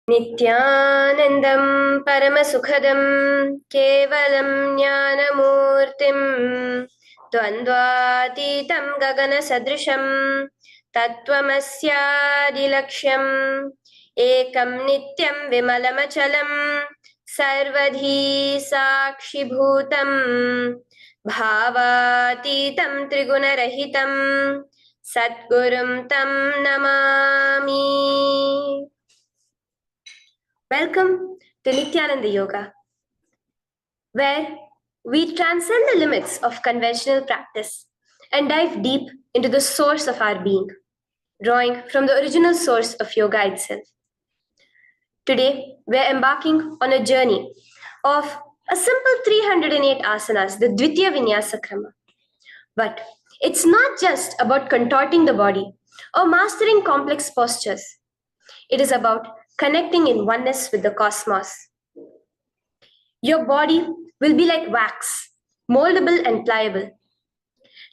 नित्यानन्दं परमसुखदं केवलं ज्ञानमूर्तिं द्वन्द्वातीतं गगनसदृशं तत्त्वमस्यादिलक्ष्यम् एकं नित्यं विमलमचलं सर्वधी साक्षिभूतं भावातीतं त्रिगुणरहितं सद्गुरुं तं Namami. Welcome to Nityananda Yoga, where we transcend the limits of conventional practice and dive deep into the source of our being, drawing from the original source of yoga itself. Today, we're embarking on a journey of a simple 308 asanas, the Dvitiya Vinyasa Krama. But it's not just about contorting the body or mastering complex postures. It is about connecting in oneness with the cosmos. Your body will be like wax, moldable and pliable.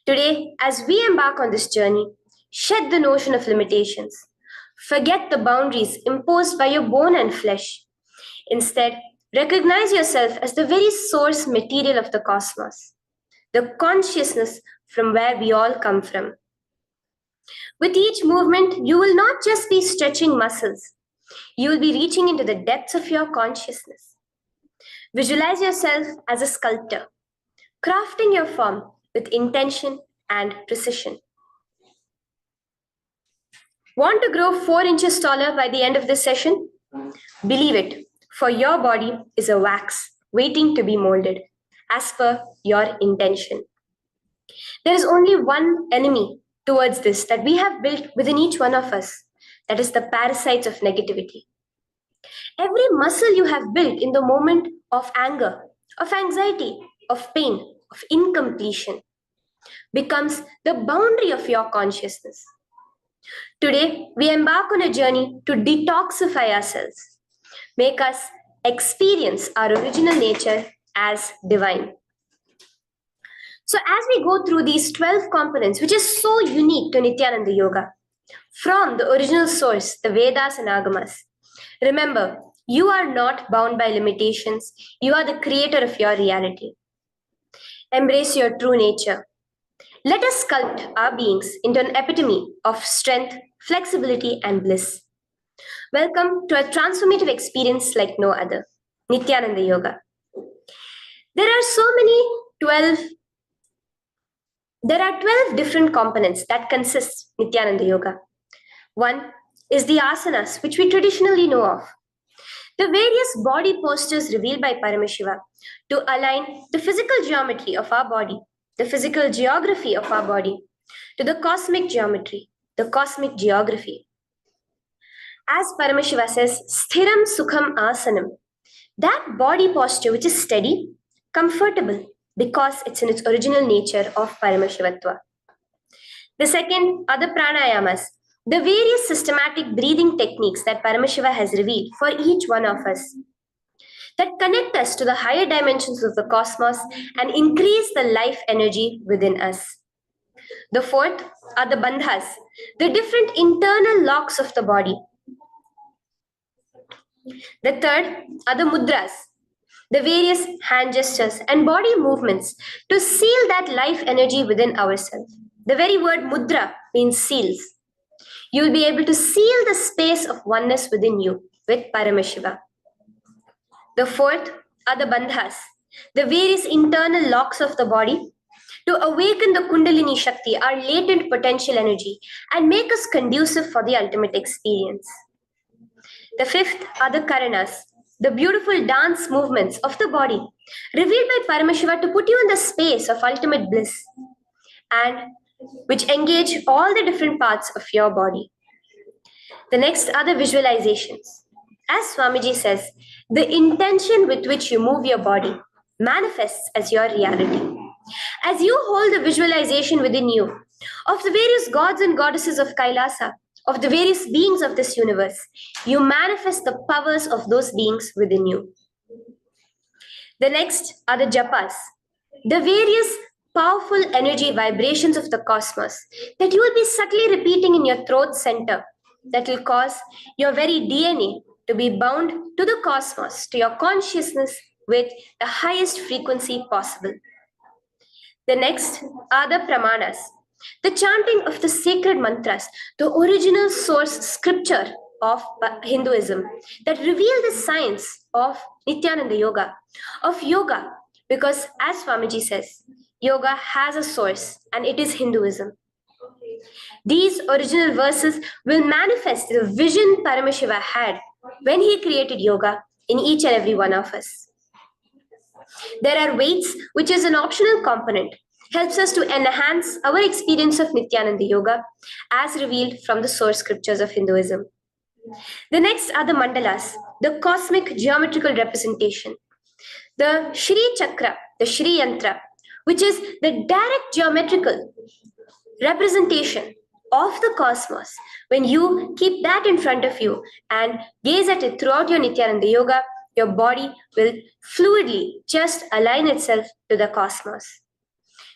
Today, as we embark on this journey, shed the notion of limitations. Forget the boundaries imposed by your bone and flesh. Instead, recognize yourself as the very source material of the cosmos, the consciousness from where we all come from. With each movement, you will not just be stretching muscles, you will be reaching into the depths of your consciousness. Visualize yourself as a sculptor, crafting your form with intention and precision. Want to grow 4 inches taller by the end of this session? Believe it, for your body is a wax waiting to be molded as per your intention. There is only one enemy towards this that we have built within each one of us, that is the parasites of negativity. Every muscle you have built in the moment of anger, of anxiety, of pain, of incompletion becomes the boundary of your consciousness. Today, we embark on a journey to detoxify ourselves, make us experience our original nature as divine. So as we go through these 12 components, which is so unique to Nityananda Yoga, from the original source, the Vedas and Agamas, remember, you are not bound by limitations. You are the creator of your reality. Embrace your true nature. Let us sculpt our beings into an epitome of strength, flexibility, and bliss. Welcome to a transformative experience like no other, Nityananda Yoga. There are 12 different components that consist Nityananda Yoga. One is the asanas, which we traditionally know of. The various body postures revealed by Paramashiva to align the physical geometry of our body, the physical geography of our body, to the cosmic geometry, the cosmic geography. As Paramashiva says, sthiram sukham asanam, that body posture which is steady, comfortable, because it's in its original nature of Paramashivatva. The second are the pranayamas, the various systematic breathing techniques that Paramashiva has revealed for each one of us, that connect us to the higher dimensions of the cosmos and increase the life energy within us. The fourth are the bandhas, the different internal locks of the body. The third are the mudras, the various hand gestures and body movements to seal that life energy within ourselves. The very word mudra means seals. You will be able to seal the space of oneness within you with Paramashiva. The fourth are the bandhas, the various internal locks of the body to awaken the Kundalini Shakti, our latent potential energy, and make us conducive for the ultimate experience. The fifth are the karanas, the beautiful dance movements of the body, revealed by Paramashiva to put you in the space of ultimate bliss, and which engage all the different parts of your body. The next are the visualizations. As Swamiji says, the intention with which you move your body manifests as your reality. As you hold the visualization within you of the various gods and goddesses of Kailasa, of the various beings of this universe, you manifest the powers of those beings within you. The next are the japas, the various powerful energy vibrations of the cosmos that you will be subtly repeating in your throat center that will cause your very DNA to be bound to the cosmos, to your consciousness with the highest frequency possible. The next are the pramanas, the chanting of the sacred mantras, the original source scripture of Hinduism that reveal the science of Nityananda Yoga, of yoga, because as Swamiji says, yoga has a source and it is Hinduism. These original verses will manifest the vision Paramashiva had when he created yoga in each and every one of us. There are weights, which is an optional component, helps us to enhance our experience of Nityananda Yoga as revealed from the source scriptures of Hinduism. The next are the mandalas, the cosmic geometrical representation. The Shri Chakra, the Shri Yantra, which is the direct geometrical representation of the cosmos. When you keep that in front of you and gaze at it throughout your Nityananda Yoga, your body will fluidly just align itself to the cosmos.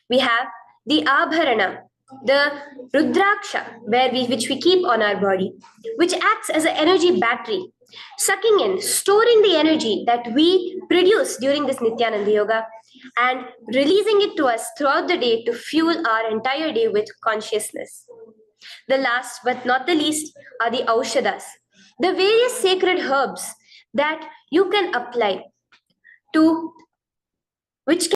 We have the Abharana, the Rudraksha, which we keep on our body, which acts as an energy battery, sucking in, storing the energy that we produce during this Nityananda Yoga and releasing it to us throughout the day to fuel our entire day with consciousness. The last but not the least are the Aushadas, the various sacred herbs that you can apply to which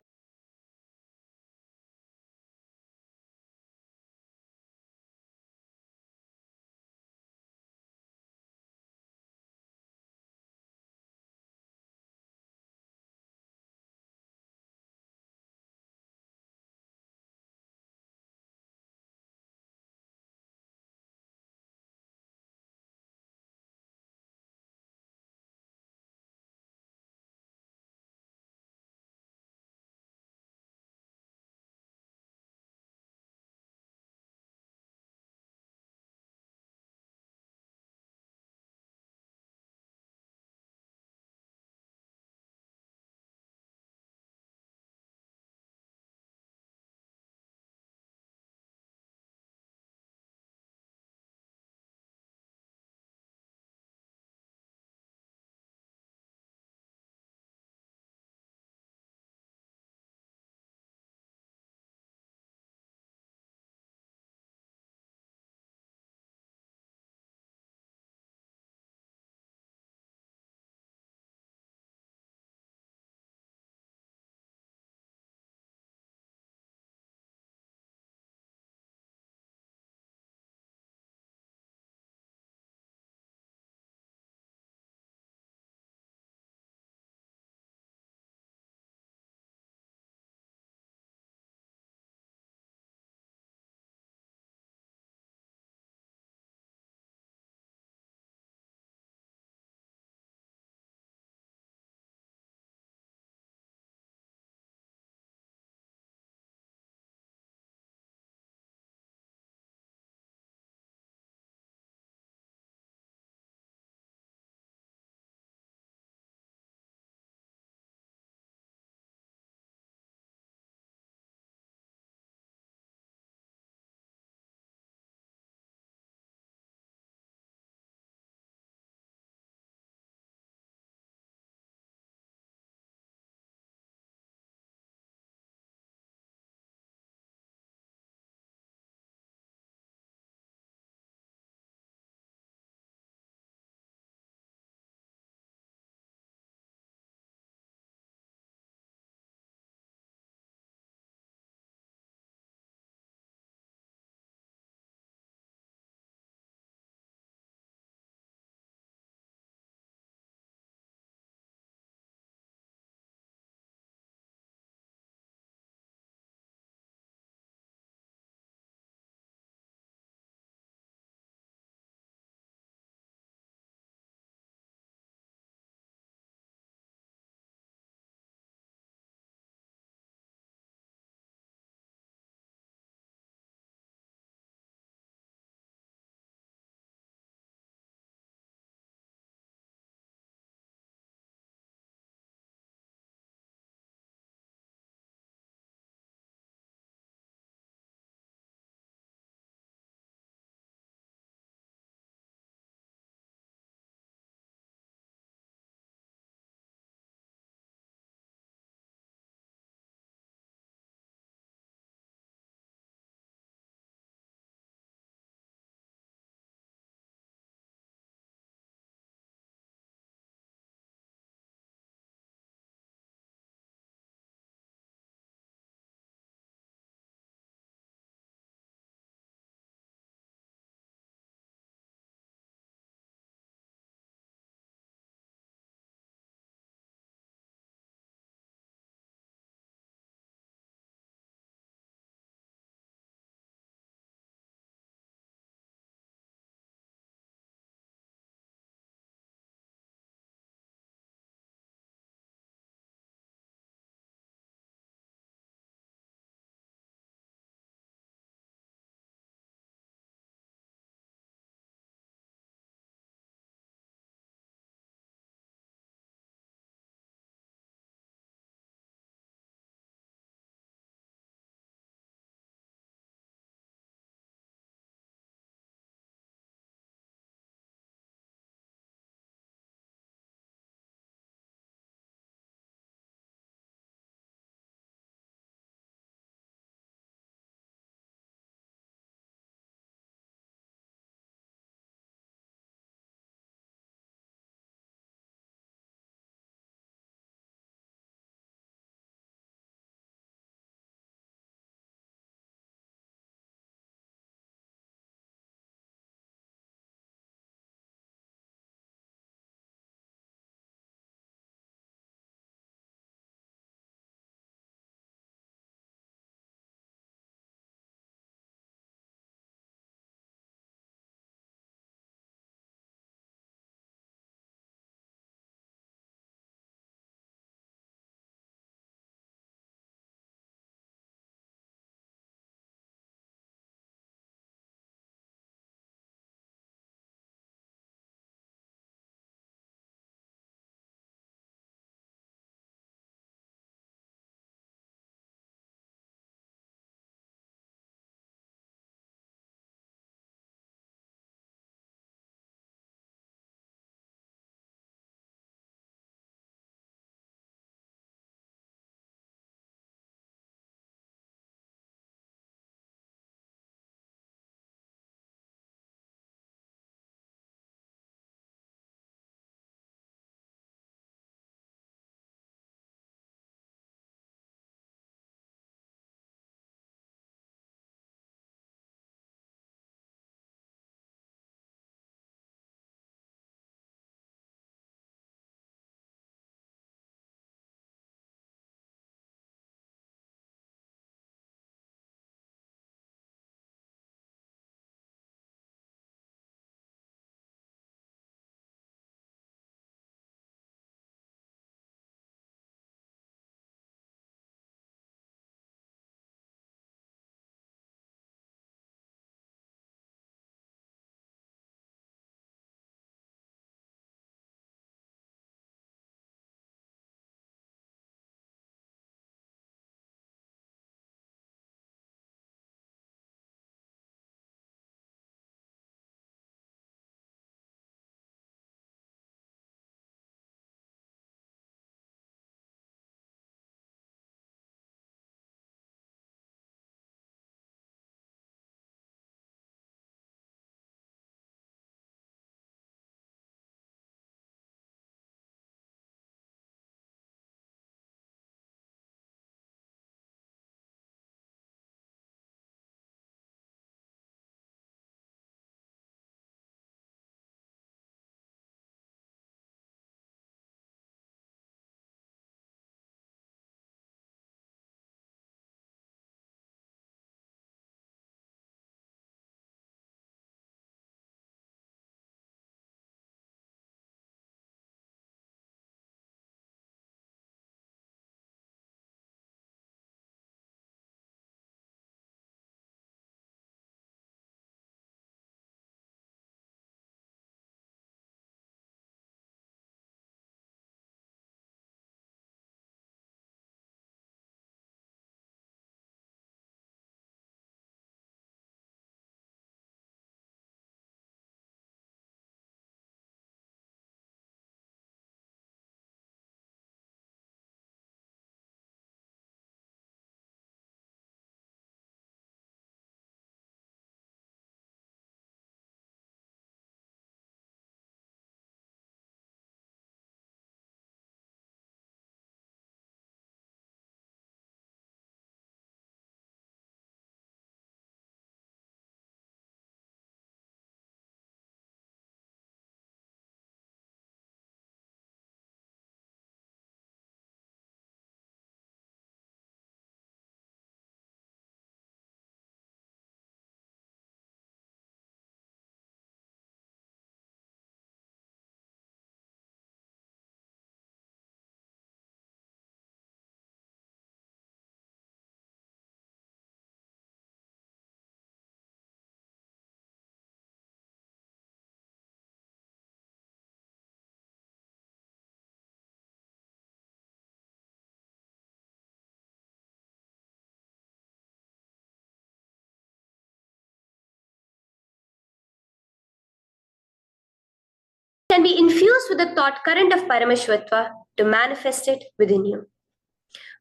can be infused with the thought current of Paramashivottva to manifest it within you.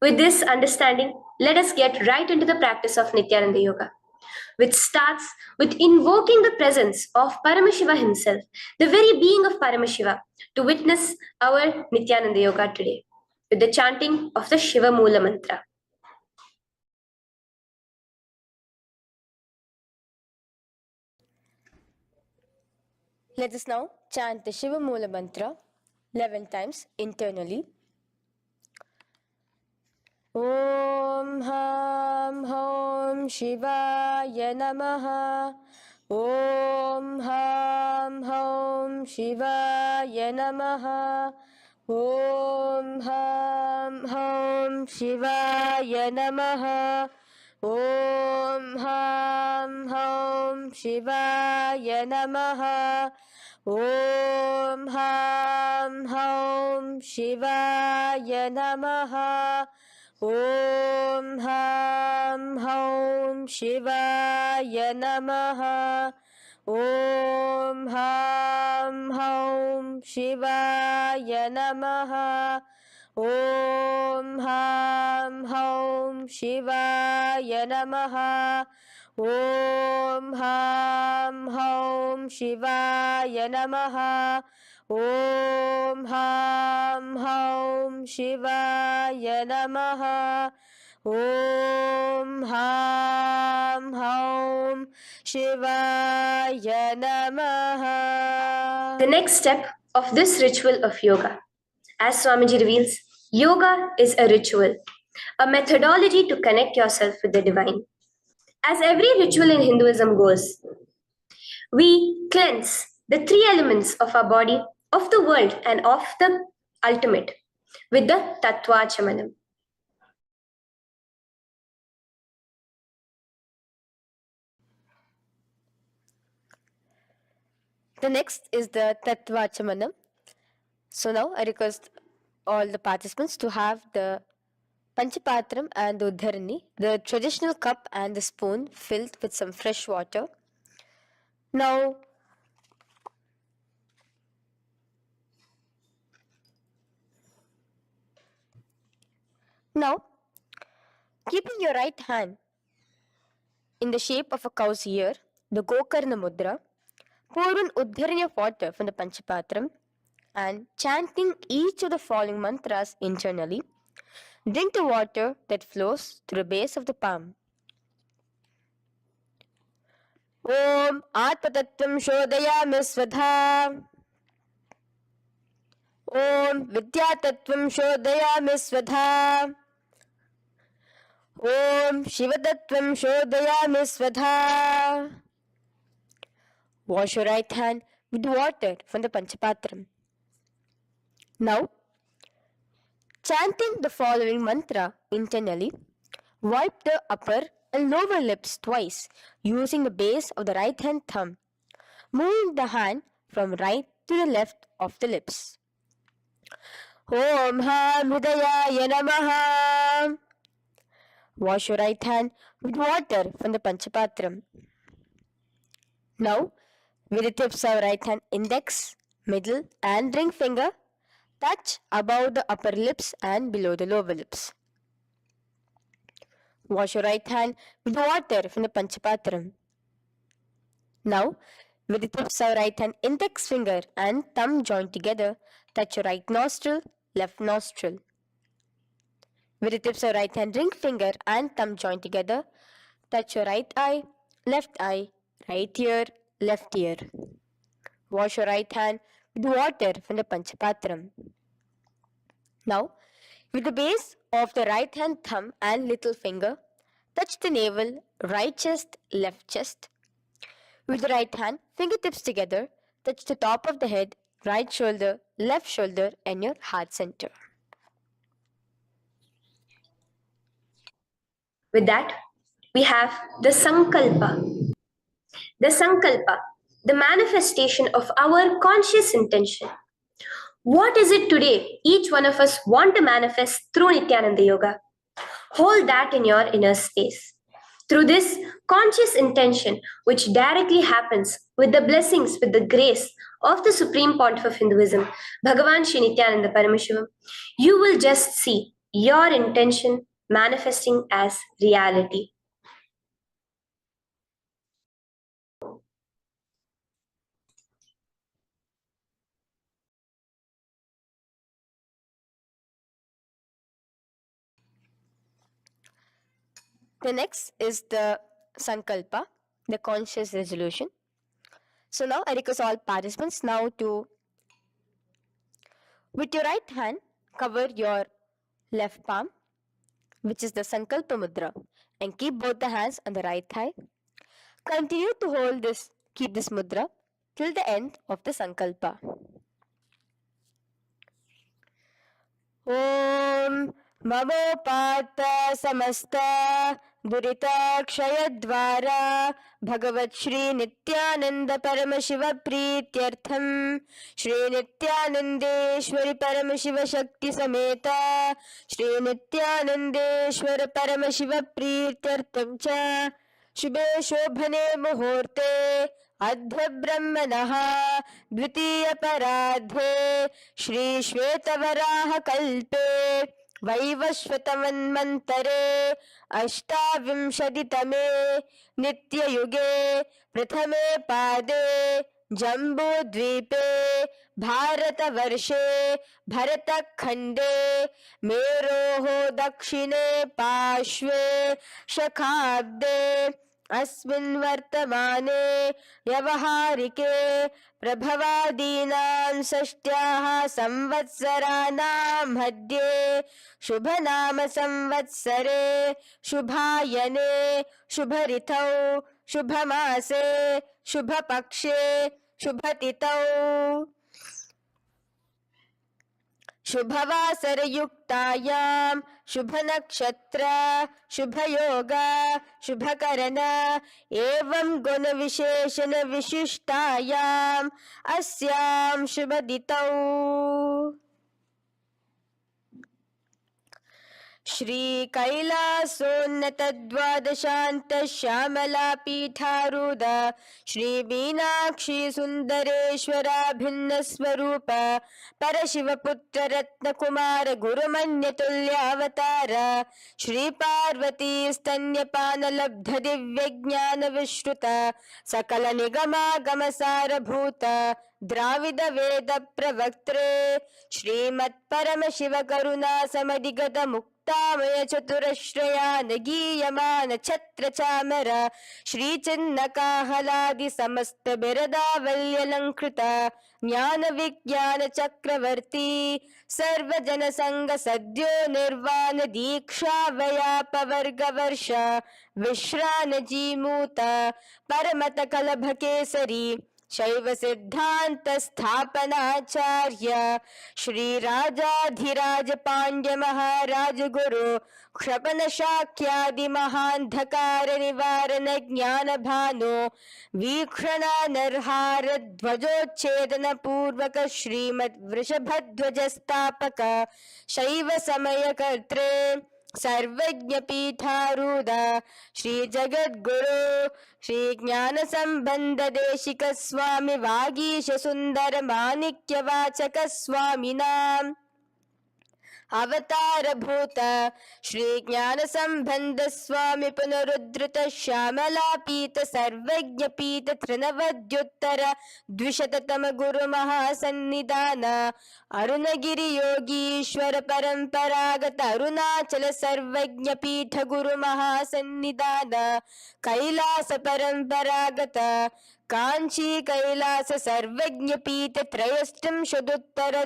With this understanding, let us get right into the practice of Nityananda Yoga, which starts with invoking the presence of Paramashiva himself, the very being of Paramashiva, to witness our Nityananda Yoga today, with the chanting of the Shiva Moola Mantra. Let us now chant the Shiva Moola Mantra 11 times internally. Om Ham Hom Shivaya Namaha. Om Ham Hom Shivaya Namaha. Om Ham Hom Shivaya Namaha. Om Ham Hom Shivaya Namaha. Om Ham Hom Shivaya Namaha. Om Ham Hom Shivaya Namaha. Om Ham Hom Shivaya Namaha. Om Ham Hom Shivaya Namaha. Om Ham Hom Shivaya Namaha. Om Ham Hom Shivaya Namaha. Om Ham Hom Shivaya Namaha. The next step of this ritual of yoga, as Swamiji reveals, yoga is a ritual, a methodology to connect yourself with the divine. As every ritual in Hinduism goes, we cleanse the three elements of our body, of the world, and of the ultimate with the Tattvachamanam. The next is the Tattvachamanam. So now I request all the participants to have the Panchapatram and the Uddharani, the traditional cup and the spoon filled with some fresh water. Now, keeping your right hand in the shape of a cow's ear, the Gokarna Mudra, pour one Uddharani of water from the Panchapatram and chanting each of the following mantras internally, drink the water that flows through the base of the palm. Om Atmatattvam Shodayami Svadha. Om Vidyatattvam Shodayami Svadha. Om Shivatattvam Shodayami Svadha. Wash your right hand with water from the Panchapatram. Now, chanting the following mantra internally, wipe the upper and lower lips twice using the base of the right hand thumb, moving the hand from right to the left of the lips. Om Ham Hridayaya Namaha. Wash your right hand with water from the Panchapatram. Now, with the tips of right hand index, middle and ring finger, touch above the upper lips and below the lower lips. Wash your right hand with water from the Panchapatram. Now, with the tips of right hand index finger and thumb joined together, touch your right nostril, left nostril. With the tips of right hand ring finger and thumb joined together, touch your right eye, right ear, left ear. Wash your right hand with water from the Panchapatram. Now, with the base of the right hand thumb and little finger, touch the navel, right chest, left chest. With the right hand, fingertips together, touch the top of the head, right shoulder, left shoulder, and your heart center. With that, we have the Sankalpa. The Sankalpa, the manifestation of our conscious intention. What is it today each one of us want to manifest through Nityananda Yoga? Hold that in your inner space. Through this conscious intention, which directly happens with the blessings, with the grace of the Supreme Pontiff of Hinduism, Bhagavan Sri Nityananda Paramashivam, you will just see your intention manifesting as reality. The next is the Sankalpa, the conscious resolution. So now I request all participants now to, with your right hand, cover your left palm, which is the Sankalpa Mudra, and keep both the hands on the right thigh. Continue to keep this mudra till the end of the Sankalpa. ॐ ममोपात्त समस्त दुरिताक्षयद्वारा भगवत् श्री नित्यानंद परमशिव प्रीत्यर्थं श्री नित्यानंदेश्वरी परमशिव शक्ति समेत श्री नित्यानंदेश्वर परमशिव प्रीत्यर्थं च शुभे शोभने मुहूर्ते अद्य ब्रह्मणः द्वितीय परार्धे श्री श्वेतवराह कल्पे वैवस्वतमन्वन्तरे अष्टाविंशतितमे नित्ययुगे प्रथमे पादे जम्बूद्वीपे भारतवर्षे भरतखण्डे मेरोः दक्षिणे पार्श्वे शखाब्दे अस्मिन् वर्तमाने व्यवहारिके प्रभवादीनां षष्ट्याः संवत्सराणां मध्ये शुभनाम संवत्सरे शुभायने शुभऋतौ शुभमासे शुभपक्षे शुभतिथौ शुभवासरयुक्तायां शुभनक्षत्र शुभयोग शुभकरण एवं गुणविशेषण विशिष्टायाम् अस्यां शुभतिथौ श्री कैलासोन्नत द्वादशांत श्यामला पीठारूढ़ श्री मीनाक्षी सुंदरेश्वरा भिन्न स्वरूप परशिव पुत्र रत्न कुमार गुरुमन्य तुल्यावतार श्री पार्वती स्तन्यपान लब्ध दिव्य ज्ञान विश्रुत सकल निगमागम सारभूत द्राविड वेद प्रवक्त्रे श्रीमत् परमशिव करुणा समधिगत मुक्तामय चतुरश्रयान गीयमान छत्र चामर श्री चिन्ह काहलादि समस्त बिरदावल्यलंकृत ज्ञान विज्ञान चक्रवर्ती सर्वजन संग सद्यो निर्वाण दीक्षा व्याप वर्ग वर्ष विश्रान जीमूत परमत कलभ केसरी शैव सिद्धांत स्थापनाचार्य श्री राजाधिराज पांड्य महाराज गुरु क्षपन शाक्यादि महांधकार निवारण ज्ञान भानु वीक्षणा नरहार ध्वजोच्छेदन पूर्वक श्रीमद वृषभध्वज स्थापक शैव समय कर्त्रे सर्वज्ञ पीठारूढ़ श्री जगद्गुरु श्री ज्ञान संबंध देशिक स्वामी वागीश सुंदर माणिक्य वाचक स्वामी नाम अवतार भूत श्री ज्ञान संबंध स्वामी पुनरुद्धृत श्यामला पीत सर्वज्ञ पीत त्रिनवद्युत्तर द्विशततम गुरु महासन्निधान अरुणगिरि योगीश्वर परंपरागत अरुणाचल सर्वज्ञ पीठ गुरु महासन्निधान कैलास परंपरागत कांची कैलास सर्वज्ञ पीठ त्रयष्टम शतोत्तर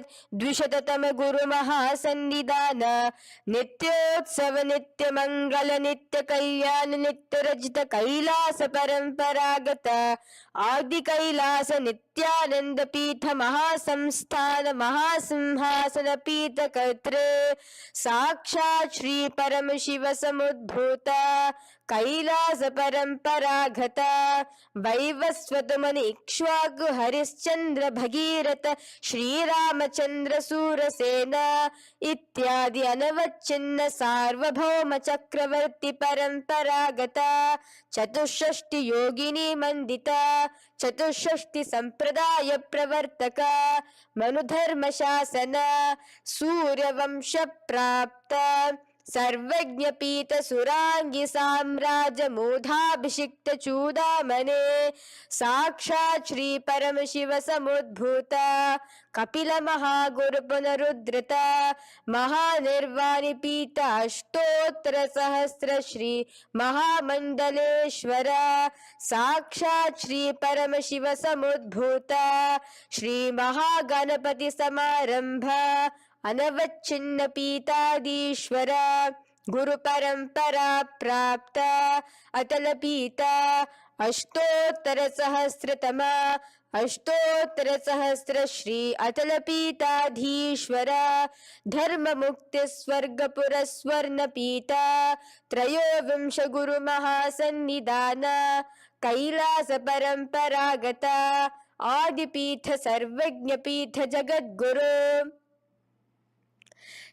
द्विशततम गुरु महासन्निधान नित्योत्सव नित्य मंगल नित्य कल्याण नित्य रजित कैलास परंपरागत आदि कैलास नित्यानंद पीठ महासंस्थान महासिंहासन पीठ कर्त्रे साक्षात् श्री परमशिव समुद्भूत कैलास परंपरागत वैवस्व स्वतमन इक्ष्वाकु हरिश्चंद्र भगीरथ श्रीरामचंद्र सूरसेन इत्यादि अनवच्छिन्न सार्वभौम चक्रवर्ती परंपरागता चतुष्षष्टि योगिनी मंदिता चतुष्षष्टि संप्रदाय प्रवर्तक मनुधर्म शासन सूर्यवंश प्राप्त सर्वज्ञ पीत सुरांगी साम्राज्य मूधाभिषिक्त चूदामने साक्षात् श्री परमशिव समुद्भूत कपिल महागुरु पुनरुद्धृत महानिर्वाणि पीत अष्टोत्तर सहस्र श्री महामंडलेश्वर साक्षात् श्री परमशिव समुद्भूत श्री महागणपति समारंभ अनवच्छिन्न पीतादीश्वर गुरु परंपरा प्राप्त अतल पीता अष्टोत्तर सहस्रतम अष्टोत्तर सहस्र श्री अतल पीताधीश्वर धर्म मुक्ति स्वर्गपुर स्वर्ण पीता त्रयोविंश गुरु महासन्निधान कैलास परंपरागत आदिपीठ सर्वज्ञ पीठ जगद्गुरु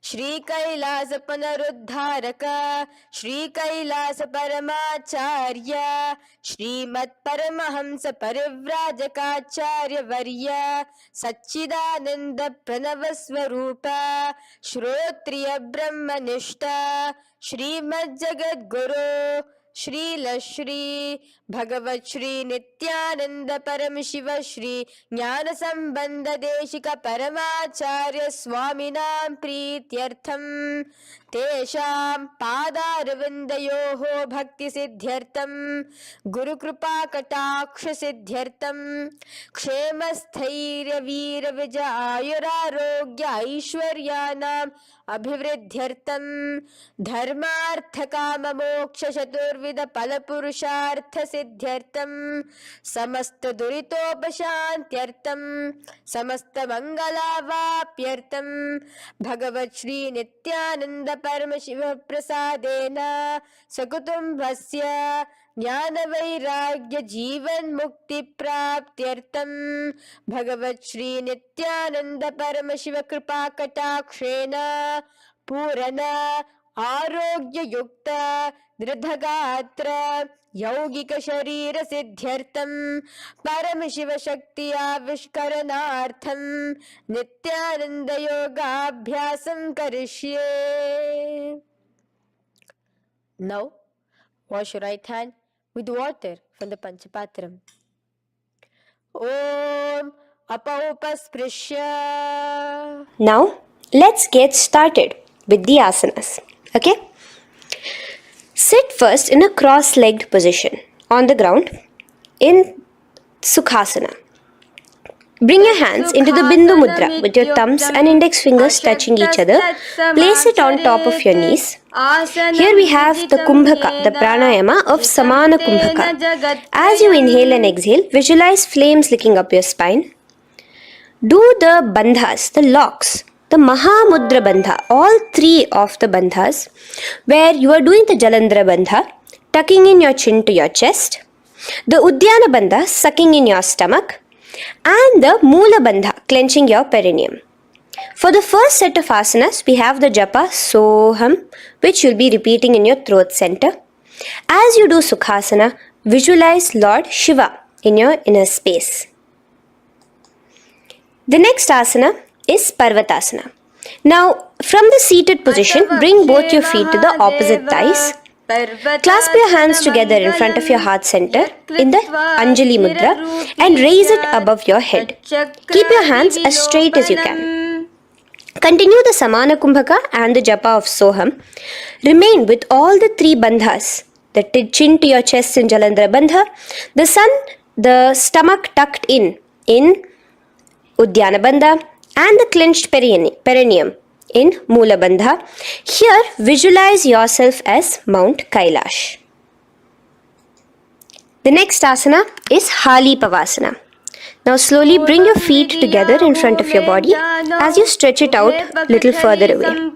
श्री कैलास पुनरुद्धारक श्री कैलास परमाचार्य श्रीमत् परमहंस परिव्राजकाचार्य वर्य सच्चिदानंद प्रणव स्वरूप श्रोत्रिय ब्रह्मनिष्ठ श्रीमद् जगद्गुरु श्रील श्री भगवत श्री नित्यानंद परम शिव श्री ज्ञान संबंध देशिक परमाचार्य स्वामिनां प्रीत्यर्थम तेषां पादारविन्दयोः भक्ति सिद्ध्यर्थम गुरु कृपा कटाक्ष सिद्ध्यर्थम क्षेम स्थैर्य वीर विजय आयुरारोग्य ऐश्वर्यानां अभिवृद्ध्यर्थम धर्मार्थ काम मोक्ष चतुर्विध फल पुरुषार्थ सिद्ध्यर्थम समस्त दुरितोपशांत्यर्थम समस्त मंगलावाप्यर्थम भगवत श्री नित्यानंद परम शिव प्रसादेन सकुटुंबस्य ज्ञान वैराग्य जीवन मुक्ति प्राप्त्यर्थम भगवत श्री नित्यानंद परम शिव कृपा कटाक्षेन पूर्ण आरोग्य युक्त दृढ़गात्र यौगिक शरीर सिद्ध्यर्थम परम शिव शक्ति आविष्करणार्थम नित्यानंद योगाभ्यासं करिष्ये. Now wash your right hand with water from the Panchapatram. Om Apaupasprisya. Now, let's get started with the asanas. Okay? Sit first in a cross-legged position on the ground in Sukhasana. Bring your hands into the Bindu Mudra with your thumbs and index fingers touching each other. Place it on top of your knees. Here we have the Kumbhaka, the pranayama of Samana Kumbhaka. As you inhale and exhale, visualize flames licking up your spine. Do the bandhas, the locks, the Mahamudra Bandha, all three of the bandhas, where you are doing the Jalandhara Bandha, tucking in your chin to your chest, the Udyana Bandha, sucking in your stomach, and the Moola Bandha, clenching your perineum. For the first set of asanas, we have the japa Soham, which you'll be repeating in your throat center. As you do Sukhasana, visualize Lord Shiva in your inner space. The next asana is Parvatasana. Now, from the seated position, bring both your feet to the opposite thighs. Clasp your hands together in front of your heart center in the Anjali Mudra and raise it above your head. Keep your hands as straight as you can. Continue the Samana Kumbhaka and the Japa of Soham. Remain with all the three bandhas, the chin to your chest in Jalandhara Bandha, the stomach tucked in Udyana Bandha, and the clenched perineum in Moola Bandha. Here, visualize yourself as Mount Kailash. The next asana is Hali Pavasana. Now slowly bring your feet together in front of your body as you stretch it out a little further away.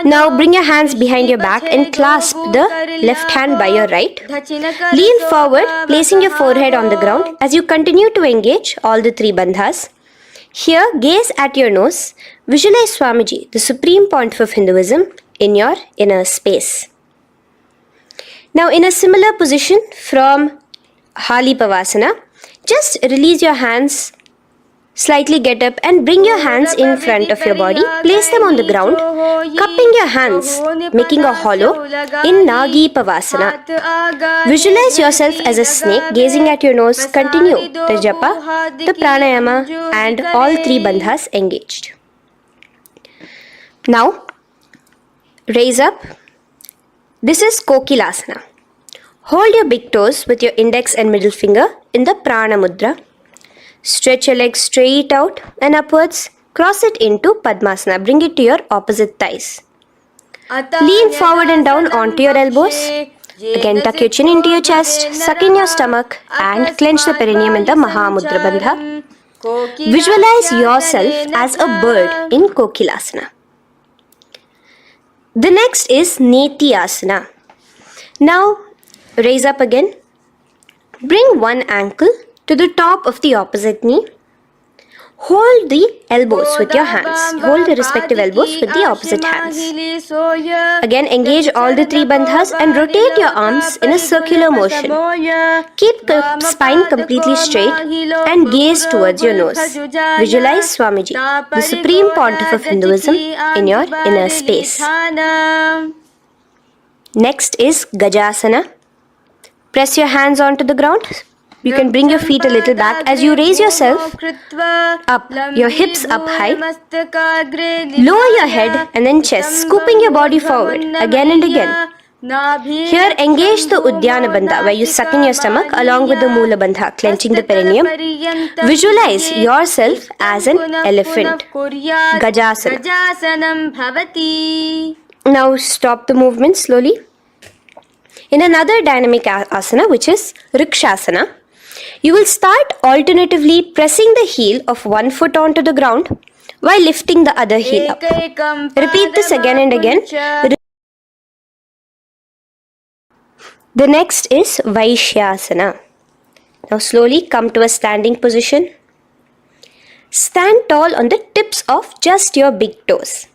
Now bring your hands behind your back and clasp the left hand by your right. Lean forward, placing your forehead on the ground as you continue to engage all the three bandhas. Here, gaze at your nose. Visualize Swamiji, the Supreme Pontiff of Hinduism, in your inner space. Now, in a similar position from Halipavasana, just release your hands, slightly get up and bring your hands in front of your body. Place them on the ground, cupping your hands, making a hollow in Nagi Pavasana. Visualize yourself as a snake, gazing at your nose. Continue the japa, the pranayama, and all three bandhas engaged. Now, raise up. This is Kokilasana. Hold your big toes with your index and middle finger in the Prana Mudra. Stretch your legs straight out and upwards. Cross it into Padmasana. Bring it to your opposite thighs. Lean forward and down onto your elbows. Again, tuck your chin into your chest, suck in your stomach, and clench the perineum in the Mahamudra Bandha. Visualize yourself as a bird in Kokilasana. The next is Neti-asana. Now, raise up again. Bring one ankle to the top of the opposite knee. Hold the elbows with your hands. Hold the respective elbows with the opposite hands. Again, engage all the three bandhas and rotate your arms in a circular motion. Keep the spine completely straight and gaze towards your nose. Visualize Swamiji, the Supreme Pontiff of Hinduism, in your inner space. Next is Gajasana. Press your hands onto the ground. You can bring your feet a little back as you raise yourself up, your hips up high. Lower your head and then chest, scooping your body forward again and again. Here, engage the Udyana Bandha, where you suck in your stomach along with the Mula Bandha, clenching the perineum. Visualize yourself as an elephant. Gajasana. Now stop the movement slowly. In another dynamic asana, which is Rikshasana, you will start alternatively pressing the heel of one foot onto the ground while lifting the other heel up. Repeat this again and again. The next is Vaishyasana. Now slowly come to a standing position. Stand tall on the tips of just your big toes.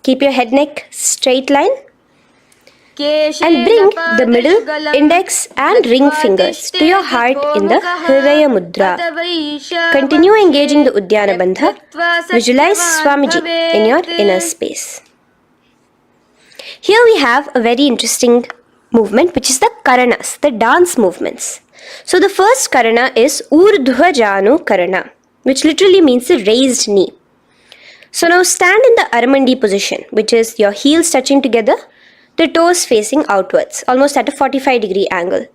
Keep your head neck straight line. And bring the middle, index and ring fingers to your heart in the Hridaya Mudra. Continue engaging the Udyana Bandha. Visualize Swamiji in your inner space. Here we have a very interesting movement, which is the Karanas, the dance movements. So the first Karana is Urdhva Janu Karana, which literally means a raised knee. So now stand in the Aramandi position, which is your heels touching together, the toes facing outwards, almost at a 45-degree angle.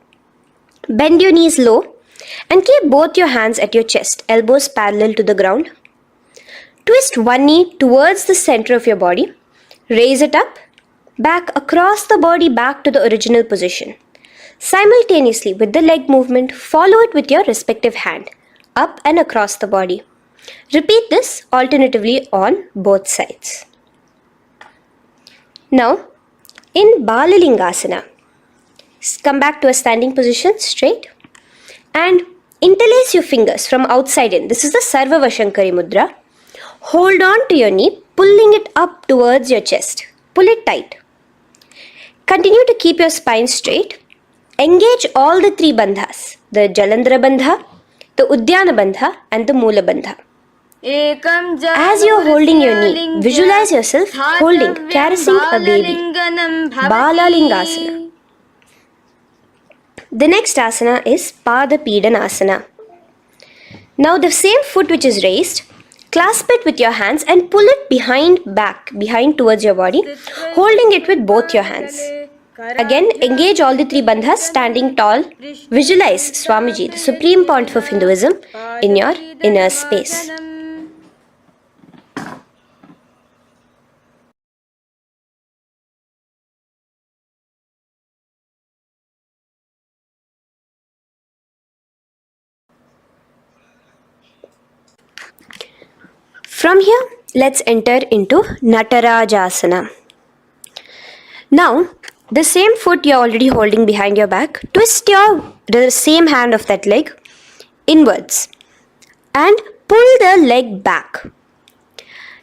Bend your knees low and keep both your hands at your chest, elbows parallel to the ground. Twist one knee towards the center of your body. Raise it up, back across the body back to the original position. Simultaneously with the leg movement, follow it with your respective hand, up and across the body. Repeat this alternatively on both sides. Now, in Balalingasana, come back to a standing position straight and interlace your fingers from outside in. This is the Sarvavashankari Mudra. Hold on to your knee, pulling it up towards your chest. Pull it tight. Continue to keep your spine straight. Engage all the three bandhas, the Jalandhara Bandha, the Udyana Bandha and the Mula Bandha. As you are holding your knee, visualize yourself holding, caressing a baby. Balalingasana. The next asana is Pada Pidanasana. Now the same foot which is raised, clasp it with your hands and pull it behind towards your body, holding it with both your hands. Again, engage all the three bandhas, standing tall. Visualize Swamiji, the Supreme Pontiff of Hinduism, in your inner space. From here, let's enter into Natarajasana. Now, the same foot you're already holding behind your back, twist the same hand of that leg inwards and pull the leg back.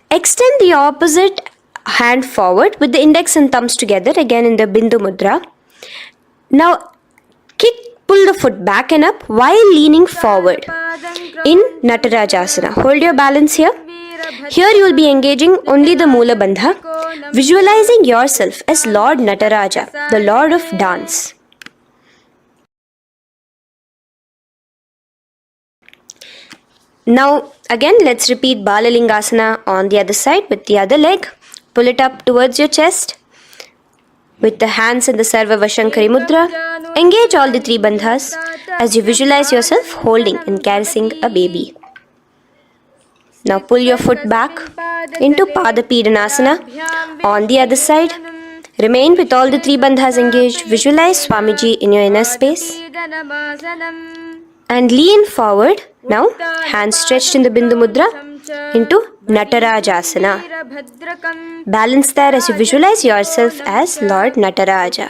Extend the opposite hand forward with the index and thumbs together, again in the Bindu Mudra. Now, pull the foot back and up while leaning forward in Natarajasana. Hold your balance here. Here you will be engaging only the Mula Bandha, visualizing yourself as Lord Nataraja, the Lord of Dance. Now again, let's repeat Balalingasana on the other side with the other leg. Pull it up towards your chest with the hands in the Sarva Vashankari Mudra. Engage all the three bandhas as you visualize yourself holding and caressing a baby. Now pull your foot back into Padapidanasana on the other side. Remain with all the three bandhas engaged. Visualize Swamiji in your inner space. And lean forward. Now, hands stretched in the Bindu Mudra into Natarajasana. Balance there as you visualize yourself as Lord Nataraja.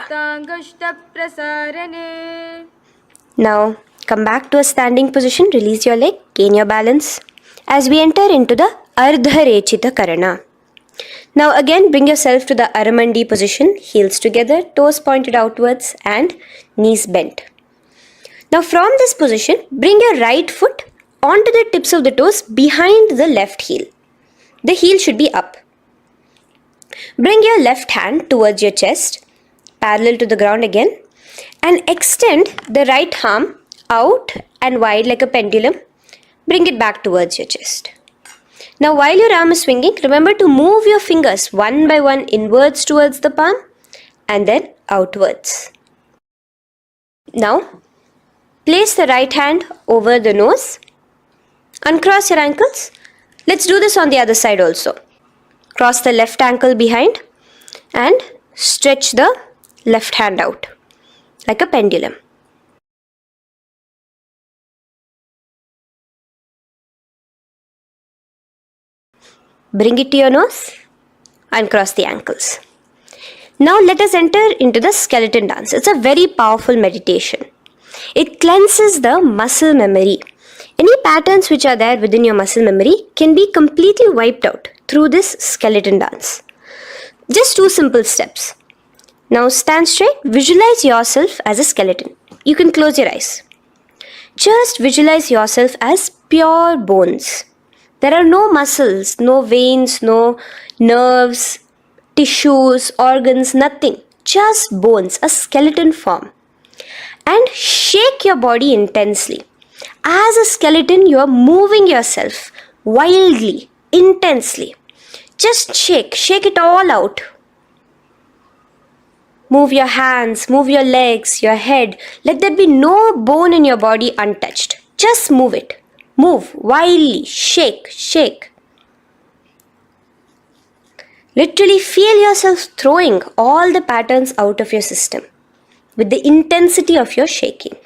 Now, come back to a standing position. Release your leg. Gain your balance. As we enter into the Ardharechita Karana. Now again, bring yourself to the Aramandi position. Heels together, toes pointed outwards and knees bent. Now from this position, bring your right foot onto the tips of the toes behind the left heel. The heel should be up. Bring your left hand towards your chest, parallel to the ground again, and extend the right arm out and wide like a pendulum. Bring it back towards your chest. Now while your arm is swinging, remember to move your fingers one by one inwards towards the palm and then outwards. Now, place the right hand over the nose. Uncross your ankles. Let's do this on the other side also. Cross the left ankle behind and stretch the left hand out like a pendulum. Bring it to your nose. Uncross the ankles. Now let us enter into the skeleton dance. It's a very powerful meditation. It cleanses the muscle memory. Any patterns which are there within your muscle memory can be completely wiped out through this skeleton dance. Just 2 simple steps. Now stand straight. Visualize yourself as a skeleton. You can close your eyes. Just visualize yourself as pure bones. There are no muscles, no veins, no nerves, tissues, organs, nothing. Just bones, a skeleton form. And shake your body intensely. As a skeleton, you are moving yourself wildly, intensely. Just shake it all out. Move your hands, move your legs, your head. Let there be no bone in your body untouched. Just move it. Move wildly, shake. Literally feel yourself throwing all the patterns out of your system with the intensity of your shaking.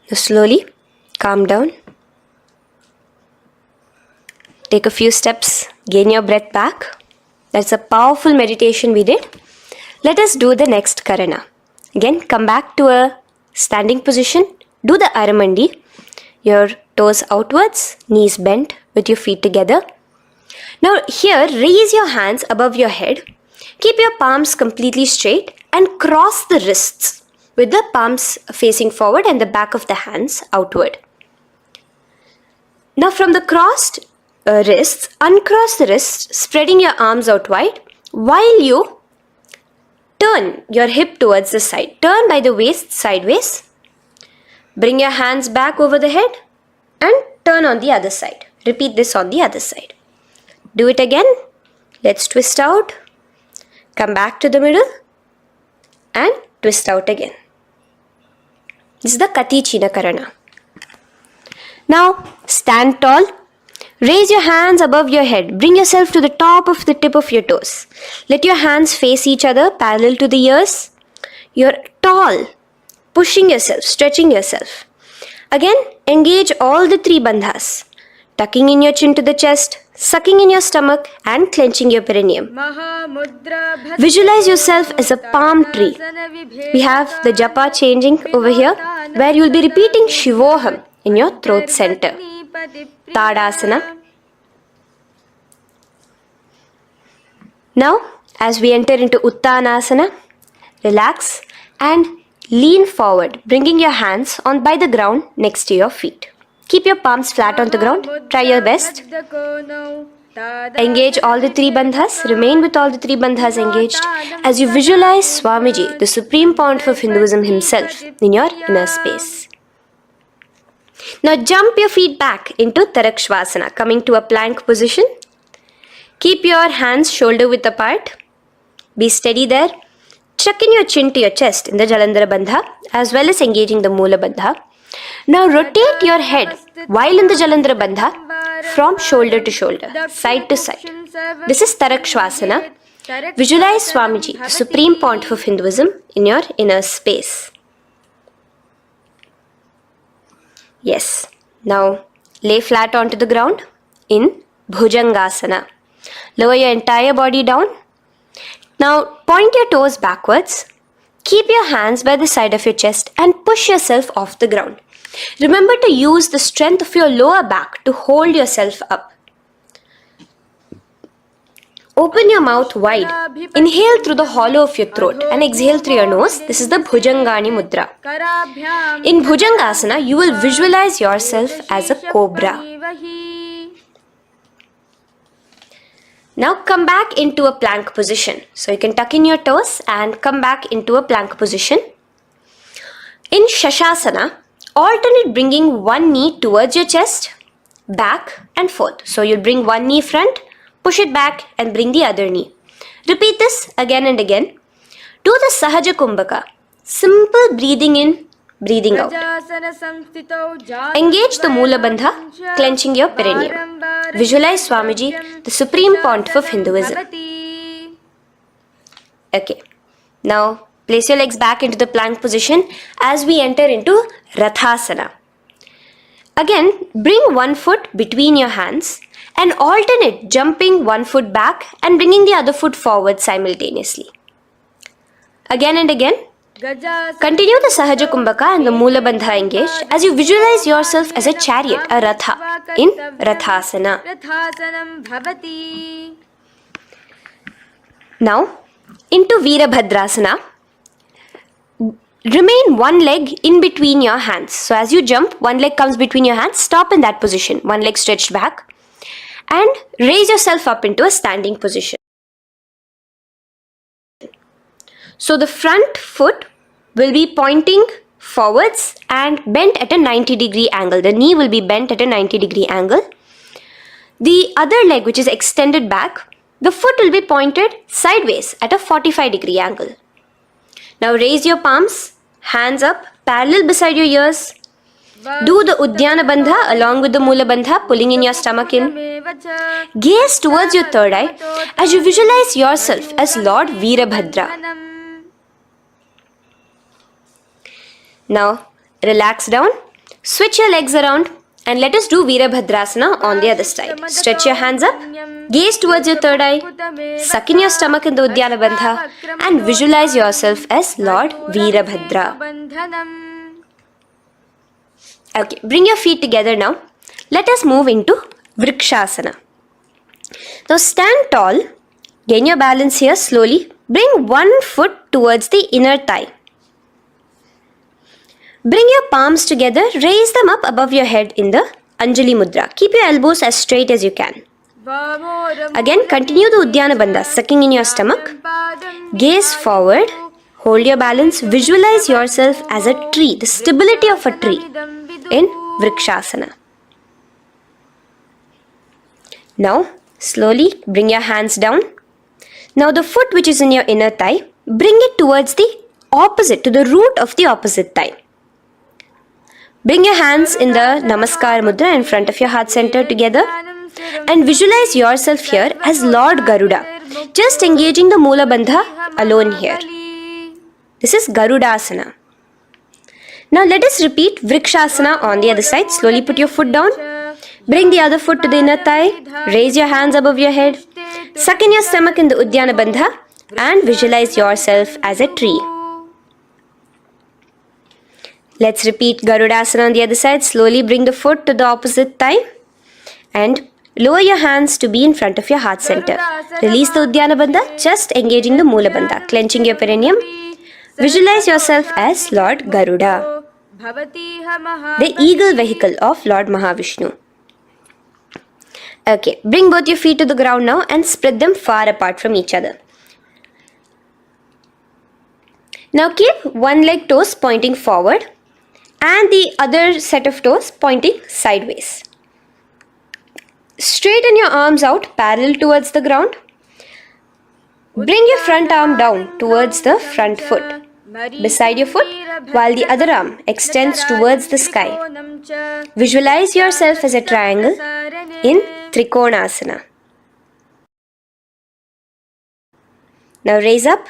Now slowly calm down. Take a few steps, gain your breath back. That's a powerful meditation we did. Let us do the next Karana. Again, come back to a standing position. Do the Aramandi. Your toes outwards, knees bent with your feet together. Now here, raise your hands above your head. Keep your palms completely straight and cross the wrists with the palms facing forward and the back of the hands outward. Now from the crossed wrists, uncross the wrists, spreading your arms out wide while you turn your hip towards the side. Turn by the waist sideways. Bring your hands back over the head and turn on the other side. Repeat this on the other side. Do it again. Let's twist out. Come back to the middle and twist out again. This is the Kati Chinakarana. Now stand tall. Raise your hands above your head. Bring yourself to the top of the tip of your toes. Let your hands face each other parallel to the ears. You're tall, pushing yourself, stretching yourself. Again, engage all the three bandhas. Tucking in your chin to the chest, sucking in your stomach and clenching your perineum. Visualize yourself as a palm tree. We have the japa changing over here, where you will be repeating Shivoham in your throat center. Tadasana. Now, as we enter into Uttanasana, relax and lean forward, bringing your hands on by the ground next to your feet. Keep your palms flat on the ground. Try your best. Engage all the three bandhas. Remain with all the three bandhas engaged as you visualize Swamiji, the Supreme Pontiff of Hinduism himself, in your inner space. Now jump your feet back into Tarakshvasana, coming to a plank position. Keep your hands shoulder width apart. Be steady there. Chuck in your chin to your chest in the Jalandhara Bandha as well as engaging the Moola Bandha. Now rotate your head while in the Jalandhara Bandha from shoulder to shoulder, side to side. This is Tarakshvasana. Visualize Swamiji, the Supreme Pontiff of Hinduism, in your inner space. Yes. Now lay flat onto the ground in Bhujangasana. Lower your entire body down. Now point your toes backwards. Keep your hands by the side of your chest and push yourself off the ground. Remember to use the strength of your lower back to hold yourself up. Open your mouth wide. Inhale through the hollow of your throat and exhale through your nose. This is the Bhujangani Mudra. In Bhujangasana, you will visualize yourself as a cobra. Now come back into a plank position. So you can tuck in your toes and come back into a plank position. In Shashasana, alternate bringing one knee towards your chest, back and forth. So you'll bring one knee front, push it back and bring the other knee. Repeat this again and again. Do the Sahaja Kumbhaka. Simple breathing in, breathing out. Engage the Moola Bandha, clenching your perineum. Visualize Swamiji, the Supreme Pontiff of Hinduism. Okay. Now place your legs back into the plank position as we enter into Rathasana. Again, bring one foot between your hands and alternate jumping one foot back and bringing the other foot forward simultaneously. Again and again. Continue the Sahaja Kumbhaka and the Moola Bandha engaged as you visualize yourself as a chariot, a Ratha, in Rathasana. Now, into Veerabhadrasana. Remain one leg in between your hands. So as you jump, one leg comes between your hands. Stop in that position. One leg stretched back. And raise yourself up into a standing position. So the front foot will be pointing forwards and bent at a 90-degree angle. The knee will be bent at a 90-degree angle. The other leg, which is extended back, the foot will be pointed sideways at a 45-degree angle. Now raise your palms, hands up, parallel beside your ears. Do the Uddiyana Bandha along with the Moola Bandha, pulling in your stomach in. Gaze towards your third eye as you visualize yourself as Lord Veerabhadra. Now relax down, switch your legs around and let us do Veerabhadrasana on the other side. Stretch your hands up, gaze towards your third eye, suck in your stomach in the Uddiyana Bandha and visualize yourself as Lord Veerabhadra. Okay, bring your feet together now. Let us move into Vrikshasana. Now stand tall, gain your balance here slowly. Bring one foot towards the inner thigh. Bring your palms together, raise them up above your head in the Anjali Mudra. Keep your elbows as straight as you can. Again, continue the Uddiyana Bandha, sucking in your stomach. Gaze forward, hold your balance, visualize yourself as a tree, the stability of a tree in Vrikshasana. Now, slowly bring your hands down. Now the foot which is in your inner thigh, bring it towards the opposite, to the root of the opposite thigh. Bring your hands in the Namaskar Mudra in front of your heart center together and visualize yourself here as Lord Garuda, just engaging the Mula Bandha alone here. This is Garudasana. Now let us repeat Vrikshasana on the other side. Slowly put your foot down. Bring the other foot to the inner thigh. Raise your hands above your head. Suck in your stomach in the Uddiyana Bandha and visualize yourself as a tree. Let's repeat Garudasana on the other side. Slowly bring the foot to the opposite thigh and lower your hands to be in front of your heart center. Release the Uddiyana Bandha, just engaging the Mula Bandha, clenching your perineum. Visualize yourself as Lord Garuda, the eagle vehicle of Lord Mahavishnu. Okay, bring both your feet to the ground now and spread them far apart from each other. Now keep one leg toes pointing forward and the other set of toes pointing sideways. Straighten your arms out parallel towards the ground. Bring your front arm down towards the front foot, beside your foot, while the other arm extends towards the sky. Visualize yourself as a triangle in Trikonasana. Now raise up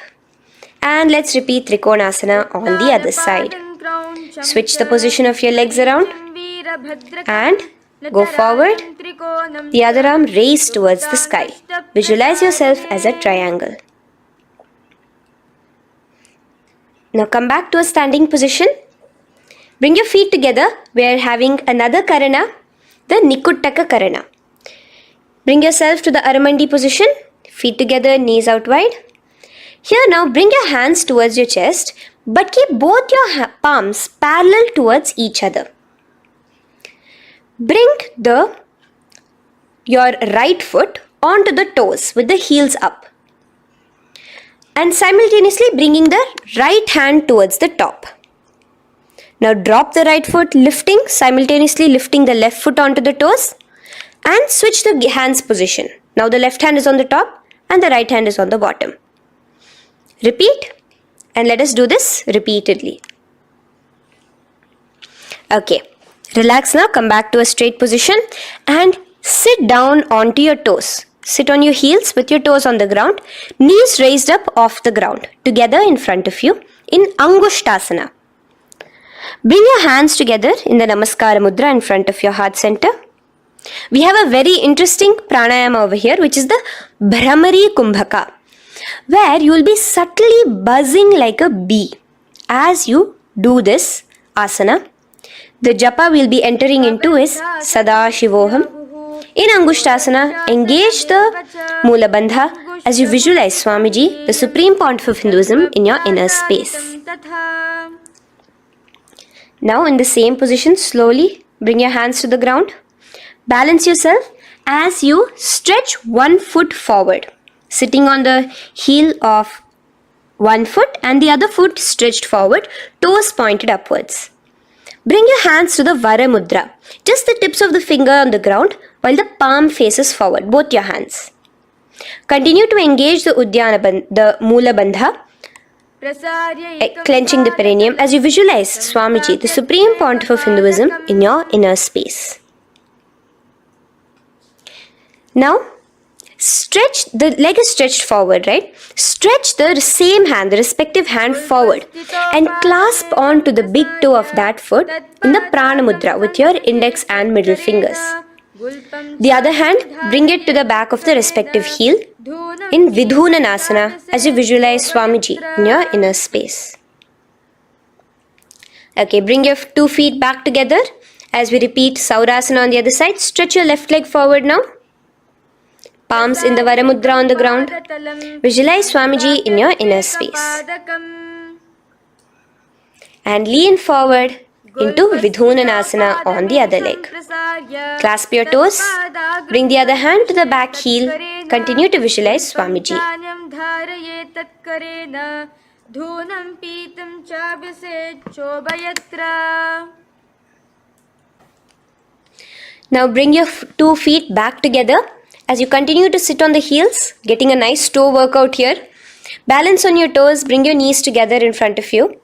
and let's repeat Trikonasana on the other side. Switch the position of your legs around and go forward. The other arm raised towards the sky. Visualize yourself as a triangle. Now come back to a standing position. Bring your feet together. We are having another Karana, the Nikuttaka Karana. Bring yourself to the Aramandi position. Feet together, knees out wide. Here now bring your hands towards your chest, but keep both your palms parallel towards each other. Bring your right foot onto the toes with the heels up. And simultaneously bringing the right hand towards the top. Now drop the right foot, simultaneously lifting the left foot onto the toes and switch the hands position. Now the left hand is on the top and the right hand is on the bottom. Repeat and let us do this repeatedly. Okay, relax now, come back to a straight position and sit down onto your toes. Sit on your heels with your toes on the ground, knees raised up off the ground, together in front of you in Angushtasana. Bring your hands together in the Namaskara Mudra in front of your heart center. We have a very interesting pranayama over here, which is the Bhramari Kumbhaka, where you will be subtly buzzing like a bee as you do this asana. The japa we will be entering into is Sadashivoham. In Angushtasana, engage the Mula Bandha as you visualize Swamiji, the Supreme Pontiff of Hinduism, in your inner space. Now in the same position, slowly bring your hands to the ground. Balance yourself as you stretch one foot forward, sitting on the heel of one foot and the other foot stretched forward, toes pointed upwards. Bring your hands to the Vara Mudra, just the tips of the finger on the ground while the palm faces forward, both your hands. Continue to engage the the Mula Bandha, clenching the perineum as you visualize Swamiji, the Supreme Pontiff of Hinduism, in your inner space. Now, stretch, the leg is stretched forward, right? Stretch the same hand, the respective hand forward and clasp onto the big toe of that foot in the Prana Mudra with your index and middle fingers. The other hand, bring it to the back of the respective heel in Vidhunanasana as you visualize Swamiji in your inner space. Okay, bring your 2 feet back together as we repeat Saurasana on the other side. Stretch your left leg forward now. Palms in the Vara Mudra on the ground. Visualize Swamiji in your inner space. And lean forward into Vidhunanasana on the other leg. Clasp your toes. Bring the other hand to the back heel. Continue to visualize Swamiji. Now bring your 2 feet back together as you continue to sit on the heels, getting a nice toe workout here. Balance on your toes, bring your knees together in front of you.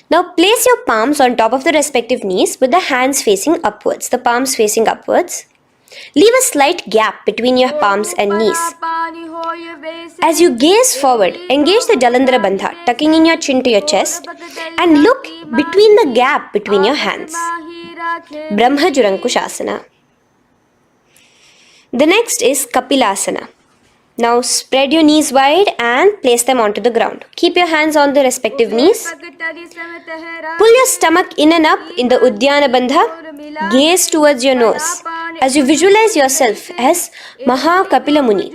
Now place your palms on top of the respective knees with the hands facing upwards, the palms facing upwards. Leave a slight gap between your palms and knees. As you gaze forward, engage the Jalandhara Bandha, tucking in your chin to your chest, and look between the gap between your hands. Brahma Jurankushasana. The next is Kapilasana. Now spread your knees wide and place them onto the ground. Keep your hands on the respective knees. Pull your stomach in and up in the Uddiyana Bandha. Gaze towards your nose as you visualize yourself as Maha Kapila Muni,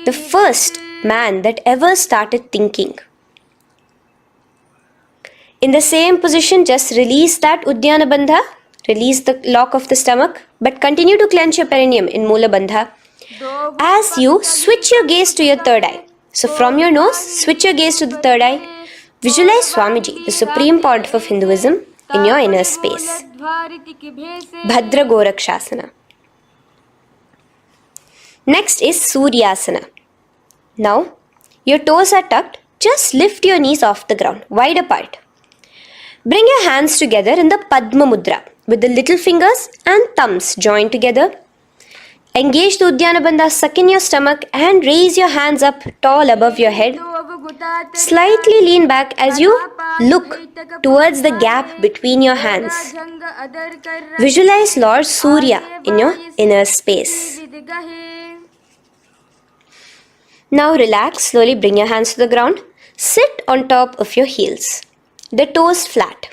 the first man that ever started thinking. In the same position, just release that Uddiyana Bandha. Release the lock of the stomach, but continue to clench your perineum in Mula Bandha. As you switch your gaze to your third eye. So from your nose, switch your gaze to the third eye. Visualize Swamiji, the Supreme Pontiff of Hinduism, in your inner space. Bhadra Gorakshasana. Next is Suryasana. Now, your toes are tucked. Just lift your knees off the ground, wide apart. Bring your hands together in the Padma Mudra, with the little fingers and thumbs joined together. Engage the Uddiyana Bandha, suck in your stomach and raise your hands up tall above your head. Slightly lean back as you look towards the gap between your hands. Visualize Lord Surya in your inner space. Now relax, slowly bring your hands to the ground. Sit on top of your heels, the toes flat.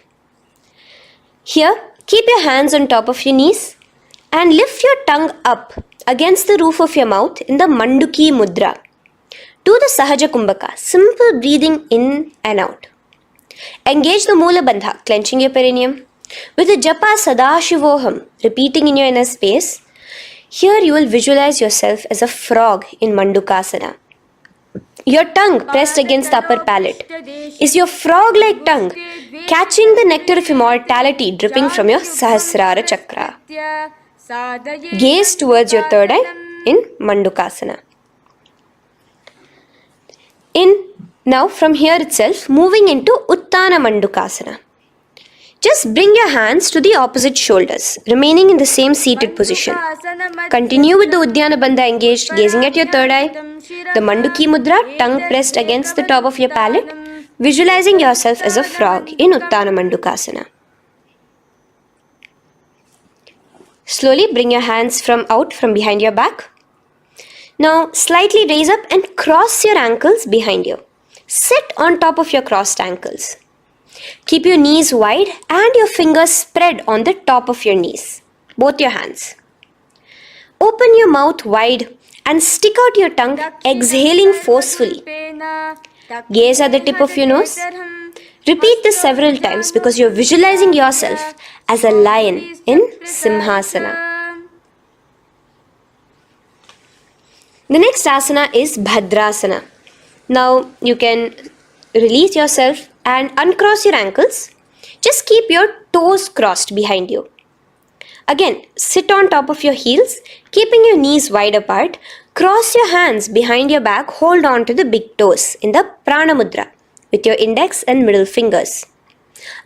Here, keep your hands on top of your knees and lift your tongue up against the roof of your mouth in the Manduki Mudra. Do the Sahaja Kumbhaka, simple breathing in and out. Engage the Mula Bandha, clenching your perineum. With the Japa Sadashivoham, repeating in your inner space, here you will visualize yourself as a frog in Mandukasana. Your tongue pressed against the upper palate. Is your frog-like tongue catching the nectar of immortality dripping from your Sahasrara Chakra? Gaze towards your third eye in Mandukasana. Now from here itself, moving into Uttana Mandukasana. Just bring your hands to the opposite shoulders, remaining in the same seated position. Continue with the Uddiyana Bandha engaged, gazing at your third eye. The Manduki Mudra, tongue pressed against the top of your palate, visualizing yourself as a frog in Uttana Mandukasana. Slowly bring your hands out from behind your back. Now slightly raise up and cross your ankles behind you. Sit on top of your crossed ankles. Keep your knees wide and your fingers spread on the top of your knees, both your hands. Open your mouth wide and stick out your tongue, exhaling forcefully. Gaze at the tip of your nose. Repeat this several times because you're visualizing yourself as a lion in Simhasana. The next asana is Bhadrasana. Now you can release yourself and uncross your ankles. Just keep your toes crossed behind you. Again, sit on top of your heels, keeping your knees wide apart. Cross your hands behind your back, hold on to the big toes in the Prana Mudra with your index and middle fingers.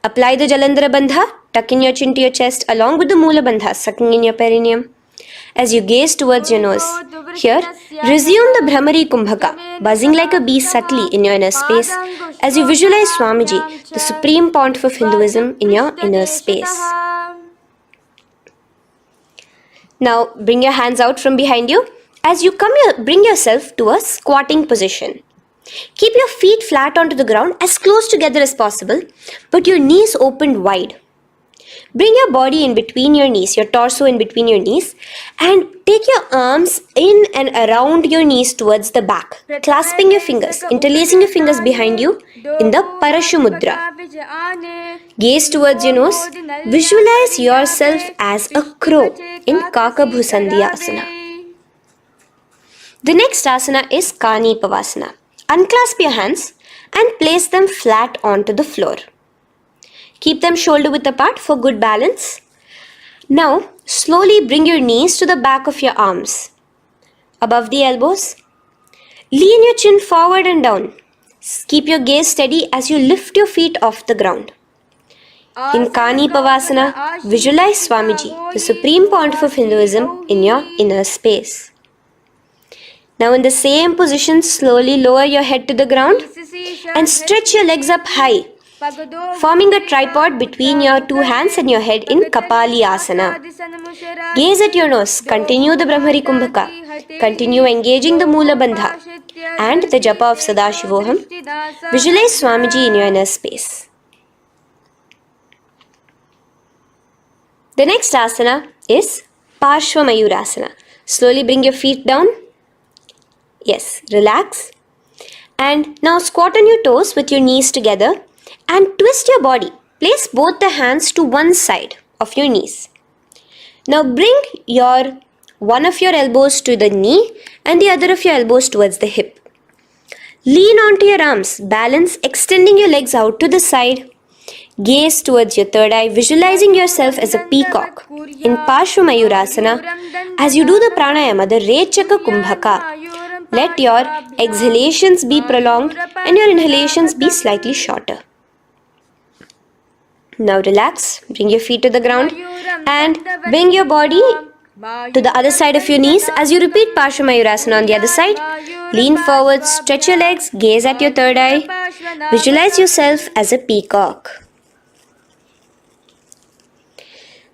Apply the Jalandhara Bandha, tuck in your chin to your chest along with the Mula Bandha, sucking in your perineum. As you gaze towards your nose, here, resume the Brahmari Kumbhaka, buzzing like a bee subtly in your inner space as you visualize Swamiji, the Supreme Pontiff of Hinduism, in your inner space. Now, bring your hands out from behind you. As you bring yourself to a squatting position. Keep your feet flat onto the ground as close together as possible, but your knees opened wide. Bring your body in between your knees, your torso in between your knees, and take your arms in and around your knees towards the back, clasping your fingers, interlacing your fingers behind you in the Parashu Mudra. Gaze towards your nose. Visualize yourself as a crow in Kakabhusandhiya Asana. The next asana is Kani Pavasana. Unclasp your hands and place them flat onto the floor. Keep them shoulder width apart for good balance. Now, slowly bring your knees to the back of your arms, above the elbows. Lean your chin forward and down. Keep your gaze steady as you lift your feet off the ground. In Kani Pavasana, visualize Swamiji, the Supreme Pontiff of Hinduism, in your inner space. Now in the same position, slowly lower your head to the ground and stretch your legs up high, forming a tripod between your two hands and your head in Kapali Asana. Gaze at your nose, continue the Brahmari Kumbhaka, continue engaging the Mula Bandha and the Japa of Sadashivoham. Visualize Swamiji in your inner space. The next asana is Parshva Mayurasana. Slowly bring your feet down. Yes, relax. And now squat on your toes with your knees together and twist your body. Place both the hands to one side of your knees. Now bring one of your elbows to the knee and the other of your elbows towards the hip. Lean onto your arms, balance, extending your legs out to the side. Gaze towards your third eye, visualizing yourself as a peacock. In Parshva Mayurasana, as you do the pranayama, the Rechaka Kumbhaka, let your exhalations be prolonged and your inhalations be slightly shorter. Now relax, bring your feet to the ground and bring your body to the other side of your knees as you repeat Parshva Mayurasana on the other side. Lean forward, stretch your legs, gaze at your third eye. Visualize yourself as a peacock.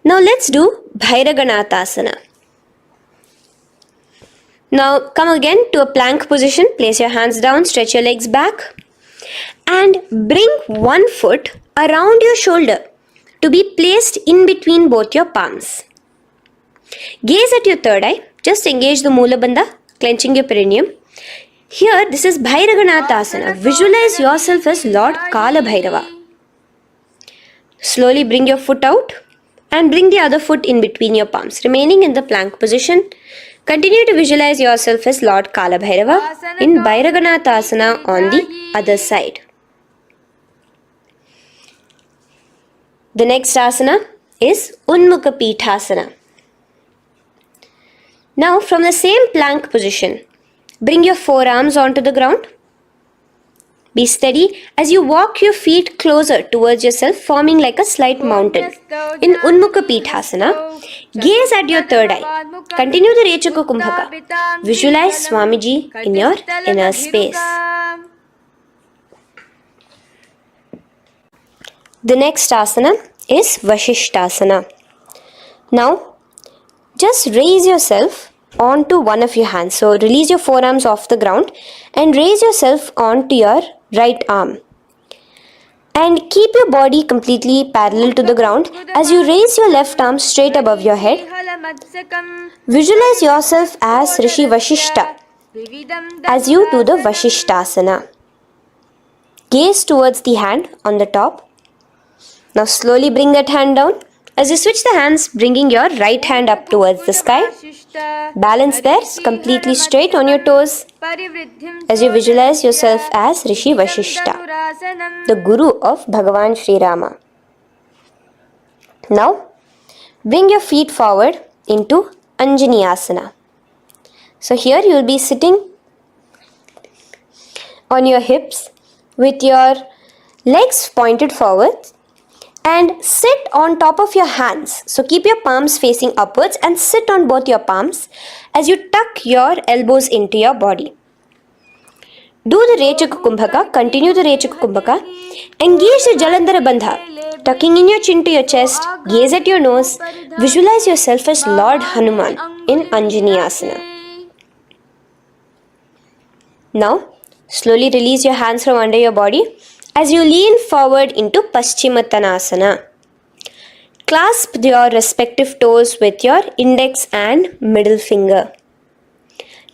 Now let's do Bhairaganathasana. Now come again to a plank position. Place your hands down, stretch your legs back and bring one foot around your shoulder to be placed in between both your palms. Gaze at your third eye. Just engage the Mula Bandha, clenching your perineum. Here, this is Bhairaganathasana. Visualize yourself as Lord Kala Bhairava. Slowly bring your foot out and bring the other foot in between your palms, remaining in the plank position. Continue to visualize yourself as Lord Kala Bhairava in Bhairaganathasana on the other side. The next asana is Unmukha Pithasana. Now from the same plank position, bring your forearms onto the ground. Be steady as you walk your feet closer towards yourself, forming like a slight mountain. In Unmukha Pithasana, gaze at your third eye. Continue the Rechaka Kumbhaka. Visualize Swamiji in your inner space. The next asana is Vashishthasana. Now, just raise yourself onto one of your hands. So, release your forearms off the ground and raise yourself onto your right arm. And keep your body completely parallel to the ground as you raise your left arm straight above your head. Visualize yourself as Rishi Vashishta as you do the Vashishthasana. Gaze towards the hand on the top. Now slowly bring that hand down. As you switch the hands, bringing your right hand up towards the sky. Balance there, completely straight on your toes. As you visualize yourself as Rishi Vashishta, the Guru of Bhagavan Sri Rama. Now, bring your feet forward into Anjani Asana. So here you will be sitting on your hips with your legs pointed forward and sit on top of your hands. So keep your palms facing upwards and sit on both your palms as you tuck your elbows into your body. Do the Rechaka Kumbhaka, continue the Rechaka Kumbhaka. Engage the Jalandhara Bandha, tucking in your chin to your chest, gaze at your nose, visualize yourself as Lord Hanuman in Anjani Asana. Now, slowly release your hands from under your body as you lean forward into Paschimottanasana. Clasp your respective toes with your index and middle finger.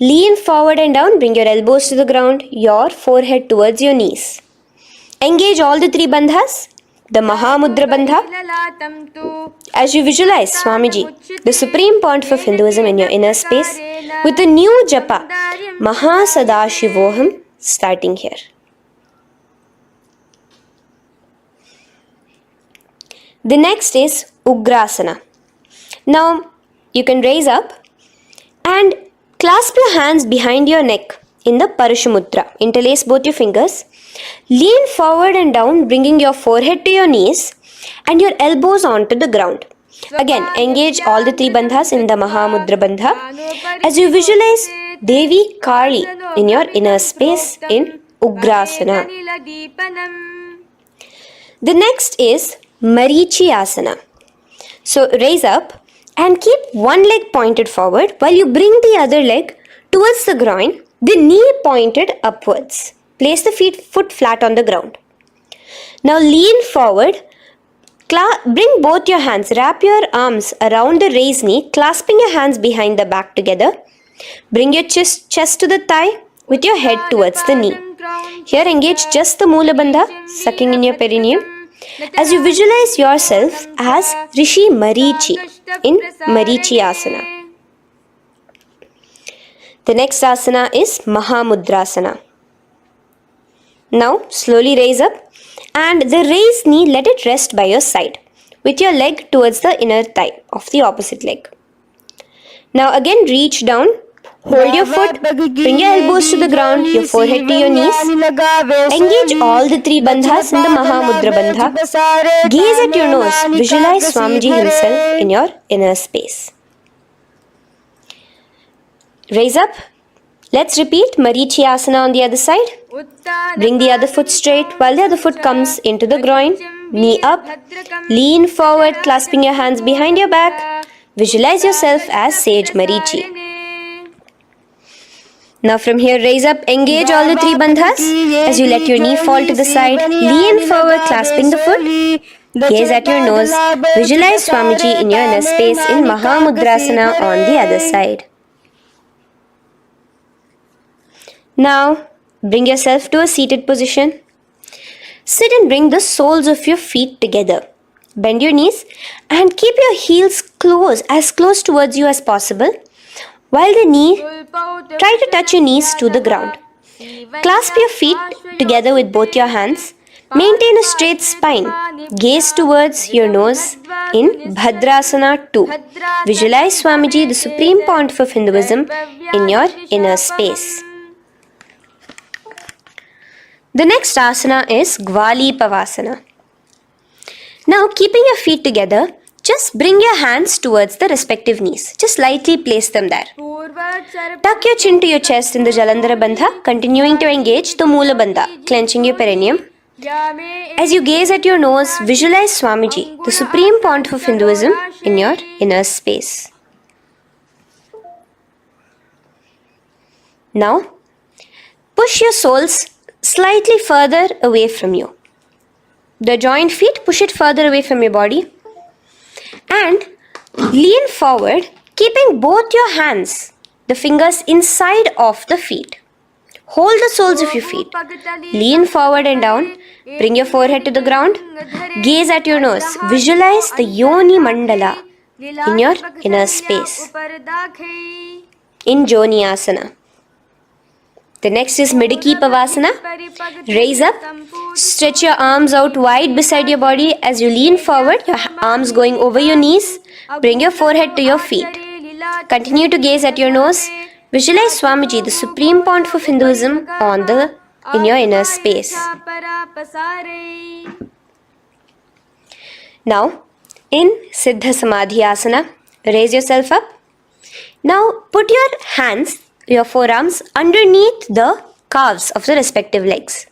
Lean forward and down, bring your elbows to the ground, your forehead towards your knees. Engage all the three bandhas, the Mahamudra Bandha, as you visualize Swamiji, the Supreme Pontiff of Hinduism in your inner space, with a new japa, Mahasadashivoham, starting here. The next is Ugrasana. Now, you can raise up and clasp your hands behind your neck in the Parashumudra. Interlace both your fingers. Lean forward and down, bringing your forehead to your knees and your elbows onto the ground. Again, engage all the three bandhas in the Mahamudra Bandha as you visualize Devi Kali in your inner space in Ugrasana. The next is Marichi Asana. So raise up and keep one leg pointed forward while you bring the other leg towards the groin, the knee pointed upwards. Place the foot flat on the ground. Now lean forward. Bring both your hands, wrap your arms around the raised knee, clasping your hands behind the back together. Bring your chest to the thigh with your head towards the knee. Here engage just the Mula Bandha, sucking in your perineum, as you visualize yourself as Rishi Marichi in Marichi Asana. The next asana is Mahamudrasana. Now slowly raise up and the raised knee, let it rest by your side with your leg towards the inner thigh of the opposite leg. Now again reach down, hold your foot, bring your elbows to the ground, your forehead to your knees. Engage all the three bandhas in the Mahamudra Bandha. Gaze at your nose, visualize Swamiji himself in your inner space. Raise up. Let's repeat Marichi Asana on the other side. Bring the other foot straight while the other foot comes into the groin. Knee up. Lean forward, clasping your hands behind your back. Visualize yourself as Sage Marichi. Now from here, raise up, engage all the three bandhas as you let your knee fall to the side. Lean forward, clasping the foot. Gaze at your nose. Visualize Swamiji in your inner space in Mahamudrasana on the other side. Now, bring yourself to a seated position. Sit and bring the soles of your feet together. Bend your knees and keep your heels as close towards you as possible. While try to touch your knees to the ground. Clasp your feet together with both your hands. Maintain a straight spine. Gaze towards your nose in Bhadrasana 2. Visualize Swamiji, the Supreme Pontiff of Hinduism, in your inner space. The next asana is Gwali Pavasana. Now, keeping your feet together, just bring your hands towards the respective knees. Just lightly place them there. Tuck your chin to your chest in the Jalandhara Bandha, continuing to engage the Mula Bandha, clenching your perineum. As you gaze at your nose, visualize Swamiji, the Supreme Pontiff of Hinduism, in your inner space. Now, push your soles slightly further away from you. The joined feet, push it further away from your body. And lean forward, keeping both your hands, the fingers inside of the feet. Hold the soles of your feet. Lean forward and down. Bring your forehead to the ground. Gaze at your nose. Visualize the Yoni Mandala in your inner space in Joni Asana. The next is Midiki Pavasana. Raise up. Stretch your arms out wide beside your body as you lean forward, your arms going over your knees. Bring your forehead to your feet. Continue to gaze at your nose. Visualize Swamiji, the Supreme Pontiff of Hinduism, in your inner space. Now, in Siddha Samadhi Asana, raise yourself up. Now, put your forearms underneath the calves of the respective legs.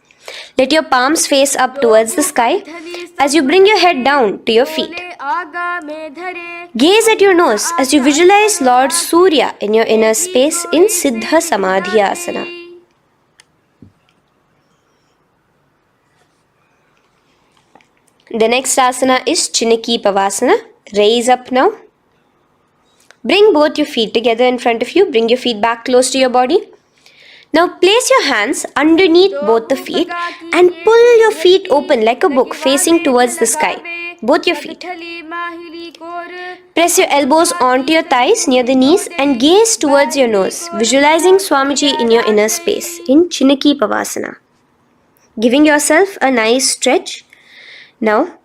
Let your palms face up towards the sky as you bring your head down to your feet. Gaze at your nose as you visualize Lord Surya in your inner space in Siddha Samadhi Asana. The next asana is Chiniki Pavasana. Raise up now. Bring both your feet together in front of you. Bring your feet back close to your body. Now place your hands underneath both the feet and pull your feet open like a book facing towards the sky. Both your feet. Press your elbows onto your thighs near the knees and gaze towards your nose, visualizing Swamiji in your inner space in Chiniki Pavasana. Giving yourself a nice stretch. Now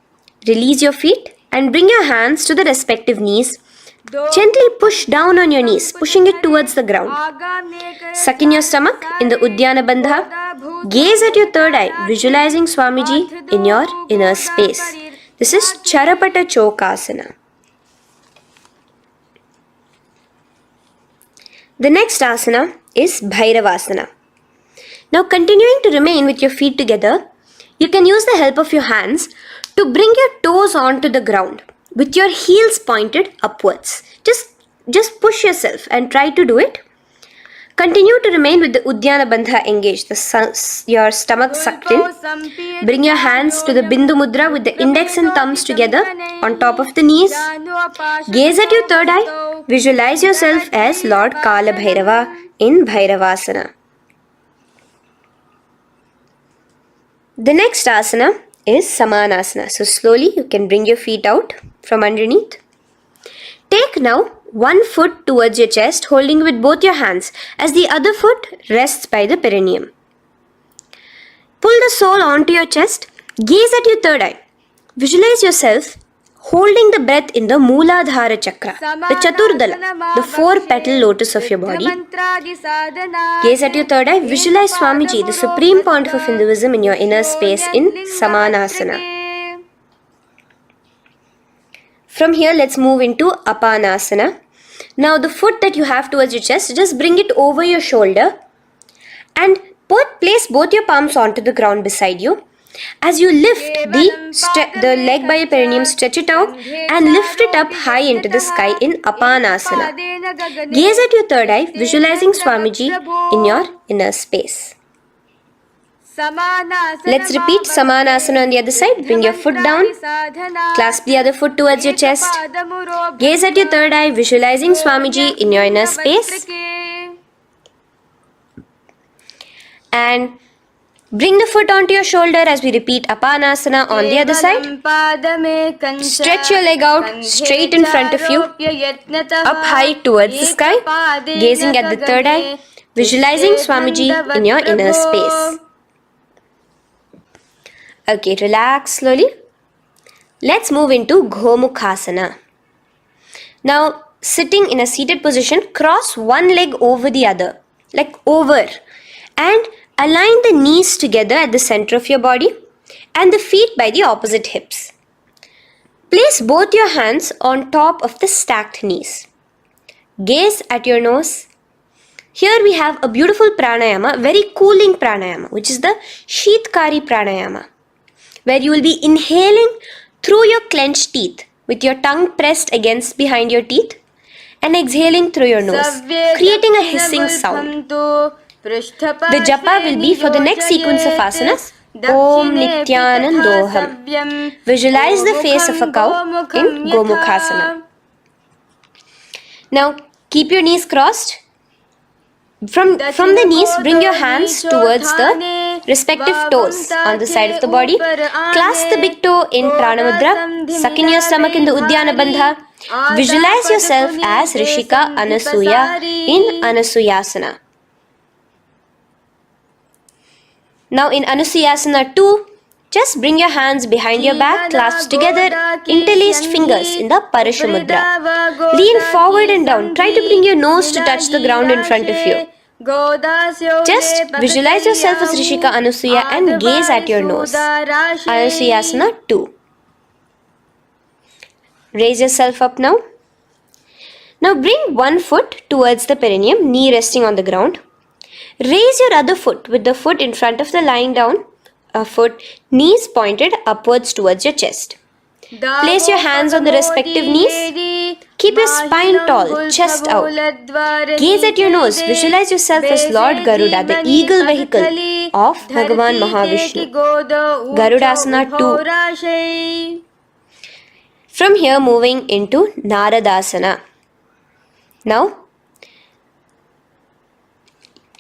release your feet and bring your hands to the respective knees. Gently push down on your knees, pushing it towards the ground. Suck in your stomach in the Udyana Bandha. Gaze at your third eye, visualizing Swamiji in your inner space. This is Charapata Chokasana. The next asana is Bhairavasana. Now, continuing to remain with your feet together, you can use the help of your hands to bring your toes onto the ground with your heels pointed upwards. Just push yourself and try to do it. Continue to remain with the Udyana Bandha engaged, your stomach sucked in. Bring your hands to the Bindu Mudra with the index and thumbs together on top of the knees. Gaze at your third eye. Visualize yourself as Lord Kala Bhairava in Bhairavasana. The next asana is Samanasana. So slowly you can bring your feet out from underneath. Take now one foot towards your chest, holding with both your hands as the other foot rests by the perineum. Pull the sole onto your chest. Gaze at your third eye. Visualize yourself holding the breath in the Mooladhara Chakra, the Chaturdala, the 4-petal lotus of your body. Gaze at your third eye. Visualize Swamiji, the Supreme Pontiff of Hinduism, in your inner space in Samanasana. From here, let's move into Apanasana. Now, the foot that you have towards your chest, just bring it over your shoulder and place both your palms onto the ground beside you. As you lift the leg by your perineum, stretch it out and lift it up high into the sky in Apanasana. Gaze at your third eye, visualizing Swamiji in your inner space. Let's repeat Samanasana on the other side. Bring your foot down. Clasp the other foot towards your chest. Gaze at your third eye, visualizing Swamiji in your inner space. And bring the foot onto your shoulder as we repeat Apanasana on the other side. Stretch your leg out straight in front of you, up high towards the sky, gazing at the third eye, visualizing Swamiji in your inner space. Okay, relax slowly. Let's move into Gomukhasana. Now, sitting in a seated position, cross one leg over the other, like over, and align the knees together at the center of your body and the feet by the opposite hips. Place both your hands on top of the stacked knees. Gaze at your nose. Here we have a beautiful pranayama, very cooling pranayama, which is the Sheetkari pranayama, where you will be inhaling through your clenched teeth with your tongue pressed against behind your teeth and exhaling through your nose, creating a hissing sound. The japa will be for the next sequence of asanas. Om Nityanandoham. Visualize the face of a cow in Gomukhasana. Now keep your knees crossed. From the knees, bring your hands towards the respective toes on the side of the body. Clasp the big toe in Pranamudra. Suck in your stomach in the Udyana Bandha. Visualize yourself as Rishika Anasuya in Anasuyasana. Now in Anusuyasana 2, just bring your hands behind your back, clasped together, interlaced fingers in the Parashamudra. Lean forward and down. Try to bring your nose to touch the ground in front of you. Just visualize yourself as Rishika Anasuya and gaze at your nose. Anusuyasana 2. Raise yourself up now. Now bring one foot towards the perineum, knee resting on the ground. Raise your other foot with the foot in front of the lying down foot, knees pointed upwards towards your chest. Place your hands on the respective knees. Keep your spine tall, chest out. Gaze at your nose. Visualize yourself as Lord Garuda, the eagle vehicle of Bhagavan Mahavishnu. Garudasana 2. From here, moving into Naradasana. Now,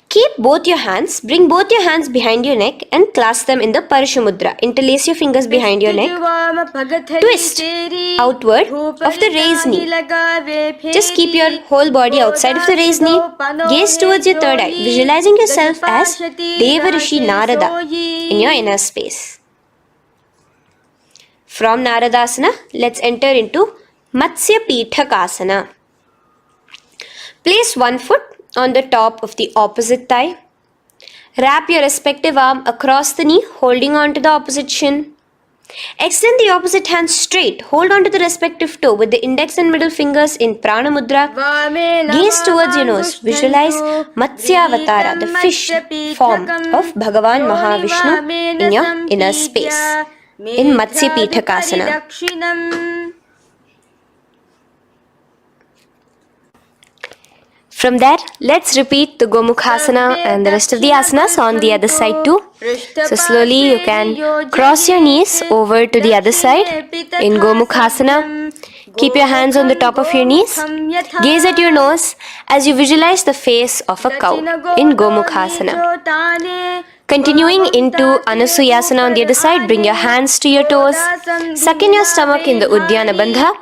keep both your hands, bring both your hands behind your neck and clasp them in the Parashamudra. Interlace your fingers behind your neck. Twist outward of the raised knee. Just keep your whole body outside of the raised knee. Gaze towards your third eye, visualizing yourself as Devarishi Narada in your inner space. From Naradasana, let's enter into Matsya Pithakasana. Place one foot on the top of the opposite thigh. Wrap your respective arm across the knee, holding on to the opposite shin. Extend the opposite hand straight. Hold on to the respective toe with the index and middle fingers in Prana Mudra. Gaze towards your nose. Visualize Matsyavatara, the fish form of Bhagavan Mahavishnu in your inner space in Matsya Pitakasana. From there, let's repeat the Gomukhasana and the rest of the asanas on the other side too. So slowly you can cross your knees over to the other side in Gomukhasana. Keep your hands on the top of your knees. Gaze at your nose as you visualize the face of a cow in Gomukhasana. Continuing into Anusuyasana on the other side, bring your hands to your toes. Suck in your stomach in the Uddiyana Bandha.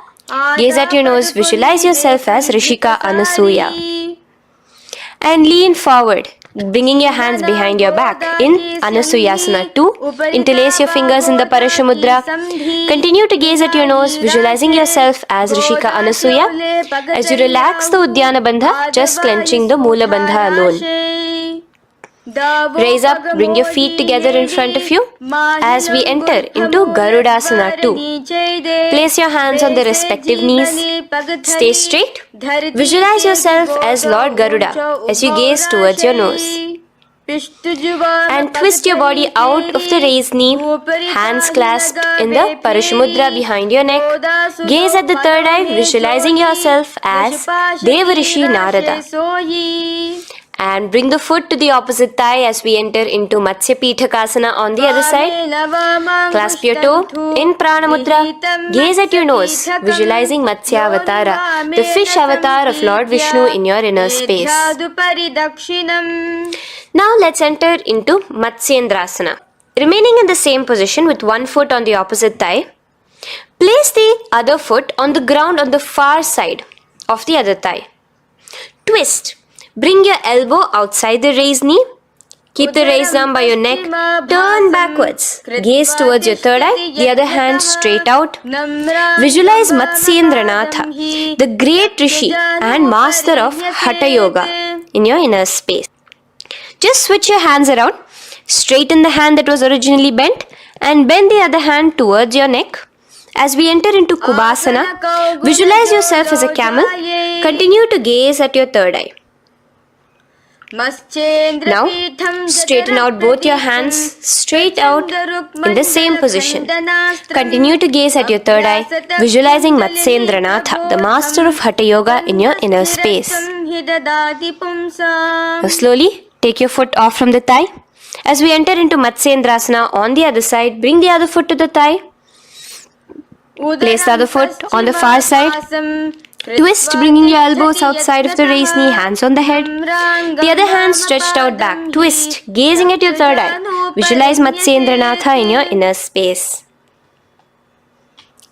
Gaze at your nose, visualize yourself as Rishika Anasuya. And lean forward, bringing your hands behind your back in Anusuyasana 2. Interlace your fingers in the Parashamudra. Continue to gaze at your nose, visualizing yourself as Rishika Anasuya. As you relax the Uddiyana Bandha, just clenching the Mula Bandha alone. Raise up, bring your feet together in front of you as we enter into Garudasana 2. Place your hands on the respective knees. Stay straight. Visualize yourself as Lord Garuda as you gaze towards your nose. And twist your body out of the raised knee, hands clasped in the Parashamudra behind your neck. Gaze at the third eye, visualizing yourself as Devarishi Narada. And bring the foot to the opposite thigh as we enter into Matsya Pitakasana on the other side. Clasp your toe in Prana Mudra. Gaze at your nose, visualizing Matsyavatara, the fish avatar of Lord Vishnu in your inner space. Now let's enter into Matsyendrasana. Remaining in the same position with one foot on the opposite thigh, place the other foot on the ground on the far side of the other thigh. Twist. Bring your elbow outside the raised knee. Keep the raised arm by your neck. Turn backwards. Gaze towards your third eye, the other hand straight out. Visualize Matsyendranatha, the great Rishi and master of Hatha Yoga in your inner space. Just switch your hands around. Straighten the hand that was originally bent and bend the other hand towards your neck. As we enter into Kubhasana, visualize yourself as a camel. Continue to gaze at your third eye. Now, straighten out both your hands straight out in the same position. Continue to gaze at your third eye, visualizing Matsyendranatha, the master of Hatha Yoga in your inner space. Now slowly take your foot off from the thigh. As we enter into Matsyendrasana on the other side, bring the other foot to the thigh. Place the other foot on the far side. Twist, bringing your elbows outside of the raised knee, hands on the head. The other hand stretched out back. Twist, gazing at your third eye. Visualize Matsyendranatha in your inner space.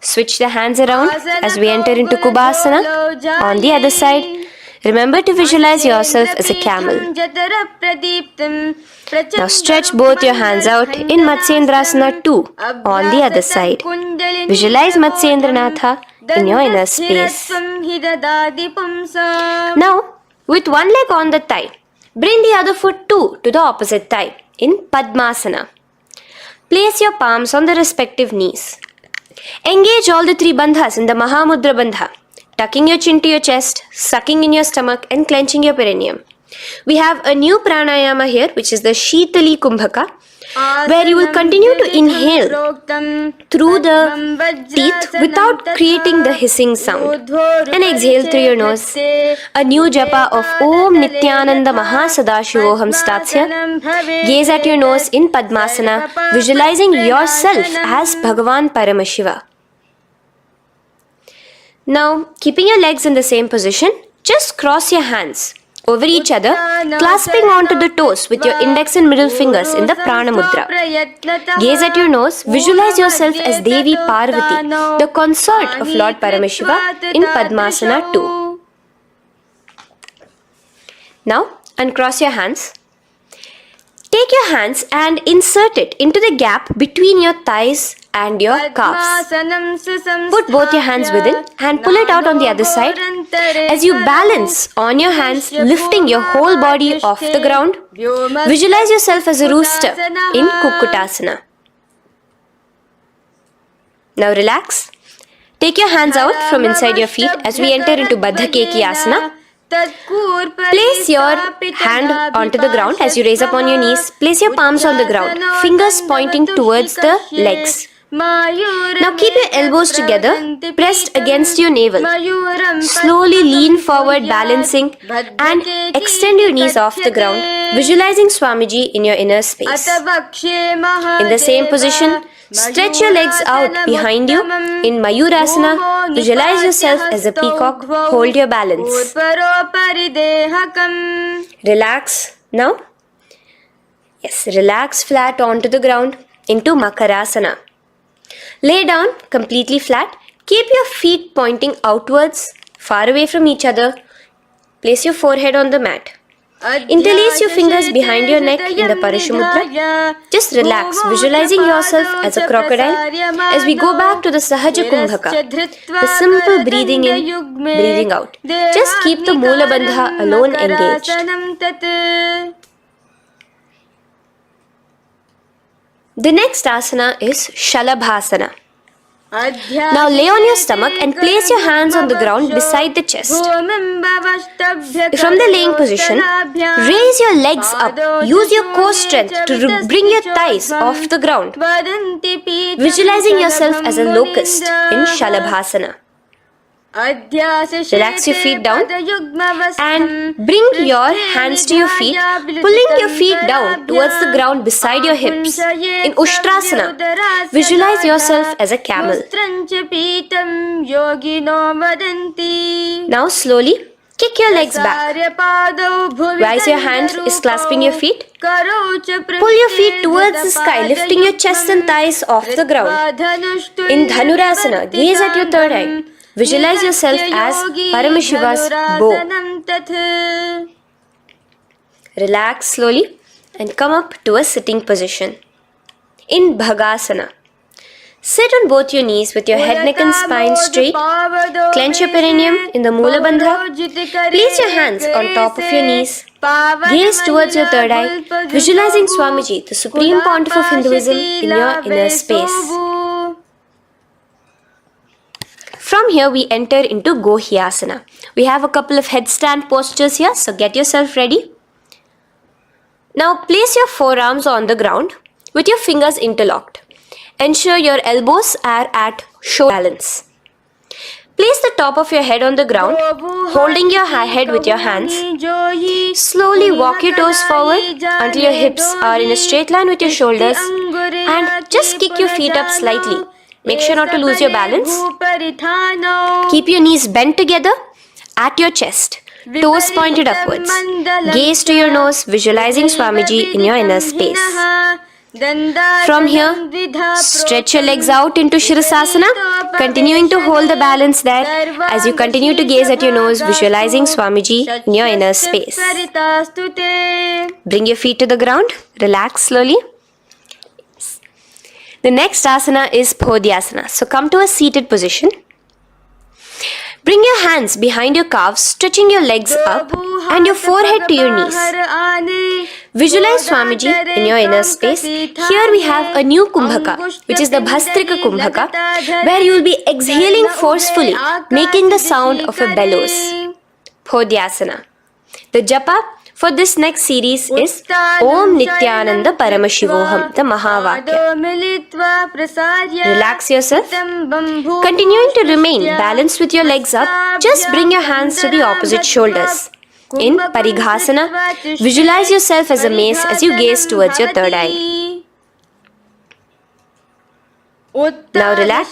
Switch the hands around as we enter into Kubhasana on the other side. Remember to visualize yourself as a camel. Now stretch both your hands out in Matsyendrasana 2 on the other side. Visualize Matsyendranatha in your inner space. Now, with one leg on the thigh, bring the other foot too to the opposite thigh in Padmasana. Place your palms on the respective knees. Engage all the three bandhas in the Mahamudra Bandha, tucking your chin to your chest, sucking in your stomach and clenching your perineum. We have a new pranayama here, which is the Shitali Kumbhaka, where you will continue to inhale through the teeth without creating the hissing sound and exhale through your nose. A new japa of Om Nityananda Mahasadashivoham starts here. Gaze at your nose in Padmasana, visualizing yourself as Bhagavan Paramashiva. Now, keeping your legs in the same position, just cross your hands over each other, clasping onto the toes with your index and middle fingers in the Prana Mudra. Gaze at your nose, visualize yourself as Devi Parvati, the consort of Lord Paramashiva in Padmasana 2. Now, uncross your hands. Take your hands and insert it into the gap between your thighs and your calves. Put both your hands within and pull it out on the other side. As you balance on your hands, lifting your whole body off the ground, visualize yourself as a rooster in Kukkutasana. Now relax. Take your hands out from inside your feet as we enter into Baddha Kekiasana. Place your hand onto the ground as you raise up on your knees. Place your palms on the ground, fingers pointing towards the legs. Now keep your elbows together, pressed against your navel. Slowly lean forward, balancing, and extend your knees off the ground, visualizing Swamiji in your inner space. In the same position, stretch your legs out behind you. In Mayurasana, visualize yourself as a peacock. Hold your balance. Relax now. Yes, relax flat onto the ground into Makarasana. Lay down completely flat. Keep your feet pointing outwards, far away from each other. Place your forehead on the mat. Interlace your fingers behind your neck in the Parashumudra. Just relax, visualizing yourself as a crocodile as we go back to the Sahaja Kumbhaka, the simple breathing in, breathing out. Just keep the Moola Bandha alone engaged. The next asana is Shalabhasana. Now lay on your stomach and place your hands on the ground beside the chest. From the laying position, raise your legs up. Use your core strength to bring your thighs off the ground. Visualizing yourself as a locust in Shalabhasana. Relax your feet down and bring your hands to your feet, pulling your feet down towards the ground beside your hips. In Ushtrasana, visualize yourself as a camel. Now slowly kick your legs back. Rise your hand is clasping your feet. Pull your feet towards the sky, lifting your chest and thighs off the ground. In Dhanurasana, gaze at your third eye. Visualize yourself as Paramashiva's bow. Relax slowly and come up to a sitting position. In Bhagasana, sit on both your knees with your head, neck and spine straight. Clench your perineum in the Moola Bandha. Place your hands on top of your knees. Gaze towards your third eye, visualizing Swamiji, the Supreme Pontiff of Hinduism, in your inner space. From here we enter into Gohyasana. We have a couple of headstand postures here, so get yourself ready. Now place your forearms on the ground with your fingers interlocked. Ensure your elbows are at shoulder balance. Place the top of your head on the ground, holding your head with your hands. Slowly walk your toes forward until your hips are in a straight line with your shoulders, and just kick your feet up slightly. Make sure not to lose your balance. Keep your knees bent together at your chest. Toes pointed upwards. Gaze to your nose, visualizing Swamiji in your inner space. From here, stretch your legs out into Shirasasana, continuing to hold the balance there as you continue to gaze at your nose, visualizing Swamiji in your inner space. Bring your feet to the ground. Relax slowly. The next asana is Podhyasana. So come to a seated position. Bring your hands behind your calves, stretching your legs up and your forehead to your knees. Visualize Swamiji in your inner space. Here we have a new Kumbhaka, which is the Bhastrika Kumbhaka, where you will be exhaling forcefully, making the sound of a bellows. Podhyasana. The japa for this next series is Om Nityananda Paramashivoham, the Mahavakya. Relax yourself. Continuing to remain balanced with your legs up, just bring your hands to the opposite shoulders. In Parighasana, visualize yourself as a mace as you gaze towards your third eye. Now relax.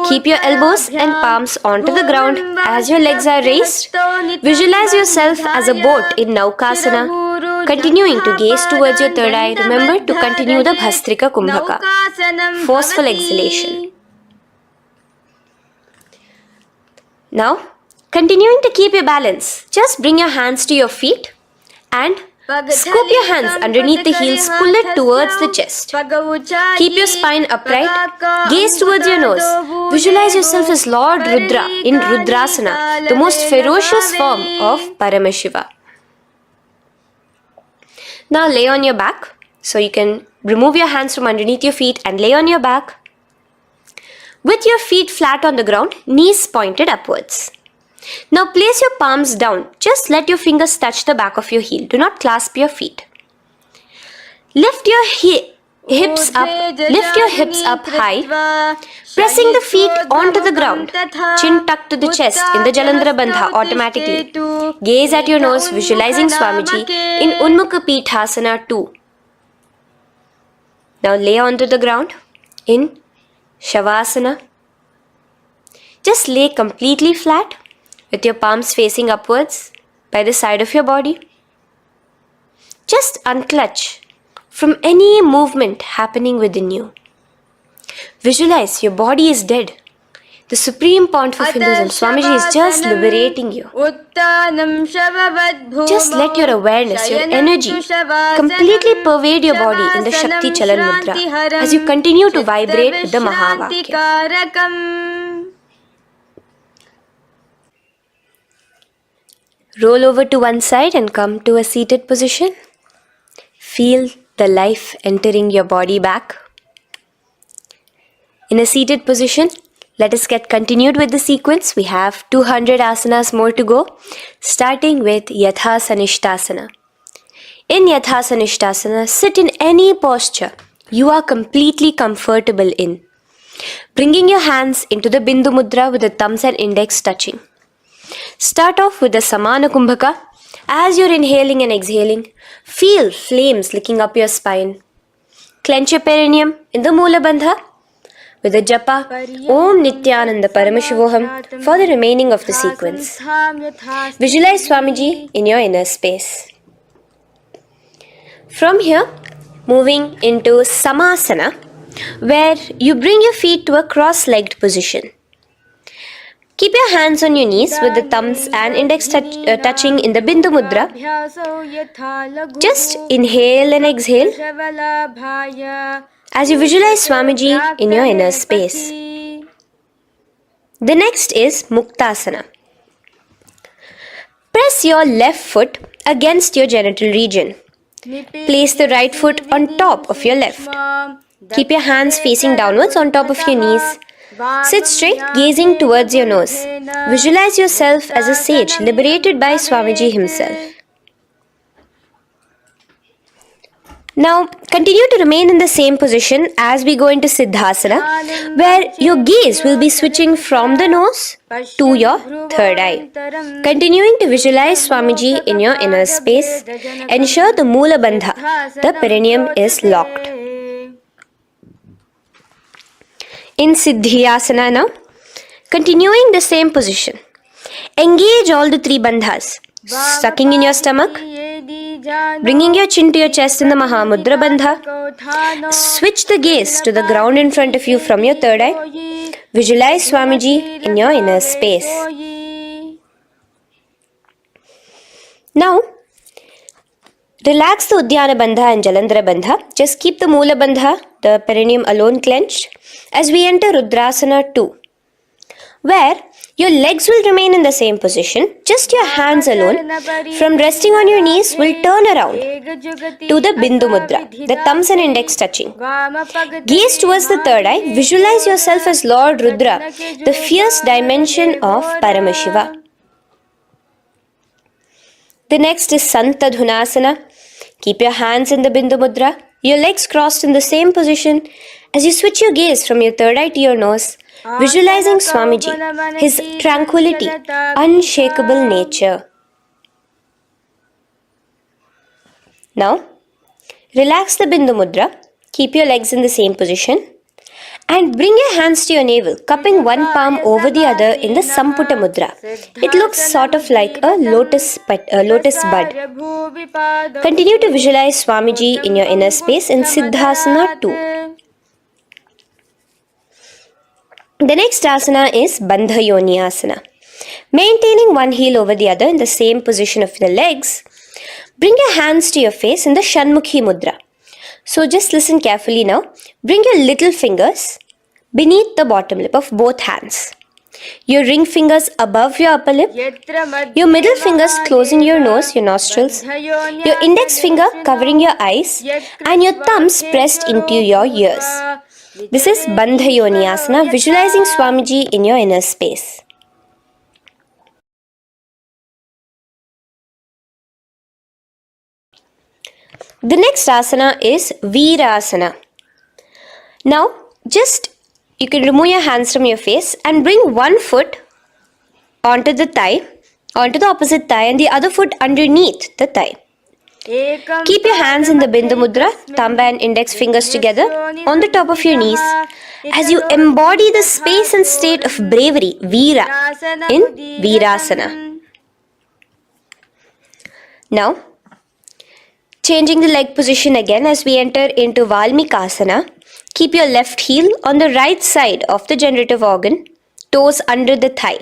Keep your elbows and palms onto the ground as your legs are raised. Visualize yourself as a boat in Naukasana. Continuing to gaze towards your third eye, remember to continue the Bhastrika Kumbhaka. Forceful exhalation. Now, continuing to keep your balance, just bring your hands to your feet and Scoop your hands underneath the heels, pull it towards the chest. Keep your spine upright, gaze towards your nose. Visualize yourself as Lord Rudra in Rudrasana, the most ferocious form of Paramashiva. Now lay on your back. So you can remove your hands from underneath your feet and lay on your back. With your feet flat on the ground, knees pointed upwards. Now place your palms down. Just let your fingers touch the back of your heel. Do not clasp your feet. Lift your hips up high, pressing the feet onto the ground. Chin tucked to the chest in the Jalandhara Bandha automatically. Gaze at your nose, visualizing Swamiji in Unmukha Pithasana 2. Now lay onto the ground in Shavasana. Just lay completely flat with your palms facing upwards by the side of your body. Just unclutch from any movement happening within you. Visualize your body is dead. The Supreme Pontiff of Hinduism, Swamiji, is just liberating you. Just let your awareness, your energy completely pervade your body in the Shakti Chalan Mudra as you continue to vibrate with the Mahavakya. Roll over to one side and come to a seated position. Feel the life entering your body back. In a seated position, let us get continued with the sequence. We have 200 asanas more to go, starting with Yatha Sanishtasana. In Yatha Sanishtasana, sit in any posture you are completely comfortable in, bringing your hands into the Bindu Mudra with the thumbs and index touching. Start off with the Samana Kumbhaka. As you're inhaling and exhaling, feel flames licking up your spine. Clench your perineum in the Moola Bandha with the japa Om Nityananda Paramashivoham for the remaining of the sequence. Visualize Swamiji in your inner space. From here, moving into Samasana, where you bring your feet to a cross-legged position. Keep your hands on your knees with the thumbs and index touching in the Bindu Mudra. Just inhale and exhale as you visualize Swamiji in your inner space. The next is Muktasana. Press your left foot against your genital region. Place the right foot on top of your left. Keep your hands facing downwards on top of your knees. Sit straight, gazing towards your nose. Visualize yourself as a sage liberated by Swamiji himself. Now, continue to remain in the same position as we go into Siddhasana, where your gaze will be switching from the nose to your third eye. Continuing to visualize Swamiji in your inner space, ensure the Moola Bandha, the perineum, is locked. In Siddhyasana now, continuing the same position. Engage all the three bandhas, sucking in your stomach, bringing your chin to your chest in the Mahamudra Bandha. Switch the gaze to the ground in front of you from your third eye. Visualize Swamiji in your inner space. Now, relax the Uddiyana Bandha and Jalandhara Bandha. Just keep the Moola Bandha, the perineum, alone clenched as we enter Rudrasana 2, where your legs will remain in the same position, just your hands alone from resting on your knees will turn around to the Bindu Mudra, the thumbs and index touching. Gaze towards the third eye, visualize yourself as Lord Rudra, the fierce dimension of Paramashiva. The next is Santa Dhunasana. Keep your hands in the Bindu Mudra, your legs crossed in the same position as you switch your gaze from your third eye to your nose, visualizing Swamiji, his tranquility, unshakable nature. Now, relax the Bindu Mudra, keep your legs in the same position and bring your hands to your navel, cupping one palm over the other in the Samputa Mudra. It looks sort of like a lotus bud. Continue to visualize Swamiji in your inner space in Siddhasana 2. The next asana is Bandha Yoni Asana. Maintaining one heel over the other in the same position of the legs, Bring your hands to your face in the Shanmukhi Mudra. So just listen carefully now. Bring your little fingers beneath the bottom lip of both hands. Your ring fingers above your upper lip. Your middle fingers closing your nose, your nostrils. Your index finger covering your eyes. And your thumbs pressed into your ears. This is Bandha Yoni Asana, visualizing Swamiji in your inner space. The next asana is Virasana. Now, you can remove your hands from your face and bring one foot onto the opposite thigh, and the other foot underneath the thigh. Keep your hands in the Bindu Mudra, thumb and index fingers together on the top of your knees as you embody the space and state of bravery, Veera, in Virasana. Now, changing the leg position again as we enter into Valmikasana. Keep your left heel on the right side of the generative organ, toes under the thigh.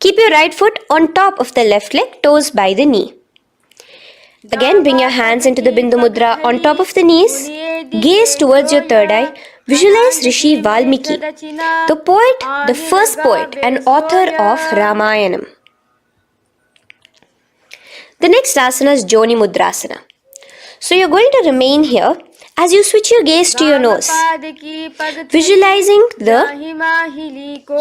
Keep your right foot on top of the left leg, toes by the knee. Again, bring your hands into the Bindu Mudra on top of the knees. Gaze towards your third eye. Visualize Rishi Valmiki, the poet, the first poet and author of Ramayanam. The next asana is Joni Mudrasana. So you're going to remain here as you switch your gaze to your nose, visualizing the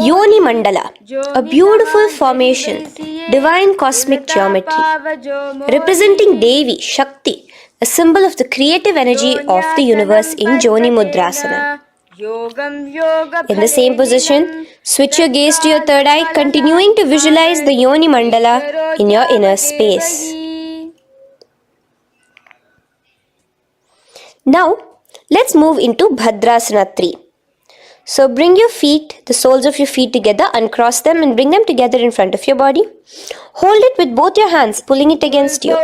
Yoni Mandala, a beautiful formation, divine cosmic geometry, representing Devi, Shakti, a symbol of the creative energy of the universe in Joni Mudrasana. In the same position, switch your gaze to your third eye, continuing to visualize the Yoni Mandala in your inner space. Now, let's move into Bhadrasana 3. So bring your feet, the soles of your feet together, uncross them and bring them together in front of your body. Hold it with both your hands, pulling it against you.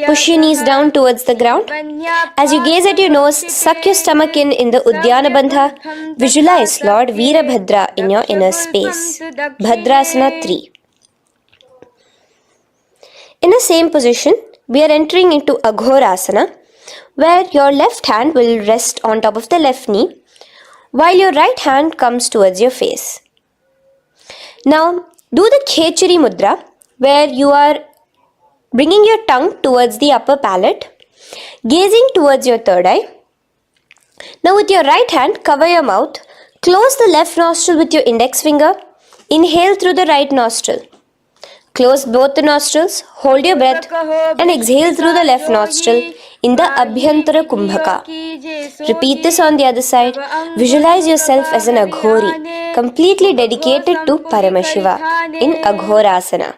Push your knees down towards the ground. As you gaze at your nose, suck your stomach in the Udyana Bandha. Visualize Lord Veerabhadra in your inner space. Bhadrasana 3. In the same position, we are entering into Aghorasana, where your left hand will rest on top of the left knee, while your right hand comes towards your face. Now, do the Khechari Mudra, where you are bringing your tongue towards the upper palate, gazing towards your third eye. Now, with your right hand, cover your mouth, close the left nostril with your index finger, inhale through the right nostril. Close both the nostrils, hold your breath and exhale through the left nostril in the Abhyantara Kumbhaka. Repeat this on the other side. Visualize yourself as an Aghori, completely dedicated to Paramashiva in Aghorasana.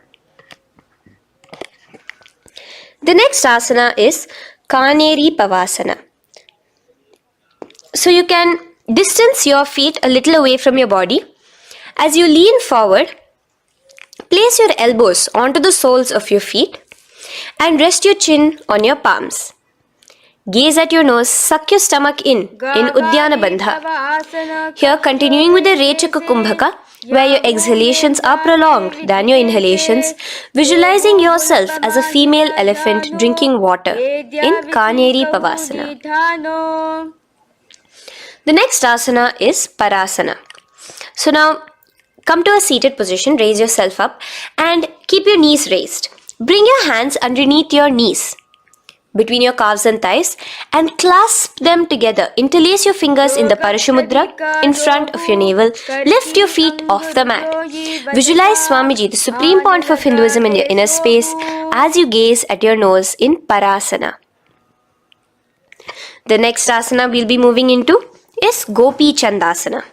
The next asana is Kaneri Pavasana. So you can distance your feet a little away from your body. As you lean forward, place your elbows onto the soles of your feet and rest your chin on your palms. Gaze at your nose, suck your stomach in Udyana Bandha. Here, continuing with the Rechaka Kumbhaka, where your exhalations are prolonged than your inhalations, visualizing yourself as a female elephant drinking water in Kaneri Pavasana. The next asana is Parasana. So now, come to a seated position, raise yourself up and keep your knees raised. Bring your hands underneath your knees, between your calves and thighs, and clasp them together. Interlace your fingers in the Parashamudra in front of your navel. Lift your feet off the mat. Visualize Swamiji, the Supreme Pontiff of Hinduism, in your inner space as you gaze at your nose in Parasana. The next asana we'll be moving into is Gopi Chandasana.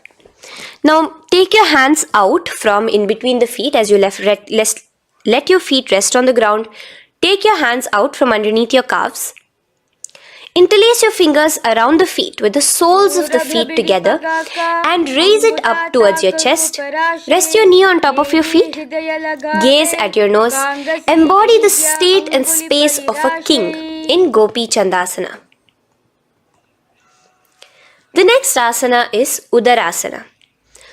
Now, take your hands out from in between the feet as you let your feet rest on the ground. Take your hands out from underneath your calves. Interlace your fingers around the feet with the soles of the feet together and raise it up towards your chest. Rest your knee on top of your feet. Gaze at your nose. Embody the state and space of a king in Gopi Chandasana. The next asana is Udarasana.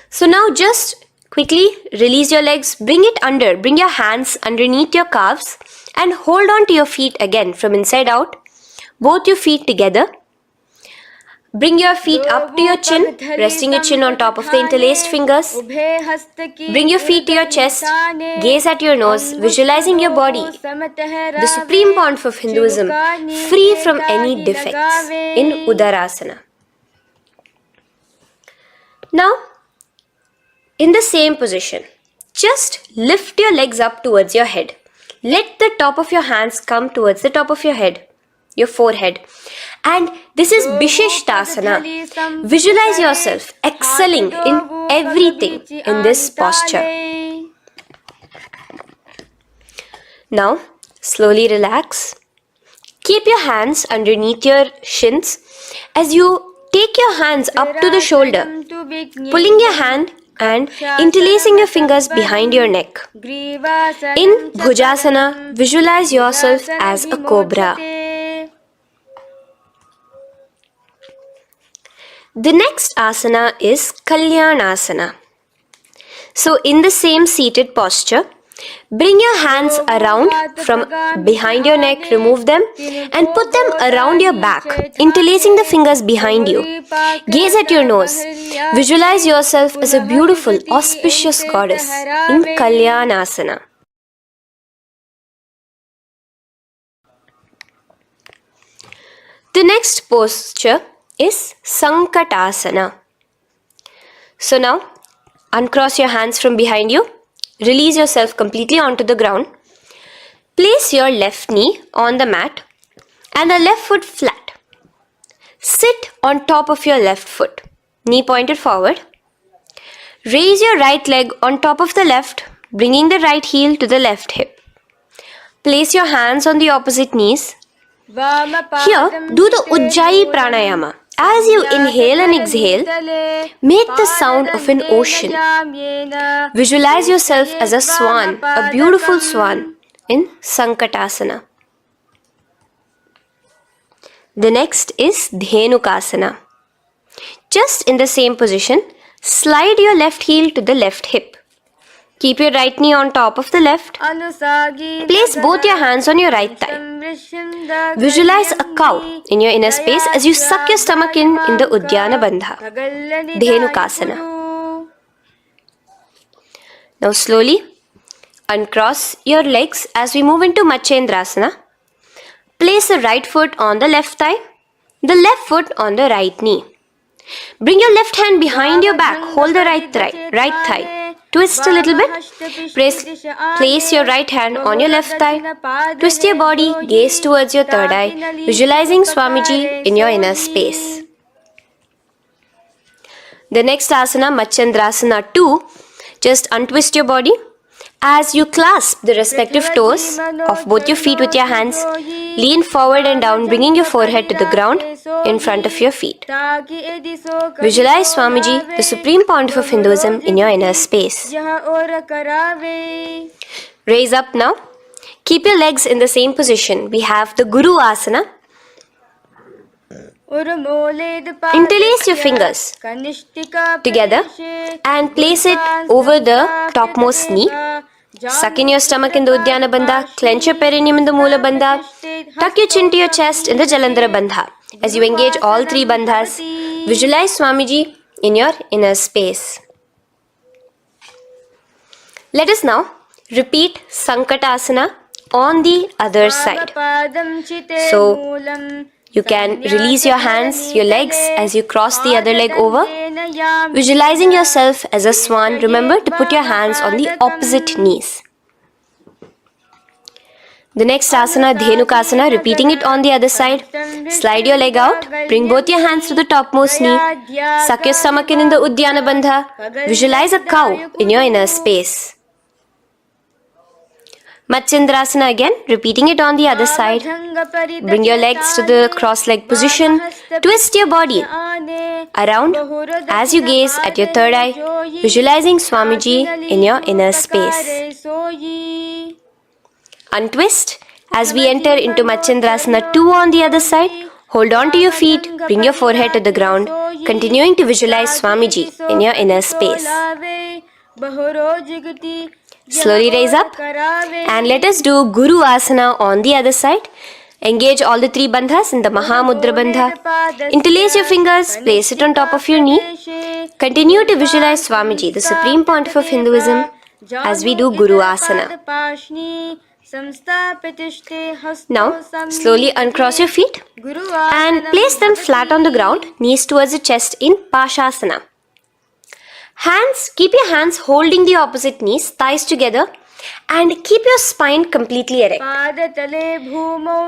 So now just quickly release your legs, bring your hands underneath your calves And hold on to your feet again from inside out. Both your feet together. Bring your feet up to your chin, resting your chin on top of the interlaced fingers. Bring your feet to your chest, gaze at your nose, visualizing your body, the supreme pontiff of Hinduism, free from any defects in Udarasana. Now, in the same position, just lift your legs up towards your head. Let the top of your hands come towards the top of your head, your forehead. And this is Vishishtasana. Visualize yourself excelling in everything in this posture. Now, slowly relax. Keep your hands underneath your shins as you take your hands up to the shoulder, pulling your hand and interlacing your fingers behind your neck. In Bhujasana, visualize yourself as a cobra. The next asana is Kalyanasana. So in the same seated posture, bring your hands around from behind your neck, remove them and put them around your back, interlacing the fingers behind you. Gaze at your nose. Visualize yourself as a beautiful, auspicious goddess in Kalyanasana. The next posture is Sankatasana. So now, uncross your hands from behind you. Release yourself completely onto the ground. Place your left knee on the mat and the left foot flat. Sit on top of your left foot, knee pointed forward. Raise your right leg on top of the left, bringing the right heel to the left hip. Place your hands on the opposite knees. Here, do the Ujjayi Pranayama. As you inhale and exhale, make the sound of an ocean. Visualize yourself as a swan, a beautiful swan in Sankatasana. The next is Dhenukasana. Just in the same position, slide your left heel to the left hip. Keep your right knee on top of the left. Place both your hands on your right thigh. Visualize a cow in your inner space as you suck your stomach in the Uddiyana Bandha, Dhenukasana. Now slowly uncross your legs as we move into Matsyendrasana. Place the right foot on the left thigh, the left foot on the right knee. Bring your left hand behind your back, hold the right thigh. Twist a little bit. Place your right hand on your left thigh. Twist your body, gaze towards your third eye, visualizing Swamiji in your inner space. The next asana, Matsyendrasana 2, just untwist your body. As you clasp the respective toes of both your feet with your hands, lean forward and down, bringing your forehead to the ground in front of your feet. Visualize Swamiji, the supreme pontiff of Hinduism, in your inner space. Raise up now. Keep your legs in the same position. We have the Guru Asana. Interlace your fingers together and place it over the topmost knee. Suck in your stomach in the Uddiyana Bandha, clench your perineum in the Moola Bandha, tuck your chin to your chest in the Jalandhara Bandha. As you engage all three bandhas, visualize Swamiji in your inner space. Let us now repeat Sankatasana on the other side. So, you can release your hands, your legs as you cross the other leg over. Visualizing yourself as a swan, remember to put your hands on the opposite knees. The next asana, Dhenukasana, repeating it on the other side. Slide your leg out, bring both your hands to the topmost knee. Suck your stomach in the Uddiyana Bandha. Visualize a cow in your inner space. Matsyendrasana again, repeating it on the other side. Bring your legs to the cross-leg position. Twist your body around as you gaze at your third eye, visualizing Swamiji in your inner space. Untwist as we enter into Matsyendrasana 2 on the other side. Hold on to your feet, bring your forehead to the ground, continuing to visualize Swamiji in your inner space. Slowly raise up and let us do Guru Asana on the other side. Engage all the three bandhas in the Mahamudra Bandha. Interlace your fingers, place it on top of your knee. Continue to visualize Swamiji, the Supreme Pontiff of Hinduism, as we do Guru Asana. Now, slowly uncross your feet and place them flat on the ground, knees towards the chest in Pashasana. Keep your hands holding the opposite knees, thighs together, and keep your spine completely erect.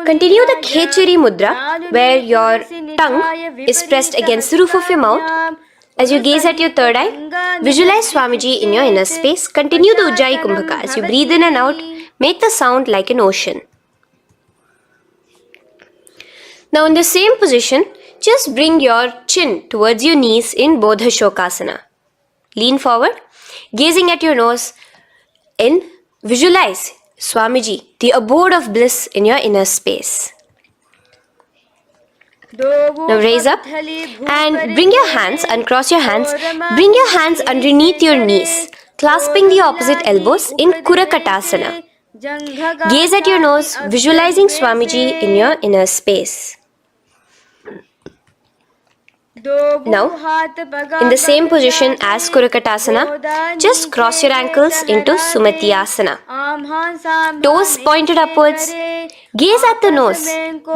Continue the Khechari Mudra, where your tongue is pressed against the roof of your mouth. As you gaze at your third eye, visualize Swamiji in your inner space. Continue the Ujjayi Kumbhaka. As you breathe in and out, make the sound like an ocean. Now in the same position, just bring your chin towards your knees in Bodha Shokasana. Lean forward, gazing at your nose, and visualize Swamiji, the abode of bliss in your inner space. Now raise up and bring your hands, uncross your hands, bring your hands underneath your knees, clasping the opposite elbows in Kurakatasana. Gaze at your nose, visualizing Swamiji in your inner space. Now, in the same position as Kurakatasana, just cross your ankles into Sumatyasana. Toes pointed upwards. Gaze at the nose.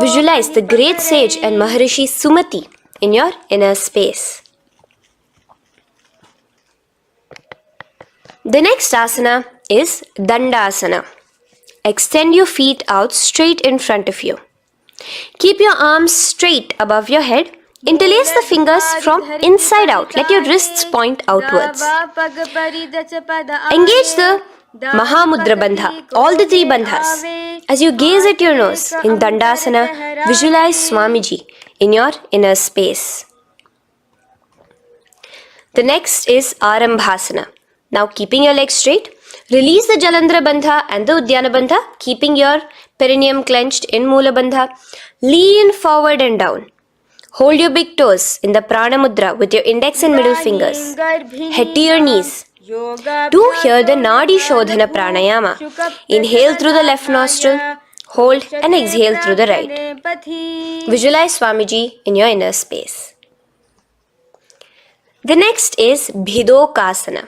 Visualize the great sage and Maharishi Sumati in your inner space. The next asana is Dandasana. Extend your feet out straight in front of you. Keep your arms straight above your head. Interlace the fingers from inside out. Let your wrists point outwards. Engage the Mahamudra Bandha, all the three bandhas. As you gaze at your nose in Dandasana, visualize Swamiji in your inner space. The next is Arambhasana. Now keeping your legs straight, release the Jalandhara Bandha and the Udyana Bandha, keeping your perineum clenched in Mula Bandha. Lean forward and down. Hold your big toes in the Prana Mudra with your index and middle fingers. Head to your knees. Do here the Nadi Shodhana Pranayama. Inhale through the left nostril, hold and exhale through the right. Visualize Swamiji in your inner space. The next is Bhidokasana.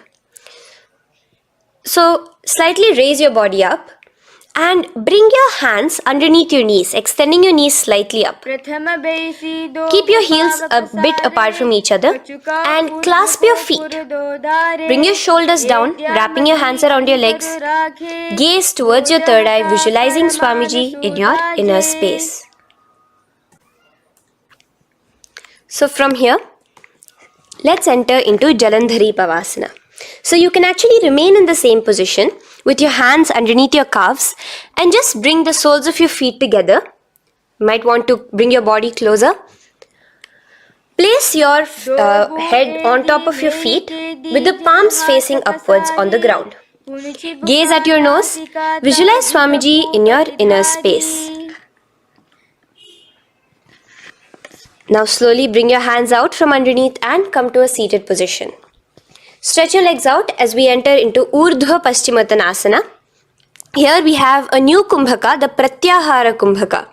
So, slightly raise your body up and bring your hands underneath your knees, extending your knees slightly up. Keep your heels a bit apart from each other and clasp your feet. Bring your shoulders down, wrapping your hands around your legs. Gaze towards your third eye, visualizing Swamiji in your inner space. So from here, let's enter into Jalandhari Pavasana. So you can actually remain in the same position with your hands underneath your calves and just bring the soles of your feet together. You might want to bring your body closer. Place your head on top of your feet with the palms facing upwards on the ground. Gaze at your nose. Visualize Swamiji in your inner space. Now slowly bring your hands out from underneath and come to a seated position. Stretch your legs out as we enter into Urdhva Paschimottanasana. Here we have a new Kumbhaka, the Pratyahara Kumbhaka,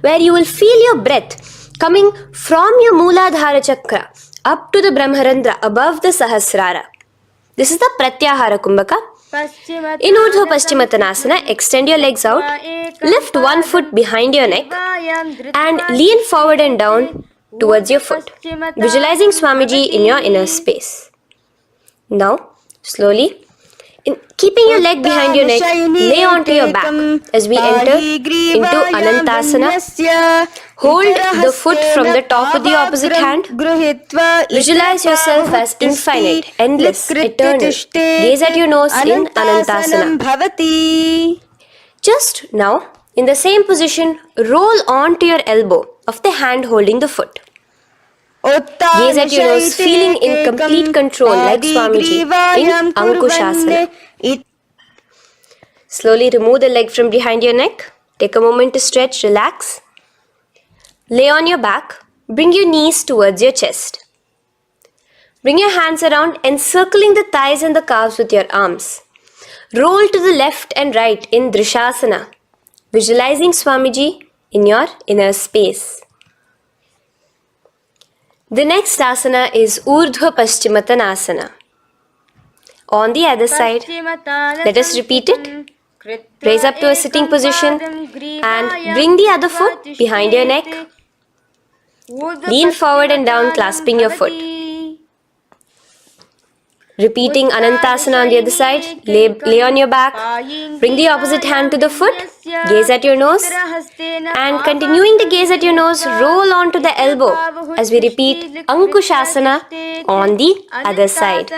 where you will feel your breath coming from your Mooladhara Chakra up to the Brahmarandra above the Sahasrara. This is the Pratyahara Kumbhaka. In Urdhva Paschimottanasana, extend your legs out, lift one foot behind your neck and lean forward and down towards your foot, visualizing Swamiji in your inner space. Now, slowly, keeping your leg behind your neck, lay onto your back as we enter into Anantasana. Hold the foot from the top of the opposite hand. Visualize yourself as infinite, endless, eternal. Gaze at your nose in Anantasana. Just now, in the same position, roll onto your elbow of the hand holding the foot. Gaze at your nose, feeling in complete control like Swamiji in Ankushasana. Slowly remove the leg from behind your neck. Take a moment to stretch, relax. Lay on your back. Bring your knees towards your chest. Bring your hands around, encircling the thighs and the calves with your arms. Roll to the left and right in Drishasana, visualizing Swamiji in your inner space. The next asana is Urdhva Paschimottanasana. On the other side, let us repeat it. Raise up to a sitting position and bring the other foot behind your neck. Lean forward and down, clasping your foot. Repeating Anantasana on the other side, lay on your back, bring the opposite hand to the foot, gaze at your nose, and continuing to gaze at your nose, roll onto the elbow as we repeat Ankushasana on the other side.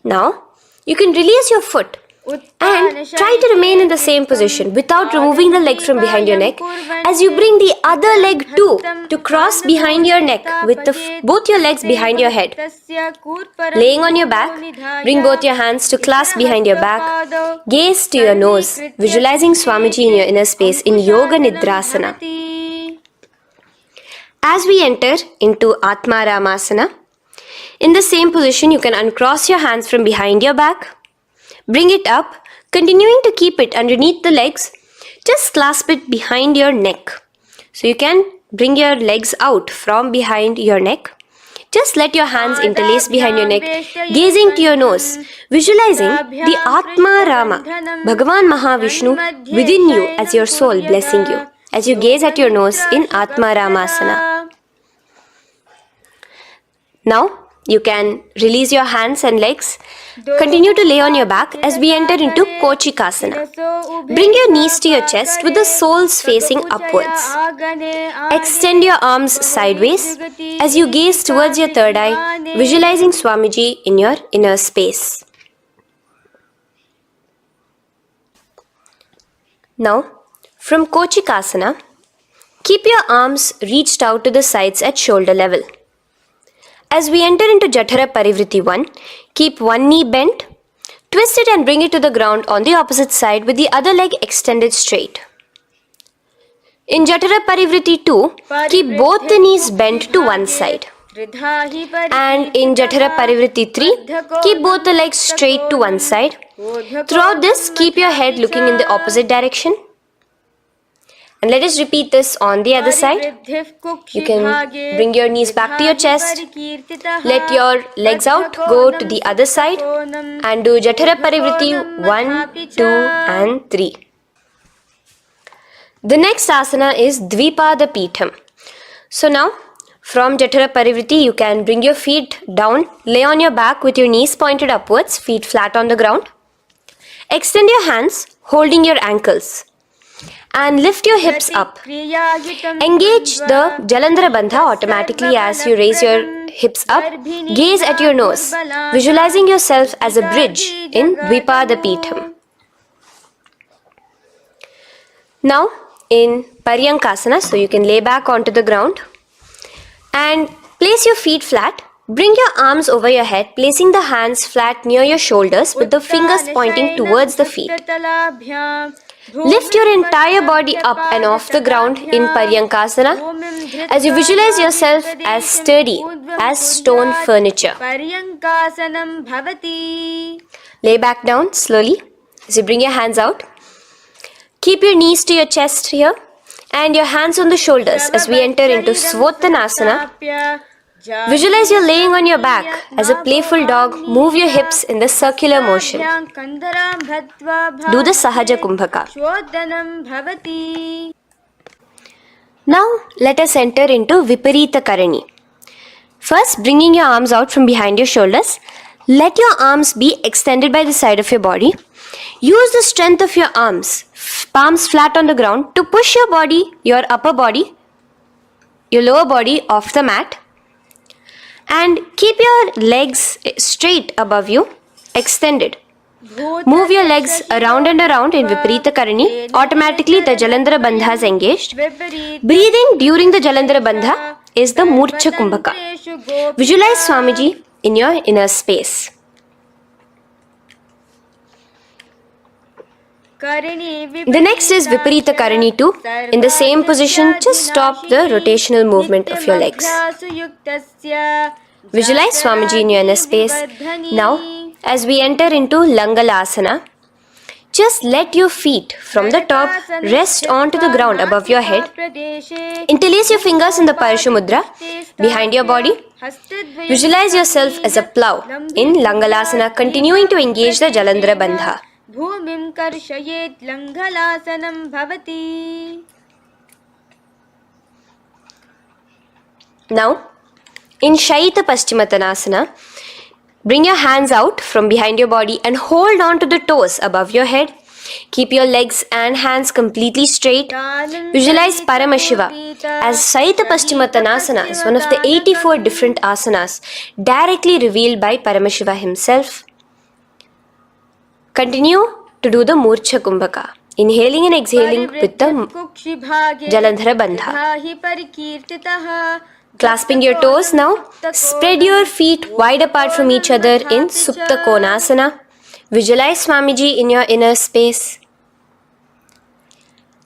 Now, you can release your foot and try to remain in the same position without removing the leg from behind your neck as you bring the other leg too to cross behind your neck with both your legs behind your head. Laying on your back, bring both your hands to clasp behind your back, gaze to your nose, visualizing Swamiji in your inner space in Yoga Nidrasana. As we enter into Atma Ramasana, in the same position you can uncross your hands from behind your back. Bring it up, continuing to keep it underneath the legs. Just clasp it behind your neck. So you can bring your legs out from behind your neck. Just let your hands interlace behind your neck, gazing to your nose, visualizing the Atma Rama, Bhagavan Mahavishnu within you as your soul blessing you, as you gaze at your nose in Atma Ramasana. Now, you can release your hands and legs. Continue to lay on your back as we enter into Kochikasana. Bring your knees to your chest with the soles facing upwards. Extend your arms sideways as you gaze towards your third eye, visualizing Swamiji in your inner space. Now, from Kochikasana, keep your arms reached out to the sides at shoulder level. As we enter into Jatara Parivriti 1, keep one knee bent, twist it and bring it to the ground on the opposite side with the other leg extended straight. In Jatara Parivriti 2, keep both the knees bent to one side. And in Jatara Parivriti 3, keep both the legs straight to one side. Throughout this, keep your head looking in the opposite direction. And let us repeat this on the other side. You can bring your knees back to your chest. Let your legs out, go to the other side and do Jatara Parivriti 1, 2 and 3. The next asana is Dvipada Pitham. So now from Jatara Parivriti you can bring your feet down, lay on your back with your knees pointed upwards, feet flat on the ground. Extend your hands holding your ankles. And lift your hips up. Engage the Jalandhara Bandha automatically as you raise your hips up. Gaze at your nose, visualizing yourself as a bridge in Dvipada Pitham. Now in Paryankasana, so you can lay back onto the ground and place your feet flat. Bring your arms over your head, placing the hands flat near your shoulders with the fingers pointing towards the feet. Lift your entire body up and off the ground in Paryankasana as you visualize yourself as sturdy as stone furniture. Lay back down slowly as you bring your hands out. Keep your knees to your chest here and your hands on the shoulders as we enter into Svottanasana. Visualize you're laying on your back as a playful dog. Move your hips in the circular motion. Do the Sahaja Kumbhaka. Now let us enter into Viparita Karani. First, bringing your arms out from behind your shoulders. Let your arms be extended by the side of your body. Use the strength of your arms, palms flat on the ground, to push your body, your upper body, your lower body off the mat. And keep your legs straight above you, extended. Move your legs around and around in Viparita Karani. Automatically the Jalandhara Bandha is engaged. Breathing during the Jalandhara Bandha is the Murcha Kumbhaka. Visualize Swamiji in your inner space. The next is Viparita Karani 2. In the same position, just stop the rotational movement of your legs. Visualize Swamiji in your inner space. Now, as we enter into Langalasana, just let your feet from the top rest onto the ground above your head. Interlace your fingers in the Parashu Mudra behind your body. Visualize yourself as a plow in Langalasana, continuing to engage the Jalandhara Bandha. भूमिं कर्षयेत् लङ्घलासनं भवति. Now, in Shaita Paschimottanasana, bring your hands out from behind your body and hold on to the toes above your head. Keep your legs and hands completely straight. Visualize Paramashiva as Shaita Paschimottanasana is one of the 84 different asanas directly revealed by Paramashiva himself. Continue to do the Murcha Kumbhaka, inhaling and exhaling with the Jalandhara Bandha. Clasping your toes now, spread your feet wide apart from each other in Supta Konasana. Visualize Swamiji in your inner space.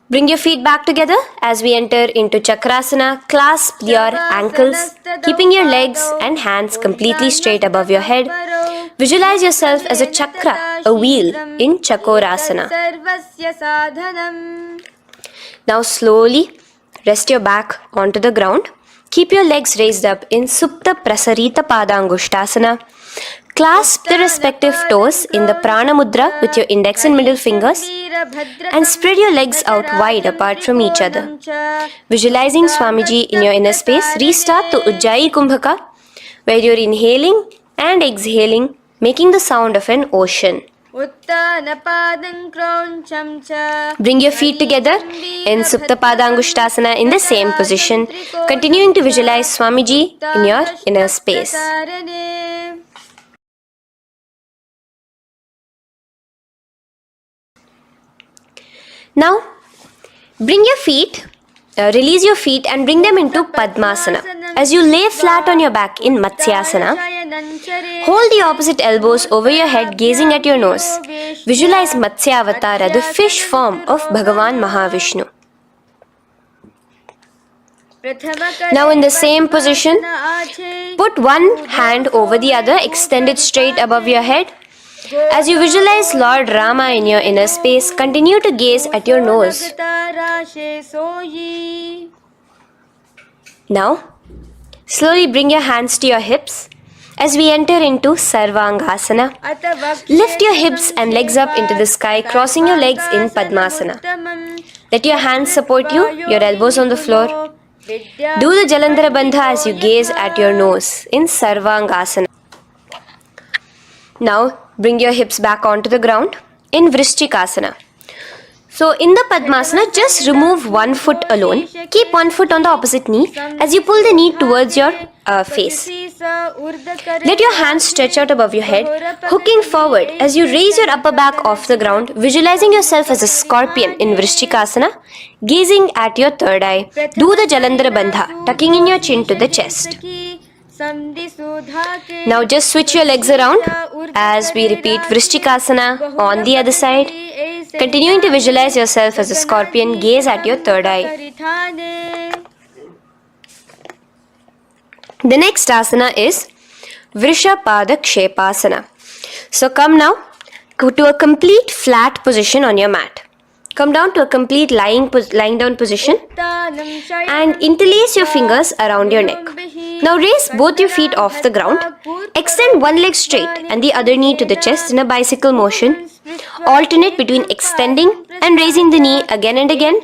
Bring your feet back together as we enter into Chakrasana. Clasp your ankles, keeping your legs and hands completely straight above your head. Visualize yourself as a chakra, a wheel in Chakorasana. Now slowly rest your back onto the ground. Keep your legs raised up in Supta Prasarita Padangushtasana. Clasp the respective toes in the Prana Mudra with your index and middle fingers and spread your legs out wide apart from each other. Visualizing Swamiji in your inner space, restart the Ujjayi Kumbhaka where you're inhaling and exhaling, making the sound of an ocean. Bring your feet together in Supta Padangushtasana in the same position, continuing to visualize Swamiji in your inner space. Now, release your feet and bring them into Padmasana. As you lay flat on your back in Matsyasana, hold the opposite elbows over your head, gazing at your nose. Visualize Matsyavatara, the fish form of Bhagavan Mahavishnu. Now in the same position, put one hand over the other, extend it straight above your head. As you visualize Lord Rama in your inner space, continue to gaze at your nose. Now, slowly bring your hands to your hips as we enter into Sarvangasana. Lift your hips and legs up into the sky, crossing your legs in Padmasana. Let your hands support you, your elbows on the floor. Do the Jalandhara Bandha as you gaze at your nose in Sarvangasana. Now, bring your hips back onto the ground in Vrishchikasana. So, in the Padmasana, just remove one foot alone. Keep one foot on the opposite knee as you pull the knee towards your face. Let your hands stretch out above your head, hooking forward as you raise your upper back off the ground, visualizing yourself as a scorpion in Vrishchikasana, gazing at your third eye. Do the Jalandhara Bandha, tucking in your chin to the chest. Now just switch your legs around as we repeat Vrishchikasana on the other side. Continuing to visualize yourself as a scorpion, gaze at your third eye. The next asana is Vrishapada Kshepasana. So come now to a complete flat position on your mat. Come down to a complete lying down position and interlace your fingers around your neck. Now raise both your feet off the ground. Extend one leg straight and the other knee to the chest in a bicycle motion. Alternate between extending and raising the knee again and again,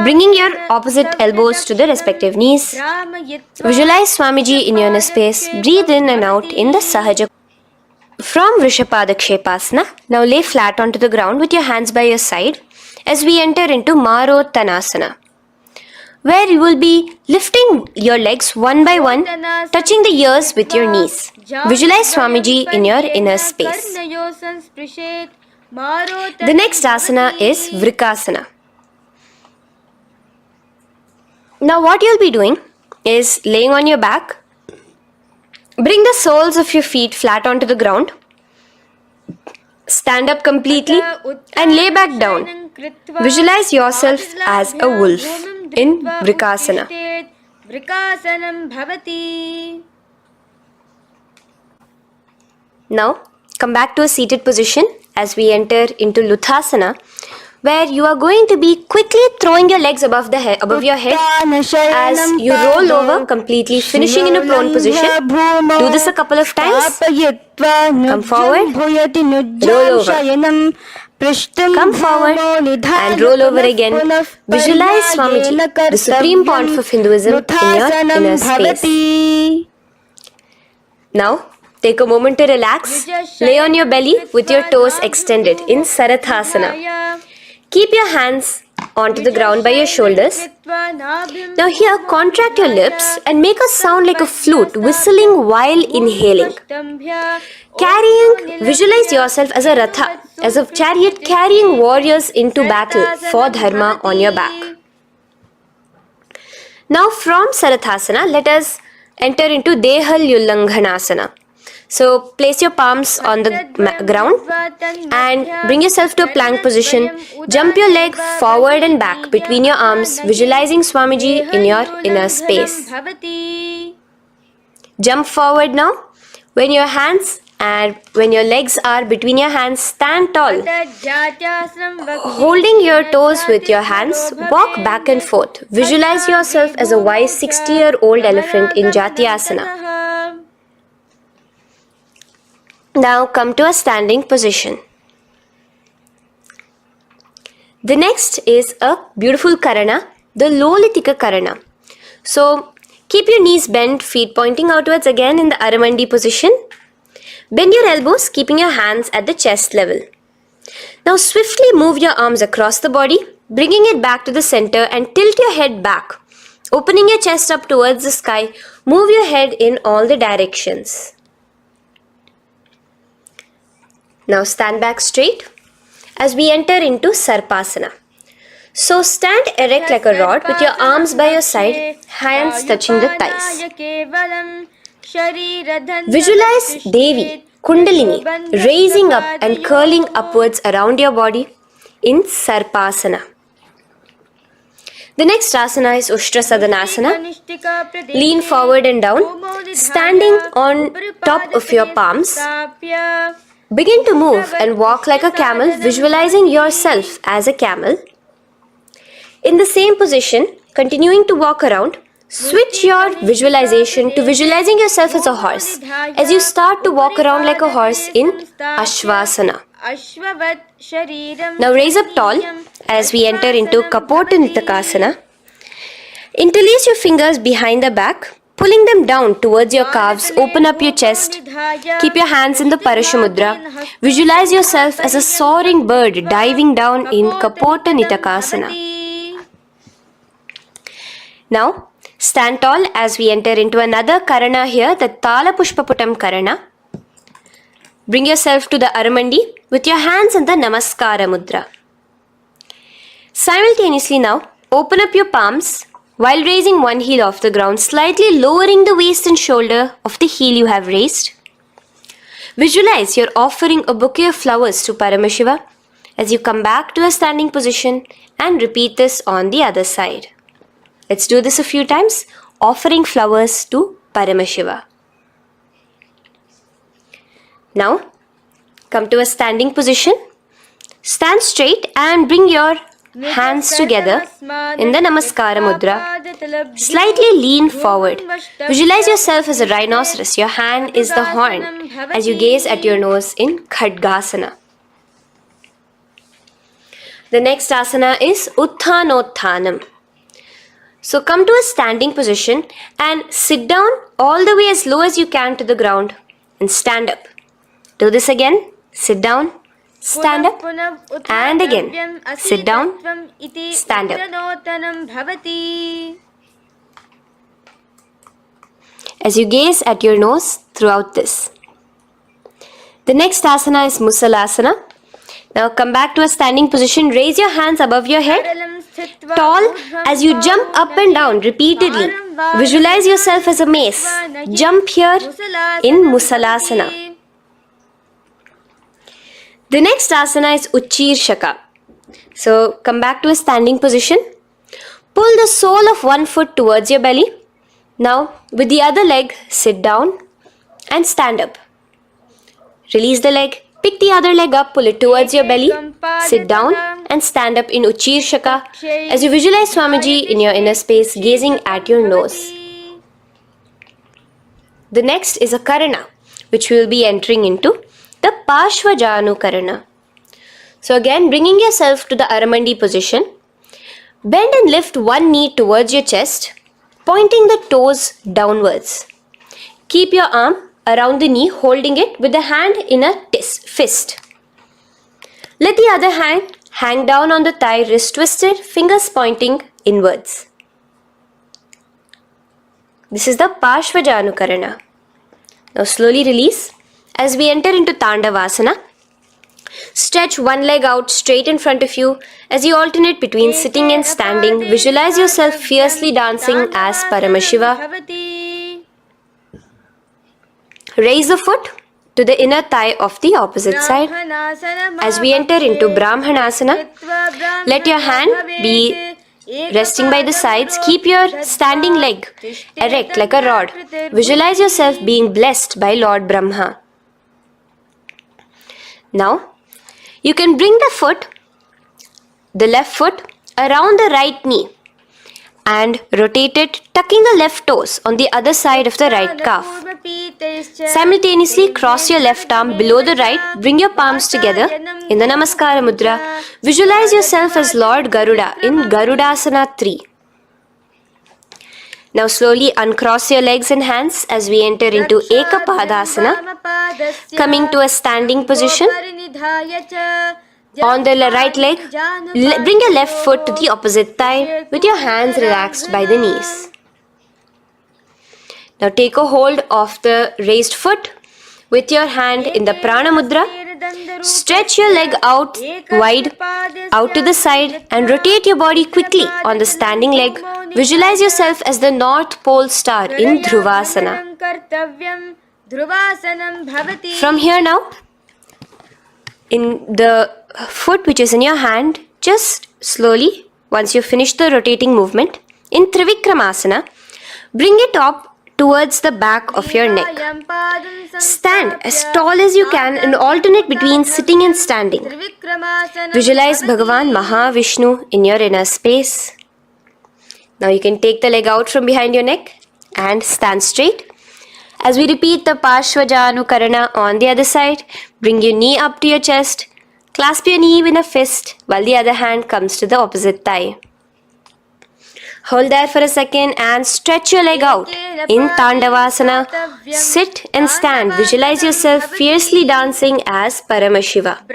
bringing your opposite elbows to the respective knees. Visualize Swamiji in your inner space. Breathe in and out in the Sahaja. From Vrishapada Kshepasana, now lay flat onto the ground with your hands by your side as we enter into Marottanasana, where you will be lifting your legs one by one, touching the ears with your knees. Visualize Swamiji in your inner space. The next asana is Vrikasana. Now what you'll be doing is laying on your back. Bring the soles of your feet flat onto the ground. Stand up completely and lay back down. Visualize yourself as a wolf in Vrikasana. Now, come back to a seated position as we enter into Luthasana, where you are going to be quickly throwing your legs above your head as you roll over, completely finishing in a prone position. Do this a couple of times. Come forward, roll over. Come forward and roll over again. Visualize Swamiji, the Supreme Pontiff of Hinduism, in your inner space. Now, take a moment to relax. Lay on your belly with your toes extended in Sarathasana. Keep your hands onto the ground by your shoulders. Now here, contract your lips and make a sound like a flute, whistling while inhaling. Visualize yourself as a ratha, as a chariot carrying warriors into battle for dharma on your back. Now from Sarathasana, let us enter into Dehal Ullanghanasana. So place your palms on the ground and bring yourself to a plank position. Jump your leg forward and back between your arms, visualizing Swamiji in your inner space. Jump forward now. When your legs are between your hands, stand tall. Holding your toes with your hands, walk back and forth. Visualize yourself as a wise 60-year-old elephant in Jatyasana. Now come to a standing position. The next is a beautiful Karana, the Lolitika Karana. So keep your knees bent, feet pointing outwards again in the Aramandi position. Bend your elbows, keeping your hands at the chest level. Now swiftly move your arms across the body, bringing it back to the center and tilt your head back. Opening your chest up towards the sky, move your head in all the directions. Now stand back straight as we enter into Sarpasana. So stand erect like a rod with your arms by your side, hands touching the thighs. Visualize Devi, Kundalini, raising up and curling upwards around your body in Sarpasana. The next asana is Ushtrasadanasana. Lean forward and down, standing on top of your palms. Begin to move and walk like a camel, visualizing yourself as a camel. In the same position, continuing to walk around, switch your visualization to visualizing yourself as a horse as you start to walk around like a horse in Ashvasana. Now raise up tall as we enter into Kapotanitakasana. Interlace your fingers behind the back. Pulling them down towards your calves, open up your chest. Keep your hands in the Parashamudra. Visualize yourself as a soaring bird diving down in Kapotanitakasana. Now, stand tall as we enter into another Karana here, the Tala Pushpaputam Karana. Bring yourself to the Aramandi with your hands in the Namaskara Mudra. Simultaneously now, open up your palms while raising one heel off the ground, slightly lowering the waist and shoulder of the heel you have raised. Visualize you're offering a bouquet of flowers to Paramashiva as you come back to a standing position and repeat this on the other side. Let's do this a few times, offering flowers to Paramashiva. Now, come to a standing position. Stand straight and bring your hands together in the Namaskara Mudra. Slightly lean forward. Visualize yourself as a rhinoceros. Your hand is the horn as you gaze at your nose in Khadgasana. The next asana is Utthanotthanam. So come to a standing position and sit down all the way as low as you can to the ground and stand up. Do this again. Sit down. Stand up and again. Sit down. Stand up. As you gaze at your nose throughout this. The next asana is Musalasana. Now come back to a standing position. Raise your hands above your head. Tall as you jump up and down repeatedly. Visualize yourself as a mace. Jump here in Musalasana. The next asana is Uchchirshaka. So come back to a standing position. Pull the sole of one foot towards your belly. Now with the other leg, sit down and stand up. Release the leg. Pick the other leg up, pull it towards your belly. Sit down and stand up in Uchir Shaka as you visualize Swamiji in your inner space, gazing at your nose. The next is a Karana, which we will be entering into the Parshvajanu Karana. So again, bringing yourself to the Aramandi position. Bend and lift one knee towards your chest, pointing the toes downwards. Keep your arm around the knee, holding it with the hand in a fist. Let the other hand hang down on the thigh, wrist twisted, fingers pointing inwards. This is the Parshvajanu Karana. Now slowly release as we enter into Tandavasana. Stretch one leg out straight in front of you as you alternate between sitting and standing. Visualize yourself fiercely dancing as Paramashiva. Raise the foot to the inner thigh of the opposite side. As we enter into Brahmanasana, let your hand be resting by the sides. Keep your standing leg erect like a rod. Visualize yourself being blessed by Lord Brahma. Now, you can bring the left foot around the right knee and rotate it, tucking the left toes on the other side of the right calf. Simultaneously cross your left arm below the right, bring your palms together in the Namaskara Mudra. Visualize yourself as Lord Garuda in Garudasana 3. Now slowly uncross your legs and hands as we enter into Ekapadasana, coming to a standing position. On the right leg, bring your left foot to the opposite thigh with your hands relaxed by the knees. Now take a hold of the raised foot with your hand in the Prana Mudra. Stretch your leg out wide, out to the side, and rotate your body quickly on the standing leg. Visualize yourself as the North Pole star in Dhruvasana. From here now, in the foot which is in your hand, just slowly, once you finish the rotating movement, in Trivikramasana, bring it up towards the back of your neck. Stand as tall as you can and alternate between sitting and standing. Visualize Bhagavan Mahavishnu in your inner space. Now you can take the leg out from behind your neck and stand straight. As we repeat the Parshvajanu Karana on the other side, bring your knee up to your chest, clasp your knee in a fist while the other hand comes to the opposite thigh. Hold there for a second and stretch your leg out. In Tandavasana, sit and stand. Visualize yourself fiercely dancing as Paramashiva.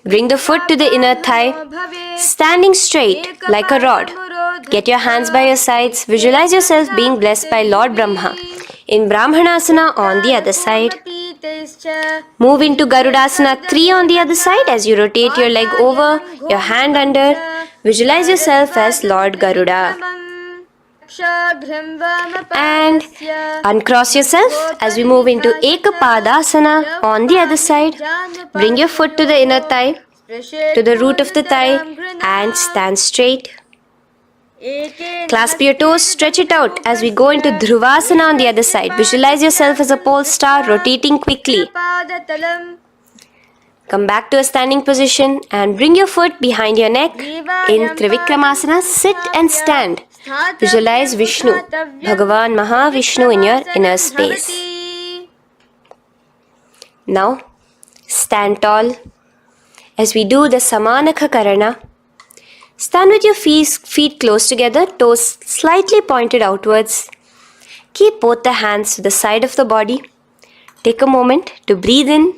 Bring the foot to the inner thigh, standing straight like a rod. Get your hands by your sides. Visualize yourself being blessed by Lord Brahma. In Brahmanasana on the other side. Move into Garudasana 3 on the other side as you rotate your leg over, your hand under. Visualize yourself as Lord Garuda. And uncross yourself as we move into Ekapadasana on the other side. Bring your foot to the inner thigh, to the root of the thigh, and stand straight. Clasp your toes, stretch it out as we go into Dhruvasana on the other side. Visualize yourself as a pole star rotating quickly. Come back to a standing position and bring your foot behind your neck. In Trivikramasana, sit and stand. Visualize Vishnu, Bhagavan Mahavishnu in your inner space. Now, stand tall as we do the Samanakha Karana. Stand with your feet close together, toes slightly pointed outwards. Keep both the hands to the side of the body. Take a moment to breathe in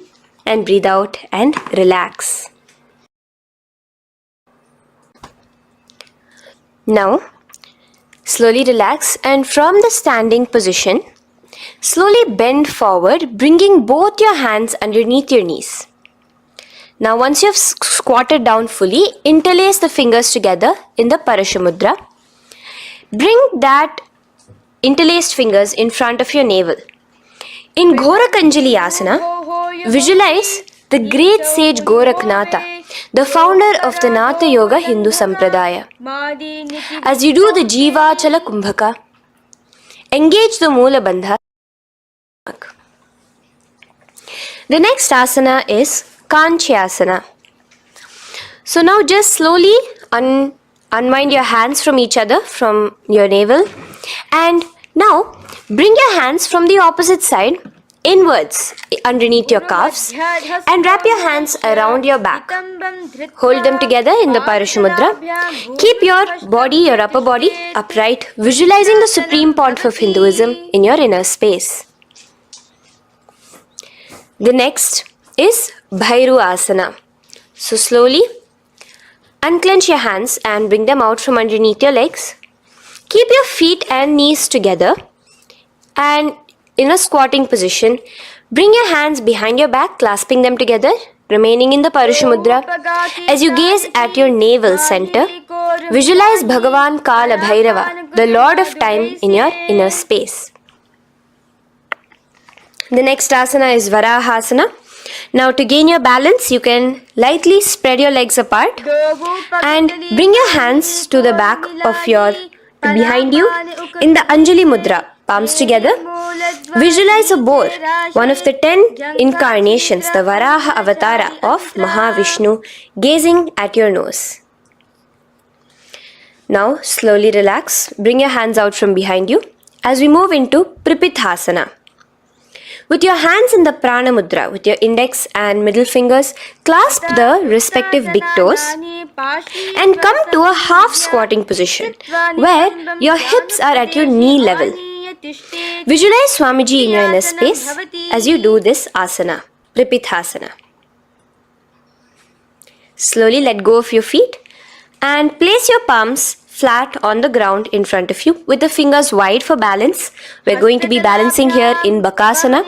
and breathe out and relax. Now, slowly relax and from the standing position, slowly bend forward, bringing both your hands underneath your knees. Now once you have squatted down fully, interlace the fingers together in the Parashamudra. Bring that interlaced fingers in front of your navel. In Ghorakanjali Asana, visualize the great sage Goraknatha, the founder of the Natha Yoga Hindu Sampradaya. As you do the Jiva Chala Kumbhaka, engage the Moola Bandha. The next asana is Kanchyasana. So now just slowly unwind your hands from each other, from your navel, and now bring your hands from the opposite side inwards underneath your calves and wrap your hands around your back. Hold them together in the Paramashivoham. Keep your body, your upper body, upright, visualizing the Supreme Pontiff of Hinduism in your inner space. The next is Bhairu Asana. So slowly unclench your hands and bring them out from underneath your legs. Keep your feet and knees together and in a squatting position, bring your hands behind your back, clasping them together, remaining in the Paramashivoham. As you gaze at your navel center, visualize Bhagavan Kala Bhairava, the Lord of Time, in your inner space. The next asana is Varahasana. Now to gain your balance, you can lightly spread your legs apart and bring your hands to the back of behind you in the Anjali Mudra, palms together. Visualize a boar, one of the 10 incarnations, the Varaha Avatara of Mahavishnu, gazing at your nose. Now slowly relax, bring your hands out from behind you as we move into Pripithasana. With your hands in the Prana Mudra, with your index and middle fingers, clasp the respective big toes and come to a half squatting position where your hips are at your knee level. Visualize Swamiji in your inner space as you do this asana, Pripithasana. Slowly let go of your feet and place your palms flat on the ground in front of you with the fingers wide for balance. We're going to be balancing here in Bakasana.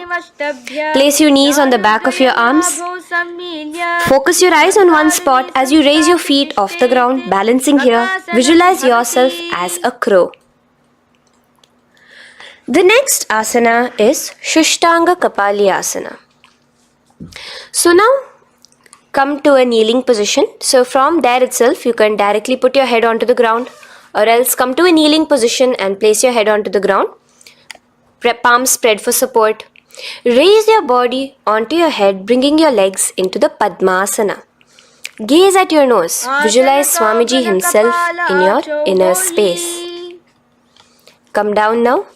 Place your knees on the back of your arms. Focus your eyes on one spot as you raise your feet off the ground, balancing here. Visualize yourself as a crow. The next asana is Shushtanga Kapali Asana. So now come to a kneeling position. So from there itself, you can directly put your head onto the ground, or else come to a kneeling position and place your head onto the ground. Palms spread for support. Raise your body onto your head, bringing your legs into the Padmasana. Gaze at your nose. Visualize Swamiji himself in your inner space. Come down now,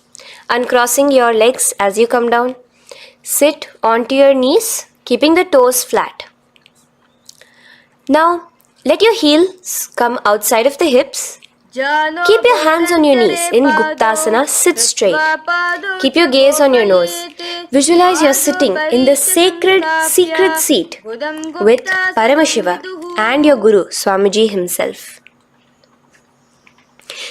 uncrossing your legs as you come down. Sit onto your knees, keeping the toes flat. Now, let your heels come outside of the hips. Keep your hands on your knees in Guptasana, sit straight. Keep your gaze on your nose. Visualize you're sitting in the sacred secret seat with Paramashiva and your Guru, Swamiji himself.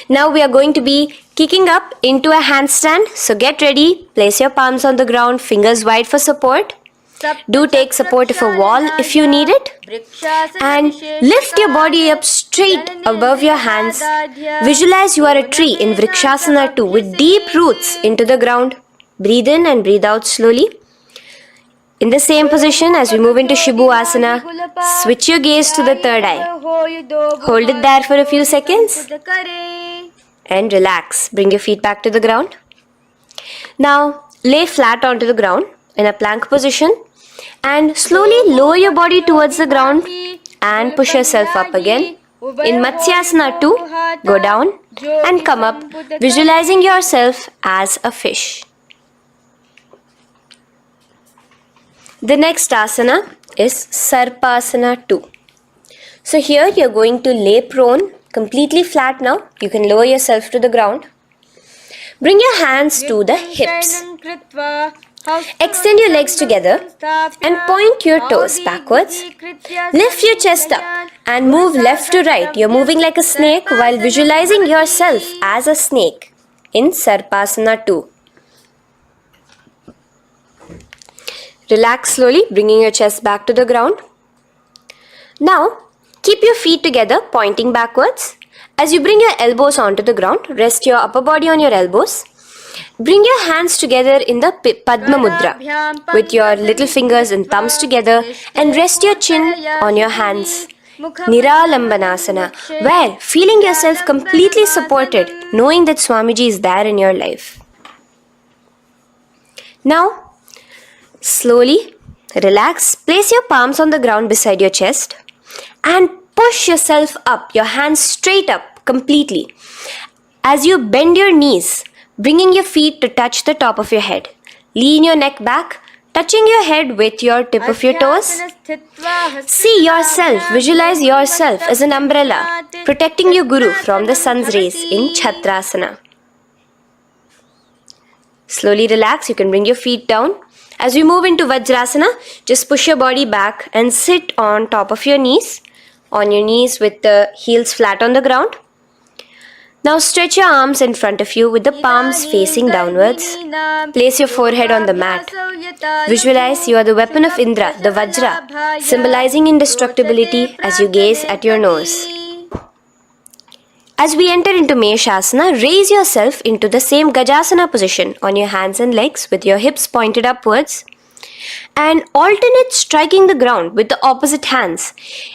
Now we are going to be kicking up into a handstand. So get ready, place your palms on the ground, fingers wide for support. Do take support of a wall if you need it. And lift your body up straight above your hands. Visualize you are a tree in Vrikshasana 2 with deep roots into the ground. Breathe in and breathe out slowly. In the same position as we move into Shibhu Asana, switch your gaze to the third eye. Hold it there for a few seconds and relax. Bring your feet back to the ground. Now lay flat onto the ground in a plank position and slowly lower your body towards the ground and push yourself up again. In Matsyasana 2, go down and come up, visualizing yourself as a fish. The next asana is Sarpasana 2. So here you're going to lay prone, completely flat now. You can lower yourself to the ground. Bring your hands to the hips. Extend your legs together and point your toes backwards. Lift your chest up and move left to right. You're moving like a snake while visualizing yourself as a snake in Sarpasana 2. Relax slowly, bringing your chest back to the ground. Now, keep your feet together, pointing backwards. As you bring your elbows onto the ground, rest your upper body on your elbows. Bring your hands together in the Padma Mudra with your little fingers and thumbs together and rest your chin on your hands. Niralambanasana, where feeling yourself completely supported, knowing that Swamiji is there in your life. Now, slowly Relax, place your palms on the ground beside your chest and push yourself up, your hands straight up completely. As you bend your knees, bringing your feet to touch the top of your head. Lean your neck back, touching your head with your tip of your toes. See yourself, visualize yourself as an umbrella, protecting your guru from the sun's rays in Chhatrasana. Slowly relax, you can bring your feet down. As we move into Vajrasana, just push your body back and sit on top of your knees, with the heels flat on the ground. Now stretch your arms in front of you with the palms facing downwards. Place your forehead on the mat. Visualize you are the weapon of Indra, the Vajra, symbolizing indestructibility as you gaze at your nose. As we enter into Meshasana, raise yourself into the same Gajasana position on your hands and legs with your hips pointed upwards and alternate striking the ground with the opposite hands.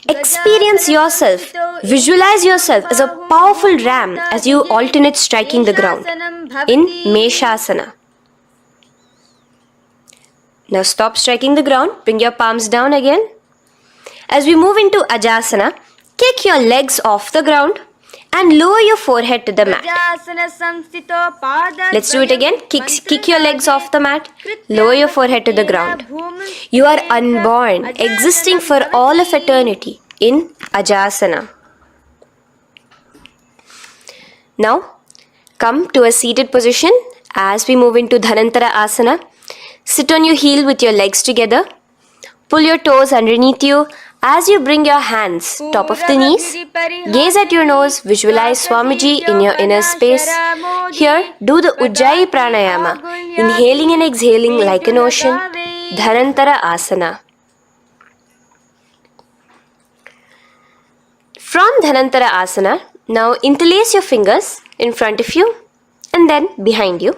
Experience yourself, visualize yourself as a powerful ram as you alternate striking the ground in Meshasana. Now stop striking the ground, bring your palms down again. As we move into Ajasana, kick your legs off the ground and lower your forehead to the mat. Let's do it again. Kick your legs off the mat. Lower your forehead to the ground. You are unborn, existing for all of eternity in Ajasana. Now, come to a seated position as we move into Dhanantara Asana. Sit on your heel with your legs together. Pull your toes underneath you. As you bring your hands top of the knees, gaze at your nose, visualize Swamiji in your inner space. Here, do the Ujjayi Pranayama, inhaling and exhaling like an ocean, Dhanantara Asana. From Dhanantara Asana, now interlace your fingers in front of you and then behind you.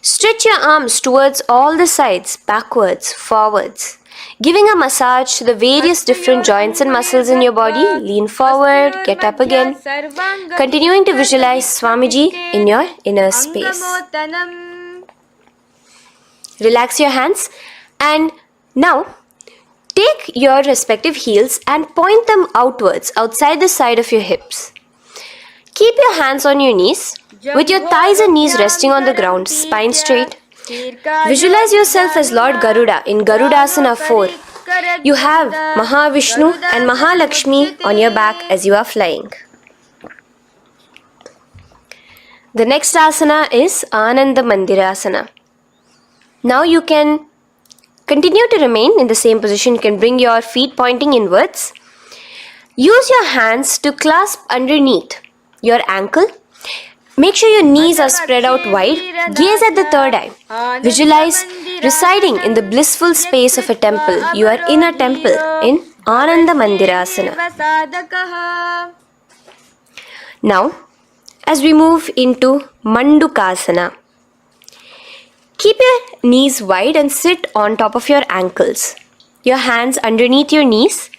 Stretch your arms towards all the sides, backwards, forwards. Giving a massage to the various different joints and muscles in your body. Lean forward, get up again. Continuing to visualize Swamiji in your inner space. Relax your hands and now take your respective heels and point them outwards, outside the side of your hips. Keep your hands on your knees, with your thighs and knees resting on the ground, spine straight. Visualize yourself as Lord Garuda in Garudasana 4. You have Mahavishnu and Mahalakshmi on your back as you are flying. The next asana is Ananda Mandirasana. Now you can continue to remain in the same position. You can bring your feet pointing inwards. Use your hands to clasp underneath your ankle. Make sure your knees are spread out wide. Gaze at the third eye. Visualize residing in the blissful space of a temple. You are in a temple in Ananda Mandirasana. Now, as we move into Mandukasana, keep your knees wide and sit on top of your ankles. Your hands underneath your knees.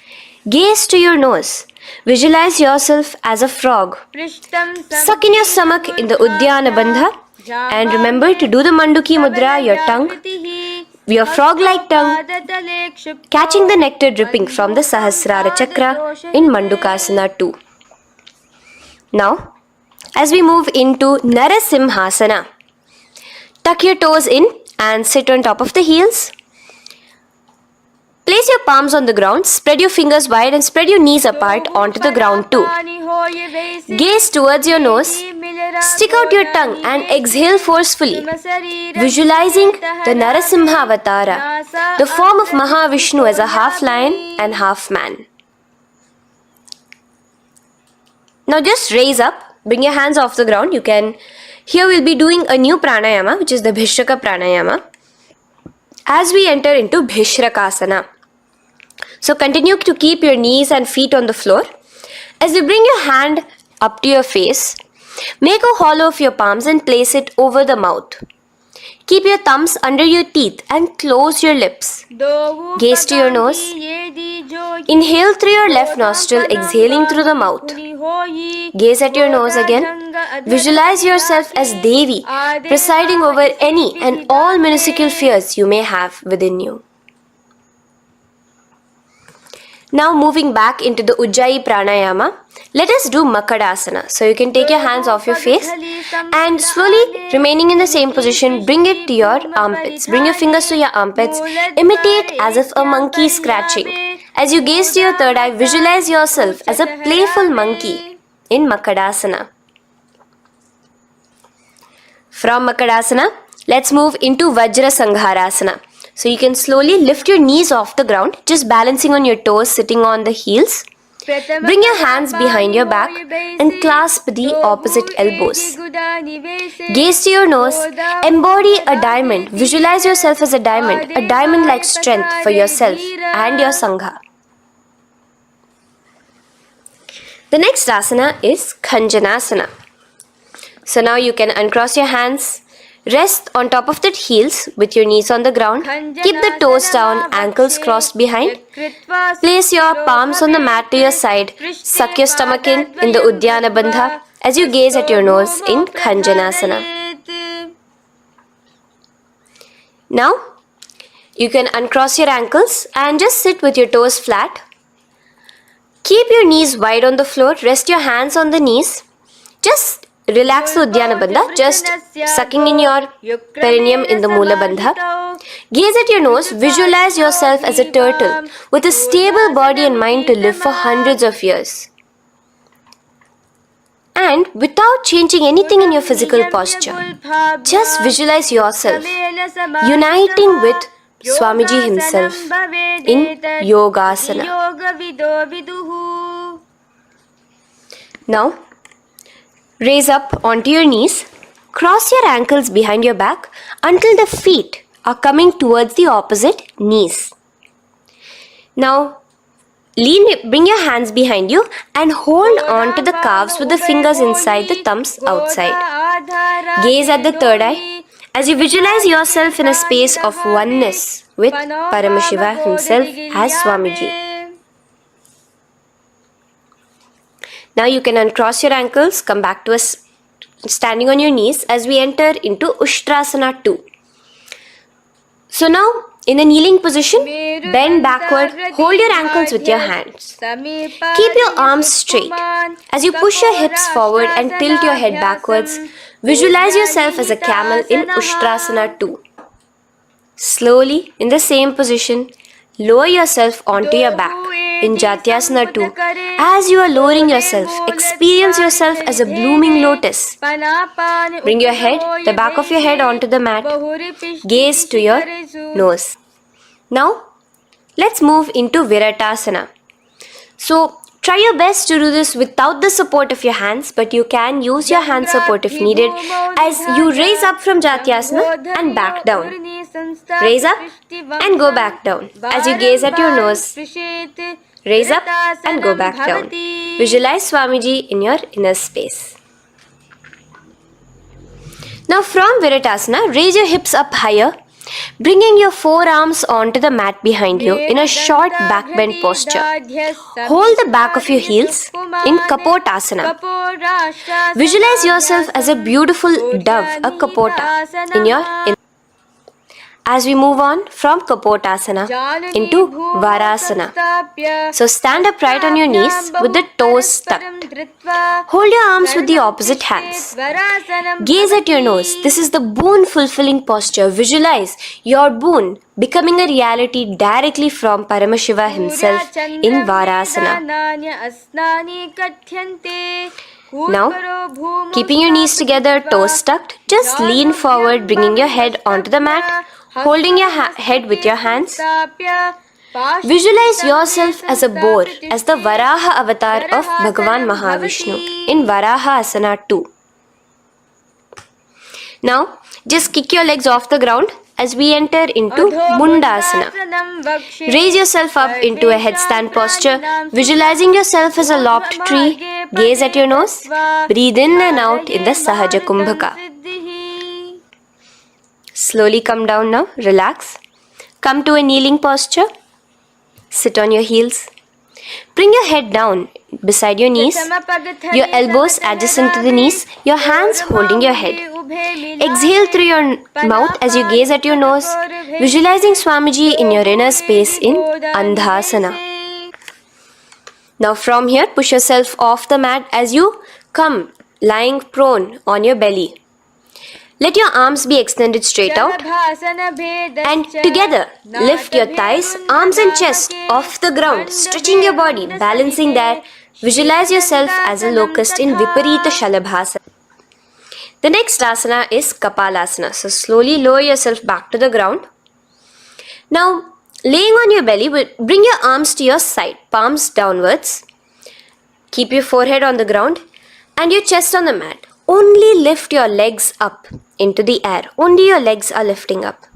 Gaze to your nose. Visualize yourself as a frog. Suck in your stomach in the Udyana Bandha and remember to do the Manduki Mudra, your tongue, your frog-like tongue, catching the nectar dripping from the Sahasrara Chakra in Mandukasana 2. Now, as we move into Narasimhasana, tuck your toes in and sit on top of the heels. Place your palms on the ground, spread your fingers wide and spread your knees apart onto the ground too. Gaze towards your nose, stick out your tongue and exhale forcefully, visualizing the Narasimha Avatara, the form of Mahavishnu as a half lion and half man. Now just raise up, bring your hands off the ground. Here we'll be doing a new pranayama, which is the Bhishraka pranayama, as we enter into Bhishrakasana. So continue to keep your knees and feet on the floor. As you bring your hand up to your face, make a hollow of your palms and place it over the mouth. Keep your thumbs under your teeth and close your lips. Gaze to your nose. Inhale through your left nostril, exhaling through the mouth. Gaze at your nose again. Visualize yourself as Devi, presiding over any and all minuscule fears you may have within you. Now moving back into the Ujjayi Pranayama, let us do Makadasana. So you can take your hands off your face and slowly remaining in the same position, bring it to your armpits. Bring your fingers to your armpits. Imitate as if a monkey is scratching. As you gaze to your third eye, visualize yourself as a playful monkey in Makadasana. From Makadasana, let's move into Vajra Sangharasana. So you can slowly lift your knees off the ground, just balancing on your toes, sitting on the heels. Bring your hands behind your back and clasp the opposite elbows. Gaze to your nose, embody a diamond. Visualize yourself as a diamond-like strength for yourself and your Sangha. The next asana is Khanjanasana. So now you can uncross your hands, rest on top of the heels with your knees on the ground. Keep the toes down, ankles crossed behind. Place your palms on the mat to your side. Suck your stomach in the Uddiyana Bandha as you gaze at your nose in Khanjanasana. Now, you can uncross your ankles and just sit with your toes flat. Keep your knees wide on the floor. Rest your hands on the knees. Just relax the Uddiyana Bandha, just sucking in your perineum in the Mula Bandha. Gaze at your nose, visualize yourself as a turtle with a stable body and mind to live for hundreds of years. And without changing anything in your physical posture, just visualize yourself uniting with Swamiji himself in Yogasana. Now, raise up onto your knees, cross your ankles behind your back until the feet are coming towards the opposite knees. Now, bring your hands behind you and hold on to the calves with the fingers inside, the thumbs outside. Gaze at the third eye as you visualize yourself in a space of oneness with Paramashiva himself as Swamiji. Now you can uncross your ankles, come back to standing on your knees as we enter into Ushtrasana 2. So now, in a kneeling position, bend backward, hold your ankles with your hands. Keep your arms straight. As you push your hips forward and tilt your head backwards, visualize yourself as a camel in Ushtrasana 2. Slowly, in the same position, lower yourself onto your back in Jatyasana 2. As you are lowering yourself, experience yourself as a blooming lotus. Bring your head, the back of your head onto the mat. Gaze to your nose. Now, let's move into Viratasana. So, try your best to do this without the support of your hands, but you can use your hand support if needed as you raise up from Jatyasana and back down. Raise up and go back down as you gaze at your nose. Raise up and go back down. Visualize Swamiji in your inner space. Now from Viratasana, raise your hips up higher, bringing your forearms onto the mat behind you in a short back bend posture. Hold the back of your heels in Kapotasana. Visualize yourself as a beautiful dove, a Kapota, in your inner. As we move on from Kapotasana into Varasana. So stand upright on your knees with the toes tucked. Hold your arms with the opposite hands. Gaze at your nose. This is the boon fulfilling posture. Visualize your boon becoming a reality directly from Paramashiva himself in Varasana. Now, keeping your knees together, toes tucked, just lean forward, bringing your head onto the mat. Holding your head with your hands. Visualize yourself as a boar, as the Varaha avatar of Bhagavan Mahavishnu in Varaha Asana 2. Now, just kick your legs off the ground as we enter into Mundasana. Raise yourself up into a headstand posture, visualizing yourself as a lopped tree. Gaze at your nose. Breathe in and out in the Sahaja Kumbhaka. Slowly come down now, relax. Come to a kneeling posture. Sit on your heels. Bring your head down beside your knees, your elbows adjacent to the knees, your hands holding your head. Exhale through your mouth as you gaze at your nose, visualizing Swamiji in your inner space in Andhasana. Now from here, push yourself off the mat as you come lying prone on your belly. Let your arms be extended straight out and together lift your thighs, arms and chest off the ground, stretching your body, balancing there. Visualize yourself as a locust in Viparita Shalabhasana. The next asana is Kapalasana. So slowly lower yourself back to the ground. Now laying on your belly, bring your arms to your side, palms downwards. Keep your forehead on the ground and your chest on the mat. Only lift your legs up into the air. Only your legs are lifting up.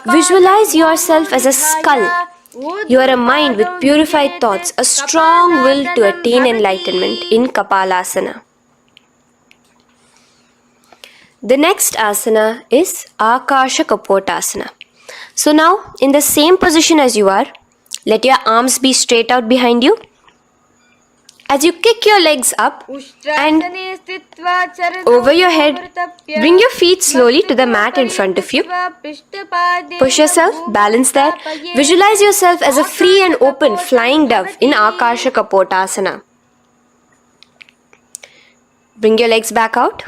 Visualize yourself as a skull. You are a mind with purified thoughts, a strong will to attain enlightenment in Kapalasana. The next asana is Akasha Kapotasana. So now, in the same position as you are, let your arms be straight out behind you. As you kick your legs up and over your head, bring your feet slowly to the mat in front of you. Push yourself, balance there. Visualize yourself as a free and open flying dove in Akasha Kapotasana. Bring your legs back out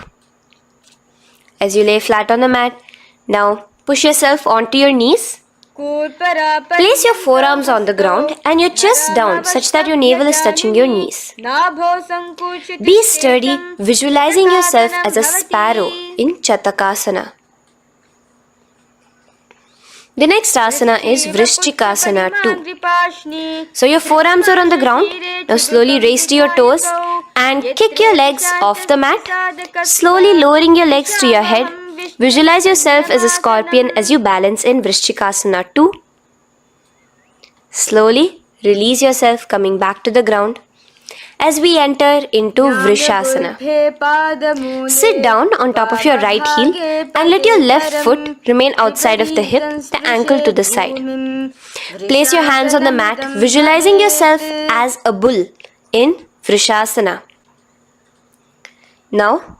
as you lay flat on the mat. Now push yourself onto your knees. Place your forearms on the ground and your chest down such that your navel is touching your knees. Be sturdy, visualizing yourself as a sparrow in Chatakasana. The next asana is Vrishchikasana 2. So your forearms are on the ground. Now slowly raise to your toes and kick your legs off the mat. Slowly lowering your legs to your head. Visualize yourself as a scorpion as you balance in Vrishchikasana 2. Slowly release yourself, coming back to the ground as we enter into Vrishasana. Sit down on top of your right heel and let your left foot remain outside of the hip, the ankle to the side. Place your hands on the mat, visualizing yourself as a bull in Vrishasana. Now,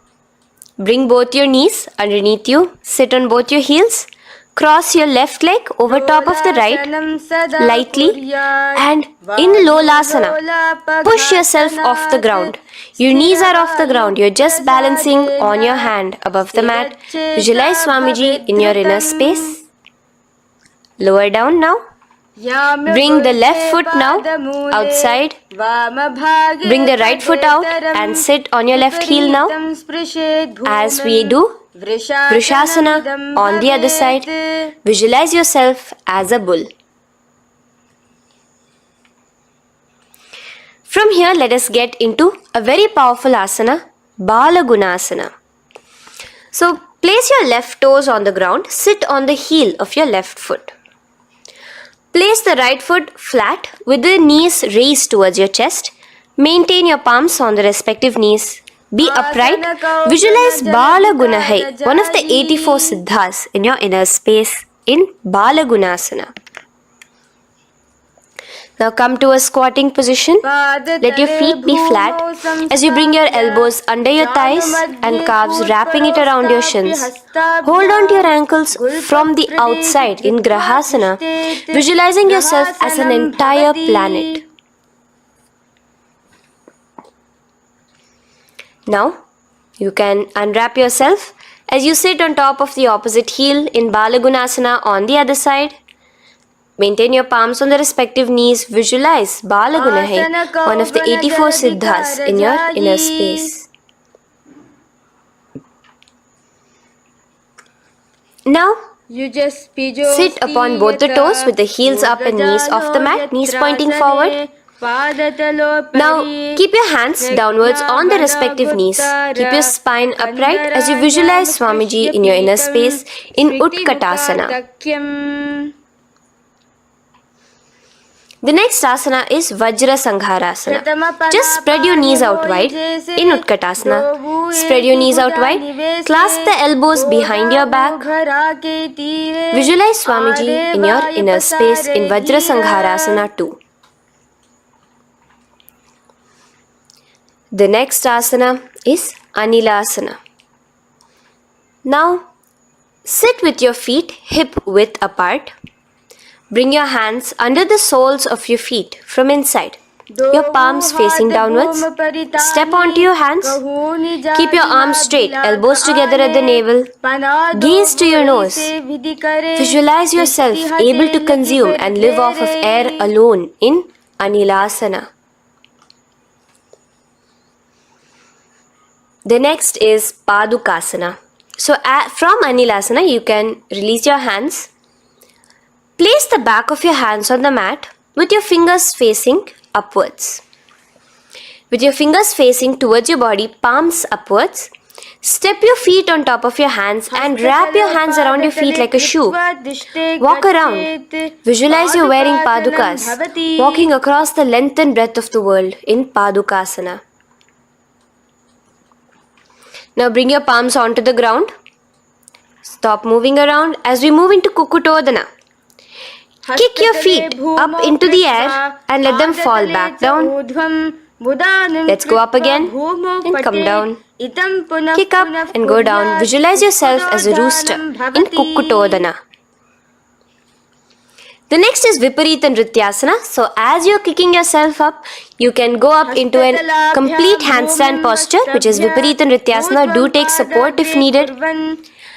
bring both your knees underneath you, sit on both your heels, cross your left leg over top of the right lightly and in Lolasana, push yourself off the ground. Your knees are off the ground, you're just balancing on your hand above the mat. Visualize Swamiji in your inner space. Lower down now. Bring the left foot now outside. Bring the right foot out and sit on your left heel now. As we do Vrishasana on the other side, visualize yourself as a bull. From here, let us get into a very powerful asana, Balagunasana. So, place your left toes on the ground, sit on the heel of your left foot. Place the right foot flat with the knees raised towards your chest. Maintain your palms on the respective knees. Be upright. Visualize Balagunahai, one of the 84 siddhas in your inner space in Balagunasana. Now come to a squatting position. Let your feet be flat as you bring your elbows under your thighs and calves, wrapping it around your shins. Hold on to your ankles from the outside in Grahasana, visualizing yourself as an entire planet. Now, you can unwrap yourself as you sit on top of the opposite heel in Balagunasana on the other side. Maintain your palms on the respective knees. Visualize Balagunahai, one of the 84 siddhas in your inner space. Now, sit upon both the toes with the heels up and knees off the mat, knees pointing forward. Now, keep your hands downwards on the respective knees. Keep your spine upright as you visualize Swamiji in your inner space in Utkatasana. The next asana is Vajra Sangharasana. Just spread your knees out wide in Utkatasana. Spread your knees out wide. Clasp the elbows behind your back. Visualize Swamiji in your inner space in Vajra Sangharasana 2. The next asana is Anilasana. Now, sit with your feet hip width apart. Bring your hands under the soles of your feet from inside. your palms facing downwards. Step onto your hands. Keep your arms straight, elbows together at the navel. Gaze to your nose. Visualize yourself able to consume and live off of air alone in Anilasana. The next is Padukasana. So from Anilasana, you can release your hands. Place the back of your hands on the mat with your fingers facing upwards. With your fingers facing towards your body, palms upwards. Step your feet on top of your hands and wrap your hands around your feet like a shoe. Walk around. Visualize you're wearing Padukas, walking across the length and breadth of the world in Padukasana. Now bring your palms onto the ground. Stop moving around as we move into Kukutodana. Kick your feet up into the air and let them fall back down. Let's go up again and come down. Kick up and go down. Visualize yourself as a rooster in Kukutodana. The next is Viparita Nrityasana. So as you're kicking yourself up, you can go up into a complete handstand posture, which is Viparita Nrityasana. Do take support if needed.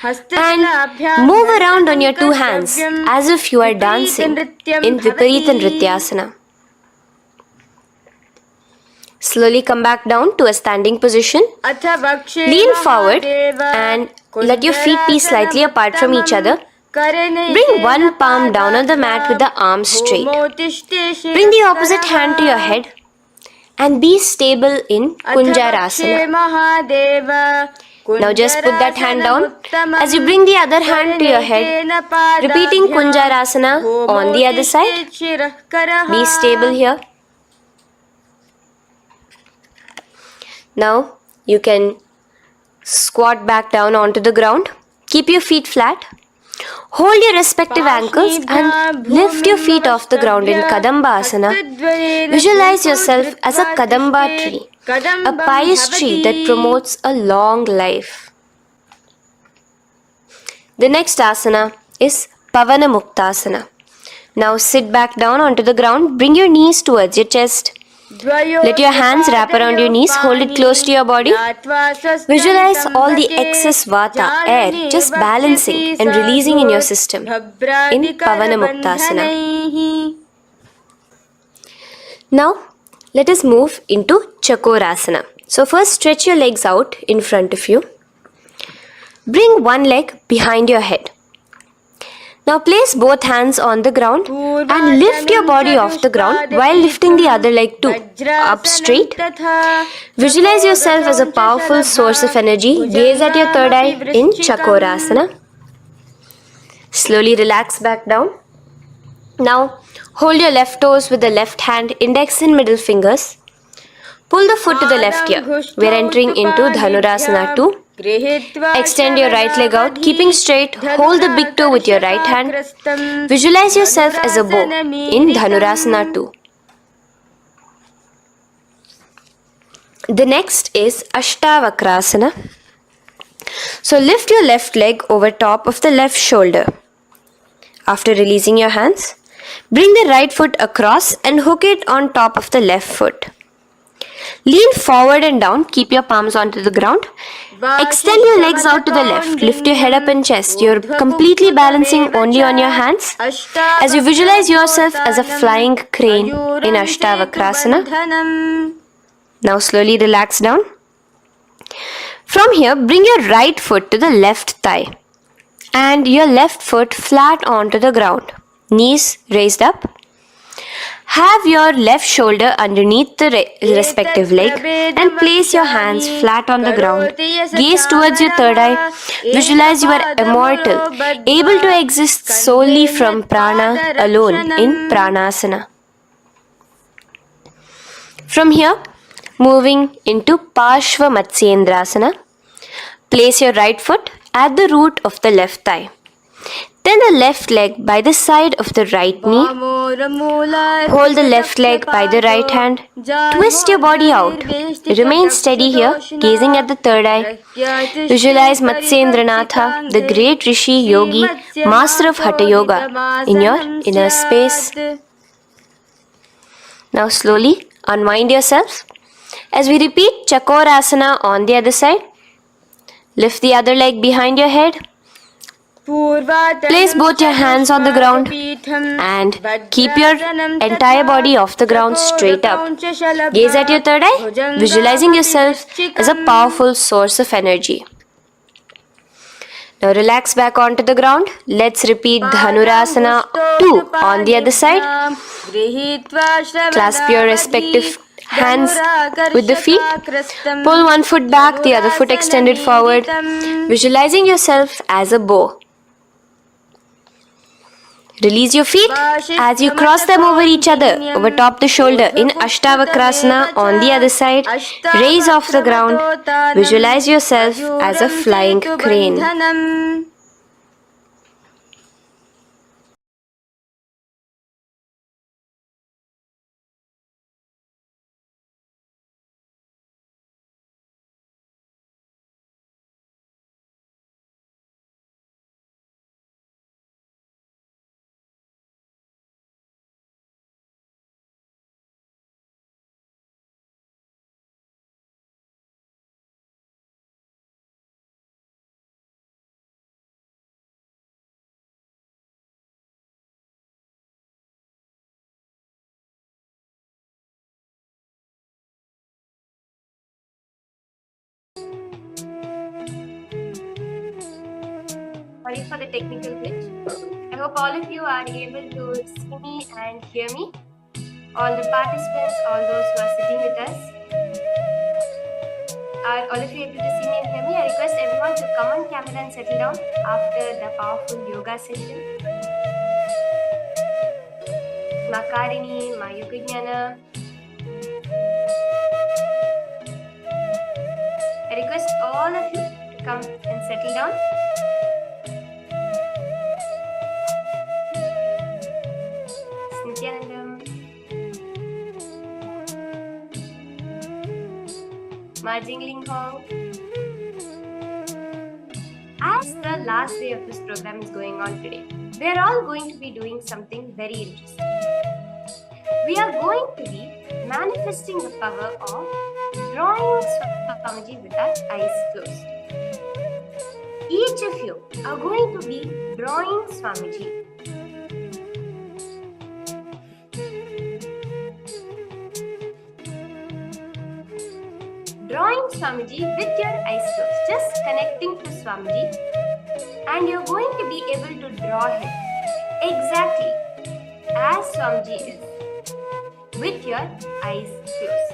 And move around on your two hands as if you are dancing in Viparita Nrityasana. Slowly come back down to a standing position. Lean forward and let your feet be slightly apart from each other. Bring one palm down on the mat with the arms straight. Bring the opposite hand to your head and be stable in Kunjarasana. Now just put that hand down as you bring the other hand to your head, repeating Kunjarasana on the other side. Be stable here. Now you can squat back down onto the ground. Keep your feet flat. Hold your respective ankles and lift your feet off the ground in Kadambasana. Visualize yourself as a Kadamba tree, a pious tree that promotes a long life. The next asana is Pavana Muktasana. Now sit back down onto the ground. Bring your knees towards your chest. Let your hands wrap around your knees. Hold it close to your body. Visualize all the excess vata, air, just balancing and releasing in your system in Pavana Muktasana. Now, let us move into Chakorasana. So first stretch your legs out in front of you. Bring one leg behind your head. Now place both hands on the ground and lift your body off the ground while lifting the other leg too, up straight. Visualize yourself as a powerful source of energy. Gaze at your third eye in Chakorasana. Slowly relax back down. Now hold your left toes with the left hand, index and middle fingers. Pull the foot to the left ear. We are entering into Dhanurasana 2. Extend your right leg out, keeping straight. Hold the big toe with your right hand. Visualize yourself as a bow in Dhanurasana 2. The next is Ashtavakrasana. So lift your left leg over top of the left shoulder. After releasing your hands, bring the right foot across and hook it on top of the left foot. Lean forward and down. Keep your palms onto the ground. Extend your legs out to the left. Lift your head up and chest. You're completely balancing only on your hands as you visualize yourself as a flying crane in Ashtavakrasana. Now slowly relax down. From here, bring your right foot to the left thigh and your left foot flat onto the ground. Knees raised up. Have your left shoulder underneath the respective leg and place your hands flat on the ground. Gaze towards your third eye. Visualize you are immortal, able to exist solely from prana alone in Pranasana. From here, moving into Parshva Matsyendrasana. Place your right foot at the root of the left thigh. Then the left leg by the side of the right knee. Hold the left leg by the right hand. Twist your body out. Remain steady here, gazing at the third eye. Visualize Matsyendranatha, the great Rishi, Yogi, master of Hatha Yoga, in your inner space. Now slowly Unwind yourself. As we repeat Chakorasana on the other side, lift the other leg behind your head. Place both your hands on the ground and keep your entire body off the ground straight up. Gaze at your third eye, visualizing yourself as a powerful source of energy. Now relax back onto the ground. Let's repeat Dhanurasana 2 on the other side. Clasp your respective hands with the feet. Pull one foot back, the other foot extended forward, visualizing yourself as a bow. Release your feet as you cross them over each other, over top the shoulder in Ashtavakrasana on the other side. Raise off the ground. Visualize yourself as a flying crane. Sorry for the technical glitch. I hope all of you are able to see me and hear me. All the participants, all those who are sitting with us. Are all of you able to see me and hear me? I request everyone to come on camera and settle down after the powerful yoga session. Makarini, Mayukujnana. I request all of you to come and settle down. Nityanandam, Majingling Hong. As the last day of this program is going on today, we are all going to be doing something very interesting. We are going to be manifesting the power of drawing Swamiji with our eyes closed. Each of you are going to be drawing Swamiji. Drawing Swamiji with your eyes closed, just connecting to Swamiji, and you're going to be able to draw him exactly as Swamiji is with your eyes closed.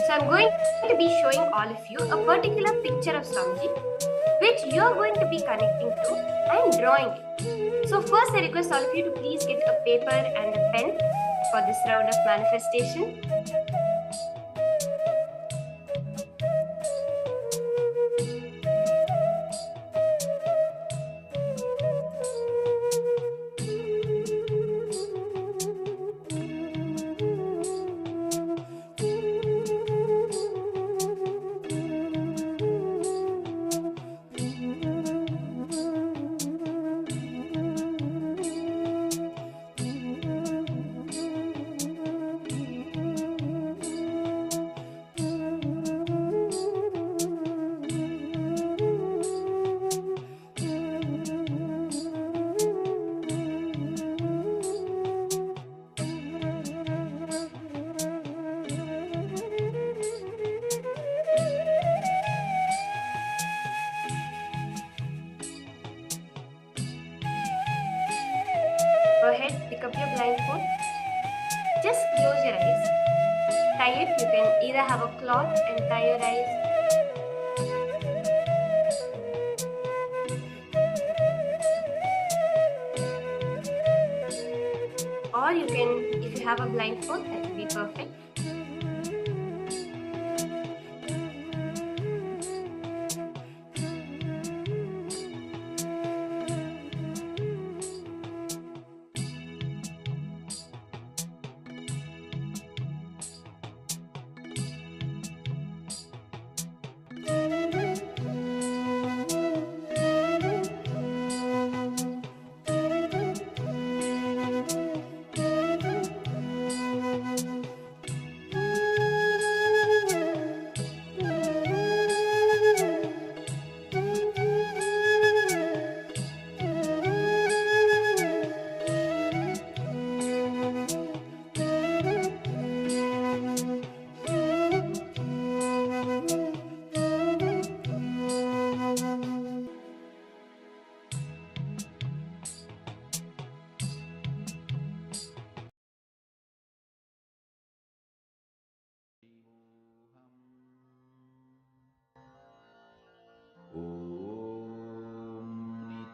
So I'm going to be showing all of you a particular picture of Swamiji which you're going to be connecting to and drawing it. So first I request all of you to please get a paper and a pen for this round of manifestation. Go ahead, pick up your blindfold. Just close your eyes. Tie it. You can either have a cloth and tie your eyes. Or you can, if you have a blindfold, that would be perfect.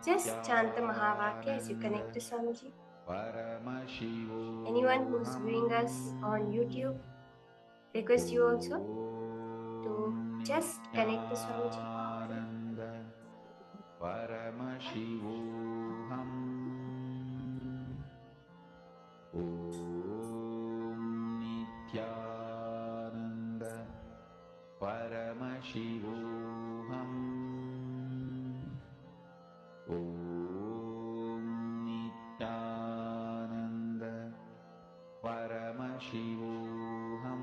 Just chant the Mahavakya as you connect to Swamiji. Anyone who's viewing us on YouTube, request you also to just connect to Swamiji. Paramashivoham Nityananda Paramashivoham Nityananda Paramashivoham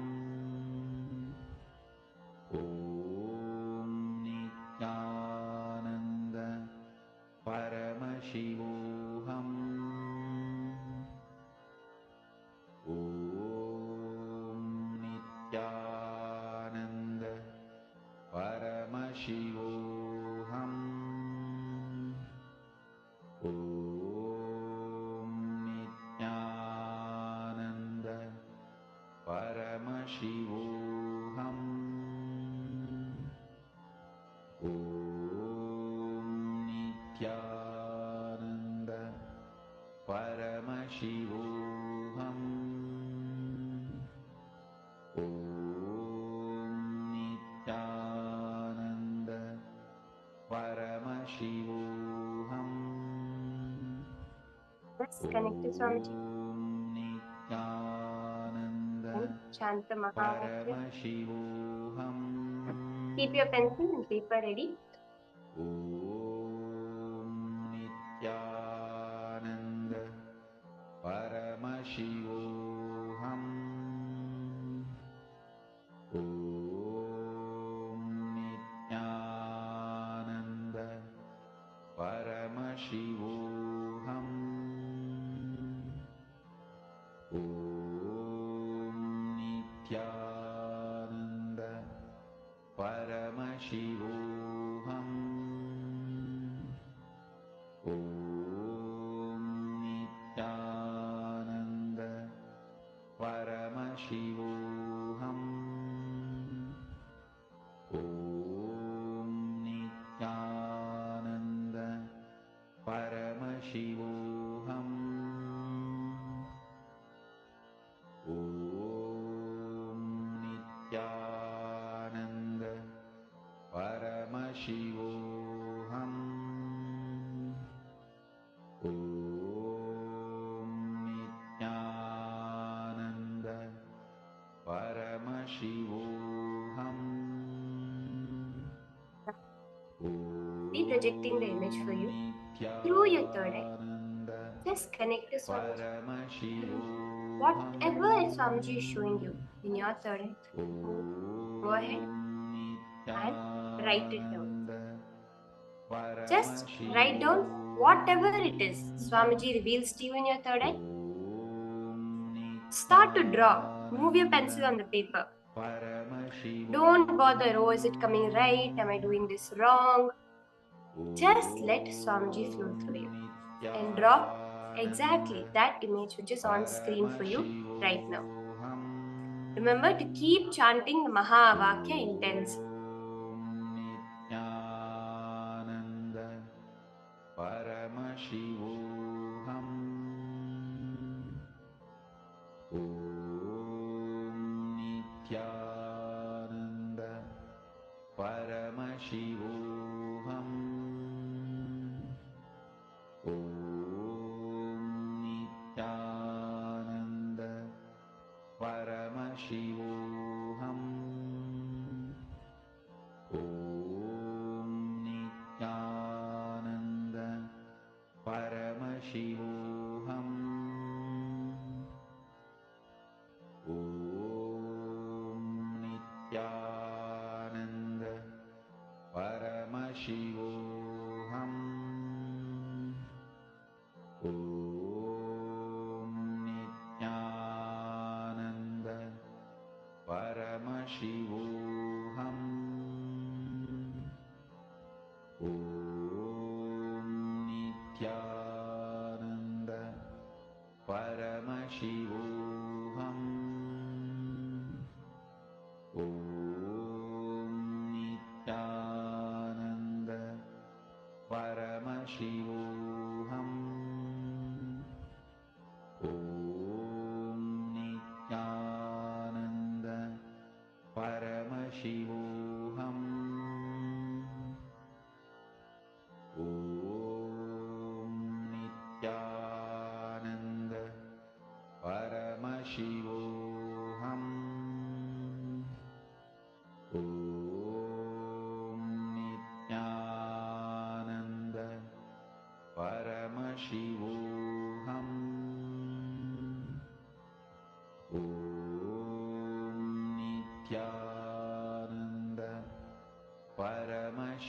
Nityananda Paramashivoham Nityananda Paramashivoham Nityananda Paramashivoham Nityananda Paramashivoham Nityananda Paramashivoham Let's connect to Swamiji Nityananda and chant the Mahavakya. Paramashivoham Keep your pencil and paper ready. Nityananda Paramashivoham Nityananda Paramashivoham Nityananda Paramashivoham Nityananda Paramashivoham Nityananda Paramashivoham Nityananda Paramashivoham Nityananda Paramashivoham Be projecting the image for you through your third eye. Just connect to Swamiji. Whatever Swamiji is showing you in your third eye, go ahead and write it down. Just write down whatever it is Swamiji reveals to you in your third eye. Start to draw. Move your pencil on the paper. Don't bother, oh, is it coming right? Am I doing this wrong? Just let Swamiji flow through you and draw exactly that image which is on screen for you right now. Remember to keep chanting the Mahavakya intensely. Nityananda Paramashivoham Nityananda Paramashivoham Nityananda Paramashivoham Nityananda Paramashivoham Nityananda Paramashivoham Nityananda Paramashivoham Nityananda Paramashivoham Nityananda Paramashivoham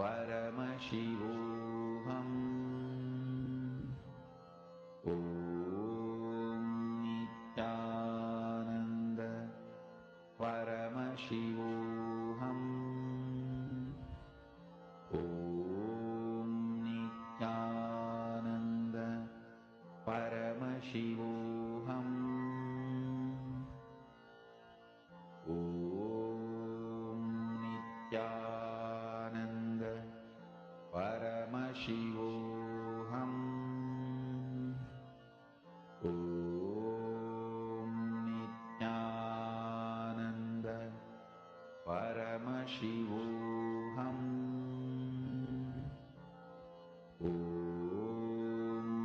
Paramashivoham Om Nityananda Paramashivoham Om Nityananda Paramashivoham Om Nityananda Paramashivoham Om Nityananda Paramashivoham Om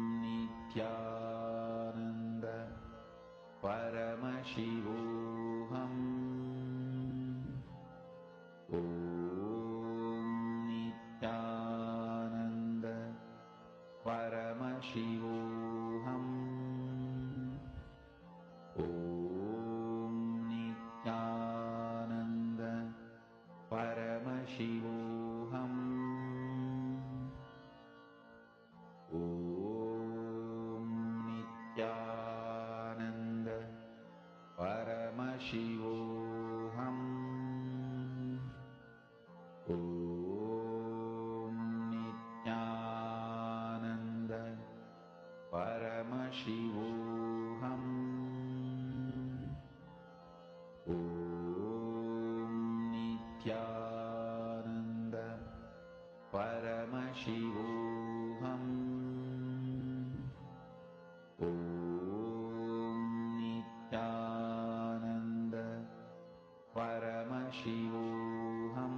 Nityananda Paramashivoham Om Nityananda Paramashivoham Om Nityananda Paramashivoham Om Nityananda Paramashivoham Om Nityananda Paramashivoham Om Nityananda Paramashivoham Om Nityananda Paramashivoham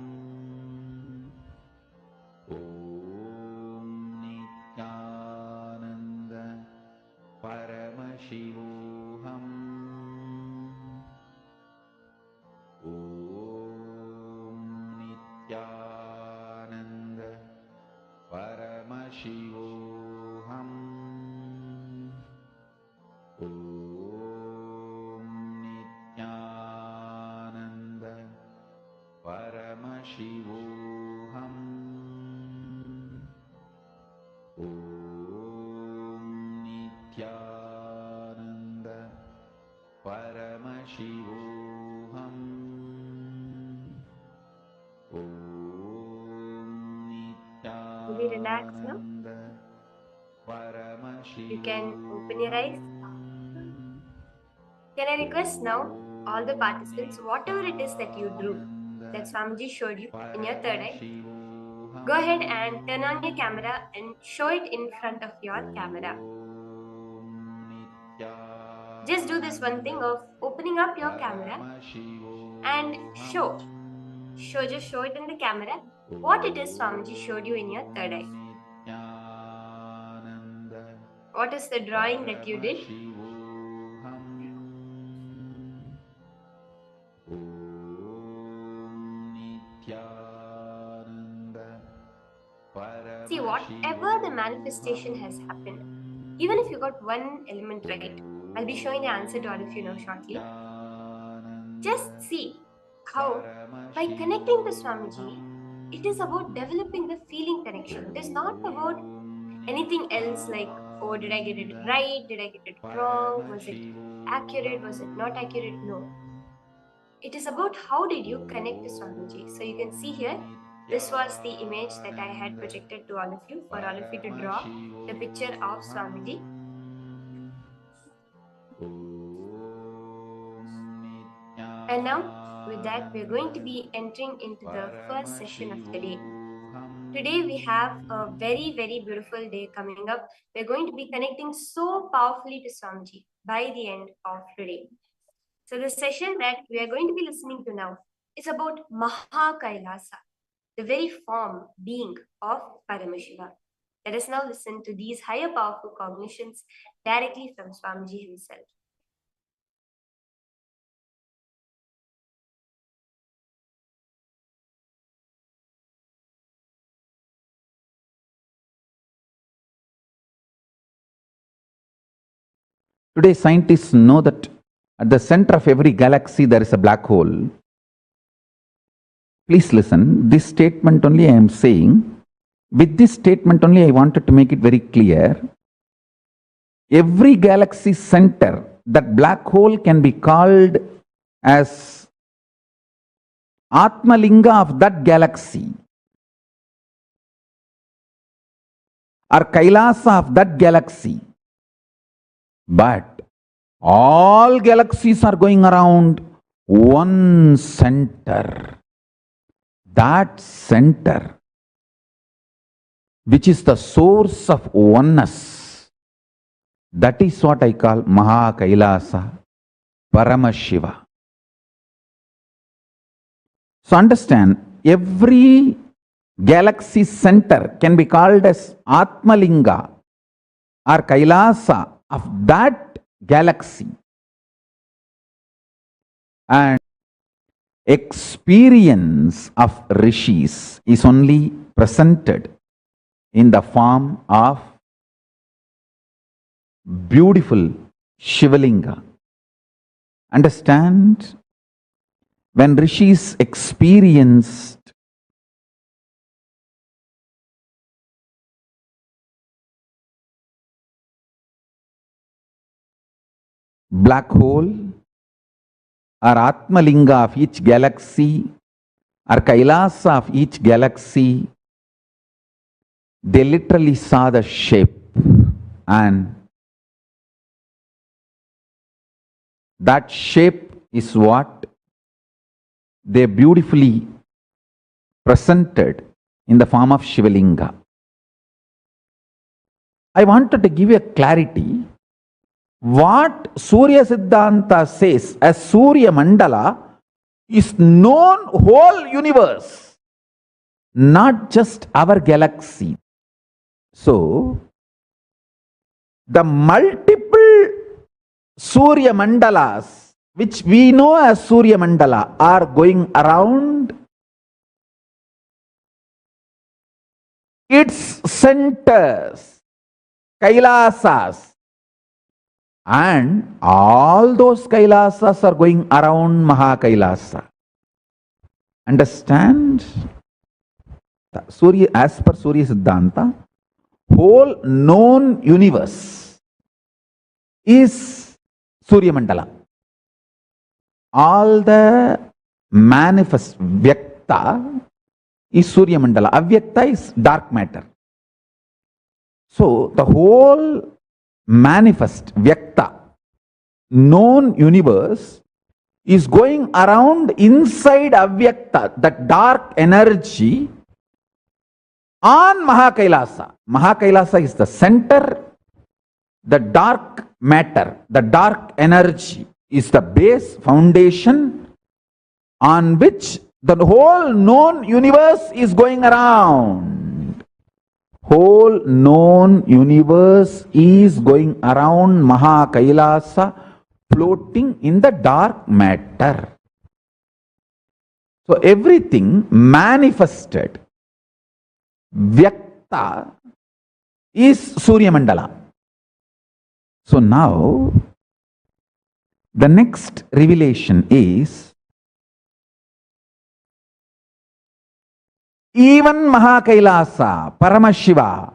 Om Nityananda Paramashivoham Om Nityananda Paramashivoham Om Nityananda Paramashivoham Om Nityananda Paramashivoham Om Will you relax now? Nityananda You can open your eyes. Paramashivoham Can I request now all the participants, whatever it is that you drew, that Swamiji showed you in your third eye, go ahead and turn on your camera and show it in front of your camera. Just do this one thing of opening up your camera and show. Just show it in the camera what it is Swamiji showed you in your third eye. What is the drawing that you did? See, whatever the manifestation has happened, even if you got one element right, I'll be showing the answer to all of you now shortly. Just see how by connecting to Swamiji, it is about developing the feeling connection. It is not about anything else like, oh, did I get it right? Did I get it wrong? Was it accurate? Was it not accurate? No. It is about how did you connect to Swamiji. So you can see here, this was the image that I had projected to all of you, for all of you to draw the picture of Swamiji. And now, with that, we're going to be entering into the first session of the day. Today, we have a very, very beautiful day coming up. We're going to be connecting so powerfully to Swamiji by the end of today. So the session that we are going to be listening to now is about Mahakailasa, the very form, being of Paramashiva. Let us now listen to these higher powerful cognitions directly from Swamiji himself. Today, scientists know that at the center of every galaxy there is a black hole. Please listen, this statement only I am saying. With this statement only I wanted to make it very clear. Every galaxy center, that black hole can be called as Atmalinga of that galaxy, or Kailasa of that galaxy. But all galaxies are going around one center. That center, which is the source of oneness, that is what I call Maha Kailasa, Paramashiva. So understand, every galaxy center can be called as Atmalinga or Kailasa of that galaxy. And experience of rishis is only presented in the form of beautiful Shivalinga. Understand? When rishis experienced black hole or Atmalinga of each galaxy or Kailasa of each galaxy, they literally saw the shape, and that shape is what they beautifully presented in the form of Shivalinga. I wanted to give you a clarity. What Surya Siddhanta says as Surya Mandala is known whole universe, not just our galaxy. So, the multiple Surya Mandalas, which we know as Surya Mandala, are going around its centers, Kailasas. And all those Kailasas are going around Mahakailasa. Understand? Surya, as per Surya Siddhanta, whole known universe is Surya Mandala. All the manifest Vyakta is Surya Mandala. Avyakta is dark matter. So the whole manifest Vyakta, known universe, is going around inside Avyakta, that dark energy, on Mahakailasa. Mahakailasa is the center, the dark matter, the dark energy is the base foundation on which the whole known universe is going around. Whole known universe is going around Mahakailasa, floating in the dark matter. So everything manifested, Vyakta, is Surya Mandala. So now, the next revelation is, even Mahakailasa, Paramashiva,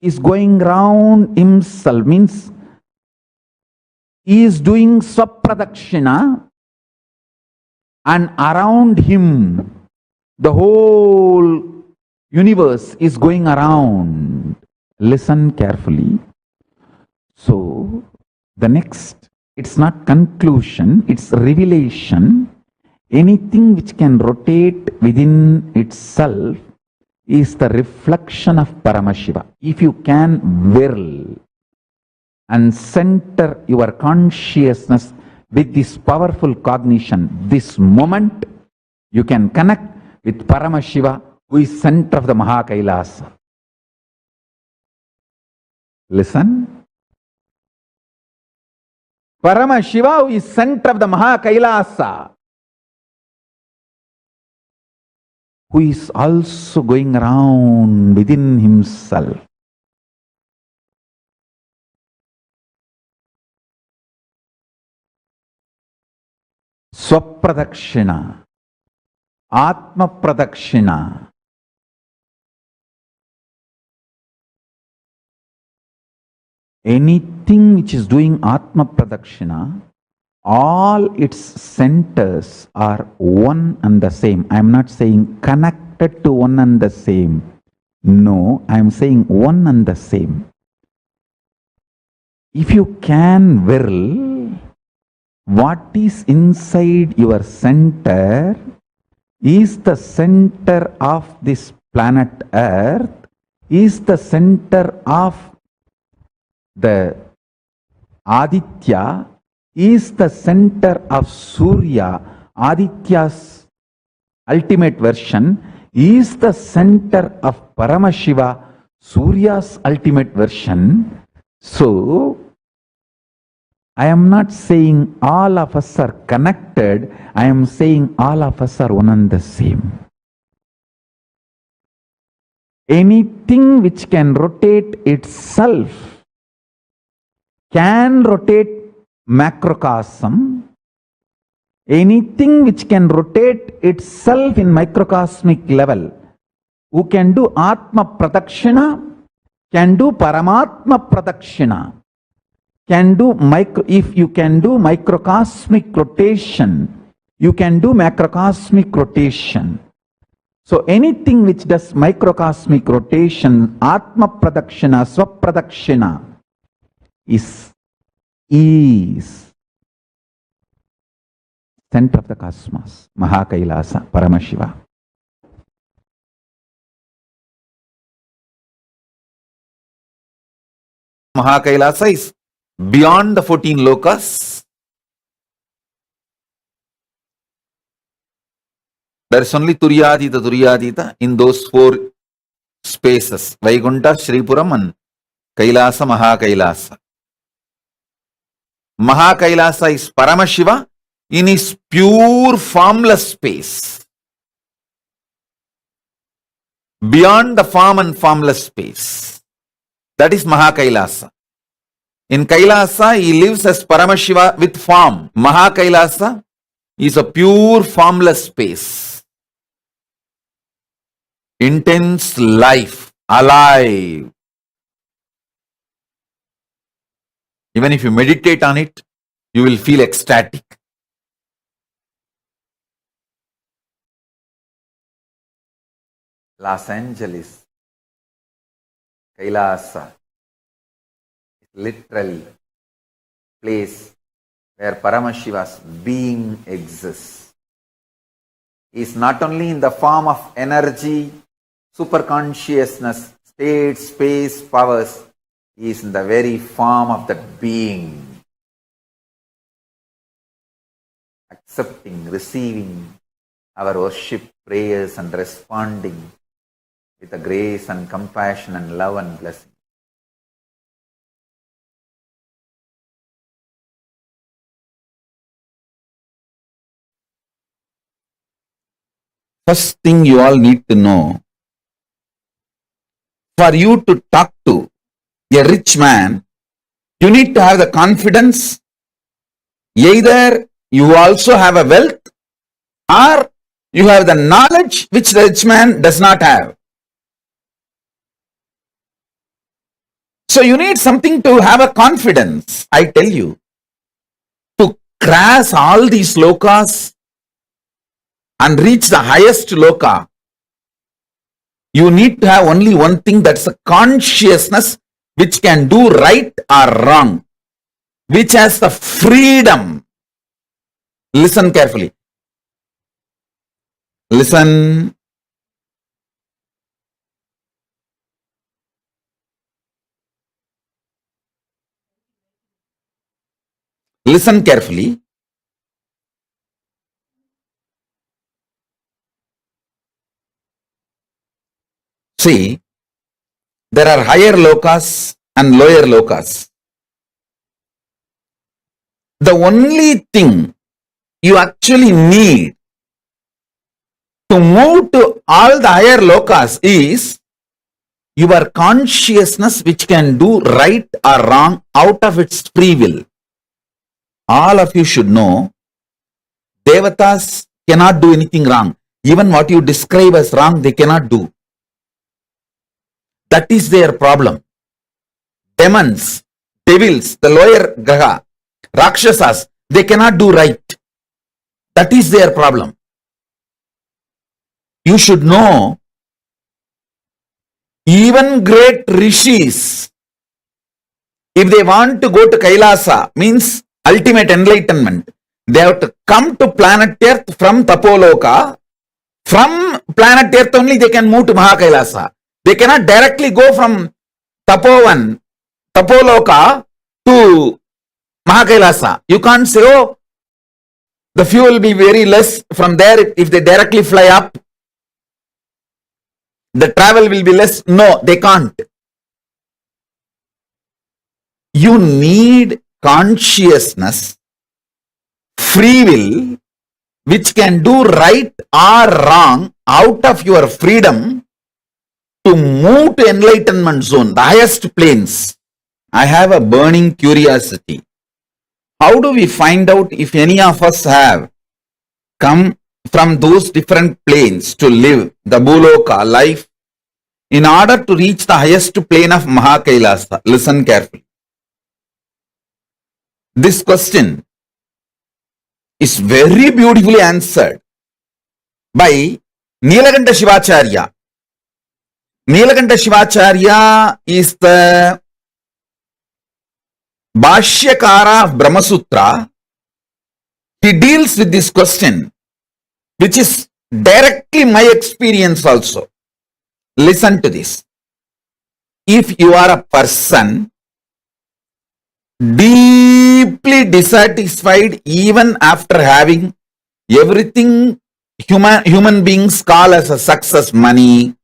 is going round himself, means he is doing Swapradakshina, and around him the whole universe is going around. Listen carefully. So, the next, it's not conclusion, it's revelation. Anything which can rotate within itself is the reflection of Paramashiva. If you can whirl and center your consciousness with this powerful cognition, this moment, you can connect with Paramashiva, who is center of the Mahakailasa. Listen. Paramashiva, who is center of the Mahakailasa, who is also going around within himself. Swapradakshina. Atma Pradakshina. Anything which is doing Atma Pradakshina, all its centers are one and the same. I am not saying connected to one and the same. No, I am saying one and the same. If you can will, what is inside your center is the center of this planet Earth, is the center of the Aditya, is the center of Surya. Aditya's ultimate version is the center of Paramashiva, Surya's ultimate version. So, I am not saying all of us are connected, I am saying all of us are one and the same. Anything which can rotate itself can rotate macrocosm. Anything which can rotate itself in microcosmic level, who can do Atma Pradakshina, can do Paramatma Pradakshina, can do if you can do microcosmic rotation, you can do macrocosmic rotation. So anything which does microcosmic rotation, Atma Pradakshina, Swapradakshina, is center of the cosmos, Mahakailasa, Paramashiva. Mahakailasa is beyond the 14 lokas. There is only Turyadita in those 4 spaces, Vaikunta, Shripuram and Kailasa, Mahakailasa. Mahakailasa is Paramashiva in his pure formless space, beyond the form and formless space. That is Mahakailasa. In Kailasa, he lives as Paramashiva with form. Mahakailasa is a pure formless space. Intense life, alive. Even if you meditate on it, you will feel ecstatic. Los Angeles, Kailasa, literally place where Paramashiva's being exists. He is not only in the form of energy, superconsciousness, state, space, powers, he is in the very form of that being. Accepting, receiving our worship, prayers and responding with a grace and compassion and love and blessing. First thing you all need to know, for you to talk to a rich man, you need to have the confidence, either you also have a wealth or you have the knowledge which the rich man does not have. So you need something to have a confidence, I tell you, to cross all these lokas and reach the highest loka. You need to have only one thing, that's a consciousness which can do right or wrong, which has the freedom. Listen carefully. Listen. Listen carefully. See, there are higher lokas and lower lokas. The only thing you actually need to move to all the higher lokas is your consciousness, which can do right or wrong out of its free will. All of you should know, Devatas cannot do anything wrong. Even what you describe as wrong, they cannot do. That is their problem. Demons, devils, the lower graha, rakshasas, they cannot do right. That is their problem. You should know, even great rishis, if they want to go to Kailasa, means ultimate enlightenment, they have to come to planet Earth from Tapoloka. From planet Earth only they can move to Mahakailasa. They cannot directly go from Tapoloka to Mahakailasa. You can't say, oh, the fuel will be very less from there if they directly fly up. The travel will be less. No, they can't. You need consciousness, free will, which can do right or wrong out of your freedom to move to enlightenment zone, the highest planes. I have a burning curiosity. How do we find out if any of us have come from those different planes to live the Bhuloka life in order to reach the highest plane of Mahakailasa? Listen carefully. This question is very beautifully answered by Nilakanta Shivacharya. Nilakanta Shivacharya is the Bhashyakara of Brahma Sutra. He deals with this question, which is directly my experience also. Listen to this. If you are a person deeply dissatisfied even after having everything human beings call as a success, money,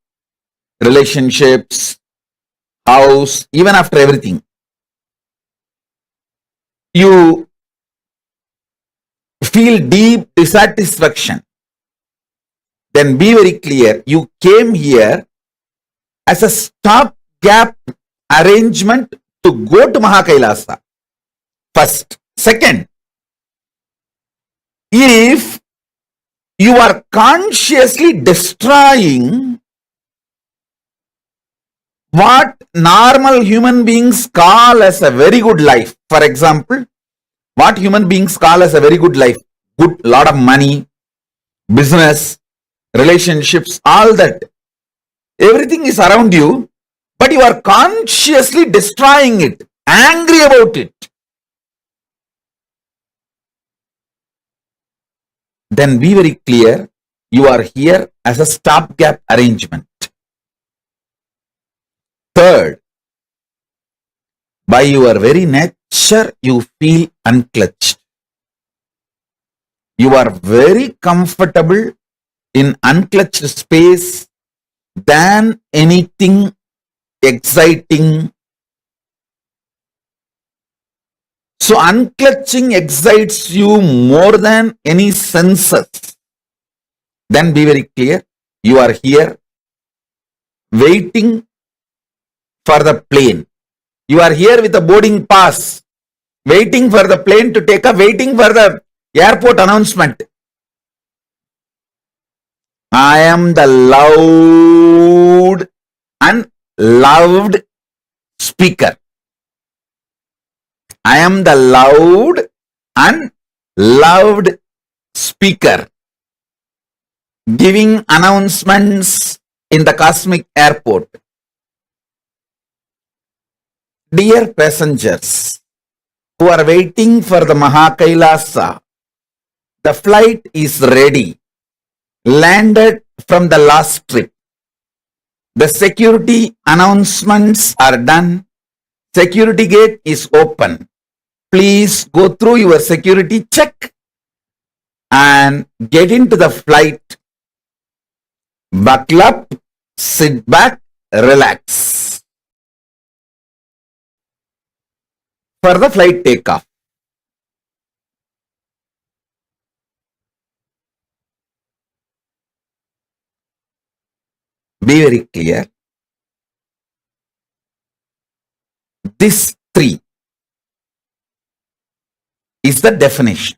relationships, house, even after everything, you feel deep dissatisfaction, then be very clear. You came here as a stopgap arrangement to go to Mahakailasa. First. Second, if you are consciously destroying what normal human beings call as a very good life, for example, what human beings call as a very good life, good, lot of money, business, relationships, all that, everything is around you, but you are consciously destroying it, angry about it, then be very clear, you are here as a stopgap arrangement. Third, by your very nature, you feel unclutched. You are very comfortable in unclutched space than anything exciting. So unclutching excites you more than any senses. Then be very clear, you are here waiting for the plane. You are here with a boarding pass, waiting for the plane to take off, waiting for the airport announcement. I am the loud and loved speaker. I am the loud and loved speaker, giving announcements in the cosmic airport. Dear passengers who are waiting for the Mahakailasa, the flight is ready, landed from the last trip. The security announcements are done. Security gate is open. Please go through your security check and get into the flight. Buckle up, sit back, relax. For the flight takeoff. Be very clear. This three is the definition.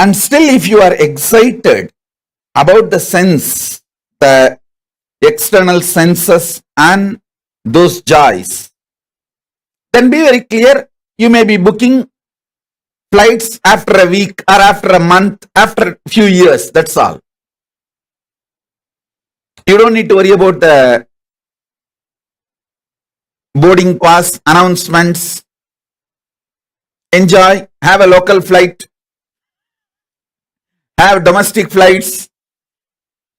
And still, if you are excited about the sense, the external senses and those joys, then be very clear. You may be booking flights after a week or after a month, after a few years. That's all. You don't need to worry about the boarding pass announcements. Enjoy, have a local flight, have domestic flights,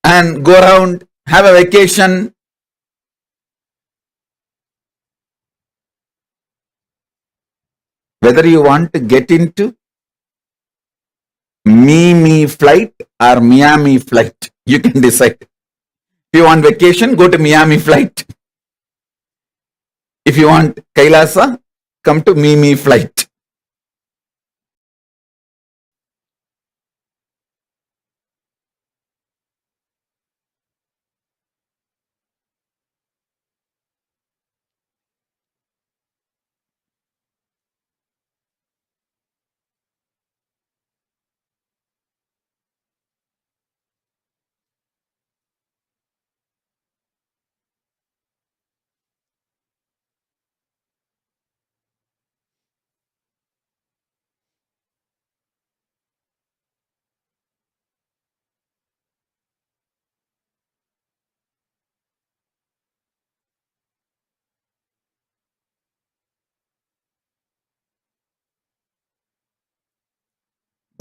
and go around, have a vacation. Whether you want to get into Me flight or Miami flight, you can decide. If you want vacation, go to Miami flight. If you want Kailasa, come to Me flight.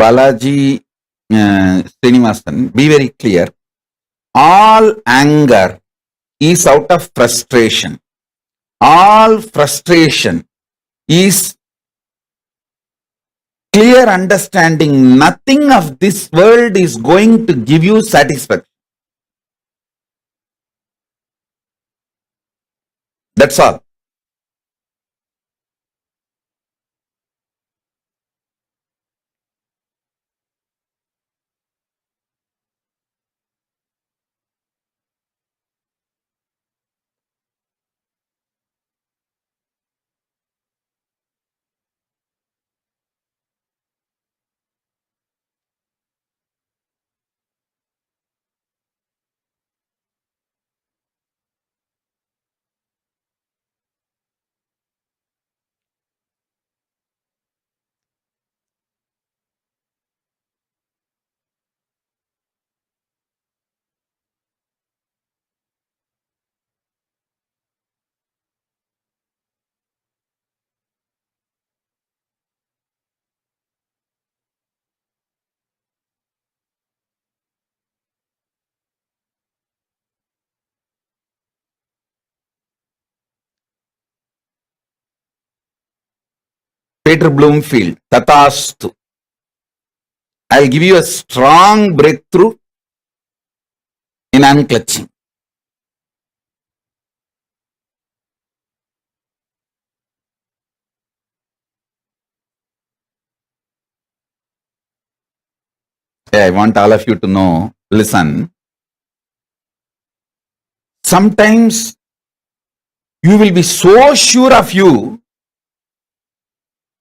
Balaji Srinivasan, be very clear. All anger is out of frustration. All frustration is clear understanding. Nothing of this world is going to give you satisfaction. That's all. Peter Bloomfield, Tatastu. I'll give you a strong breakthrough in unclutching. I want all of you to know, listen, sometimes you will be so sure of you,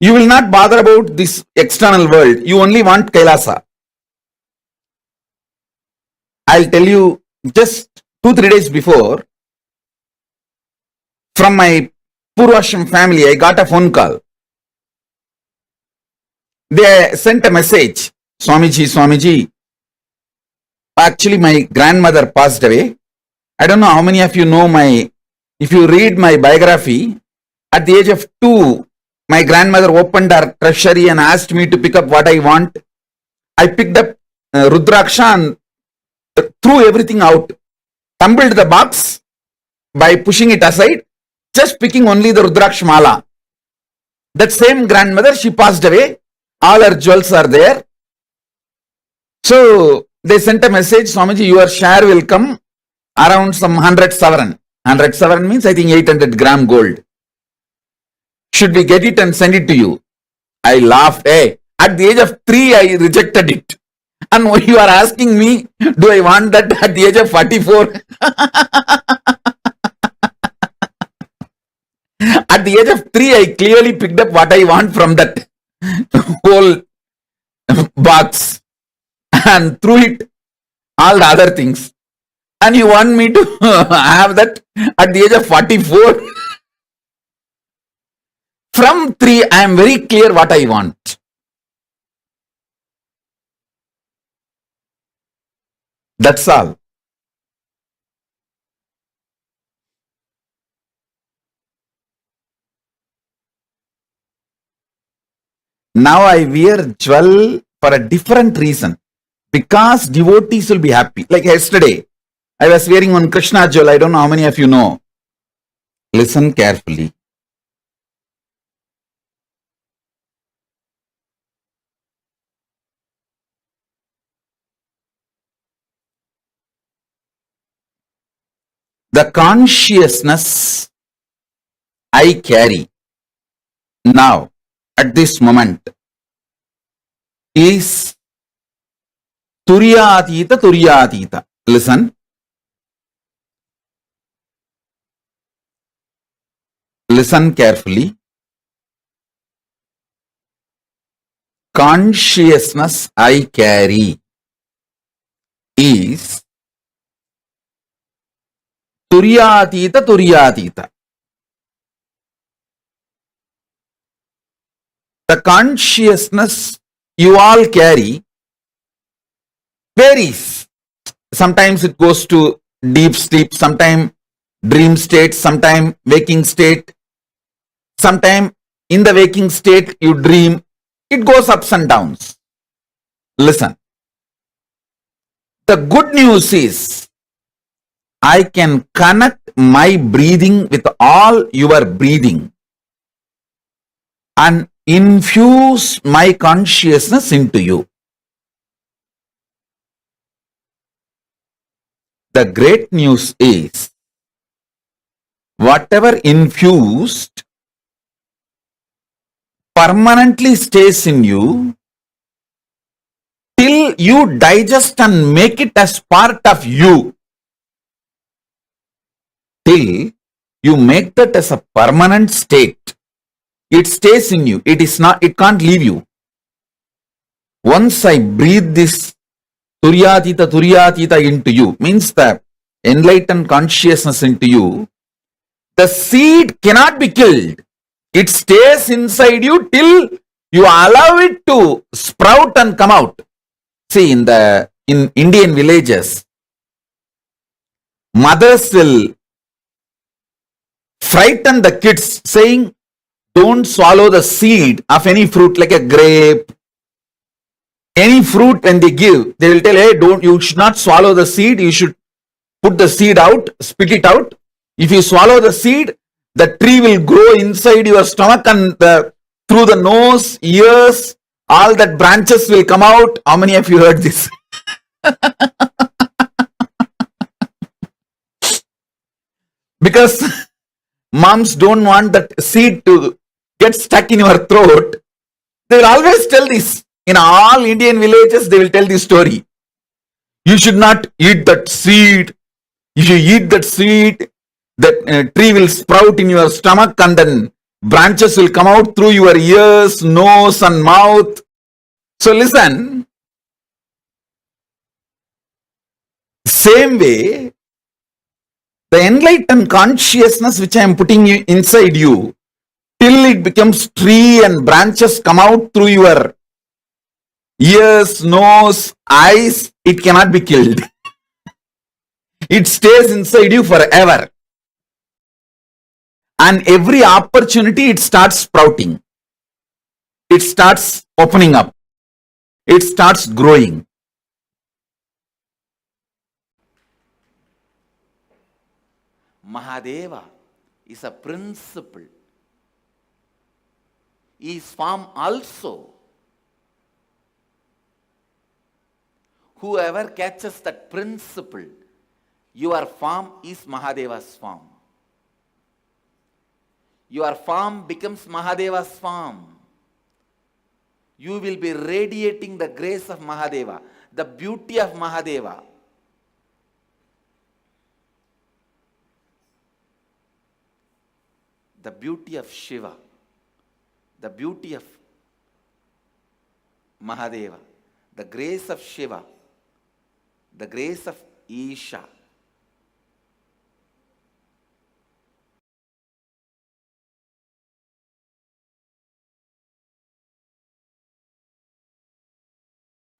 you will not bother about this external world. You only want Kailasa. I'll tell you, just 2-3 days before, from my Purvashram family, I got a phone call. They sent a message, Swamiji, actually my grandmother passed away. I don't know how many of you know if you read my biography, at the age of 2, my grandmother opened her treasury and asked me to pick up what I want. I picked up Rudraksha and threw everything out, tumbled the box by pushing it aside, just picking only the Rudraksha mala. That same grandmother, she passed away. All her jewels are there. So they sent a message, Swamiji, your share will come around some 100 sovereign. 100 sovereign means I think 800 gram gold. Should we get it and send it to you? I laughed. Hey, at the age of 3, I rejected it. And you are asking me, do I want that at the age of 44? At the age of 3, I clearly picked up what I want from that whole baths and through it all the other things. And you want me to have that at the age of 44? From 3, I am very clear what I want. That's all. Now I wear jewel for a different reason. Because devotees will be happy. Like yesterday, I was wearing one Krishna jewel. I don't know how many of you know. Listen carefully. The consciousness I carry now at this moment is Turyatita Turyatita. Listen. Listen carefully. Consciousness I carry is Turyatita Turyatita. The consciousness you all carry varies. Sometimes it goes to deep sleep, sometimes dream state, sometimes waking state, sometimes in the waking state you dream. It goes ups and downs. Listen. The good news is I can connect my breathing with all your breathing and infuse my consciousness into you. The great news is whatever infused permanently stays in you till you digest and make it as part of you. Till you make that as a permanent state. It stays in you. It is not, it can't leave you. Once I breathe this Turyatita into you, means the enlightened consciousness into you, the seed cannot be killed. It stays inside you till you allow it to sprout and come out. See, in Indian villages, mothers will frighten the kids saying, don't swallow the seed of any fruit like a grape. Any fruit when they give, they will tell, hey, you should not swallow the seed. You should put the seed out, spit it out. If you swallow the seed, the tree will grow inside your stomach and through the nose, ears, all that branches will come out. How many of you heard this? Because moms don't want that seed to get stuck in your throat. They will always tell this. In all Indian villages, they will tell this story. You should not eat that seed. If you eat that seed, that tree will sprout in your stomach and then branches will come out through your ears, nose and mouth. So listen, same way, the enlightened consciousness which I am putting inside you, till it becomes tree and branches come out through your ears, nose, eyes, it cannot be killed. It stays inside you forever. And every opportunity it starts sprouting. It starts opening up. It starts growing. Mahadeva is a principle. He is form also. Whoever catches that principle, your form is Mahadeva's form. Your form becomes Mahadeva's form. You will be radiating the grace of Mahadeva, the beauty of Mahadeva. The beauty of Shiva, the beauty of Mahadeva, the grace of Shiva, the grace of Isha.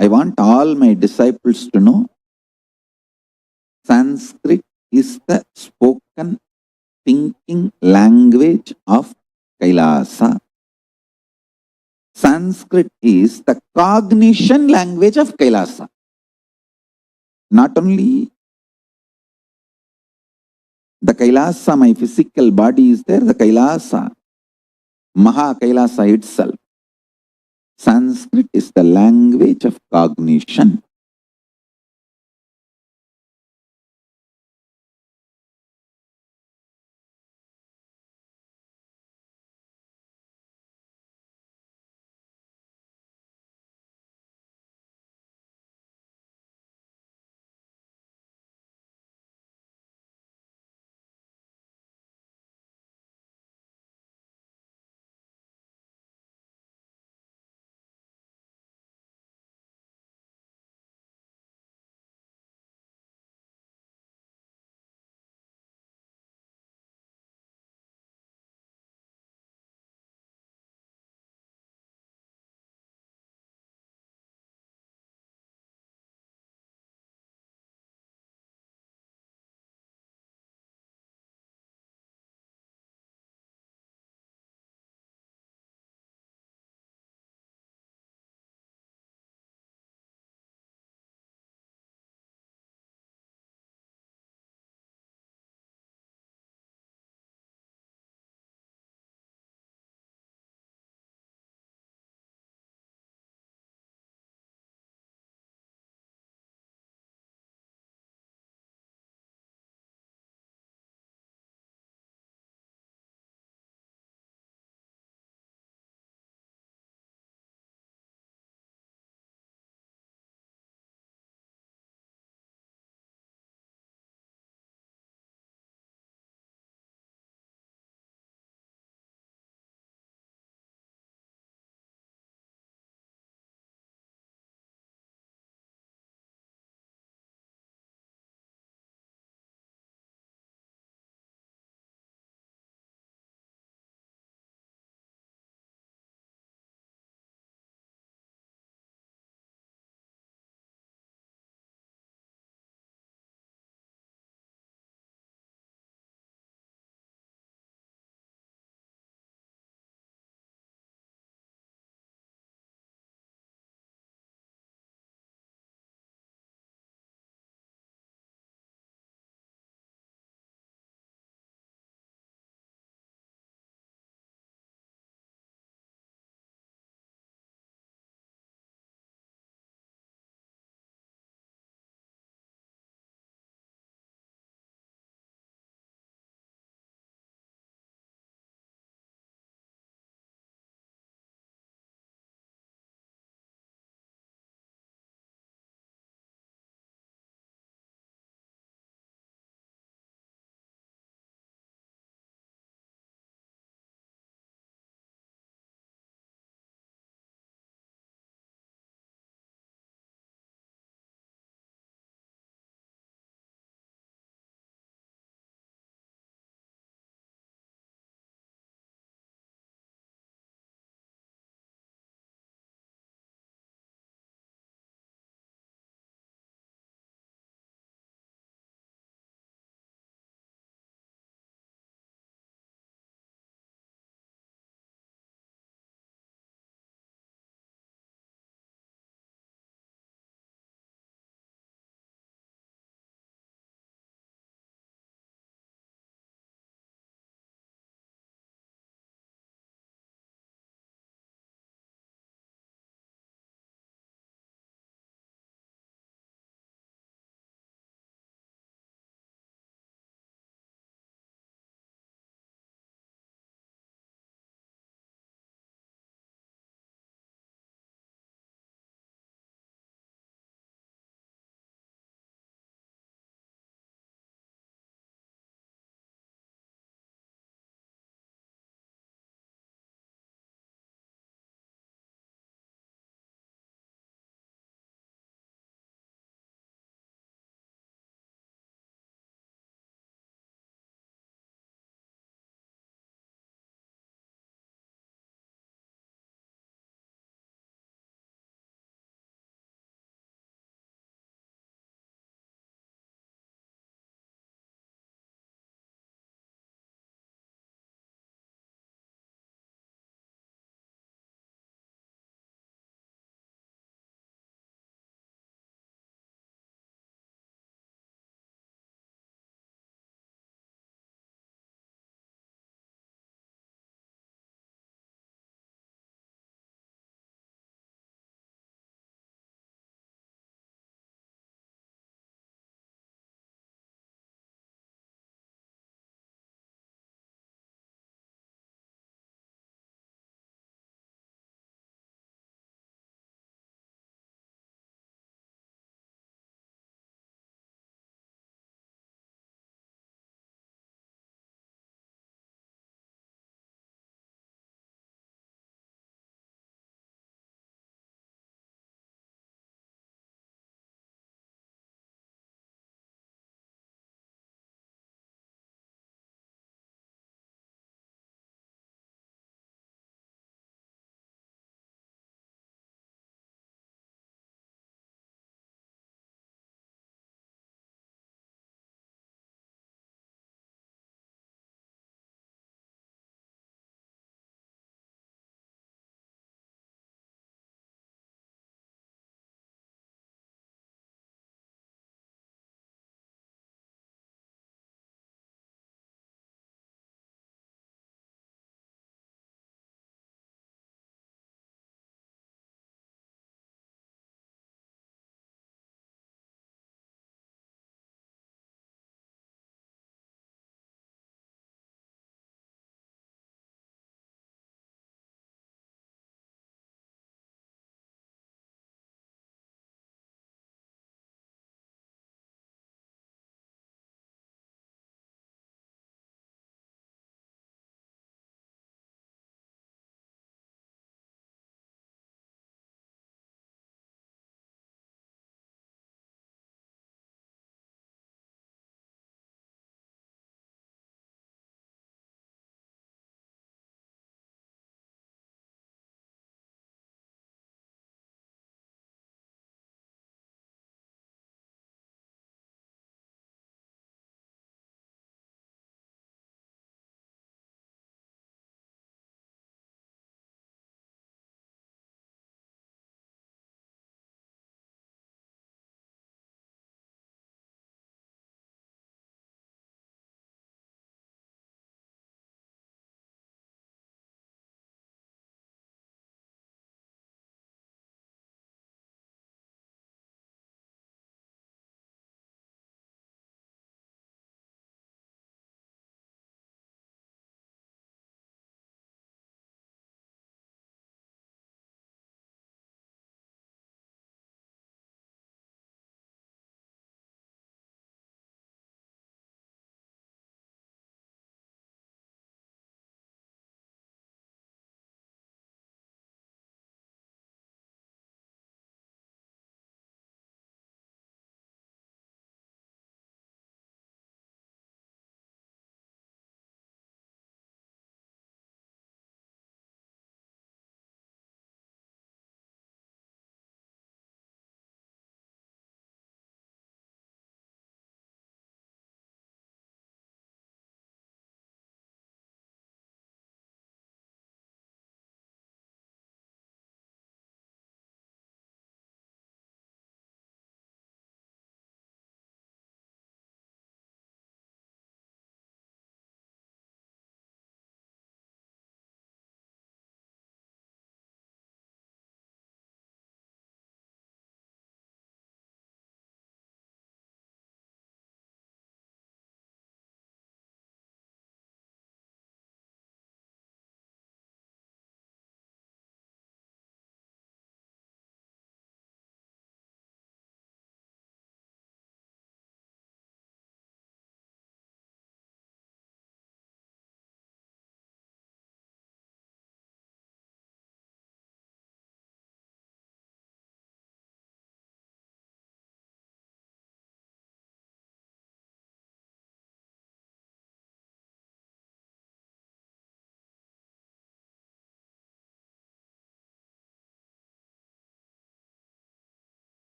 I want all my disciples to know Sanskrit is the spoken thinking language of Kailasa. Sanskrit is the cognition language of Kailasa. Not only the Kailasa, my physical body is there, the Kailasa, Maha Kailasa itself. Sanskrit is the language of cognition.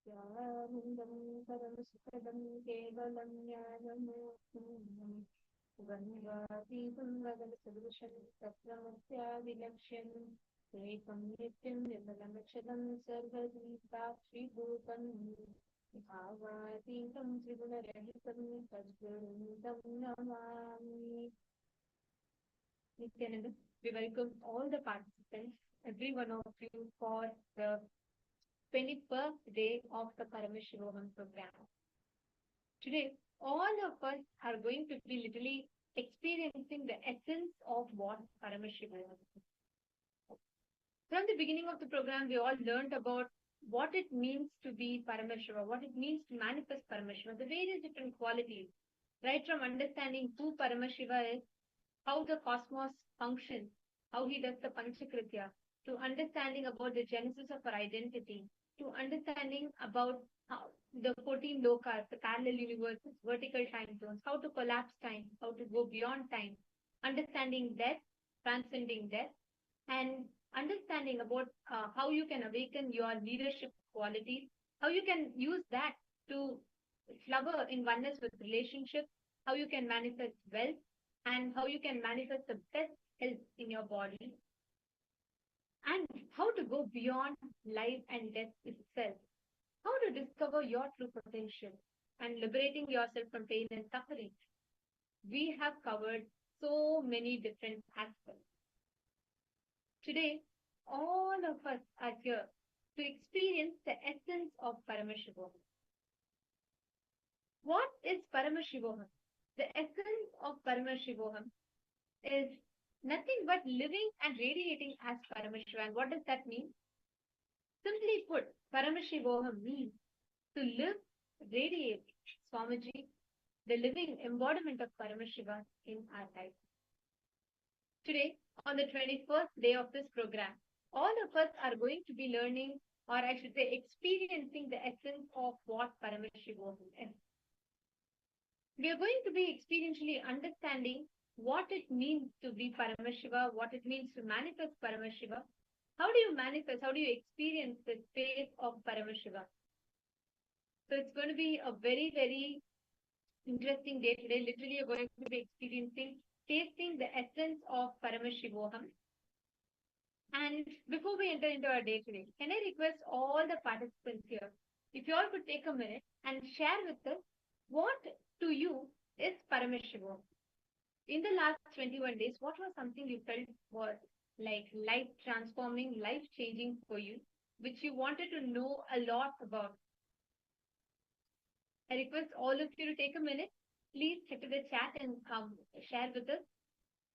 नित्यानन्दं परमसुखदं केवलं ज्ञानमूर्तिं गङ्गातीतं गगनसदृशं तत्त्वमस्यादिलक्ष्यम् एकं नित्यं निर्मलमक्षरं सर्वदीपाक्षिभूतं भावातीतं त्रिगुणरहितं तद्गुरुं तं Namami. Nityananda, we welcome all the participants, every one of you, for the 21st day of the Paramashivoham program. Today, all of us are going to be literally experiencing the essence of what Paramashivoham is. From the beginning of the program, we all learned about what it means to be Paramashiva, what it means to manifest Paramashiva, the various different qualities, right from understanding who Paramashiva is, how the cosmos functions, how he does the Panchakritya, to understanding about the genesis of our identity, to understanding about how the 14 lokas, the parallel universes, vertical time zones, how to collapse time, how to go beyond time, understanding death, transcending death, and understanding about how you can awaken your leadership qualities, how you can use that to flower in oneness with relationships, how you can manifest wealth, and how you can manifest the best health in your body, and how to go beyond life and death itself, how to discover your true potential and liberating yourself from pain and suffering. We have covered so many different aspects. Today, all of us are here to experience the essence of Paramashivoham. What is Paramashivoham? The essence of Paramashivoham is nothing but living and radiating as Paramashiva. And what does that mean? Simply put, Paramashivoham means to live, radiate, Swamiji, the living embodiment of Paramashiva in our life. Today, on the 21st day of this program, all of us are going to be learning, or I should say, experiencing the essence of what Paramashivoham is. We are going to be experientially understanding what it means to be Paramashiva, what it means to manifest Paramashiva. How do you manifest? How do you experience the space of Paramashiva? So it's going to be a very, very interesting day today. Literally, you're going to be experiencing, tasting the essence of Paramashivoham. And before we enter into our day today, can I request all the participants here, if you all could take a minute and share with us what to you is Paramashivoham? In the last 21 days, what was something you felt was like life transforming, life changing for you, which you wanted to know a lot about? I request all of you to take a minute. Please check the chat and share with us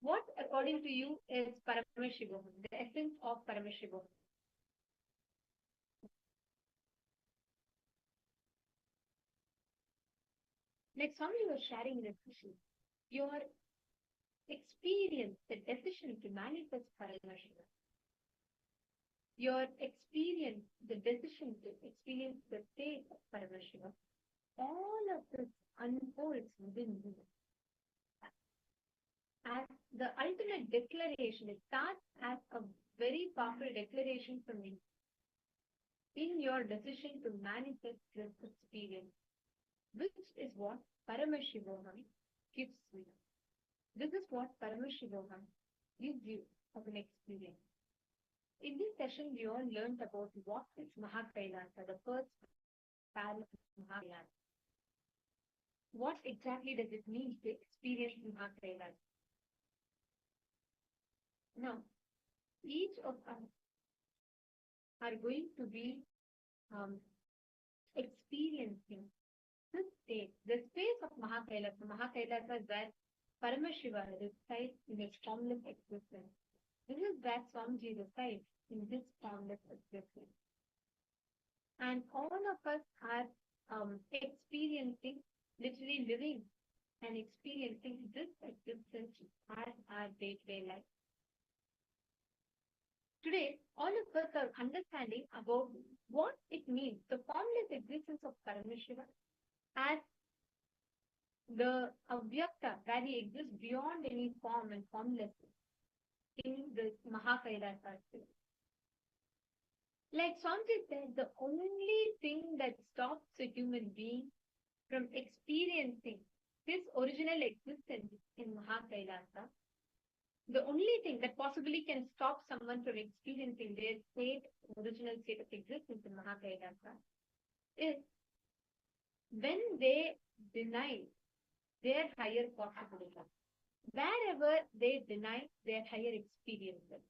what, according to you, is Paramashivoham, the essence of Paramashivoham. Like somebody was sharing this issue, your experience, the decision to manifest Paramashiva, your experience, the decision to experience the state of Paramashiva, all of this unfolds within you. As the ultimate declaration, it starts as a very powerful declaration from you in your decision to manifest this experience, which is what Paramashivoham gives you. This is what Paramashivoham gives you as an experience. In this session, we all learned about what is Mahakailasa, the first parallel Mahakailasa. What exactly does it mean to experience Mahakailasa? Now, each of us are going to be experiencing this state, the space of Mahakailasa. Mahakailasa is where Paramashiva resides in its formless existence. This is where Swamiji resides in this formless existence. And all of us are experiencing, literally living and experiencing this existence as our day-to-day life. Today, all of us are understanding about what it means, the formless existence of Paramashiva as the Avyakta, that he exists beyond any form and formlessness in this Mahakailasa space. Like Swamiji said, the only thing that stops a human being from experiencing his original existence in Mahakailasa, the only thing that possibly can stop someone from experiencing their original state of existence in Mahakailasa is when they deny their higher possibilities, wherever they deny their higher experiences.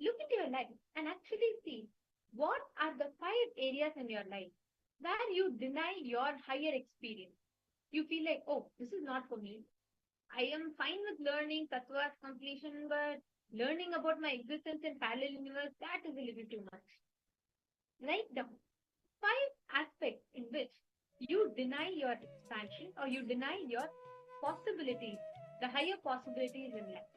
Look into your life and actually see what are the 5 areas in your life where you deny your higher experience. You feel like, oh, this is not for me. I am fine with learning Tattva's completion, but learning about my existence in parallel universe, that is a little too much. Write down 5 aspects in which you deny your expansion or you deny your possibilities, the higher possibilities in life.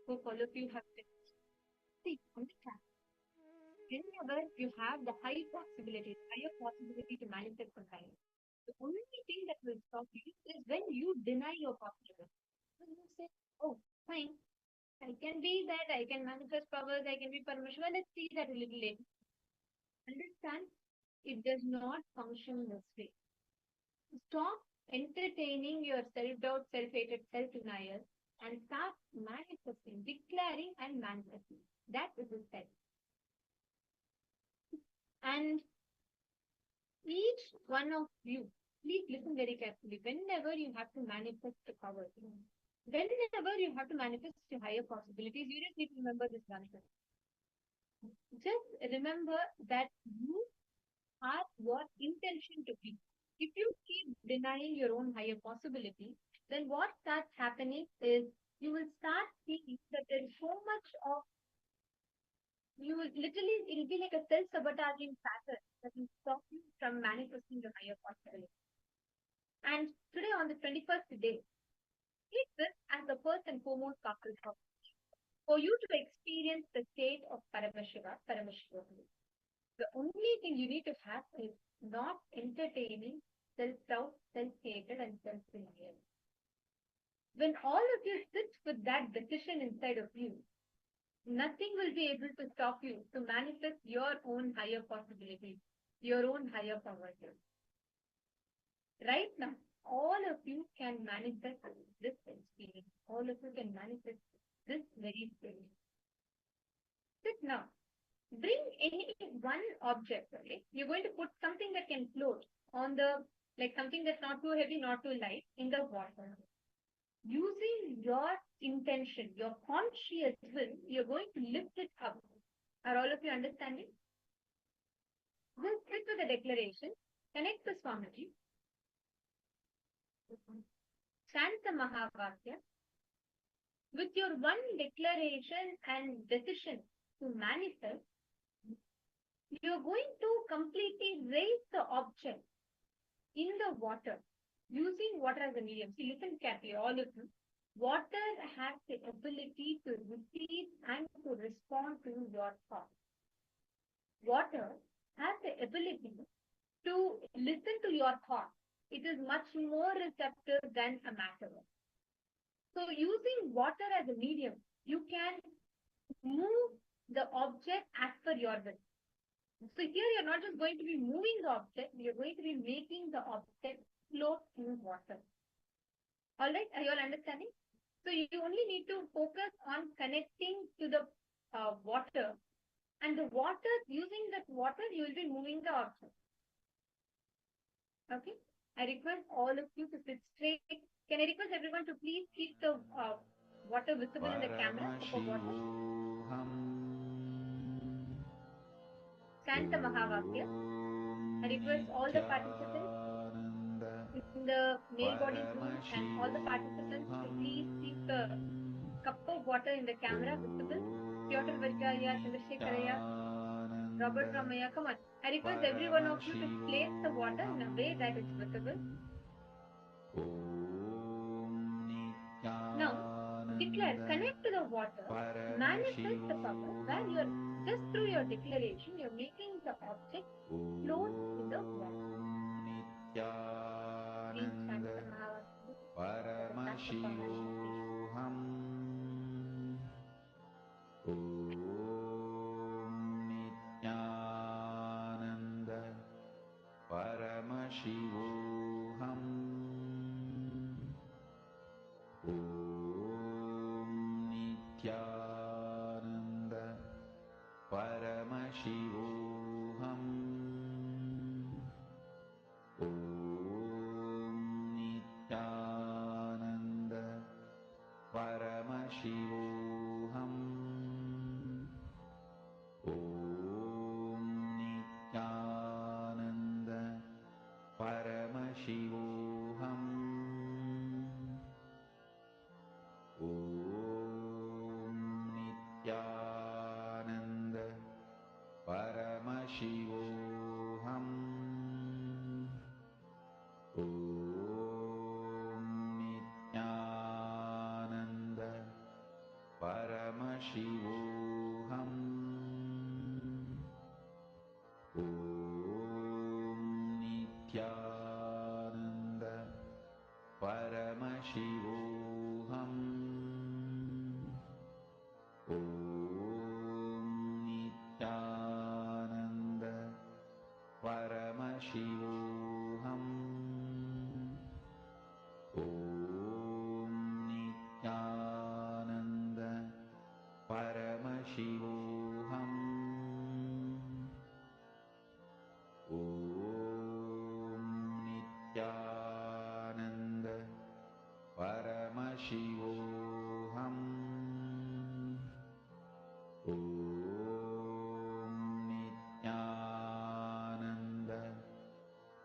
Hope all of you have finished. See, on the track, whenever you have the higher possibility to manifest something, the only thing that will stop you is when you deny your possibility. When you say, oh, fine, I can be that, I can manifest powers, I can be Paramashiva, let's see that a little later. Understand, it does not function this way. Stop entertaining your self-doubt, self-hatred, self-denial, and start manifesting, declaring and manifesting. That is the step. And each one of you, please listen very carefully. Whenever you have to manifest the power, whenever you have to manifest your higher possibilities, you just need to remember this one thing. Just remember that you are your intention to be. If you keep denying your own higher possibility, then what starts happening is you will start seeing that there is so much of you will literally it'll be like a self-sabotaging pattern that will stop you from manifesting your higher possibility. And today on the 21st day, take this as the first and foremost powerful topic for you to experience the state of Paramashivoham. The only thing you need to have is not entertaining self-doubt, self-hatred, and self-denial. When all of you sit with that decision inside of you, nothing will be able to stop you to manifest your own higher possibilities, your own higher power. Right now, all of you can manifest this experience. All of you can manifest this very spirit. Sit now. Bring any one object, okay? You're going to put something that can float on the, like something that's not too heavy, not too light, in the water. Using your intention, your conscious will, you're going to lift it up. Are all of you understanding? We'll sit with the declaration. Connect the Swamiji. Chant the Mahavakya. With your one declaration and decision to manifest, you're going to completely raise the object in the water, using water as a medium. See, listen carefully, all of you. Water has the ability to receive and to respond to your thoughts. Water has the ability to listen to your thoughts. It is much more receptive than a matter. So using water as a medium, you can move the object as per your will. So here you're not just going to be moving the object, you're going to be making the object float in water. All right, are you all understanding? So you only need to focus on connecting to the water, and the water, using that water, you will be moving the object. Okay, I request all of you to sit straight. Can I request everyone to please keep the water visible in the camera? Chant the Mahavakya. I request all the participants in the male body room and all the participants to please keep the cup of water in the camera visible. Piotr Vargaya, Chandrasekharaya, Robert Ramaya, come on. I request every one of you to place the water in a way that it's visible. Now, declare, connect to the water, manifest the power where you're just through your declaration, you're making the object float in the water. Please chant the Mahavakya. Paramashivoham Nityananda Paramashivoham Nityananda Paramashivoham Nityananda Paramashivoham Nityananda Paramashivoham Nityananda Paramashivoham Nityananda Paramashivoham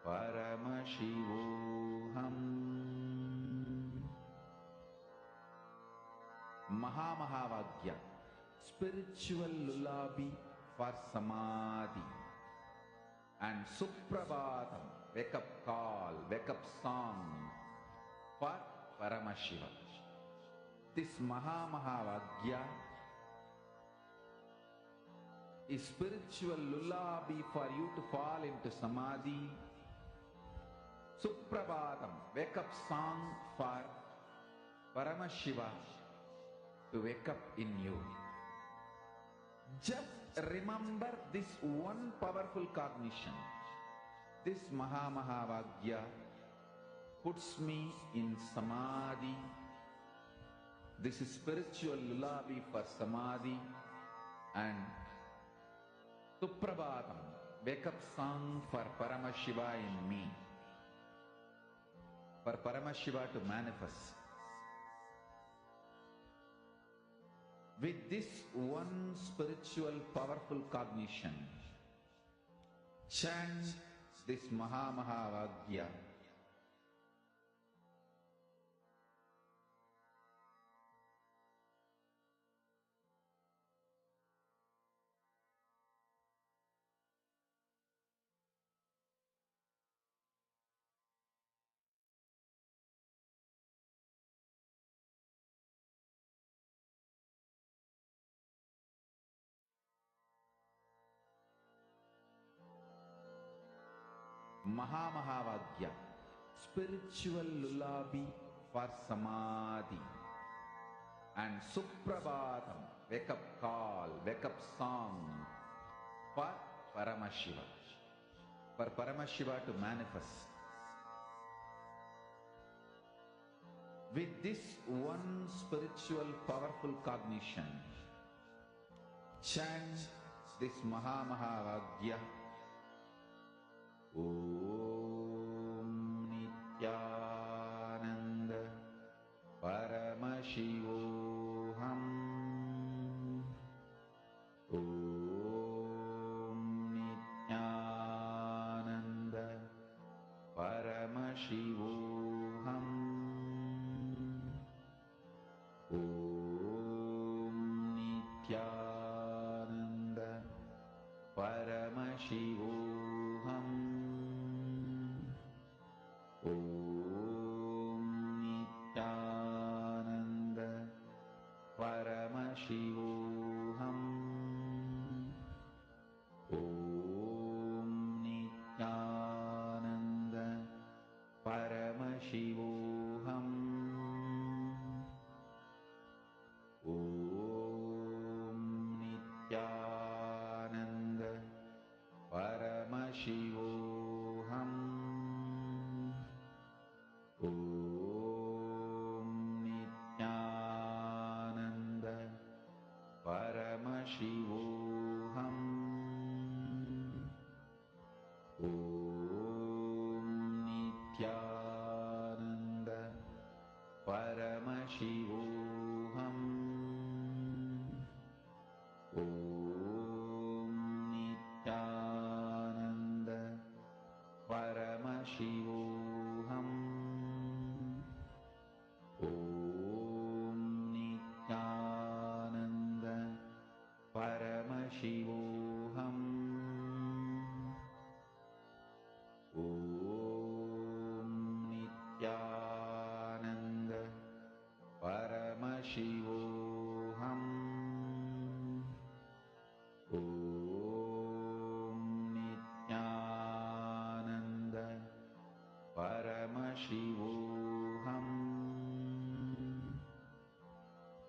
Paramashivoham Mahamahavagya, spiritual lullaby for Samadhi. And Suprabhatam, wake up call, wake up song for Paramashiva. This Mahamahavagya is spiritual lullaby for you to fall into Samadhi. Suprabhatam, wake up song for Paramashiva to wake up in you. Just remember this one powerful cognition. This Mahamahavagya puts me in Samadhi. This is spiritual lullaby for Samadhi. And Suprabhatam, wake up song for Paramashiva in me. For Paramashiva to manifest. With this one spiritual powerful cognition, chant this Mahamahavagya. Mahamahavagya, spiritual lullaby for Samadhi. And Suprabhatam, wake up call, wake up song for Paramashiva. For Paramashiva to manifest. With this one spiritual powerful cognition, chant this Mahamahavagya. Om Nityananda Paramashivoham. Om Nityananda Paramashivoham. Om Nityananda Paramashivoham. Om Nityananda Paramashivoham. Om Nityananda Paramashivoham. Om Nityananda Paramashivoham. Om Nityananda Paramashivoham. Om Nityananda Paramashivoham. Om Nityananda Paramashivoham. Om Nityananda Paramashivoham. Om Nityananda Paramashivoham. Om Nityananda Paramashivoham.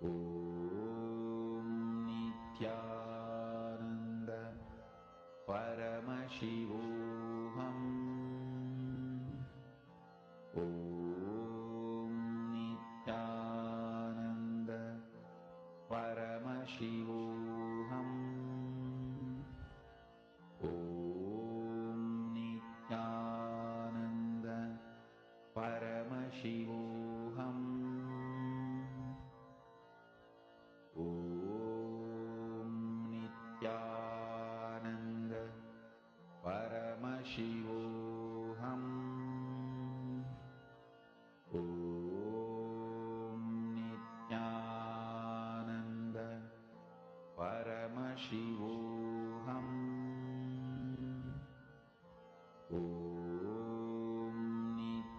Om Nityananda Paramashivoham. Om Nityananda Paramashivoham. Om Nityananda Paramashivoham. Om Nityananda Paramashivoham.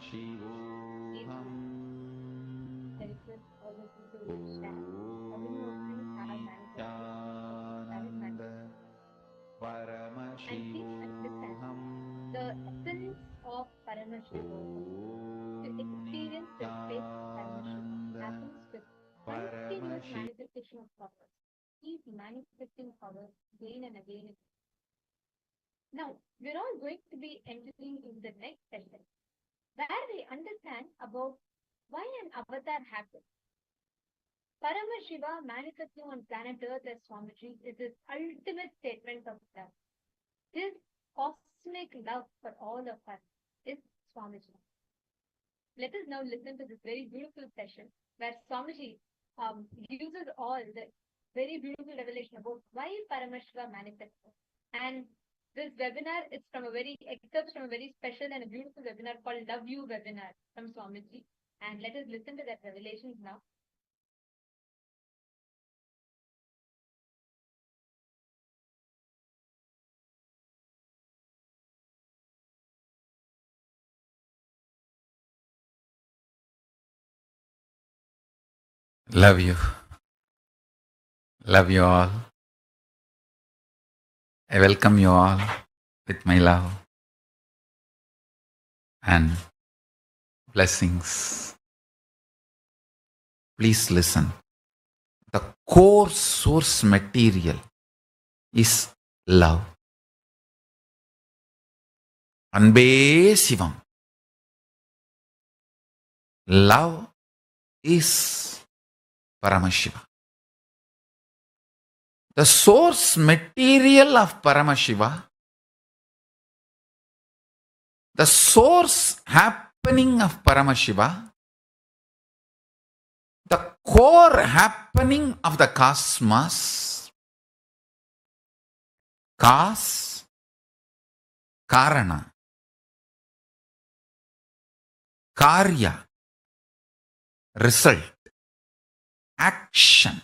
Paramashivoham Nityananda Paramashivoham the essence of Paramashivoham. To experience the space Paramashiva happens with continuous manifestation of powers. Keep manifesting powers again and again. Now, we're all going to be entering in the next session where we understand about why an avatar happens. Paramashiva manifesting on planet Earth as Swamiji is his ultimate statement of love. His cosmic love for all of us is Swamiji. Let us now listen to this very beautiful session where Swamiji uses all the very beautiful revelation about why Paramashiva manifests. And this webinar is from a very excerpts from a very special and a beautiful webinar called Love You webinar from Swamiji. And let us listen to that revelation now. Love you. Love you all. I welcome you all with my love and blessings. Please listen. The core source material is love. Anbe Sivam. Love is Paramashiva. The source material of Paramashiva, the source happening of Paramashiva, the core happening of the cosmos, cause, karana, karya, result, action.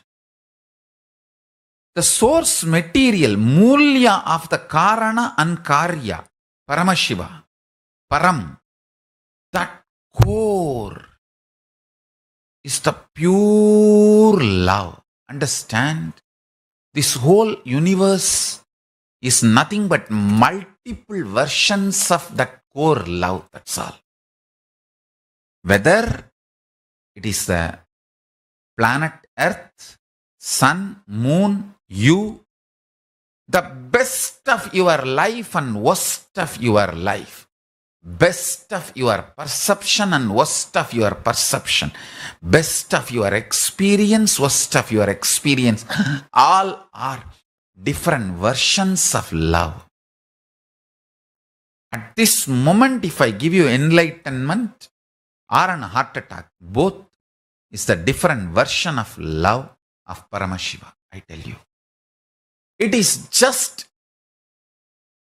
The source material, mulya of the karana and karya, Paramashiva, Param, that core is the pure love. Understand? This whole universe is nothing but multiple versions of that core love. That's all. Whether it is the planet Earth, sun, moon, you, the best of your life and worst of your life, best of your perception and worst of your perception, best of your experience, worst of your experience, all are different versions of love. At this moment, if I give you enlightenment or a heart attack, both is the different version of love of Paramashiva, I tell you. It is just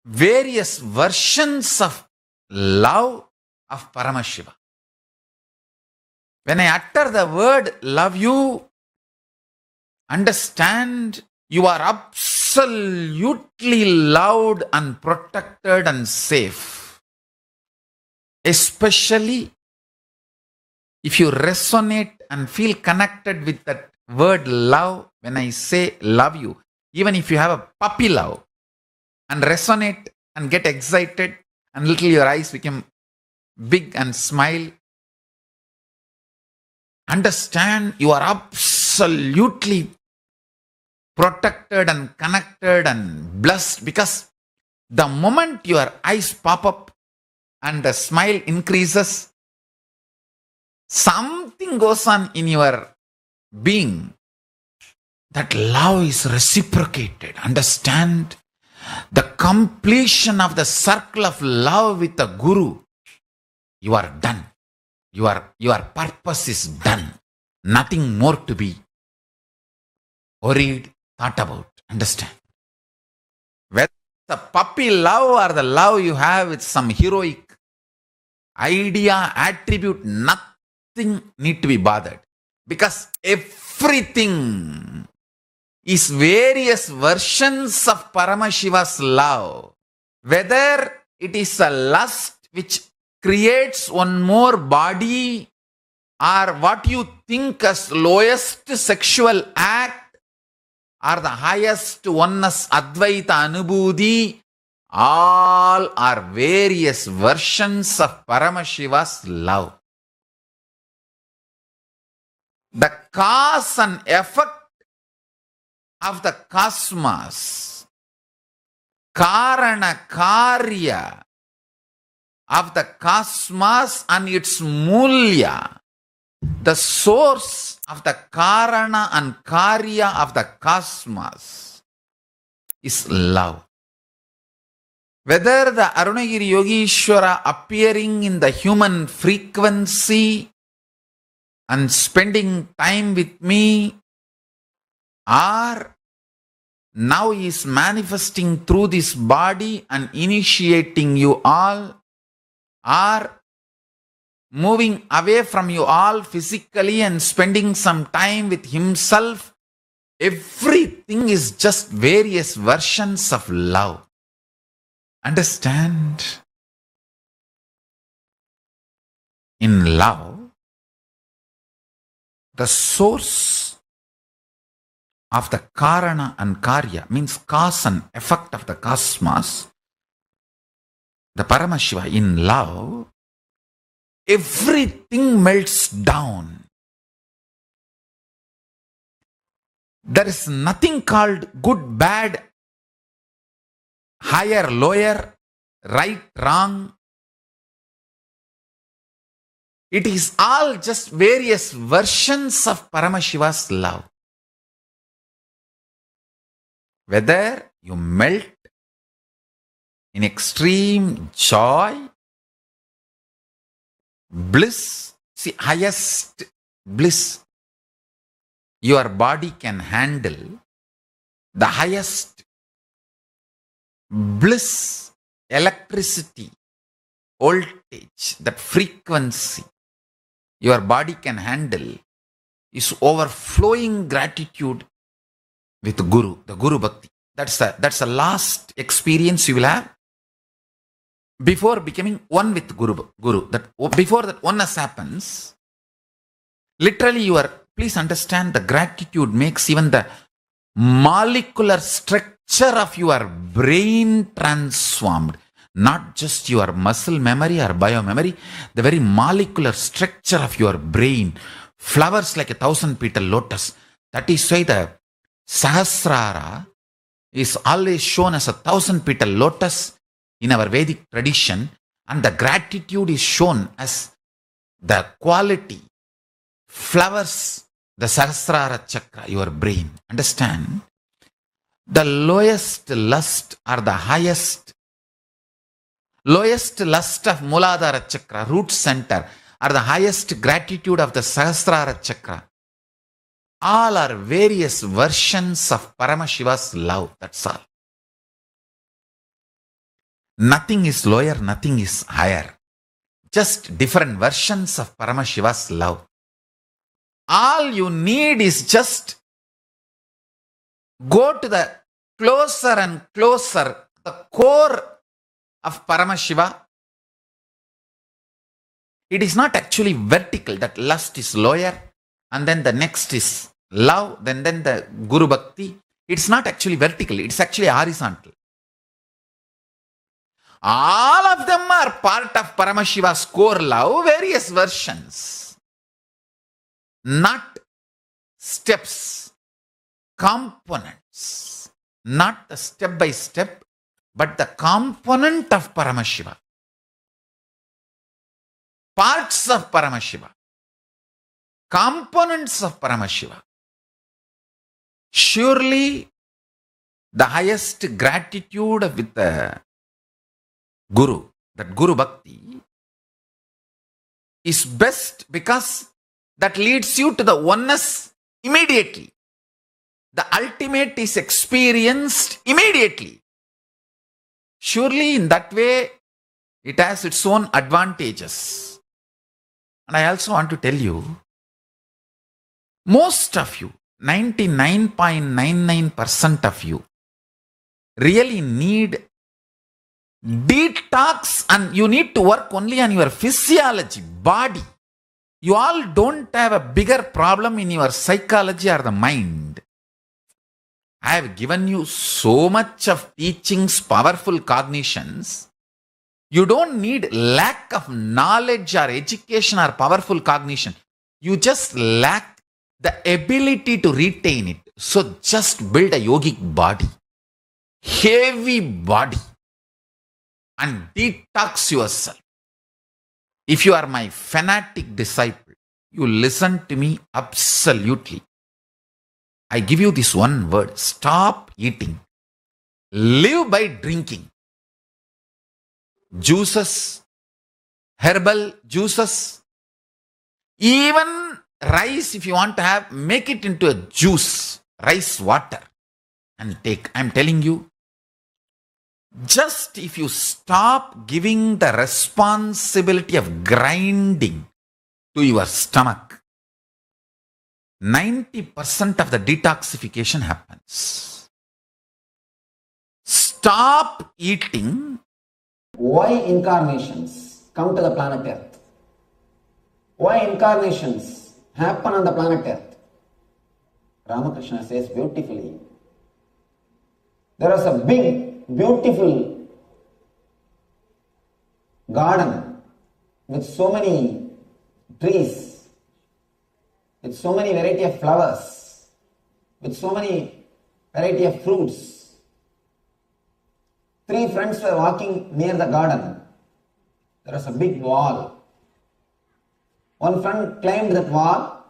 various versions of love of Paramashiva. When I utter the word love you, understand you are absolutely loved and protected and safe. Especially if you resonate and feel connected with that word love, when I say love you, even if you have a puppy love and resonate and get excited and little your eyes become big and smile, understand you are absolutely protected and connected and blessed, because the moment your eyes pop up and the smile increases, something goes on in your being. That love is reciprocated. Understand? The completion of the circle of love with the Guru, you are done. Your purpose is done. Nothing more to be worried, thought about. Understand? Whether the puppy love or the love you have with some heroic idea, attribute, nothing need to be bothered. Because everything is various versions of Paramashiva's love. Whether it is a lust which creates one more body, or what you think as lowest sexual act, or the highest oneness Advaita Anubhuti, all are various versions of Paramashiva's love. The cause and effect of the cosmos, Karana Karya of the cosmos and its Mulya, the source of the Karana and Karya of the cosmos is love. Whether the Arunagiri Yogishwara appearing in the human frequency and spending time with me, or now he is manifesting through this body and initiating you all, or moving away from you all physically and spending some time with himself, everything is just various versions of love. Understand? In love, the source of the Karana and Karya, means cause and effect of the cosmos, the Paramashiva, in love, everything melts down. There is nothing called good, bad, higher, lower, right, wrong. It is all just various versions of Paramashiva's love. Whether you melt in extreme joy, bliss, see, highest bliss your body can handle, the highest bliss, electricity, voltage, that frequency your body can handle is overflowing gratitude with Guru, the Guru Bhakti. That's the last experience you will have before becoming one with Guru. That before that oneness happens, literally please understand, the gratitude makes even the molecular structure of your brain transformed. Not just your muscle memory or biomemory, the very molecular structure of your brain flowers like a 1,000-petal lotus. That is why the Sahasrara is always shown as a 1,000-petal lotus in our Vedic tradition, and the gratitude is shown as the quality flowers the Sahasrara chakra, your brain. Understand? The lowest lust or the lowest lust of Muladhara chakra, root center, or the highest gratitude of the Sahasrara chakra, all are various versions of Paramashiva's love. That's all. Nothing is lower, nothing is higher. Just different versions of Paramashiva's love. All you need is just go to the closer and closer, the core of Paramashiva. It is not actually vertical, that lust is lower, and then the next is love, then the Guru Bhakti. It's not actually vertical, it's actually horizontal. All of them are part of Paramashiva's core love, various versions. Not steps, components. Not the step by step, but the component of Paramashiva. Parts of Paramashiva. Components of Paramashiva. Surely the highest gratitude with the Guru, that Guru Bhakti, is best because that leads you to the oneness immediately. The ultimate is experienced immediately. Surely in that way, it has its own advantages. And I also want to tell you, most of you, 99.99% of you, really need Detox, and you need to work only on your physiology, body. You all don't have a bigger problem in your psychology or the mind. I have given you so much of teachings, powerful cognitions. You don't need lack of knowledge or education or powerful cognition. You just lack the ability to retain it. So just build a yogic body, heavy body, and detox yourself. If you are my fanatic disciple, you listen to me absolutely. I give you this one word: stop eating. Live by drinking. Juices, herbal juices, even rice, if you want to have, make it into a juice, rice water, and take. I'm telling you, just if you stop giving the responsibility of grinding to your stomach, 90% of the detoxification happens. Stop eating. Why incarnations come to the planet Earth? Why incarnations happen on the planet Earth? Ramakrishna says beautifully. There was a big, beautiful garden with so many trees, with so many variety of flowers, with so many variety of fruits. Three friends were walking near the garden. There was a big wall. One friend climbed that wall,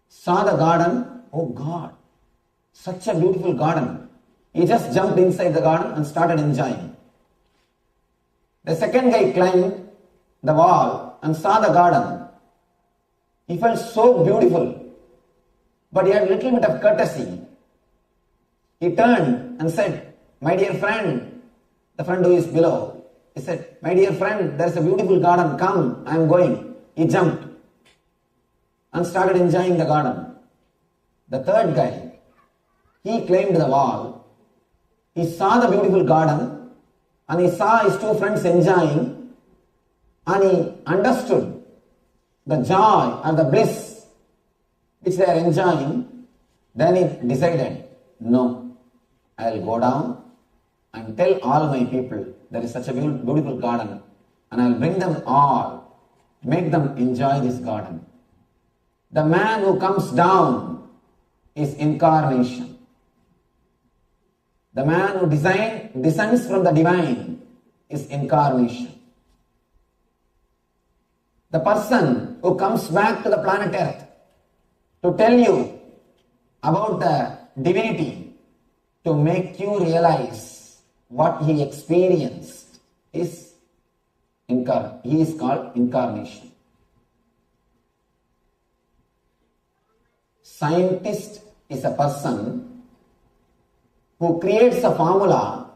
saw the garden. Oh God, such a beautiful garden. He just jumped inside the garden and started enjoying. The second guy climbed the wall and saw the garden. He felt so beautiful, but he had a little bit of courtesy. He turned and said, "My dear friend," the friend who is below, he said, "My dear friend, there is a beautiful garden, come, I am going." He jumped and started enjoying the garden. The third guy, he climbed the wall, he saw the beautiful garden and he saw his two friends enjoying, and he understood the joy or the bliss which they are enjoying. Then he decided, no, I will go down and tell all my people there is such a beautiful garden, and I will bring them all, make them enjoy this garden. The man who comes down is incarnation. The man who descends from the divine is incarnation. The person who comes back to the planet Earth to tell you about the divinity, to make you realize what he experienced, he is called incarnation. Scientist is a person who creates a formula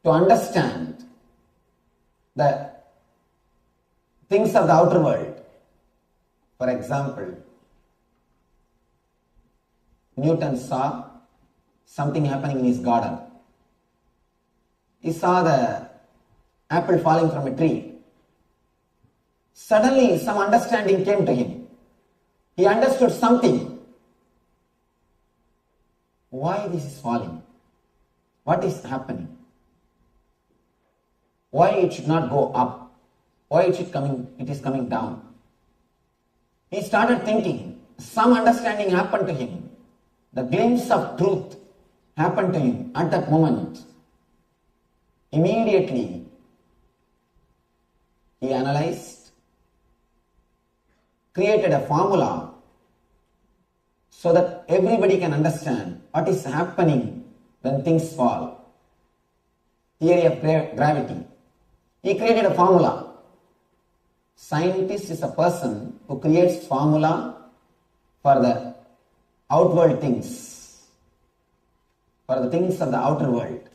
to understand the things of the outer world. For example, Newton saw something happening in his garden. He saw the apple falling from a tree. Suddenly some understanding came to him. He understood something. Why this is falling? What is happening? Why it should not go up? Why it is coming down? He started thinking. Some understanding happened to him. The glimpse of truth happened to him at that moment. Immediately, he analyzed, created a formula so that everybody can understand what is happening when things fall. Theory of gravity. He created a formula. Scientist is a person who creates formula for the outward things, for the things of the outer world.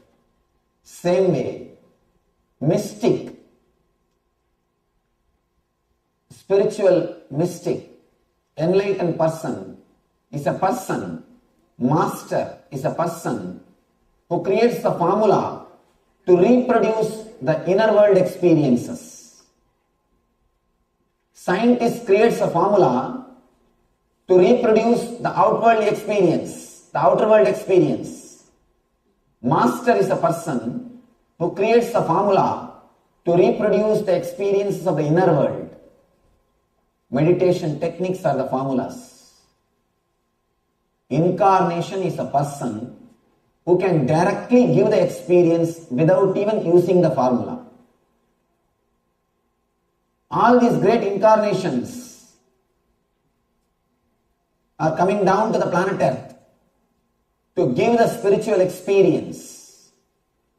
Same way, mystic, spiritual mystic, enlightened person is a person, master is a person who creates the formula to reproduce the inner world experiences. Scientist creates a formula to reproduce the outward experience, the outer world experience. Master is a person who creates a formula to reproduce the experiences of the inner world. Meditation techniques are the formulas. Incarnation is a person who can directly give the experience without even using the formula. All these great incarnations are coming down to the planet Earth to give the spiritual experience,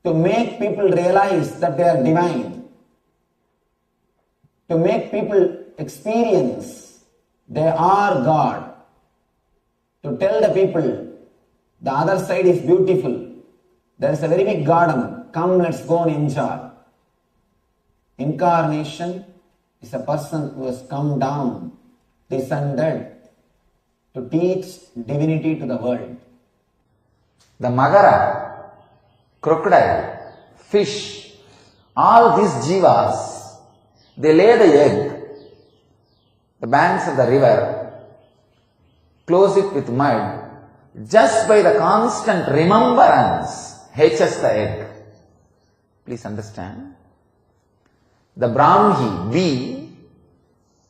to make people realize that they are divine, to make people experience they are God, to tell the people the other side is beautiful, there is a very big garden, come let's go and enjoy. Incarnation is a person who has come down, descended to teach divinity to the world. The magara, crocodile, fish, all these jivas, they lay the egg, the banks of the river, close it with mud, just by the constant remembrance hatches the egg. Please understand. The Brahmi, bee,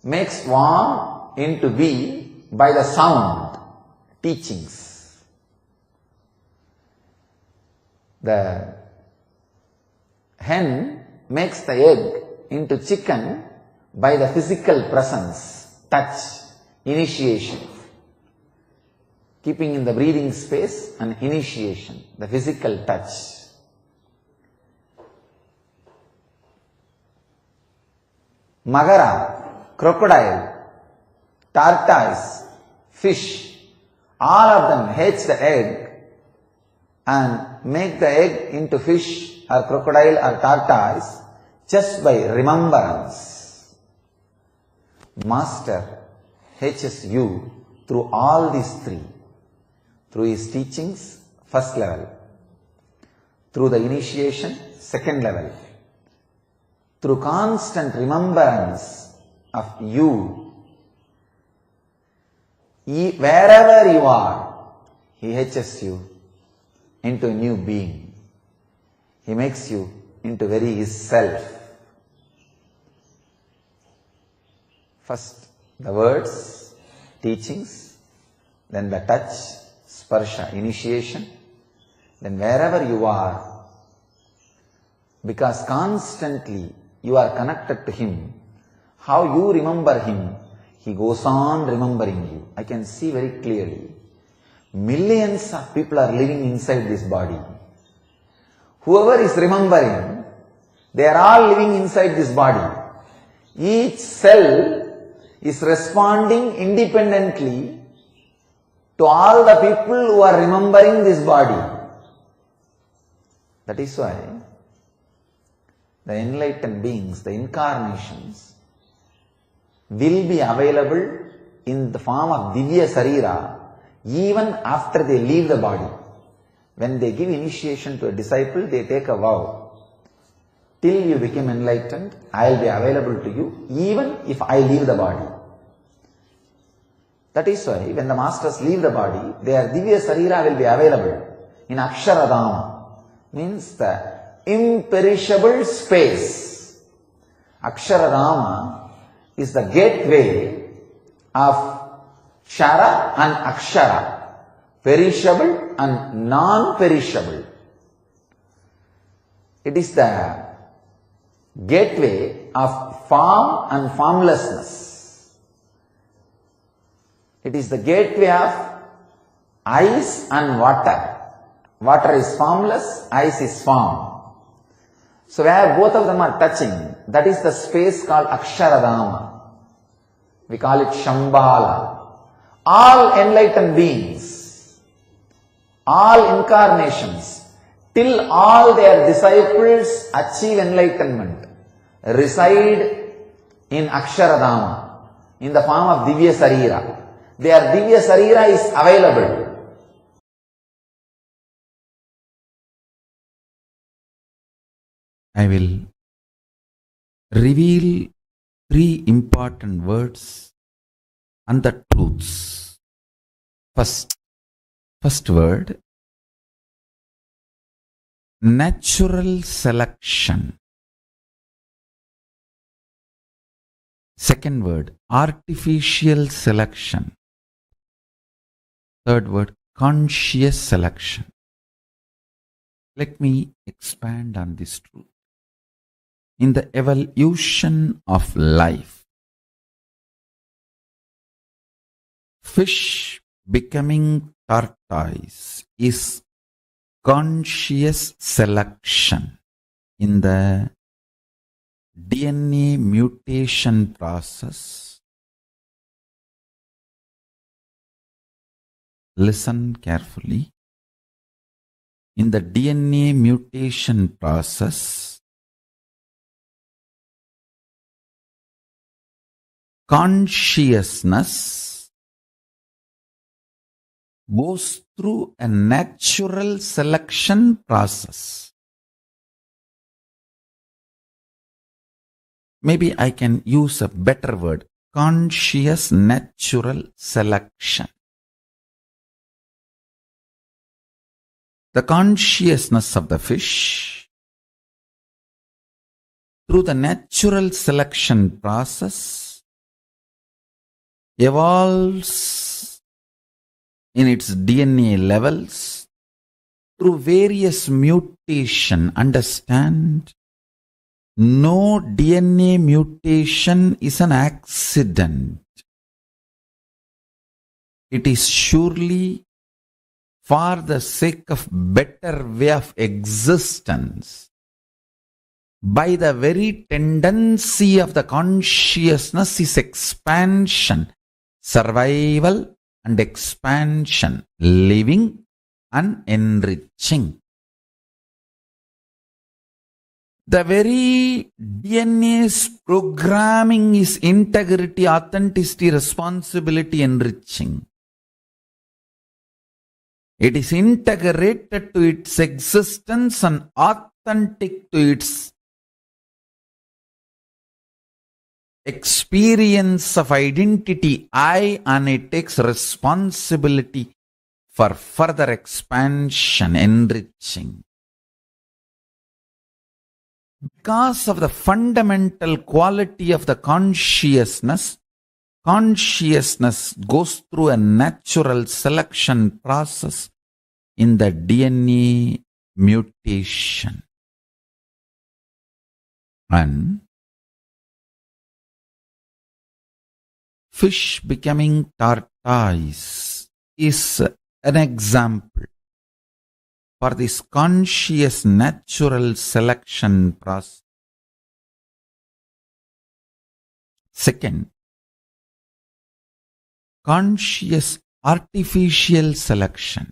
makes swarm into bee by the sound, teachings. The hen makes the egg into chicken by the physical presence, touch, initiation. Keeping in the breathing space and initiation, the physical touch. Magara, crocodile, tortoise, fish, all of them hatch the egg and make the egg into fish or crocodile or tortoise just by remembrance. Master hatches you through all these three. Through his teachings, first level. Through the initiation, second level. Through constant remembrance of you. Wherever you are, he hatches you into a new being. He makes you into very his self. First, the words, teachings, then the touch, sparsha, initiation, then wherever you are, because constantly you are connected to him, how you remember him, he goes on remembering you. I can see very clearly. Millions of people are living inside this body. Whoever is remembering, they are all living inside this body. Each cell is responding independently to all the people who are remembering this body. That is why the enlightened beings, the incarnations, will be available in the form of Divya Sarira even after they leave the body. When they give initiation to a disciple, they take a vow. Till you become enlightened, I will be available to you even if I leave the body. That is why when the masters leave the body, their Divya Sarira will be available in Aksharadama, means the imperishable space. Aksharadama is the gateway of Kshara and Akshara, perishable and non-perishable. It is the gateway of form and formlessness. It is the gateway of ice and water. Water is formless, ice is form. So where both of them are touching, that is the space called Aksharadama. We call it Shambhala. All enlightened beings, all incarnations, till all their disciples achieve enlightenment, reside in Aksharadama, in the form of Divya Sarira. Their Divya Sarira is available. I will reveal 3 important words and the truths. First word, natural selection. Second word, artificial selection. Third word, conscious selection. Let me expand on this truth. In the evolution of life, fish becoming tortoise is conscious selection in the DNA mutation process. Listen carefully. In the DNA mutation process, consciousness goes through a natural selection process. Maybe I can use a better word, conscious natural selection. The consciousness of the fish, through the natural selection process, evolves in its DNA levels through various mutation. Understand, no DNA mutation is an accident. It is surely for the sake of better way of existence. By the very tendency of the consciousness is expansion, survival and expansion, living and enriching. The very DNA's programming is integrity, authenticity, responsibility, enriching. It is integrated to its existence and authentic to its experience of identity, I, and it takes responsibility for further expansion, enriching. Because of the fundamental quality of the consciousness, consciousness goes through a natural selection process in the DNA mutation. And fish becoming tortoise is an example for this conscious natural selection process. Second, conscious artificial selection.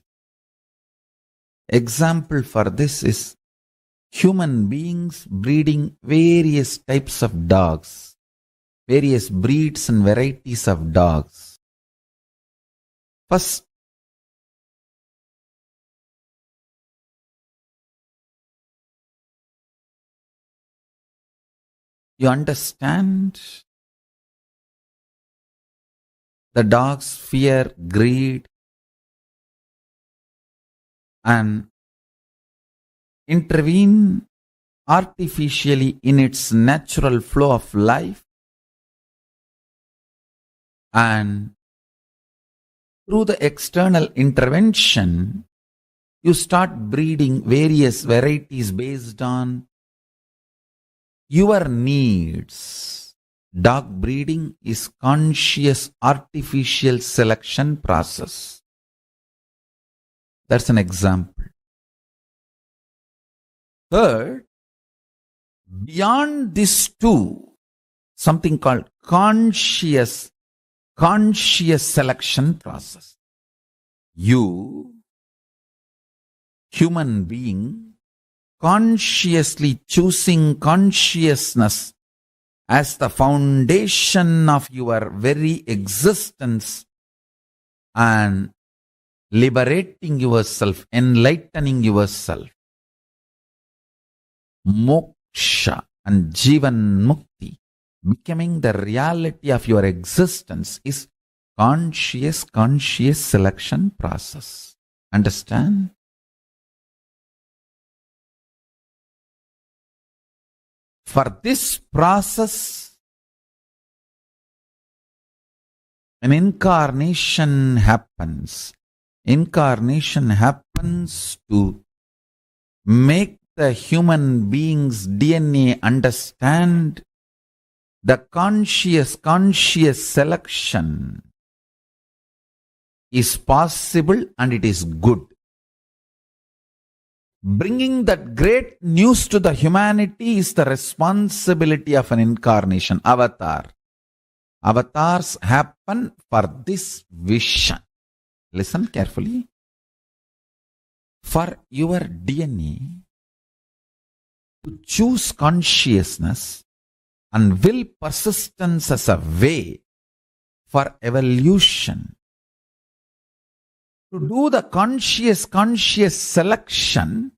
Example for this is human beings breeding various types of dogs, various breeds and varieties of dogs. First, you understand the dogs fear, greed, and intervene artificially in its natural flow of life, and through the external intervention you start breeding various varieties based on your needs. Dog breeding is conscious artificial selection process. That's an example. Third, beyond these two, something called conscious selection process. You, human being, consciously choosing consciousness as the foundation of your very existence and liberating yourself, enlightening yourself. Moksha moksha and jivan mukti, becoming the reality of your existence, is conscious selection process. Understand? For this process, an incarnation happens. Incarnation happens to make the human being's DNA understand the conscious selection is possible and it is good. Bringing that great news to the humanity is the responsibility of an incarnation, avatar. Avatars happen for this vision. Listen carefully. For your DNA to choose consciousness and will persistence as a way for evolution, to do the conscious selection,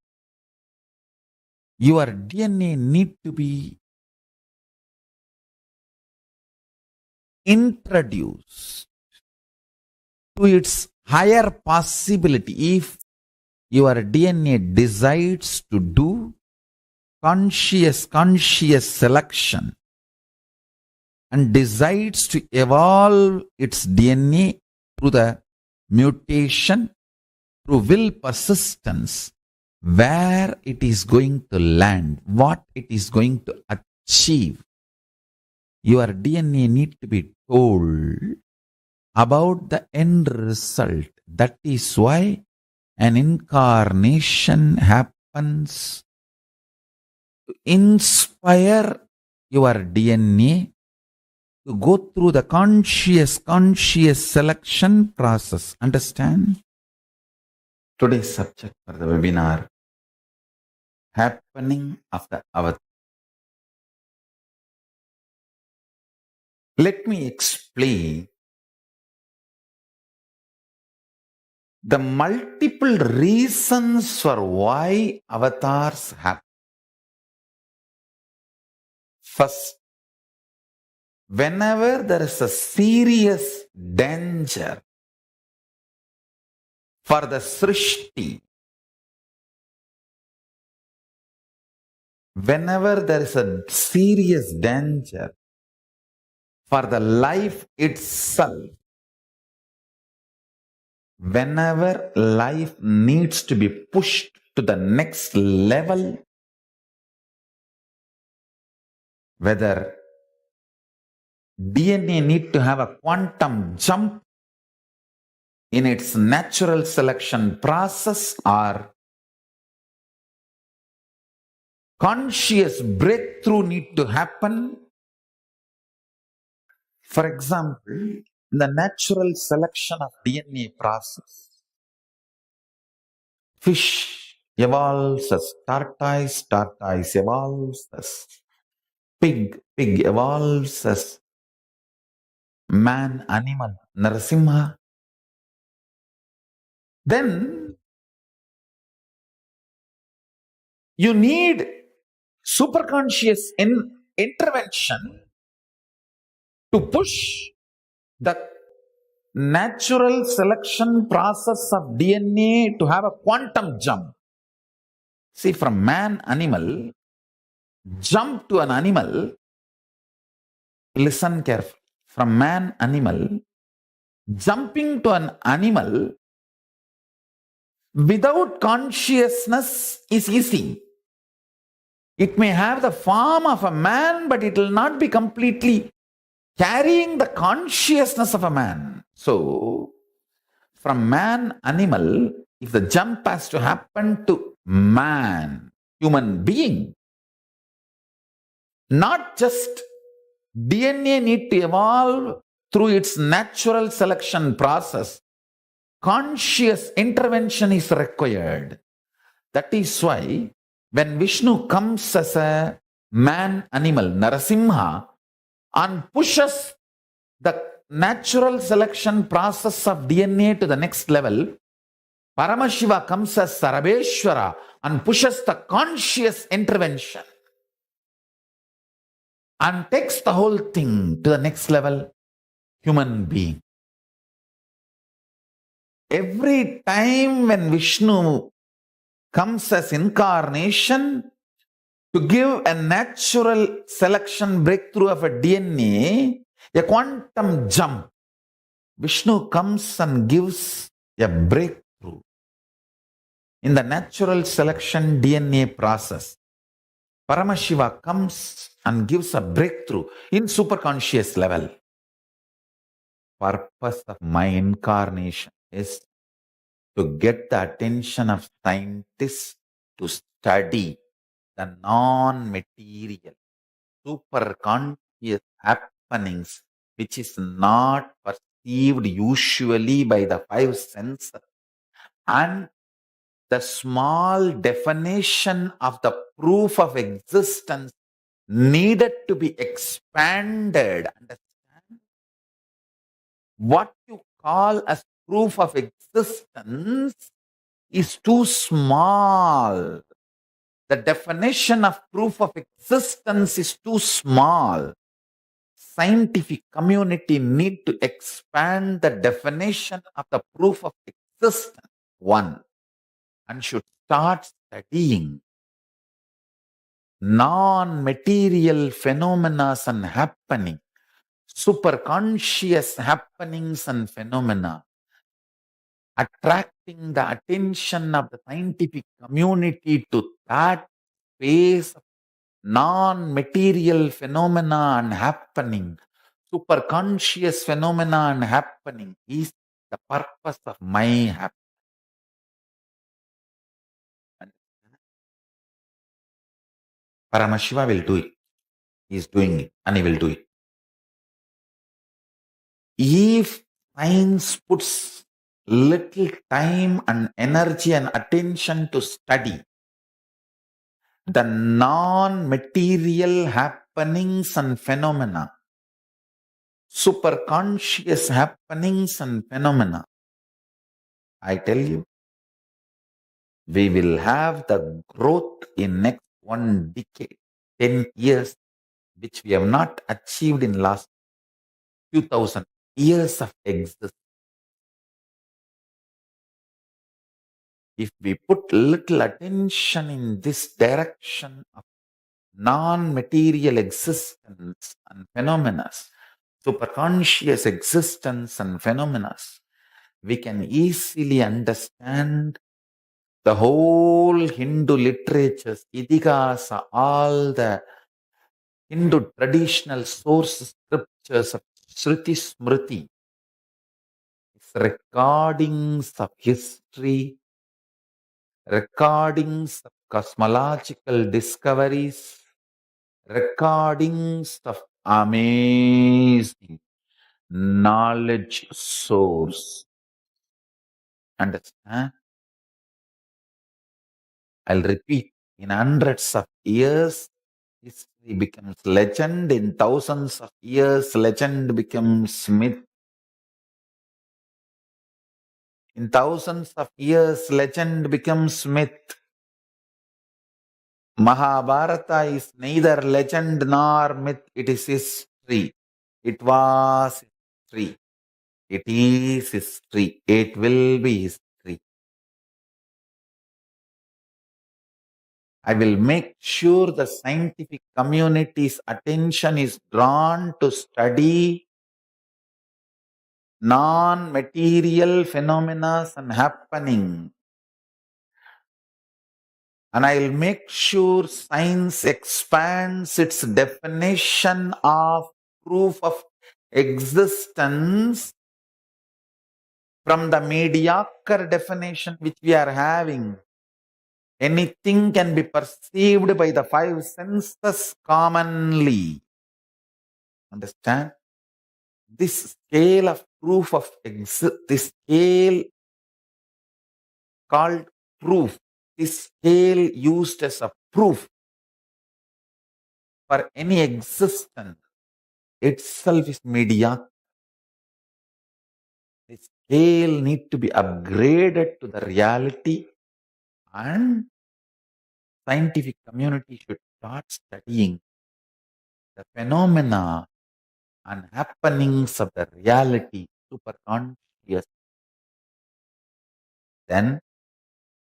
your DNA need to be introduced to its higher possibility. If your DNA decides to do conscious selection and decides to evolve its DNA through the mutation, through will persistence, where it is going to land, what it is going to achieve, your DNA need to be told about the end result. That is why an incarnation happens to inspire your DNA to go through the conscious selection process. Understand? Today's subject for the webinar, happening of the avatar. Let me explain the multiple reasons for why avatars happen. First, whenever there is a serious danger for the Srishti, whenever there is a serious danger for the life itself, whenever life needs to be pushed to the next level, whether DNA need to have a quantum jump in its natural selection process or conscious breakthrough need to happen. For example, in the natural selection of DNA process, fish evolves as tortoise, tortoise evolves as pig, pig evolves as man, animal, Narasimha. Then you need superconscious intervention to push the natural selection process of DNA to have a quantum jump. See, from man, animal, jump to an animal, listen carefully. From man, animal, jumping to an animal without consciousness is easy. It may have the form of a man, but it will not be completely carrying the consciousness of a man. So, from man, animal, if the jump has to happen to man, human being, not just DNA need to evolve through its natural selection process, conscious intervention is required. That is why when Vishnu comes as a man animal, Narasimha, and pushes the natural selection process of DNA to the next level, Paramashiva comes as Sarabeshwara and pushes the conscious intervention. and takes the whole thing to the next level, human being. Every time when Vishnu comes as incarnation to give a natural selection breakthrough of a DNA, a quantum jump, Vishnu comes and gives a breakthrough in the natural selection DNA process. Paramashiva comes and gives a breakthrough in superconscious level. Purpose of my incarnation is to get the attention of scientists to study the non-material, superconscious happenings which is not perceived usually by the five senses, and the small definition of the proof of existence needed to be expanded. Understand? What you call as proof of existence is too small. The definition of proof of existence is too small. Scientific community need to expand the definition of the proof of existence, one, and should start studying non-material phenomena and happening, superconscious happenings and phenomena, attracting the attention of the scientific community to that space of non-material phenomena and happening, superconscious phenomena and happening is the purpose of my happening. Paramashiva will do it. He is doing it and he will do it. If science puts little time and energy and attention to study the non-material happenings and phenomena, superconscious happenings and phenomena, I tell you, we will have the growth in next 1 decade, 10 years, which we have not achieved in last 2000 years of existence. If we put little attention in this direction of non-material existence and phenomena, superconscious existence and phenomena, we can easily understand the whole Hindu literatures, Idihasa, all the Hindu traditional source scriptures of Shruti Smriti, recordings of history, recordings of cosmological discoveries, recordings of amazing knowledge source. Understand? I'll repeat, in hundreds of years, history becomes legend. In thousands of years, legend becomes myth. In thousands of years, legend becomes myth. Mahabharata is neither legend nor myth, it is history. It was history. It is history. It will be history. I will make sure the scientific community's attention is drawn to study non-material phenomena and happening. And I'll make sure science expands its definition of proof of existence from the mediocre definition which we are having. Anything can be perceived by the five senses commonly. Understand? This scale of proof of this scale called proof, this scale used as a proof for any existence itself is mediocre. The scale need to be upgraded to the reality, and scientific community should start studying the phenomena and happenings of the reality superconscious, then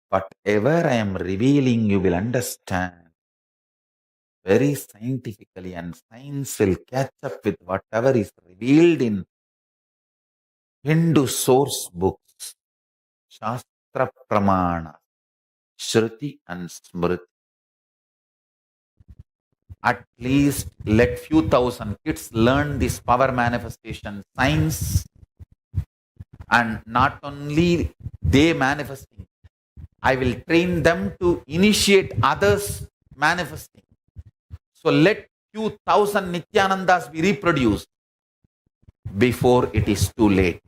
whatever I am revealing you will understand very scientifically, and science will catch up with whatever is revealed in Hindu source books, Shastra Pramana, Shruti and Smriti. At least let few thousand kids learn this power manifestation science, and not only they manifesting, I will train them to initiate others manifesting. So let few thousand Nityanandas be reproduced before it is too late.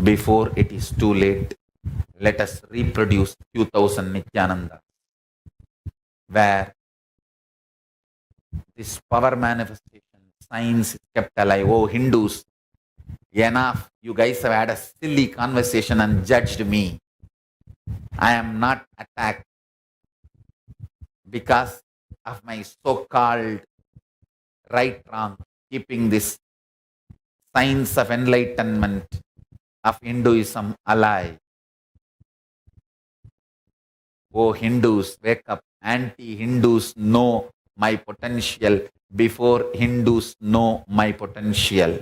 Before it is too late, let us reproduce few thousand Nityanandas, where this power manifestation science is kept alive. Oh, Hindus, enough. You guys have had a silly conversation and judged me. I am not attacked because of my so-called right wrong, keeping this science of enlightenment of Hinduism alive. Oh, Hindus, wake up. Anti-Hindus know my potential before Hindus know my potential.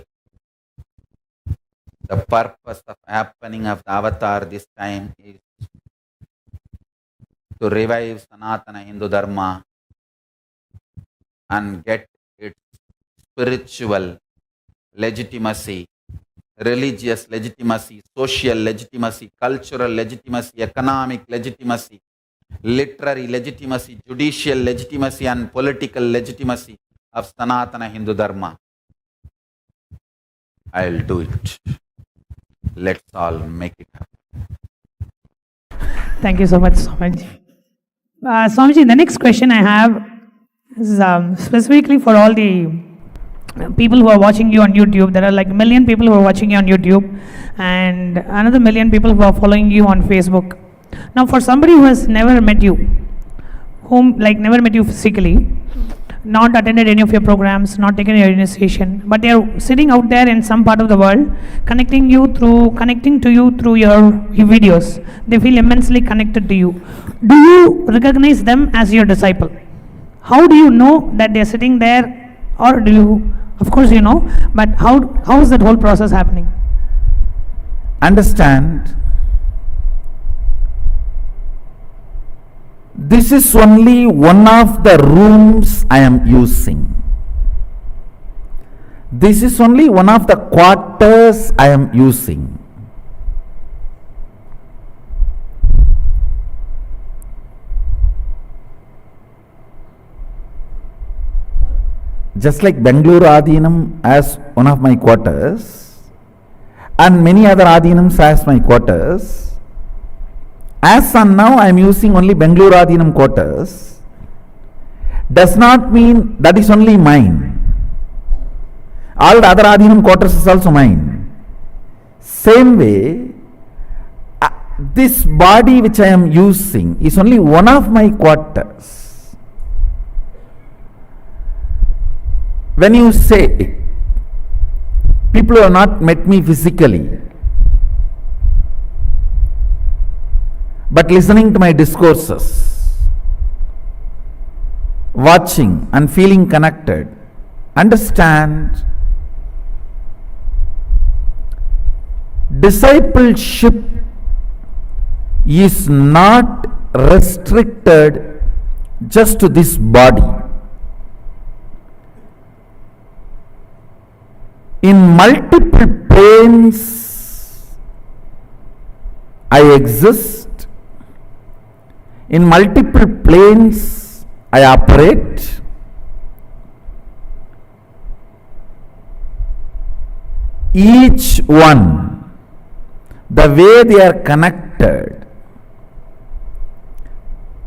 The purpose of happening of the avatar this time is to revive Sanatana Hindu Dharma and get its spiritual legitimacy, religious legitimacy, social legitimacy, cultural legitimacy, economic legitimacy, literary legitimacy, judicial legitimacy, and political legitimacy of Sanatana Hindu Dharma. I'll do it. Let's all make it happen. Thank you so much, Swamiji. Swamiji, the next question I have is specifically for all the people who are watching you on YouTube. There are like 1 million people who are watching you on YouTube and another 1 million people who are following you on Facebook. Now, for somebody who has never met you, never met you physically, not attended any of your programs, not taken your initiation, but they are sitting out there in some part of the world, connecting to you through your videos. They feel immensely connected to you. Do you recognize them as your disciple? How do you know that they are sitting there, or do you? Of course you know, but how is that whole process happening? Understand, this is only one of the rooms I am using. This is only one of the quarters I am using. Just like Bangalore Adhinam as one of my quarters and many other Adhinams as my quarters, as on now I am using only Bangalore Adhinam quarters, does not mean that is only mine. All the other Adhinam quarters is also mine. Same way, this body which I am using is only one of my quarters. When you say people who have not met me physically but listening to my discourses, watching and feeling connected, understand, discipleship is not restricted just to this body. In multiple planes, I exist. In multiple planes, I operate. Each one, the way they are connected,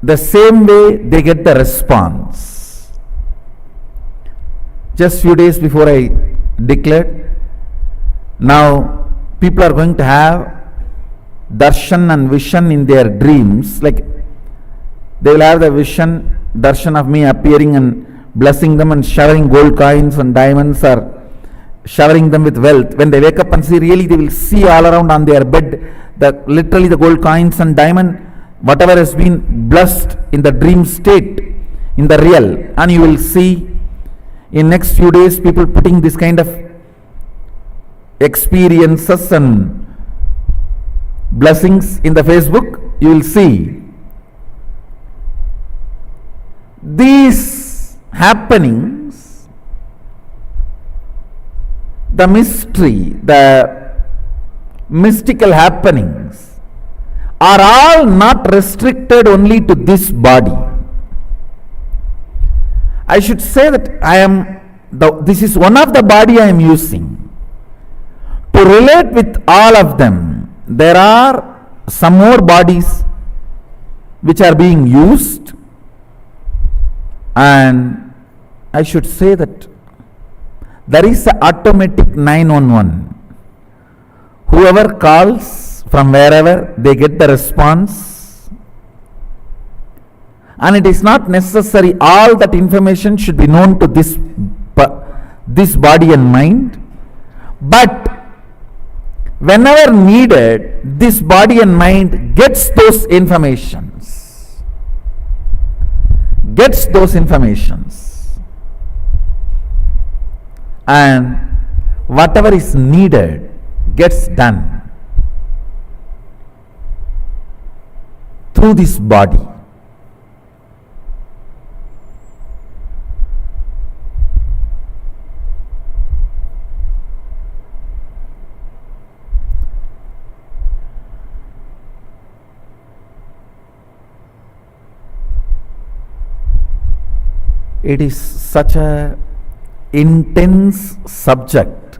the same way they get the response. Just few days before I declared, now people are going to have darshan and vision in their dreams. Like they will have the vision darshan of me appearing and blessing them and showering gold coins and diamonds, or showering them with wealth. When they wake up and see, really they will see all around on their bed, literally the gold coins and diamond, whatever has been blessed in the dream state, in the real. And you will see in next few days people putting this kind of experiences and blessings in the Facebook. You will see these happenings, the mystery, the mystical happenings are all not restricted only to this body. I should say that this is one of the body I am using to relate with all of them. There are some more bodies which are being used, and I should say that there is an automatic 911. Whoever calls from wherever, they get the response, and it is not necessary all that information should be known to this body and mind, but whenever needed, this body and mind gets those informations, and whatever is needed gets done through this body. It is such a intense subject.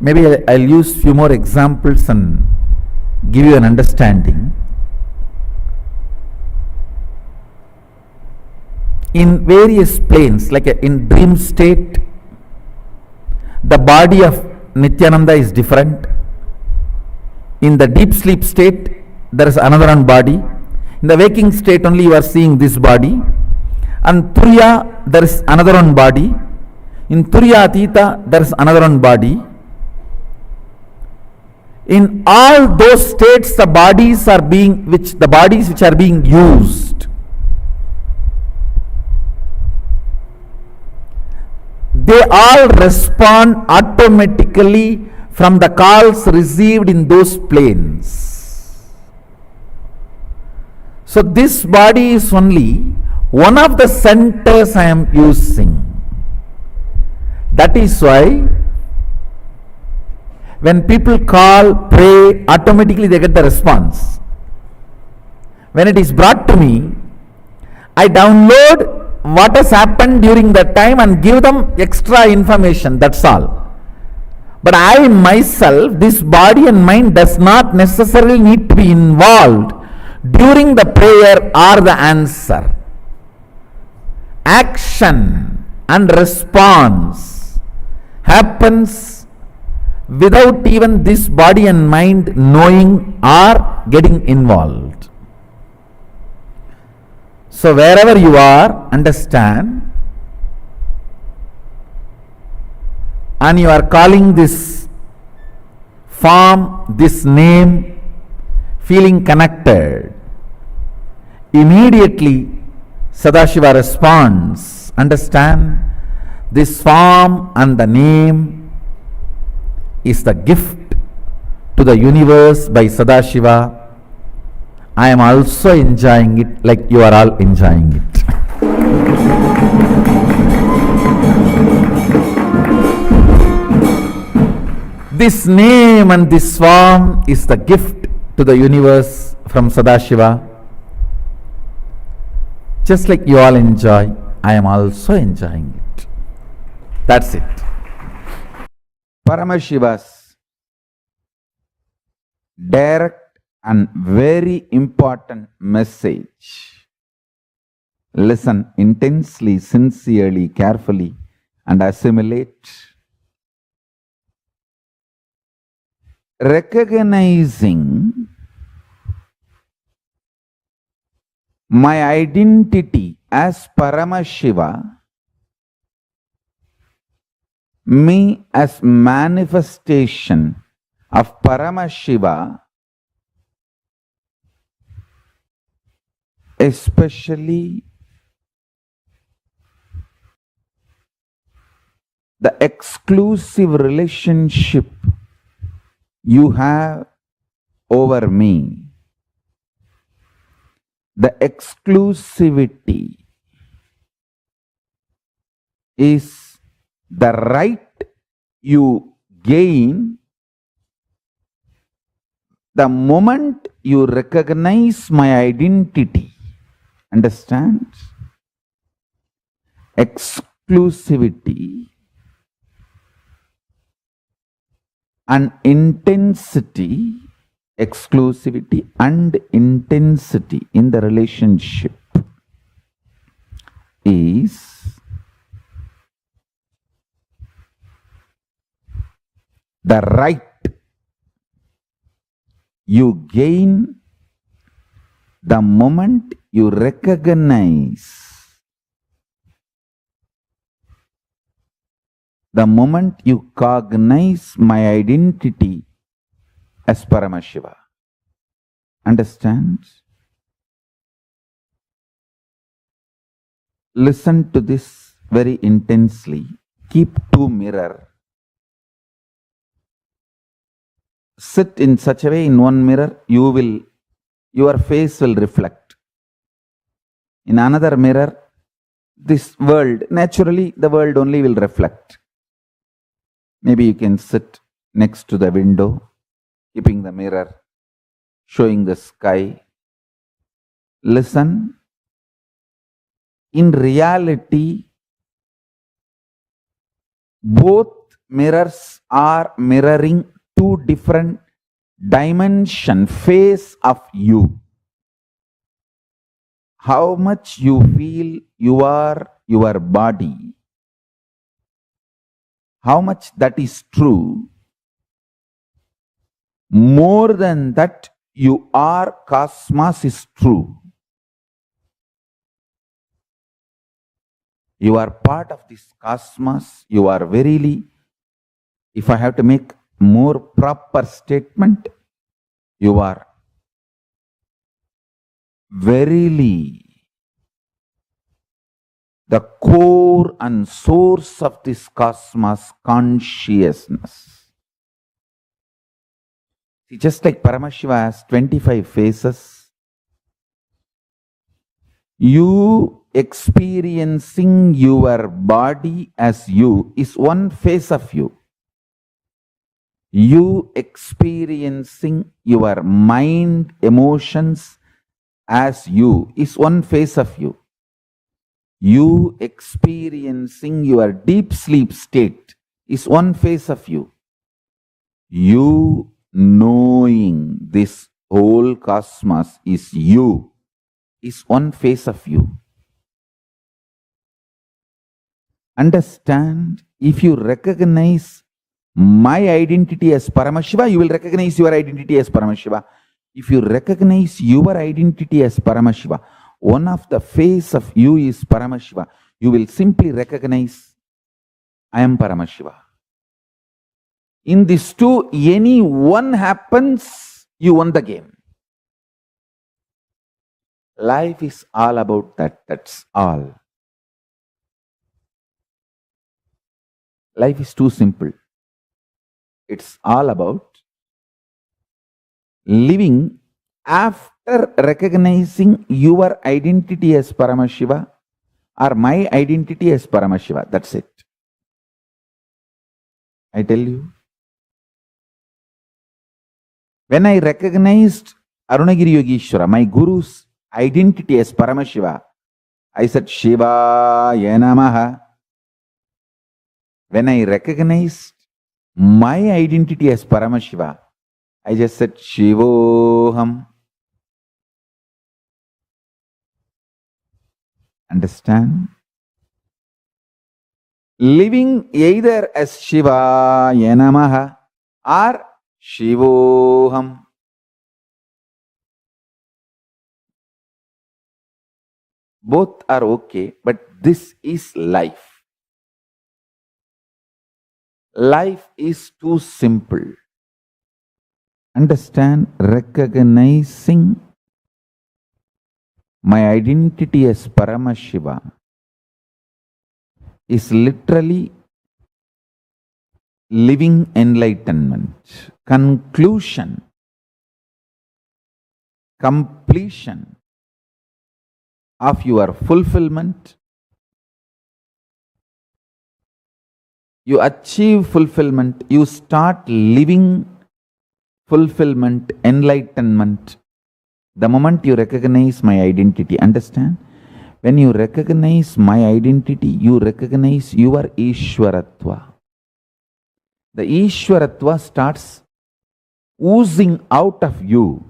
Maybe I'll use few more examples and give you an understanding. In various planes, like in dream state, the body of Nityananda is different. In the deep sleep state, there is another one body. In the waking state only you are seeing this body, and Turiya there is another one body. In Turiya Atita there is another one body. In all those states, the bodies which are being used, they all respond automatically from the calls received in those planes. So this body is only one of the centers I am using. That is why when people call, pray, automatically they get the response. When it is brought to me, I download what has happened during that time and give them extra information, that's all. But I myself, this body and mind does not necessarily need to be involved during the prayer or the answer. Action and response happens without even this body and mind knowing or getting involved. So wherever you are, understand, and you are calling this form, this name, feeling connected, immediately Sadashiva responds. Understand, this form and the name is the gift to the universe by Sadashiva. I am also enjoying it like you are all enjoying it. This name and this form is the gift to the universe from Sadashiva. Just like you all enjoy, I am also enjoying it. That's it. Paramashiva's direct and very important message. Listen intensely, sincerely, carefully, and assimilate. Recognizing my identity as Paramashiva, me as manifestation of Paramashiva, especially the exclusive relationship you have over me, the exclusivity is the right you gain the moment you recognize my identity. Understand? Exclusivity and intensity, exclusivity and intensity in the relationship is the right you gain the moment you recognize, the moment you cognize my identity as Paramashiva. Understand? Listen to this very intensely. Keep two mirrors. Sit in such a way in one mirror, your face will reflect. In another mirror, this world, naturally the world only will reflect. Maybe you can sit next to the window, keeping the mirror, showing the sky. Listen. In reality, both mirrors are mirroring two different dimension, face of you. How much you feel you are your body, how much that is true, more than that you are cosmos is true. You are part of this cosmos. You are verily, if I have to make more proper statement, you are verily the core and source of this cosmos consciousness. See, just like Paramashiva has 25 faces, you experiencing your body as you is one face of you. You experiencing your mind, emotions as you is one face of you. You experiencing your deep sleep state is one face of you. You knowing this whole cosmos is you is one face of you. Understand, if you recognize my identity as Paramashiva, you will recognize your identity as Paramashiva. If you recognize your identity as Paramashiva, one of the face of you is Paramashiva, you will simply recognize, I am Paramashiva. In these two, any one happens, you won the game. Life is all about that. That's all. Life is too simple. It's all about living after recognizing your identity as Paramashiva or my identity as Paramashiva. That's it. I tell you. When I recognized Arunagiri Yogeshwara, my guru's identity as Paramashiva, I said, Shivaya Namaha. When I recognized my identity as Paramashiva, I just said, Shivoham. Understand? Living either as Shivaya Namaha or Shivoham. Both are okay, but this is life. Life is too simple. Understand, recognizing my identity as Paramashiva is literally living enlightenment, conclusion, completion of your fulfillment. You achieve fulfillment, you start living fulfillment, enlightenment. The moment you recognize my identity, understand? When you recognize my identity, you recognize your Ishwaratva. The Ishwaratva starts oozing out of you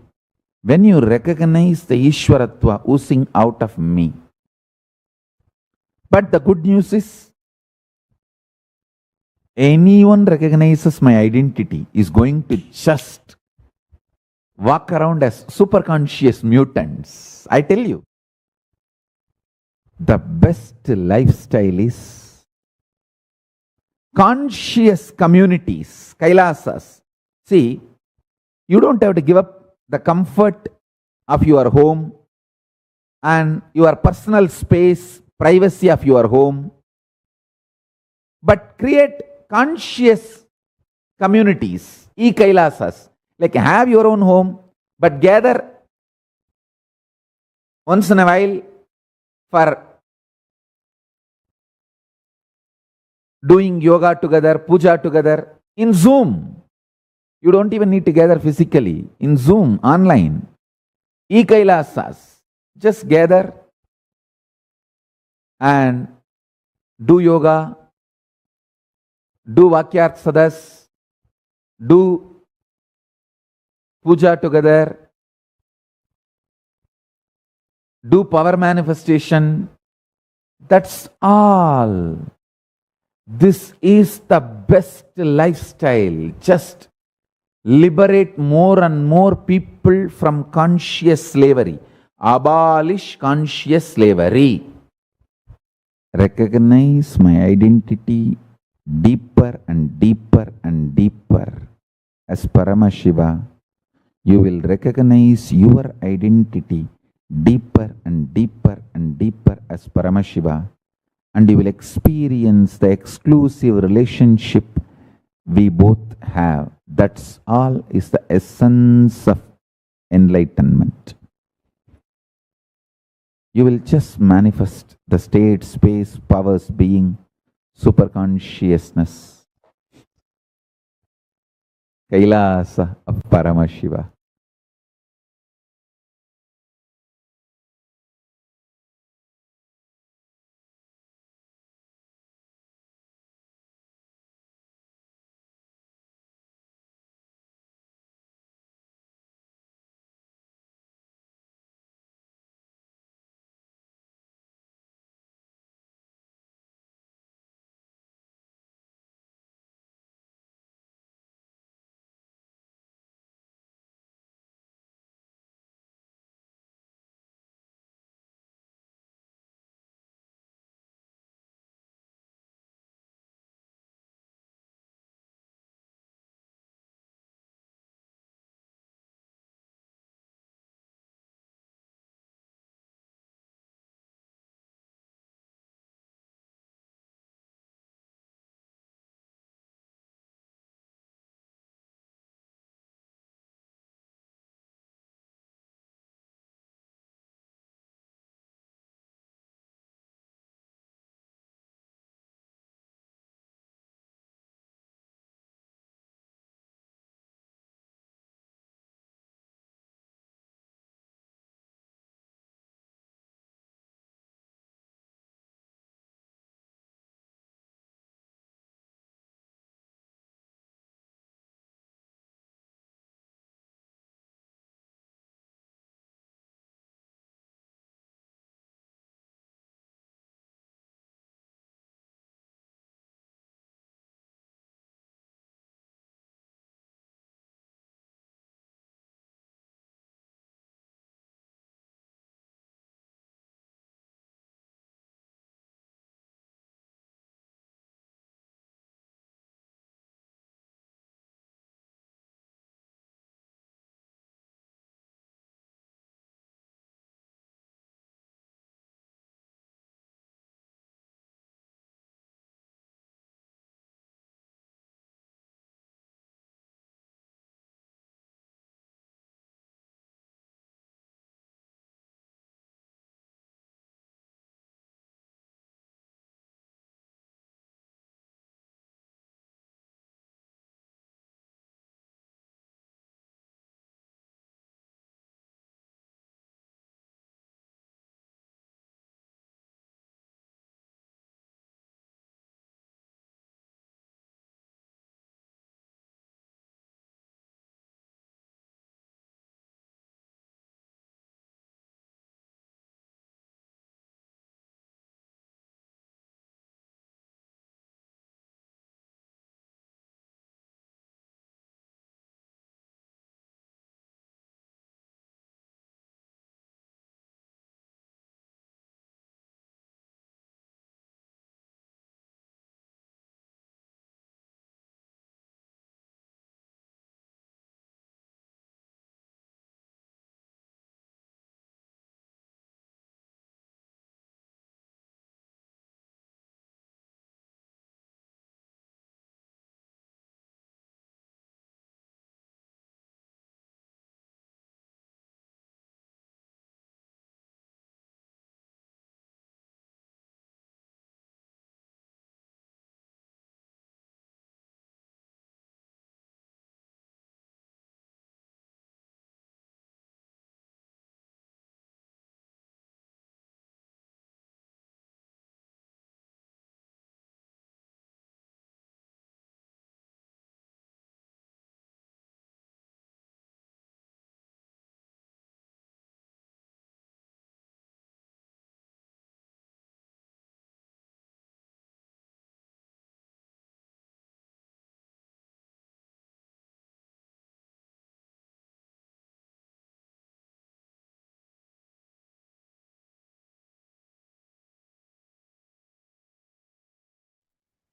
when you recognize the Ishwaratva oozing out of me. But the good news is, anyone recognizes my identity is going to just walk around as superconscious mutants. I tell you, the best lifestyle is conscious communities, Kailasas. See, you don't have to give up the comfort of your home and your personal space, privacy of your home, but create conscious communities, e-Kailasas. Like have your own home, but gather once in a while for doing yoga together, puja together in Zoom. You don't even need to gather physically. In Zoom, online, e-Kailasas. Just gather and do yoga, do Vakyart Sadas, do puja together, do power manifestation. That's all. This is the best lifestyle. Just liberate more and more people from conscious slavery. Abolish conscious slavery. Recognize my identity deeper and deeper and deeper. As Paramashiva, you will recognize your identity deeper and deeper and deeper as Paramashiva, and you will experience the exclusive relationship we both have. That's all is the essence of enlightenment. You will just manifest the state, space, powers, being, superconsciousness, Kailasa of Paramashiva.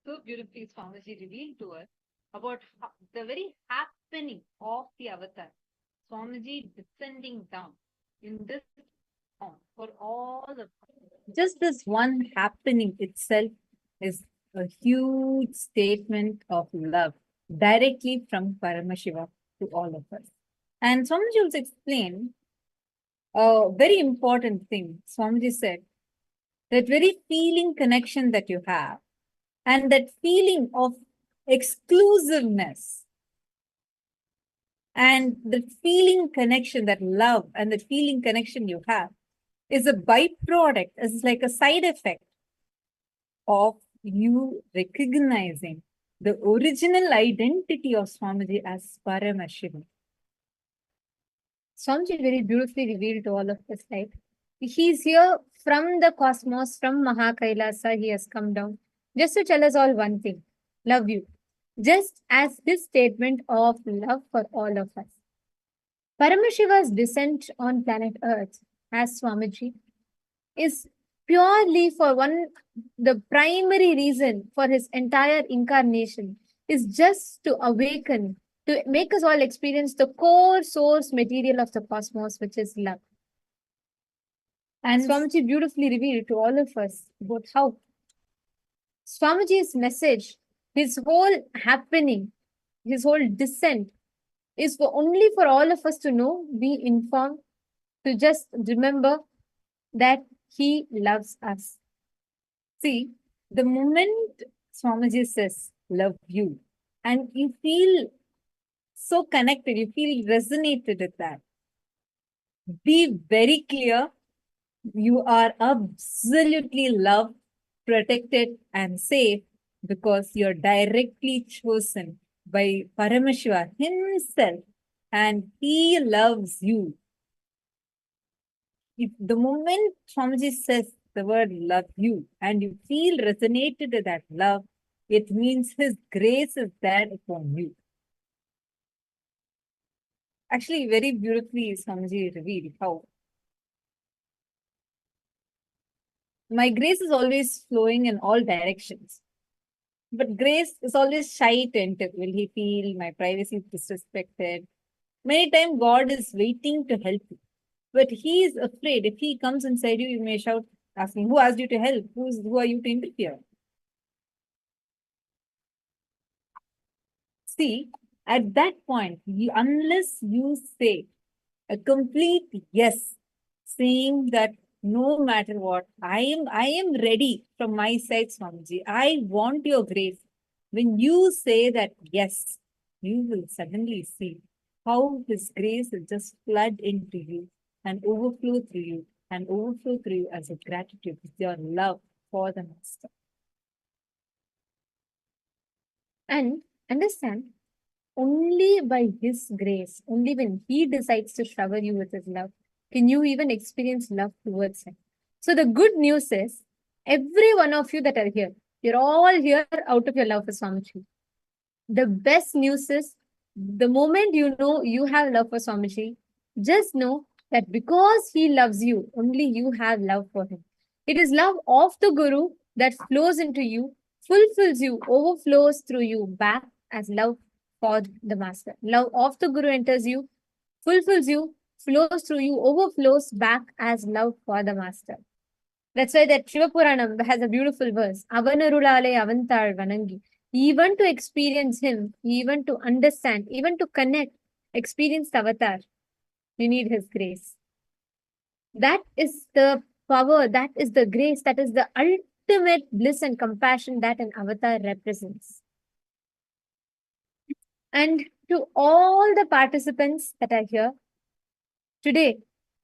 so beautifully Swamiji revealed to us about the very happening of the avatar. Swamiji descending down in this form for all of us. Just this one happening itself is a huge statement of love directly from Paramashiva to all of us. And Swamiji will explain a very important thing. Swamiji said that very feeling connection that you have and that feeling of exclusiveness and the feeling connection, that love and the feeling connection you have is a byproduct, is like a side effect of you recognizing the original identity of Swamiji as Paramashiva. Swamiji very beautifully revealed to all of us, right? He's here from the cosmos, from Mahakailasa, he has come down just to tell us all one thing: love you. Just as his statement of love for all of us. Paramashiva's descent on planet Earth as Swamiji is purely for the primary reason for his entire incarnation is just to awaken, to make us all experience the core source material of the cosmos, which is love. And Swamiji beautifully revealed to all of us about how Swamiji's message, his whole happening, his whole descent is only for all of us to know, be informed, to just remember that he loves us. See, the moment Swamiji says, love you, and you feel so connected, you feel resonated with that, be very clear, you are absolutely loved, protected, and safe because you're directly chosen by Paramashiva himself, and he loves you. If the moment Swamiji says the word love you and you feel resonated with that love, it means his grace is there upon you. Actually, very beautifully Swamiji revealed how my grace is always flowing in all directions. But grace is always shy to enter. Will he feel my privacy is disrespected? Many times God is waiting to help you. But he is afraid. If he comes inside you, you may shout, asking, who asked you to help? Who are you to interfere? See, at that point, unless you say a complete yes, saying that no matter what, I am ready from my side, Swamiji. I want your grace. When you say that yes, you will suddenly see how his grace will just flood into you and overflow through you and overflow through you as a gratitude with your love for the Master. And understand, only by his grace, only when he decides to shower you with his love, can you even experience love towards him. So the good news is, every one of you that are here, you're all here out of your love for Swamiji. The best news is, the moment you know you have love for Swamiji, just know that because he loves you, only you have love for him. It is love of the Guru that flows into you, fulfills you, overflows through you back as love for the Master. Love of the Guru enters you, fulfills you, flows through you, overflows back as love for the Master. That's why that Shiva Puranam has a beautiful verse. Avanarulale avantal vanangi. Even to experience him, even to understand, even to connect, experience the avatar, you need his grace. That is the power, that is the grace, that is the ultimate bliss and compassion that an avatar represents. And to all the participants that are here today,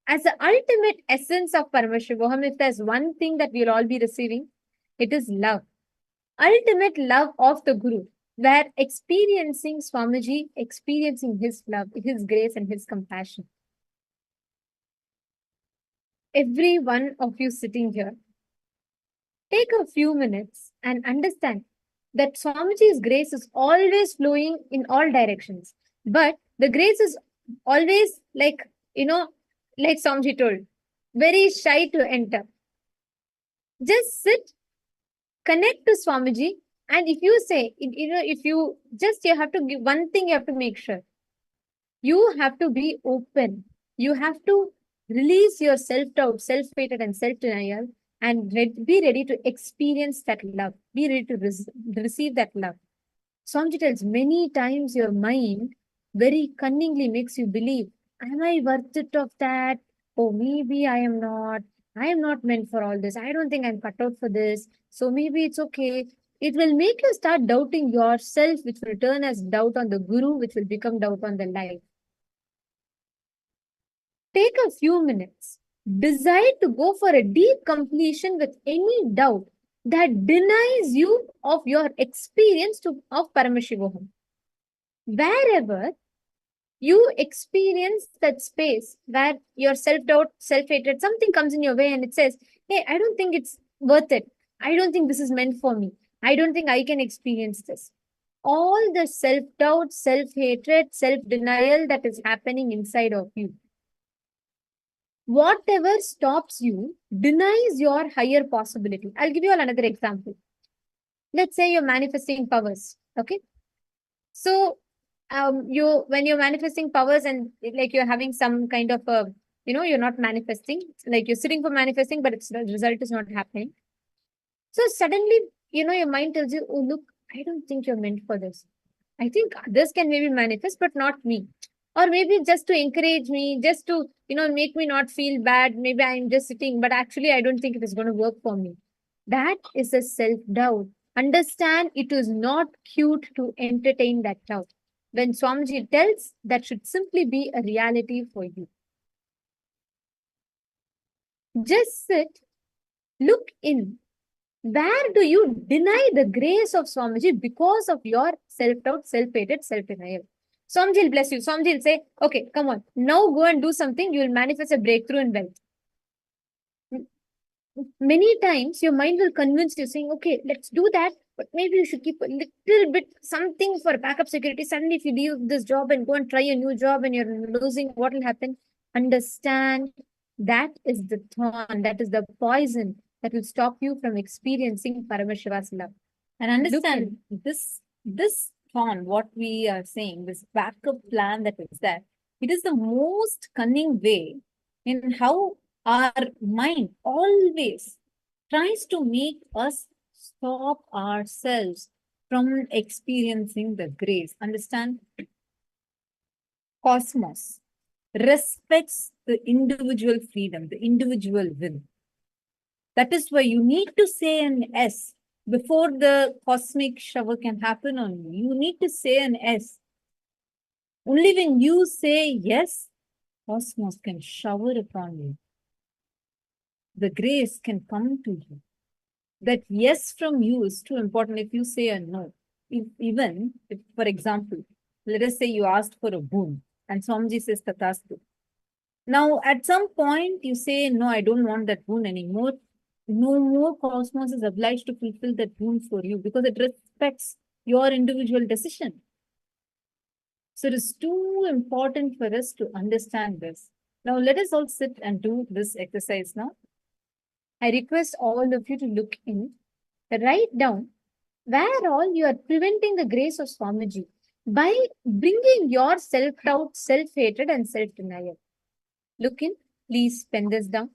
as the ultimate essence of Paramashivoham, if there's one thing that we'll all be receiving, it is love. Ultimate love of the Guru, where experiencing Swamiji, experiencing his love, his grace and his compassion. Every one of you sitting here, take a few minutes and understand that Swamiji's grace is always flowing in all directions. But the grace is always like Swamiji told, very shy to enter. Just sit, connect to Swamiji, And if you say, if you have to give one thing, you have to make sure you have to be open. You have to release your self-doubt, self-hatred, and self-denial, and be ready to experience that love. Be ready to receive that love. Swamiji tells many times your mind very cunningly makes you believe, am I worth it of that? Oh, maybe I am not. I am not meant for all this. I don't think I'm cut out for this. So maybe it's okay. It will make you start doubting yourself, which will turn as doubt on the guru, which will become doubt on the life. Take a few minutes. Decide to go for a deep completion with any doubt that denies you of your experience of Paramashivoham. Wherever you experience that space where your self-doubt, self-hatred, something comes in your way and it says, hey, I don't think it's worth it. I don't think this is meant for me. I don't think I can experience this. All the self-doubt, self-hatred, self-denial that is happening inside of you. Whatever stops you denies your higher possibility. I'll give you all another example. Let's say you're manifesting powers. Okay. So when you're manifesting powers and like you're having some kind of a, you're not manifesting, like you're sitting for manifesting, but the result is not happening. So suddenly, your mind tells you, oh, look, I don't think you're meant for this. I think this can maybe manifest, but not me. Or maybe just to encourage me, just to, make me not feel bad. Maybe I'm just sitting, but actually I don't think it is going to work for me. That is a self-doubt. Understand it is not cute to entertain that doubt. When Swamiji tells, that should simply be a reality for you. Just sit, look in. Where do you deny the grace of Swamiji because of your self-doubt, self-hatred, self-denial? Swamiji will bless you. Swamiji will say, okay, come on. Now go and do something. You will manifest a breakthrough in wealth. Many times your mind will convince you saying, okay, let's do that. But maybe you should keep a little bit something for backup security. Suddenly, if you leave this job and go and try a new job and you're losing, what will happen? Understand that is the thorn, that is the poison that will stop you from experiencing Paramashiva's love. And understand this thorn, what we are saying, this backup plan that is there, it is the most cunning way in how our mind always tries to make us stop ourselves from experiencing the grace. Understand? Cosmos respects the individual freedom, the individual will. That is why you need to say an S before the cosmic shower can happen on you. You need to say an S. Only when you say yes, cosmos can shower upon you. The grace can come to you. That yes from you is too important if you say a no. Even if, for example, let us say you asked for a boon and Swamiji says Tathastu. Now, at some point you say, no, I don't want that boon anymore. No more cosmos is obliged to fulfill that boon for you because it respects your individual decision. So it is too important for us to understand this. Now, let us all sit and do this exercise now. I request all of you to look in, write down where all you are preventing the grace of Swamiji by bringing your self-doubt, self-hatred and self-denial. Look in, please pen this down.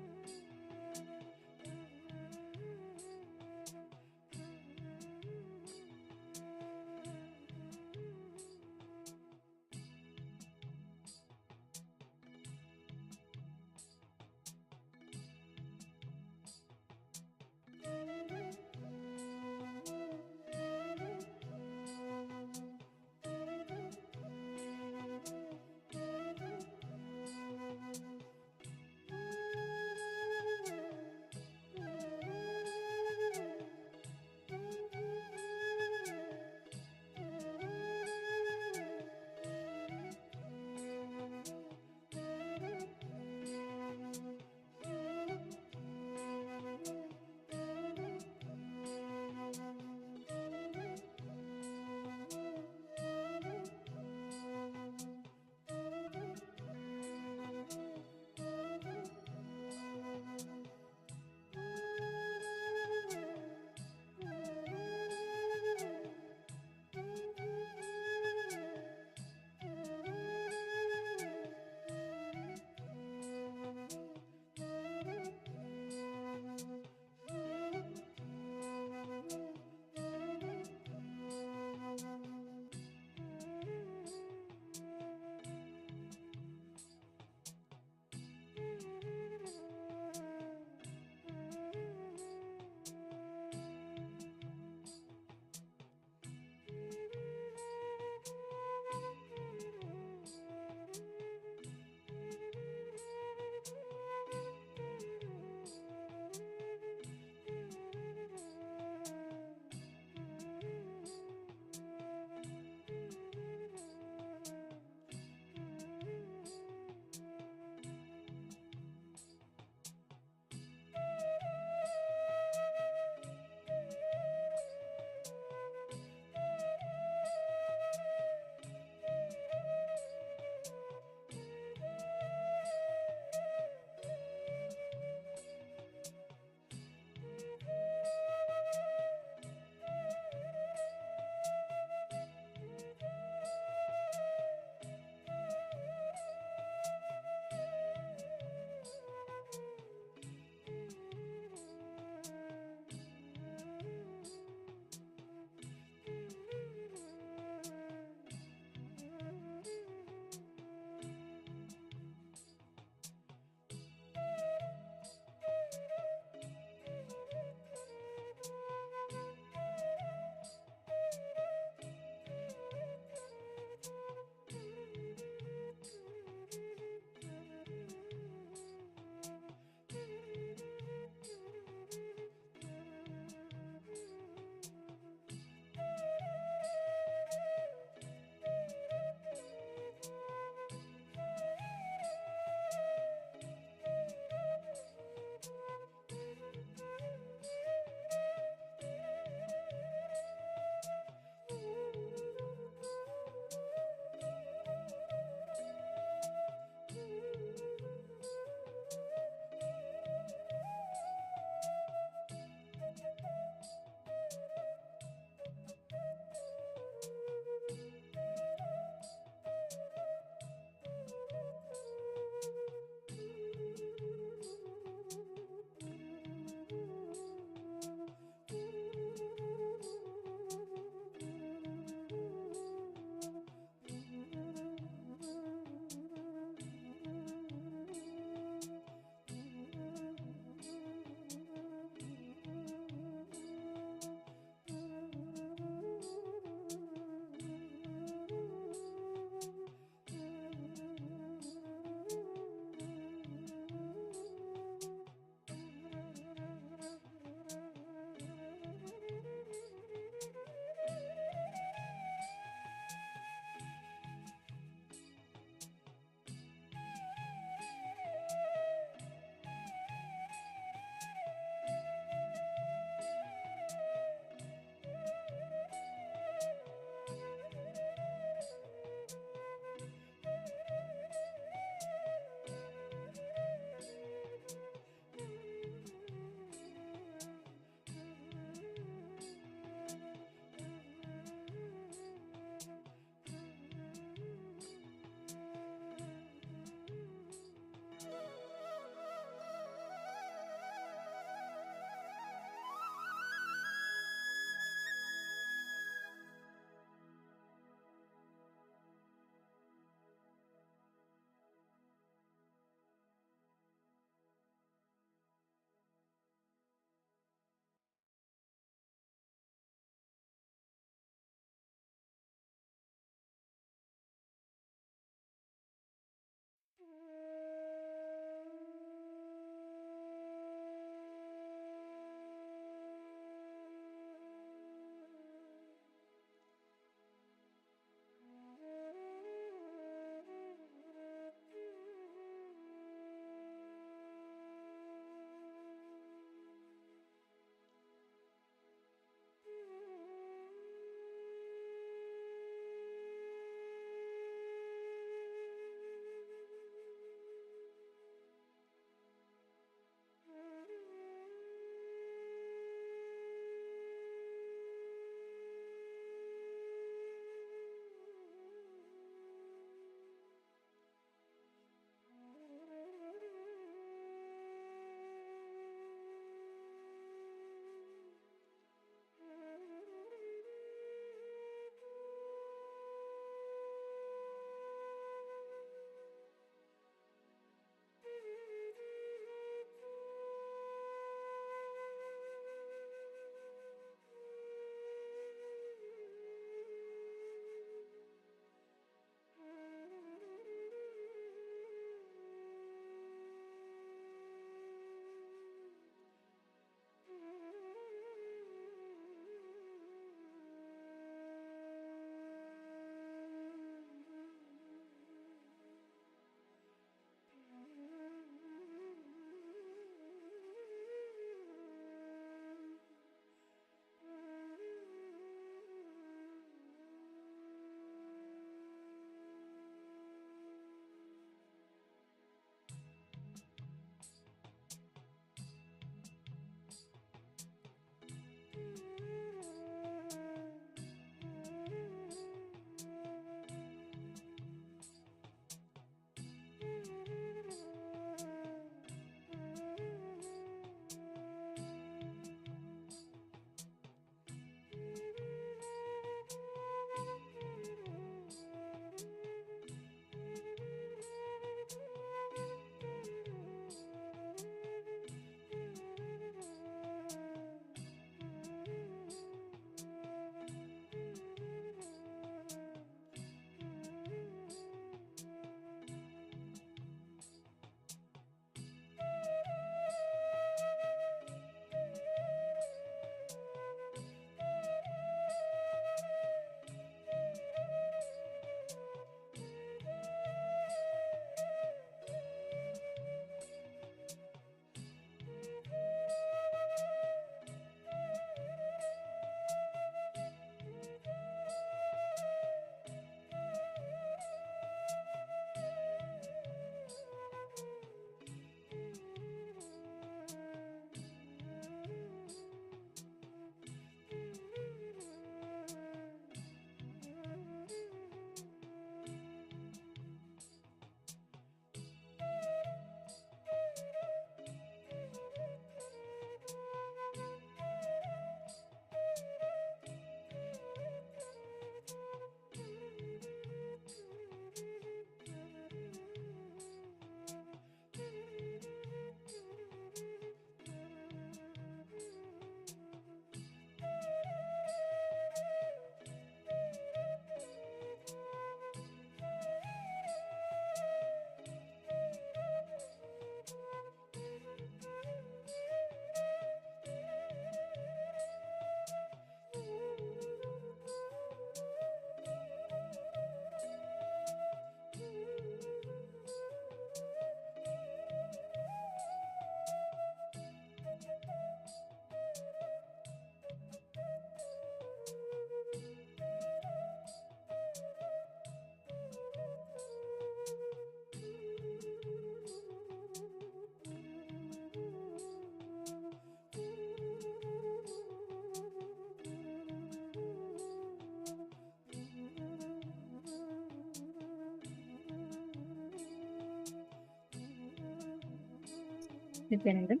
Nityanandan,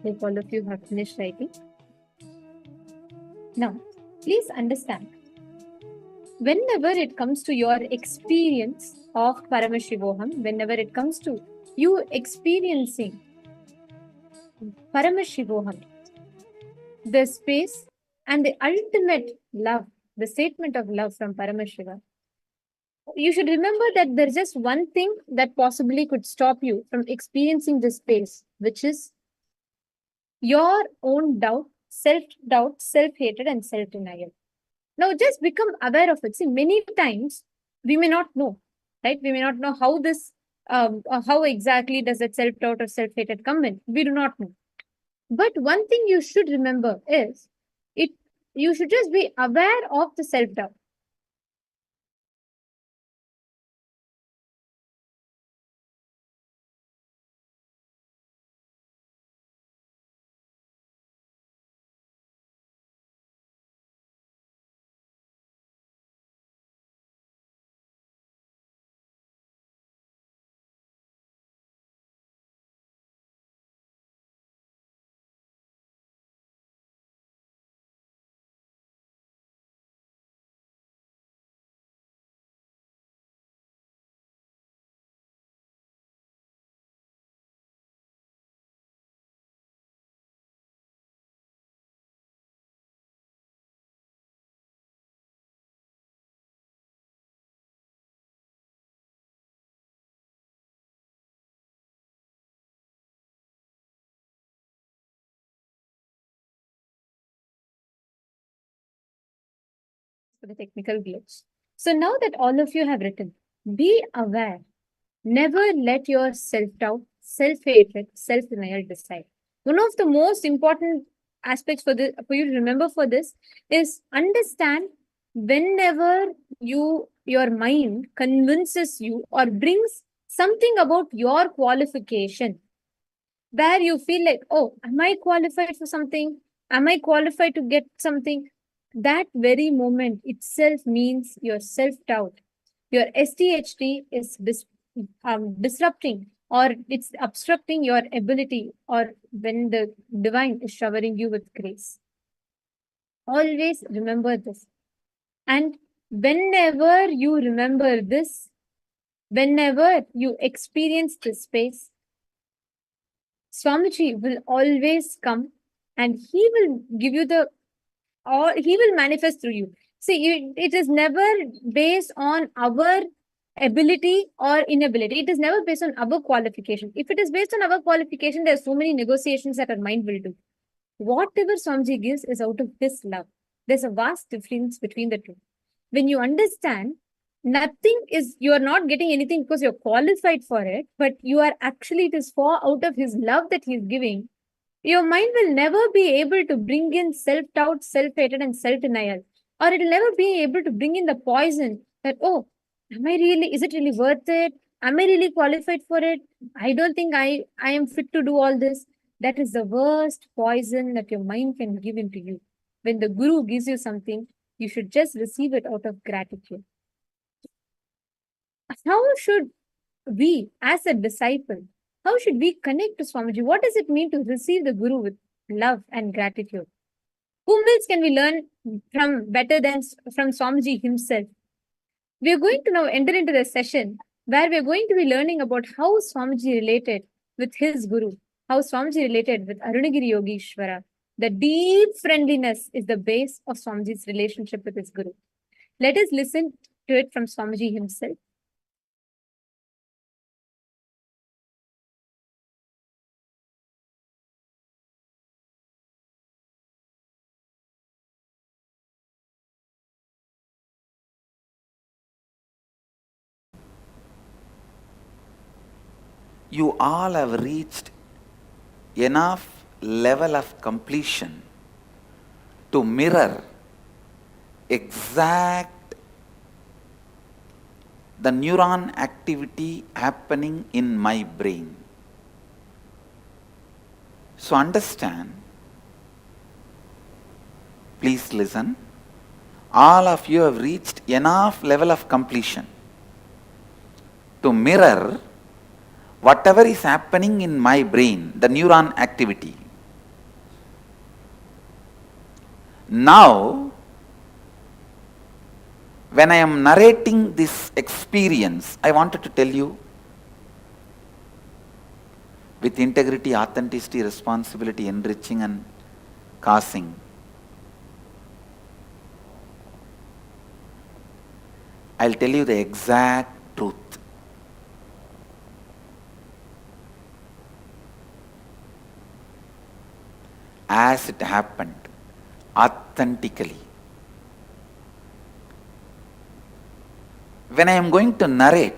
like all of you have finished writing. Now, please understand, whenever it comes to your experience of Paramashivoham, whenever it comes to you experiencing Paramashivoham, the space and the ultimate love, the statement of love from Paramashiva, You should remember that there's just one thing that possibly could stop you from experiencing this space, which is your own doubt, self-hatred, and self-denial. Now, just become aware of it. See, many times we may not know, right? We may not know how this, how exactly does that self-doubt or self-hatred come in. We do not know. But one thing you should remember is, you should just be aware of the self-doubt. For the technical glitch. So now that all of you have written, be aware. Never let your self-doubt, self-hatred, self-denial decide. One of the most important aspects for you to remember for this is understand whenever your mind convinces you or brings something about your qualification, where you feel like, oh, am I qualified for something? Am I qualified to get something? That very moment itself means your self-doubt. Your STHT is disrupting, or it's obstructing your ability, or when the divine is showering you with grace. Always remember this. And whenever you remember this, whenever you experience this space, Swamiji will always come and he will give you or he will manifest through you. See, it is never based on our ability or inability. It is never based on our qualification. If it is based on our qualification, there are so many negotiations that our mind will do. Whatever Swamiji gives is out of his love. There's a vast difference between the two. When you understand, you are not getting anything because you're qualified for it, but it is for out of his love that he's giving. Your mind will never be able to bring in self-doubt, self-hatred, and self-denial. Or it will never be able to bring in the poison that, oh, is it really worth it? Am I really qualified for it? I don't think I am fit to do all this. That is the worst poison that your mind can give into you. When the Guru gives you something, you should just receive it out of gratitude. How should we, as a disciple, how should we connect to Swamiji? What does it mean to receive the Guru with love and gratitude? Whom else can we learn from better than from Swamiji himself? We are going to now enter into the session where we are going to be learning about how Swamiji related with his Guru, how Swamiji related with Arunagiri Yogeshwara. The deep friendliness is the base of Swamiji's relationship with his Guru. Let us listen to it from Swamiji himself. You all have reached enough level of completion to mirror exact the neuron activity happening in my brain. So understand, please listen, all of you have reached enough level of completion to mirror whatever is happening in my brain, the neuron activity. Now, when I am narrating this experience, I wanted to tell you with integrity, authenticity, responsibility, enriching and causing. I'll tell you the exact truth. As it happened, authentically. When I am going to narrate,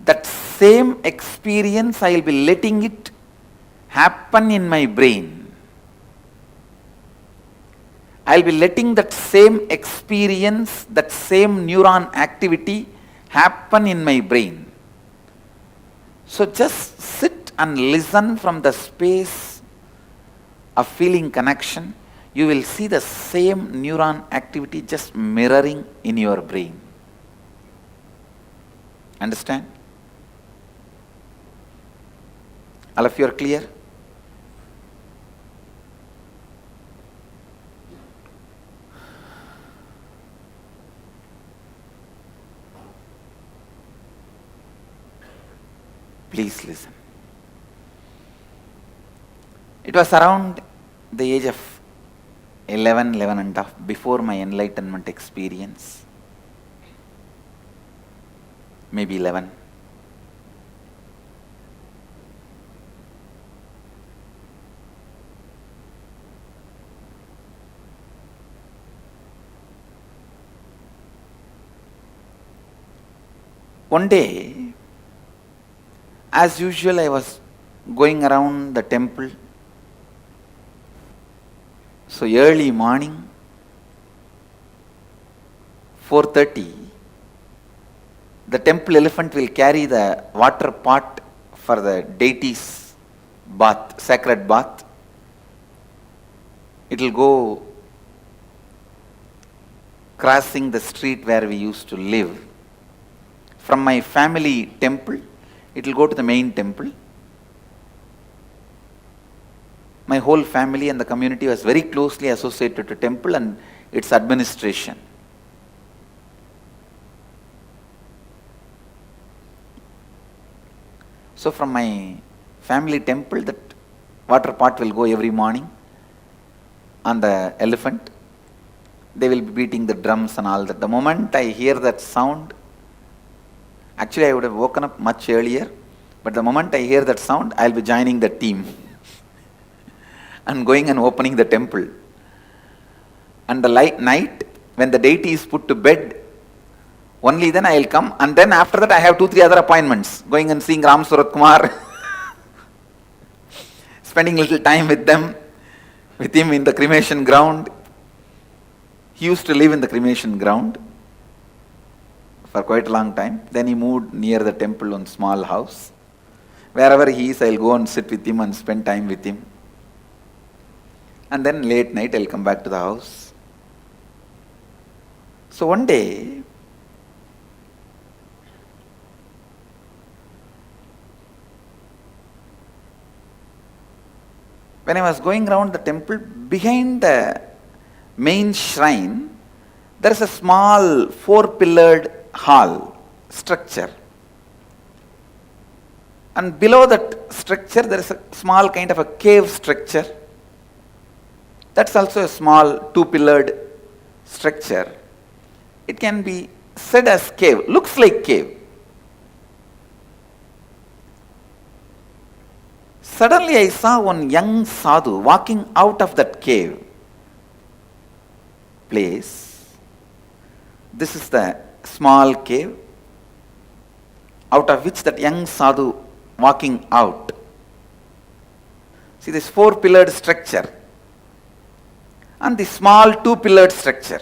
that same experience, I will be letting it happen in my brain. I will be letting that same experience, that same neuron activity happen in my brain. So just sit and listen from the space of feeling connection. You will see the same neuron activity just mirroring in your brain. Understand? All of you are clear? Please listen. It was around the age of 11 and a half, before my enlightenment experience. Maybe 11. One day, as usual, I was going around the temple. So early morning, 4:30, the temple elephant will carry the water pot for the deity's bath, sacred bath. It will go crossing the street where we used to live. From my family temple, it will go to the main temple. My whole family and the community was very closely associated to temple and its administration. So from my family temple, that water pot will go every morning on the elephant. They will be beating the drums and all that. The moment I hear that sound, actually I would have woken up much earlier, but the moment I hear that sound, I'll be joining the team and going and opening the temple. And the night, when the deity is put to bed, only then I will come, and then after that I have 2-3 other appointments, going and seeing Ram Surat Kumar, spending little time with him in the cremation ground. He used to live in the cremation ground for quite a long time. Then he moved near the temple on small house. Wherever he is, I will go and sit with him and spend time with him. And then late night I will come back to the house. So one day, when I was going around the temple, behind the main shrine, there is a small 4-pillared hall structure. And below that structure, there is a small kind of a cave structure. That's also a small 2-pillared structure. It can be said as cave, looks like cave. Suddenly I saw one young sadhu walking out of that cave place. This is the small cave out of which that young sadhu walking out. See this 4-pillared structure and the small 2-pillared structure.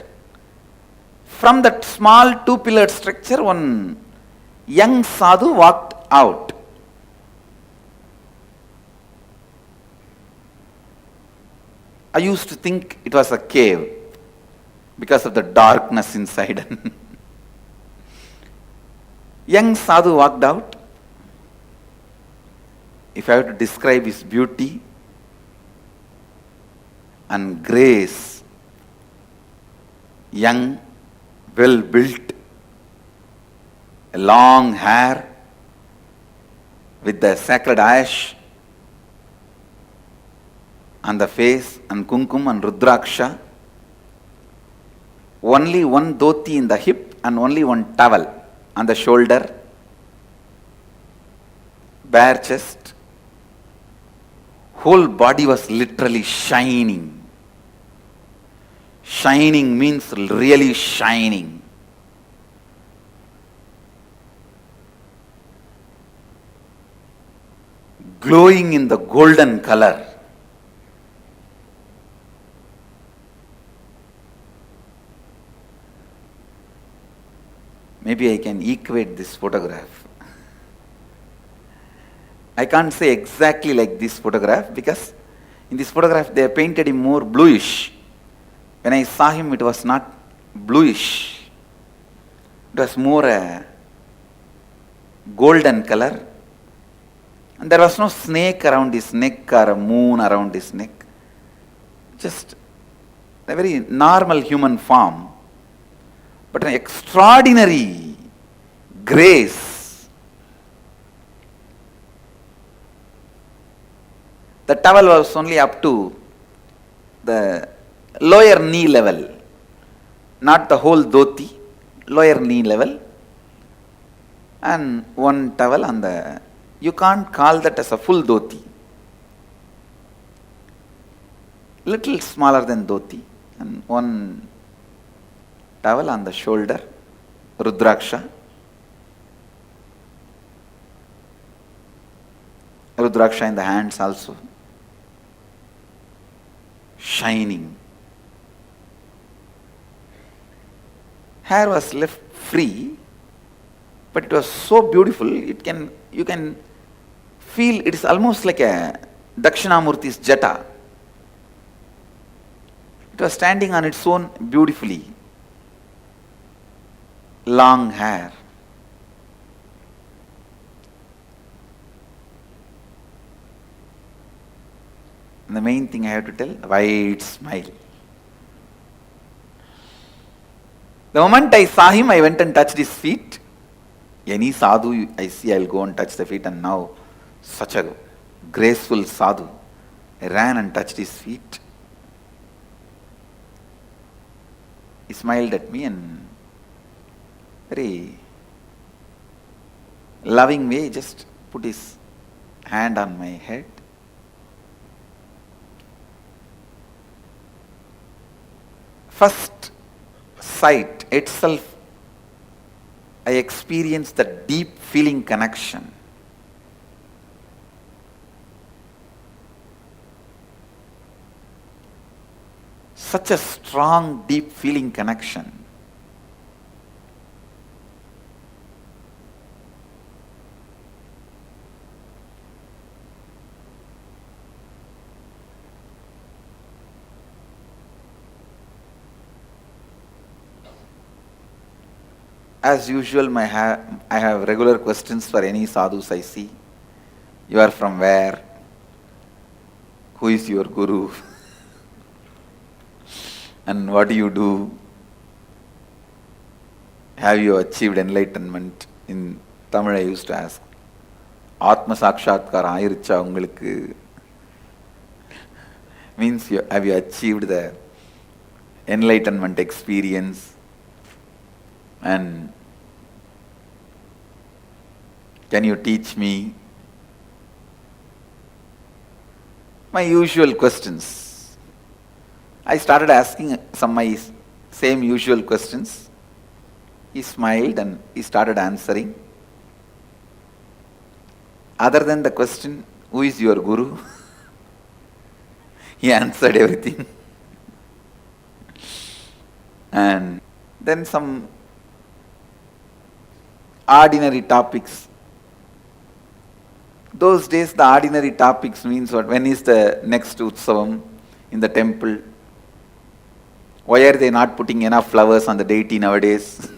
From that small 2-pillared structure, one young sadhu walked out. I used to think it was a cave because of the darkness inside. Young sadhu walked out. If I have to describe his beauty and grace, young, well built, a long hair with the sacred ash on the face and kumkum and rudraksha, only one dhoti in the hip and only one towel on the shoulder, bare chest, whole body was literally shining. Shining means really shining. Glowing in the golden color. Maybe I can equate this photograph. I can't say exactly like this photograph because in this photograph they painted him more bluish. When I saw him, it was not bluish. It was more a golden color. And there was no snake around his neck or a moon around his neck. Just a very normal human form. But an extraordinary grace. The towel was only up to the lower knee level, not the whole dhoti, lower knee level, and one towel on the, you can't call that as a full dhoti, little smaller than dhoti, and one towel on the shoulder, Rudraksha. Rudraksha in the hands also, shining. Hair was left free, but it was so beautiful, you can feel it is almost like a Dakshinamurti's jata. It was standing on its own beautifully. Long hair. And the main thing I have to tell, wide smile. The moment I saw him, I went and touched his feet. Any sadhu I see, I'll go and touch the feet, and now such a graceful sadhu. I ran and touched his feet. He smiled at me and very loving way just put his hand on my head. First sight itself, I experienced the deep feeling connection. Such a strong, deep feeling connection. As usual, I have regular questions for any sadhus I see. You are from where? Who is your guru? And what do you do? Have you achieved enlightenment? In Tamil I used to ask, Atma Sakshatkara Ayiricha Ungalukku? Means have you achieved the enlightenment experience? And can you teach me? My usual questions. I started asking some my same usual questions. He smiled and he started answering. Other than the question, who is your guru? He answered everything. And then some ordinary topics. Those days the ordinary topics means what? When is the next Utsavam in the temple? Why are they not putting enough flowers on the deity nowadays?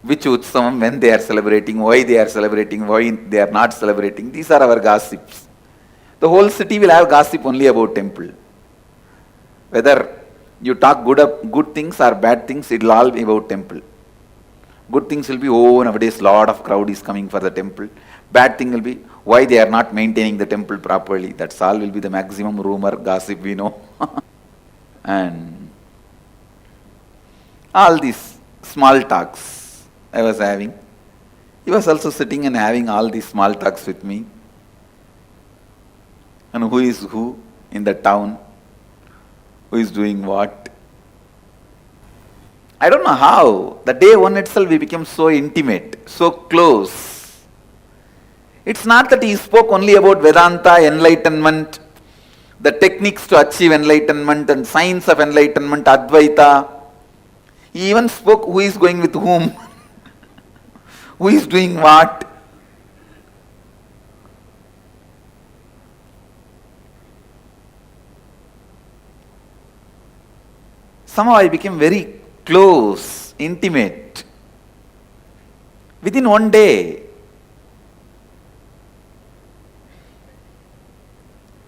Which Utsavam, when they are celebrating, why they are celebrating, why they are not celebrating. These are our gossips. The whole city will have gossip only about temple. Whether you talk good things or bad things, it will all be about temple. Good things will be, oh, nowadays lot of crowd is coming for the temple. Bad thing will be, why they are not maintaining the temple properly. That's all will be the maximum rumor, gossip we know. And All these small talks I was having. He was also sitting and having all these small talks with me. And who is who in the town, who is doing what. I don't know how, the day one itself we became so intimate, so close. It's not that he spoke only about Vedanta, enlightenment, the techniques to achieve enlightenment and science of enlightenment, Advaita. He even spoke who is going with whom, who is doing what. Somehow I became very close, intimate. Within one day,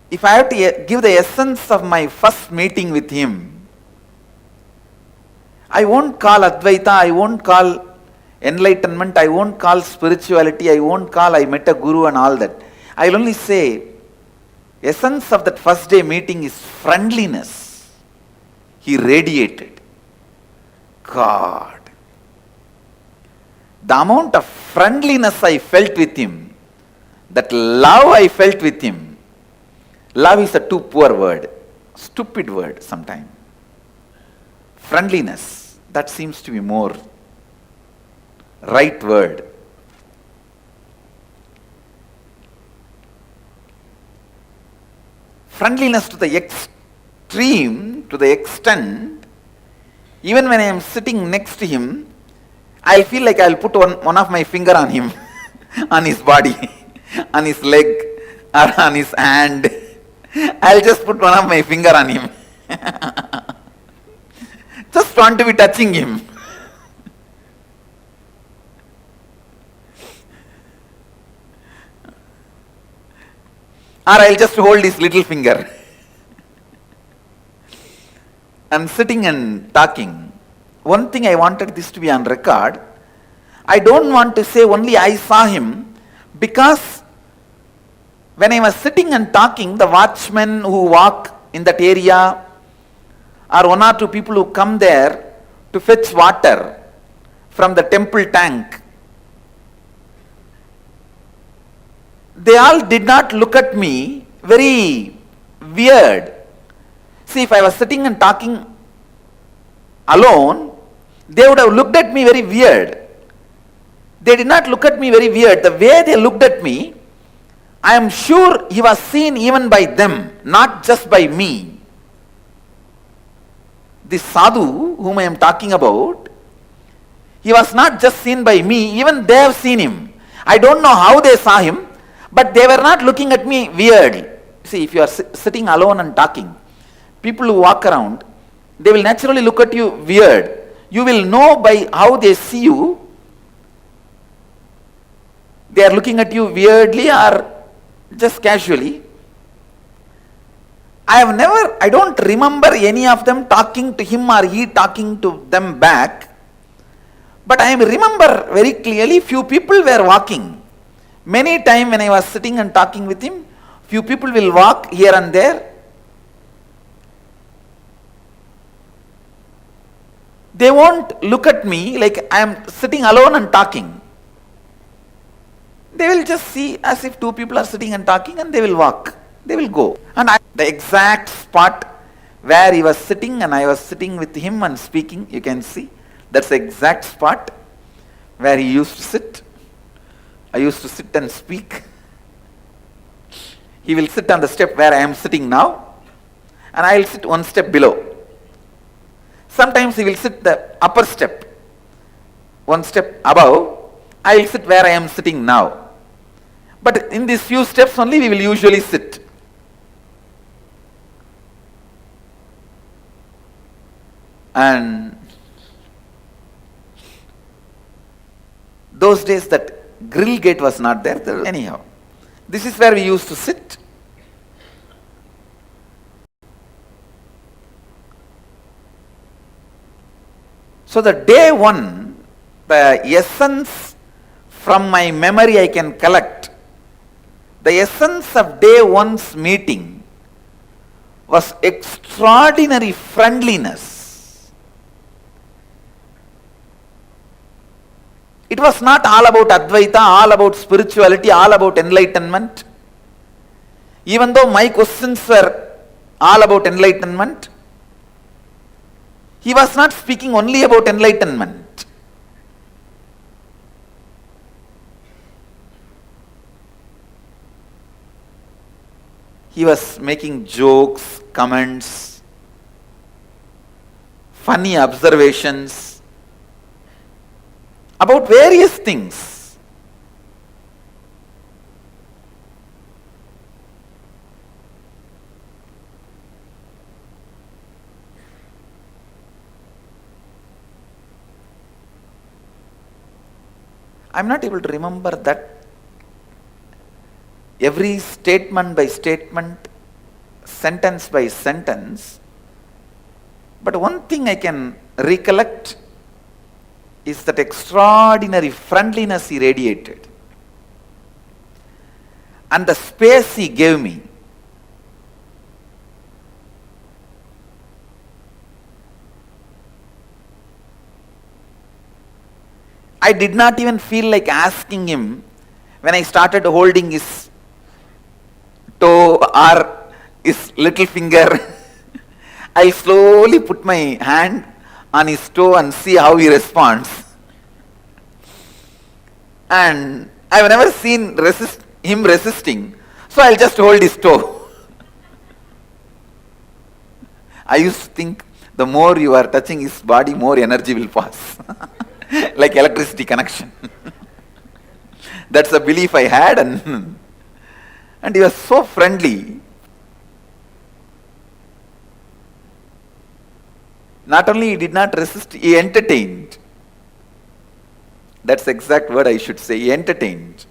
if I have to give the essence of my first meeting with him, I won't call Advaita, I won't call enlightenment, I won't call spirituality, I won't call I met a guru and all that. I will only say, essence of that first day meeting is friendliness. He radiated. God. The amount of friendliness I felt with him, that love I felt with him. Love is a too poor word, stupid word sometimes. Friendliness, that seems to be more right word. Friendliness to the extreme, to the extent, even when I am sitting next to him, I feel like I'll put one of my finger on him, on his body, on his leg, or on his hand. I'll just put one of my finger on him. Just want to be touching him. Or I'll just hold his little finger. And sitting and talking. One thing I wanted this to be on record. I don't want to say only I saw him, because when I was sitting and talking, the watchmen who walk in that area, or one or two people who come there to fetch water from the temple tank, they all did not look at me very weird. See, if I was sitting and talking alone, they would have looked at me very weird. They did not look at me very weird. The way they looked at me, I am sure he was seen even by them, not just by me. This sadhu whom I am talking about, he was not just seen by me, even they have seen him. I don't know how they saw him, but they were not looking at me weird. See, if you are sitting alone and talking, people who walk around, they will naturally look at you weird. You will know by how they see you, they are looking at you weirdly or just casually. I don't remember any of them talking to him or he talking to them back. But I remember very clearly few people were walking. Many times when I was sitting and talking with him, few people will walk here and there. They won't look at me like I am sitting alone and talking. They will just see as if two people are sitting and talking, and they will walk. They will go. And the exact spot where he was sitting and I was sitting with him and speaking, you can see, that's the exact spot where he used to sit. I used to sit and speak. He will sit on the step where I am sitting now, and I will sit one step below. Sometimes he will sit the upper step, one step above. I will sit where I am sitting now. But in these few steps only we will usually sit. And those days that grill gate was not there. Anyhow, this is where we used to sit. So the day one, the essence from my memory I can collect, the essence of day one's meeting was extraordinary friendliness. It was not all about Advaita, all about spirituality, all about enlightenment. Even though my questions were all about enlightenment, he was not speaking only about enlightenment. He was making jokes, comments, funny observations about various things. I am not able to remember that every statement by statement, sentence by sentence, but one thing I can recollect is that extraordinary friendliness he radiated and the space he gave me. I did not even feel like asking him when I started holding his toe or his little finger. I slowly put my hand on his toe and see how he responds. And I have never seen him resisting, so I'll just hold his toe. I used to think the more you are touching his body, more energy will pass. Like electricity connection. That's the belief I had, and he was so friendly. Not only he did not resist, he entertained. That's the exact word I should say. He entertained.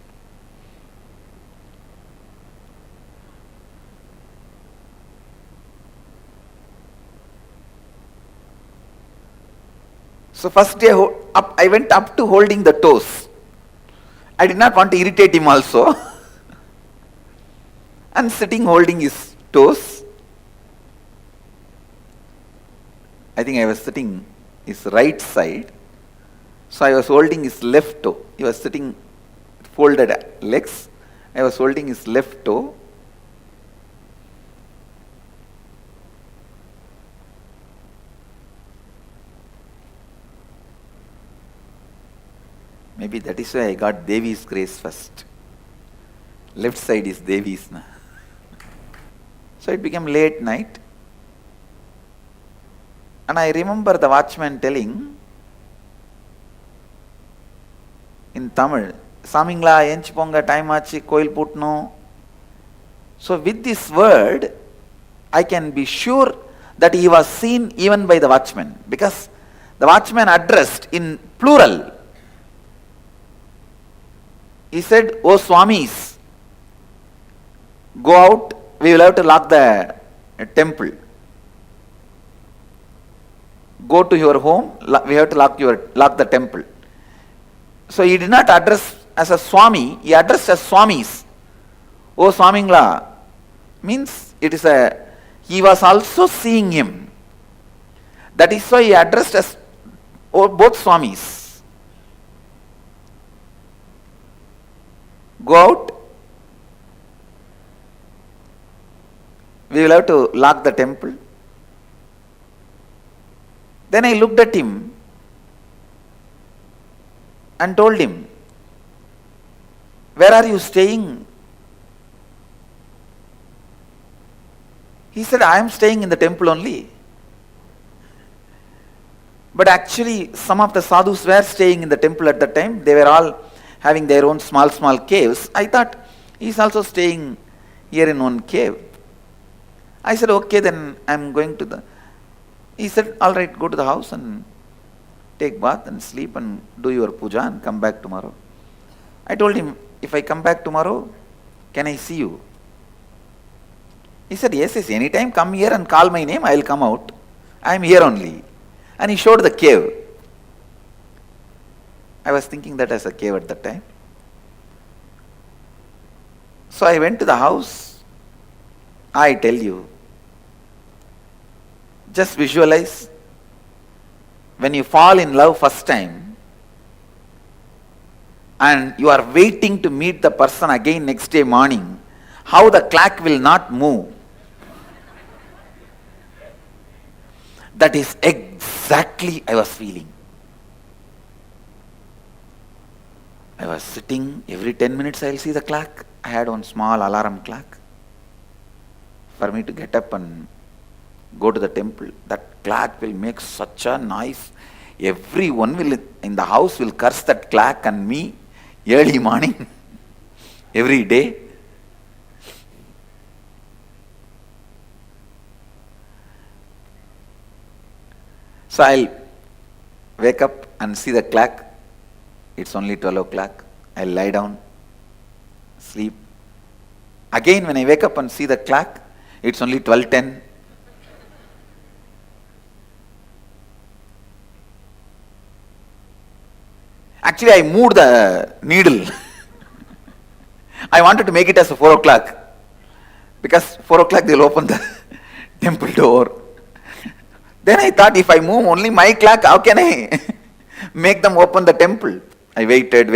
So first day I went up to holding the toes. I did not want to irritate him also. And sitting holding his toes. I think I was sitting his right side. So I was holding his left toe. He was sitting folded legs. I was holding his left toe. Maybe that is why I got Devi's grace first. Left side is Devi's. So it became late night. And I remember the watchman telling in Tamil, Samingla enchi ponga time achi koil putno. So with this word, I can be sure that he was seen even by the watchman, because the watchman addressed in plural. He said, "Oh Swamis, go out, we will have to lock the temple. Go to your home, we have to lock the temple." So he did not address as a Swami, he addressed as Swamis. "Oh Swamingla," means he was also seeing him. That is why he addressed as both Swamis. Go out, we will have to lock the temple. Then I looked at him and told him, "Where are you staying?" He said, "I am staying in the temple only." But actually, some of the sadhus were staying in the temple at that time. They were all having their own small caves. I thought, he is also staying here in one cave. I said, "Okay, then I am going to the..." He said, "All right, go to the house and take bath and sleep and do your puja and come back tomorrow." I told him, "If I come back tomorrow, can I see you?" He said, yes, anytime come here and call my name, I will come out. I am here only. And he showed the cave. I was thinking that as a cave at that time. So I went to the house. I tell you, just visualize when you fall in love first time, and you are waiting to meet the person again next day morning, how the clock will not move. That is exactly I was feeling. I was sitting, every 10 minutes I will see the clock. I had one small alarm clock for me to get up and go to the temple. That clock will make such a noise. Everyone will in the house will curse that clock and me early morning every day. So I'll wake up and see the clock. It's only 12 o'clock. I'll lie down, sleep. Again when I wake up and see the clock, it's only 12:10. Actually, I moved the needle. I wanted to make it as 4 o'clock. Because 4 o'clock they'll open the temple door. Then I thought, if I move only my clock, how can I make them open the temple? I waited.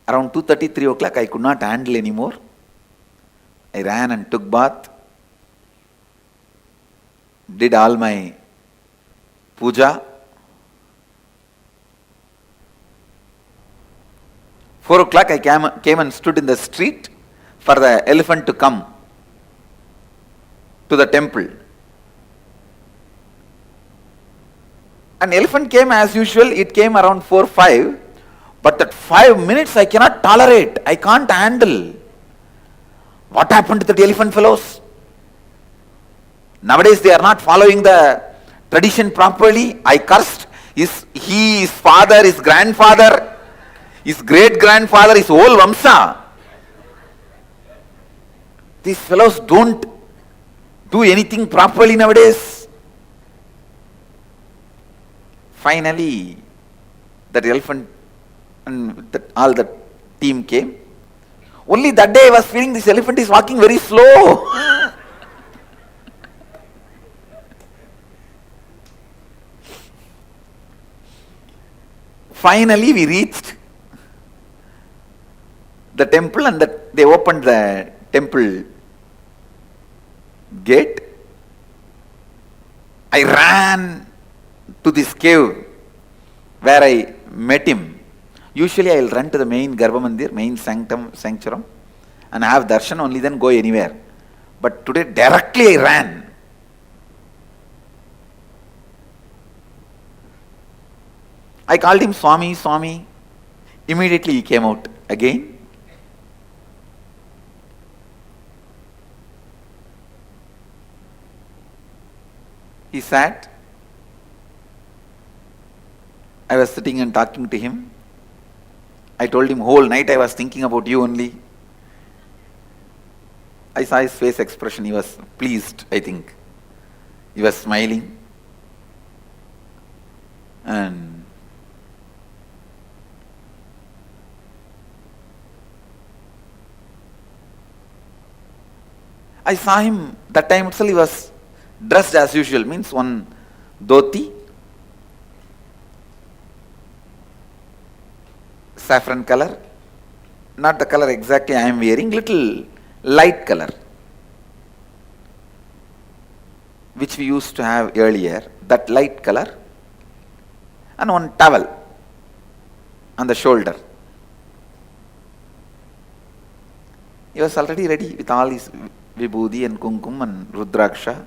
Around 2:30, 3 o'clock, I could not handle anymore. I ran and took bath, did all my puja. 4 o'clock I came and stood in the street for the elephant to come to the temple. An elephant came as usual, it came around 4-5, but that 5 minutes I cannot tolerate, I can't handle. What happened to the elephant fellows? Nowadays they are not following the tradition properly. I cursed his father, his grandfather, his great-grandfather, his whole Vamsa. These fellows don't do anything properly nowadays. Finally, that elephant and all the team came. Only that day I was feeling this elephant is walking very slow. Finally, we reached the temple and they opened the temple gate. I ran to this cave where I met him. Usually I will run to the main Garbha Mandir, main sanctuary, and have darshan, only then go anywhere. But today directly I ran. I called him Swami, Swami. Immediately he came out again. He sat. I was sitting and talking to him. I told him, whole night I was thinking about you only. I saw his face expression. He was pleased, I think. He was smiling. And I saw him, that time itself he was dressed as usual, means one dhoti, saffron color, not the color exactly I am wearing, little light color, which we used to have earlier, that light color, and one towel on the shoulder. He was already ready with all his vibhudi and kumkum and rudraksha.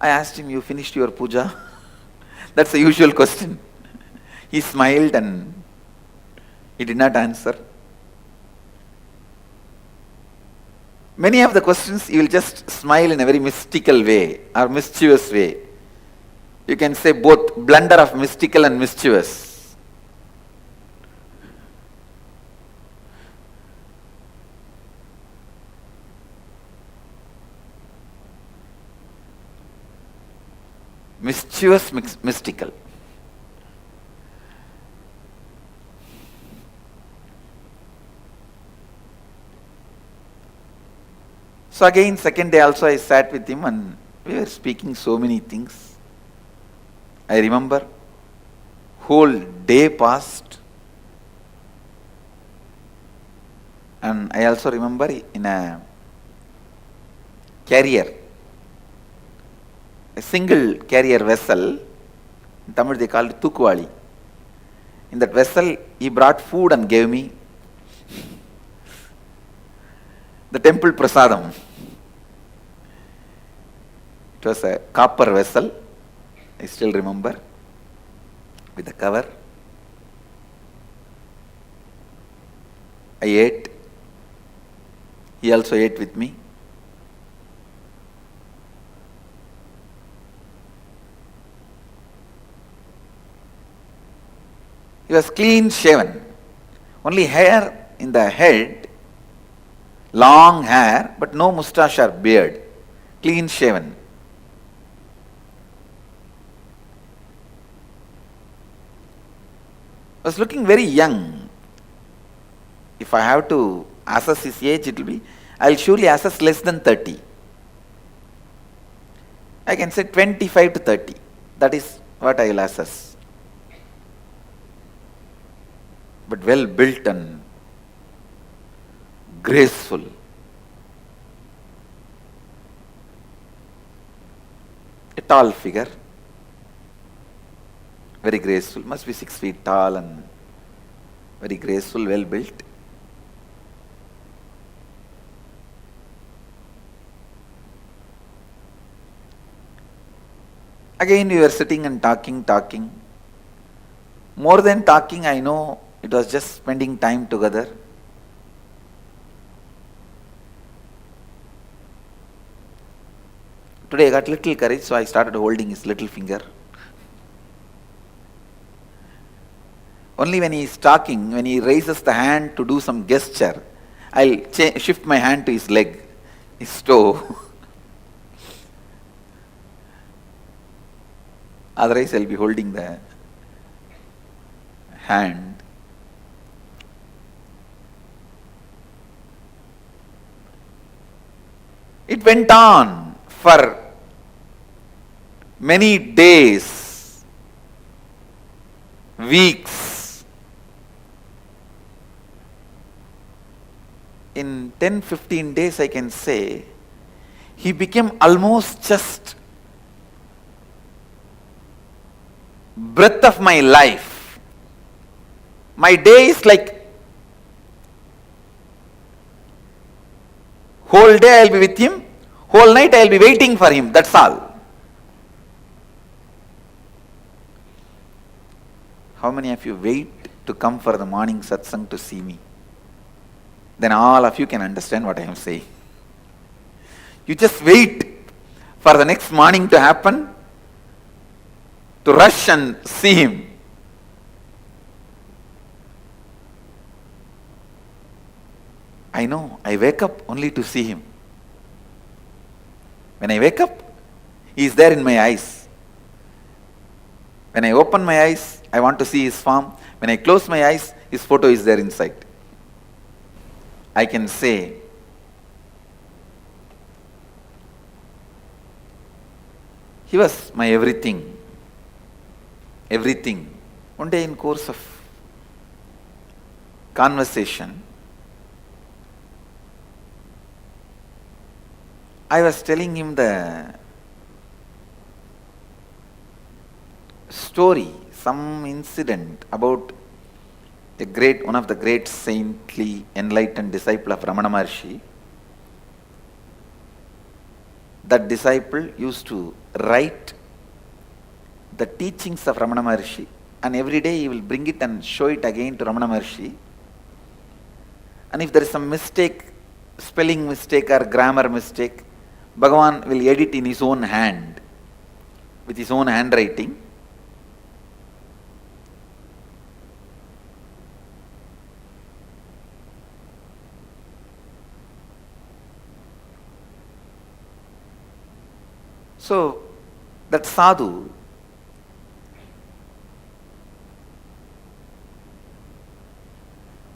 I asked him, you finished your puja? That's the usual question. He smiled and he did not answer. Many of the questions you will just smile in a very mystical way or mischievous way. You can say both blunder of mystical and mischievous. Mischievous, mystical. So again, second day also I sat with him and we were speaking so many things. I remember whole day passed. And I also remember in a carrier, a single carrier vessel, in Tamil they called it Tukuvali. In that vessel, he brought food and gave me the temple prasadam. It was a copper vessel, I still remember, with the cover. I ate. He also ate with me. He was clean shaven. Only hair in the head, long hair, but no moustache or beard. Clean shaven. Was looking very young. If I have to assess his age, it will be, I will surely assess less than 30. I can say 25 to 30. That is what I will assess. But well built and graceful. A tall figure. Very graceful. Must be 6 feet tall and very graceful, well built. Again we were sitting and talking. More than talking, I know it was just spending time together. Today I got little courage, so I started holding his little finger. Only when he is talking, when he raises the hand to do some gesture, I'll shift my hand to his leg, his toe. Otherwise, I'll be holding the hand. It went on for many days, weeks. In 10-15 days, I can say, he became almost just breath of my life. My day is like whole day I'll be with him, whole night I'll be waiting for him, that's all. How many of you wait to come for the morning satsang to see me? Then all of you can understand what I am saying. You just wait for the next morning to happen, to rush and see him. I know, I wake up only to see him. When I wake up, he is there in my eyes. When I open my eyes, I want to see his form. When I close my eyes, his photo is there inside. I can say, he was my everything. Everything. One day in course of conversation, I was telling him the story, some incident about one of the great saintly enlightened disciple of Ramana Maharshi. That disciple used to write the teachings of Ramana Maharshi, and every day he will bring it and show it again to Ramana Maharshi. And if there is some mistake, spelling mistake or grammar mistake, Bhagavan will edit in his own hand, with his own handwriting. So, that sadhu,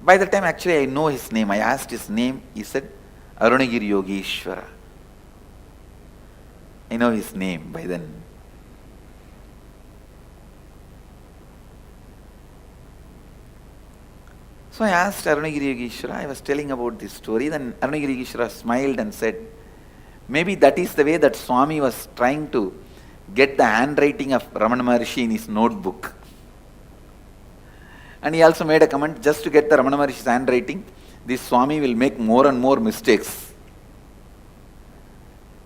by the time actually I know his name, I asked his name, he said, Arunagiri Yogeshwara. I know his name by then. So I asked Arunagiri Yogeshwara, I was telling about this story, then Arunagiri Yogeshwara smiled and said, maybe that is the way that Swami was trying to get the handwriting of Ramana Maharshi in his notebook. And he also made a comment, just to get the Ramana Maharshi's handwriting, this Swami will make more and more mistakes.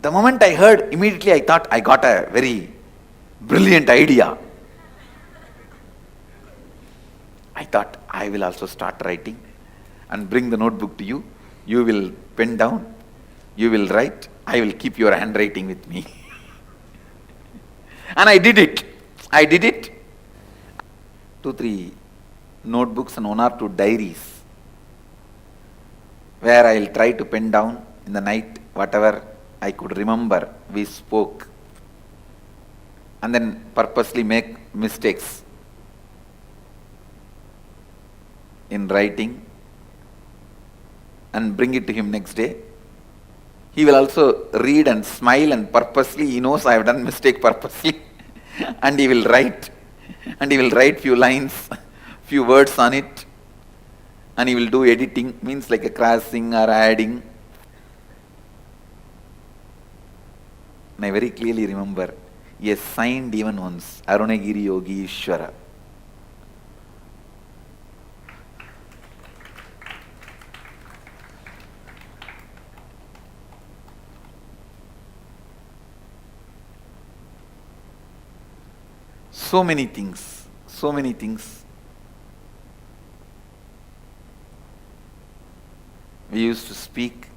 The moment I heard, immediately I thought I got a very brilliant idea. I thought I will also start writing and bring the notebook to you. You will pen down, you will write, I will keep your handwriting with me. And I did it. 2-3 notebooks and 1 or 2 diaries where I will try to pen down in the night whatever I could remember we spoke, and then purposely make mistakes in writing and bring it to him next day. He will also read and smile, and purposely he knows I have done mistake purposely and he will write few lines, few words on it, and he will do editing, means like a crossing or adding. And I very clearly remember he has signed even once, Arunagiri Yogeshwara. So many things. We used to speak.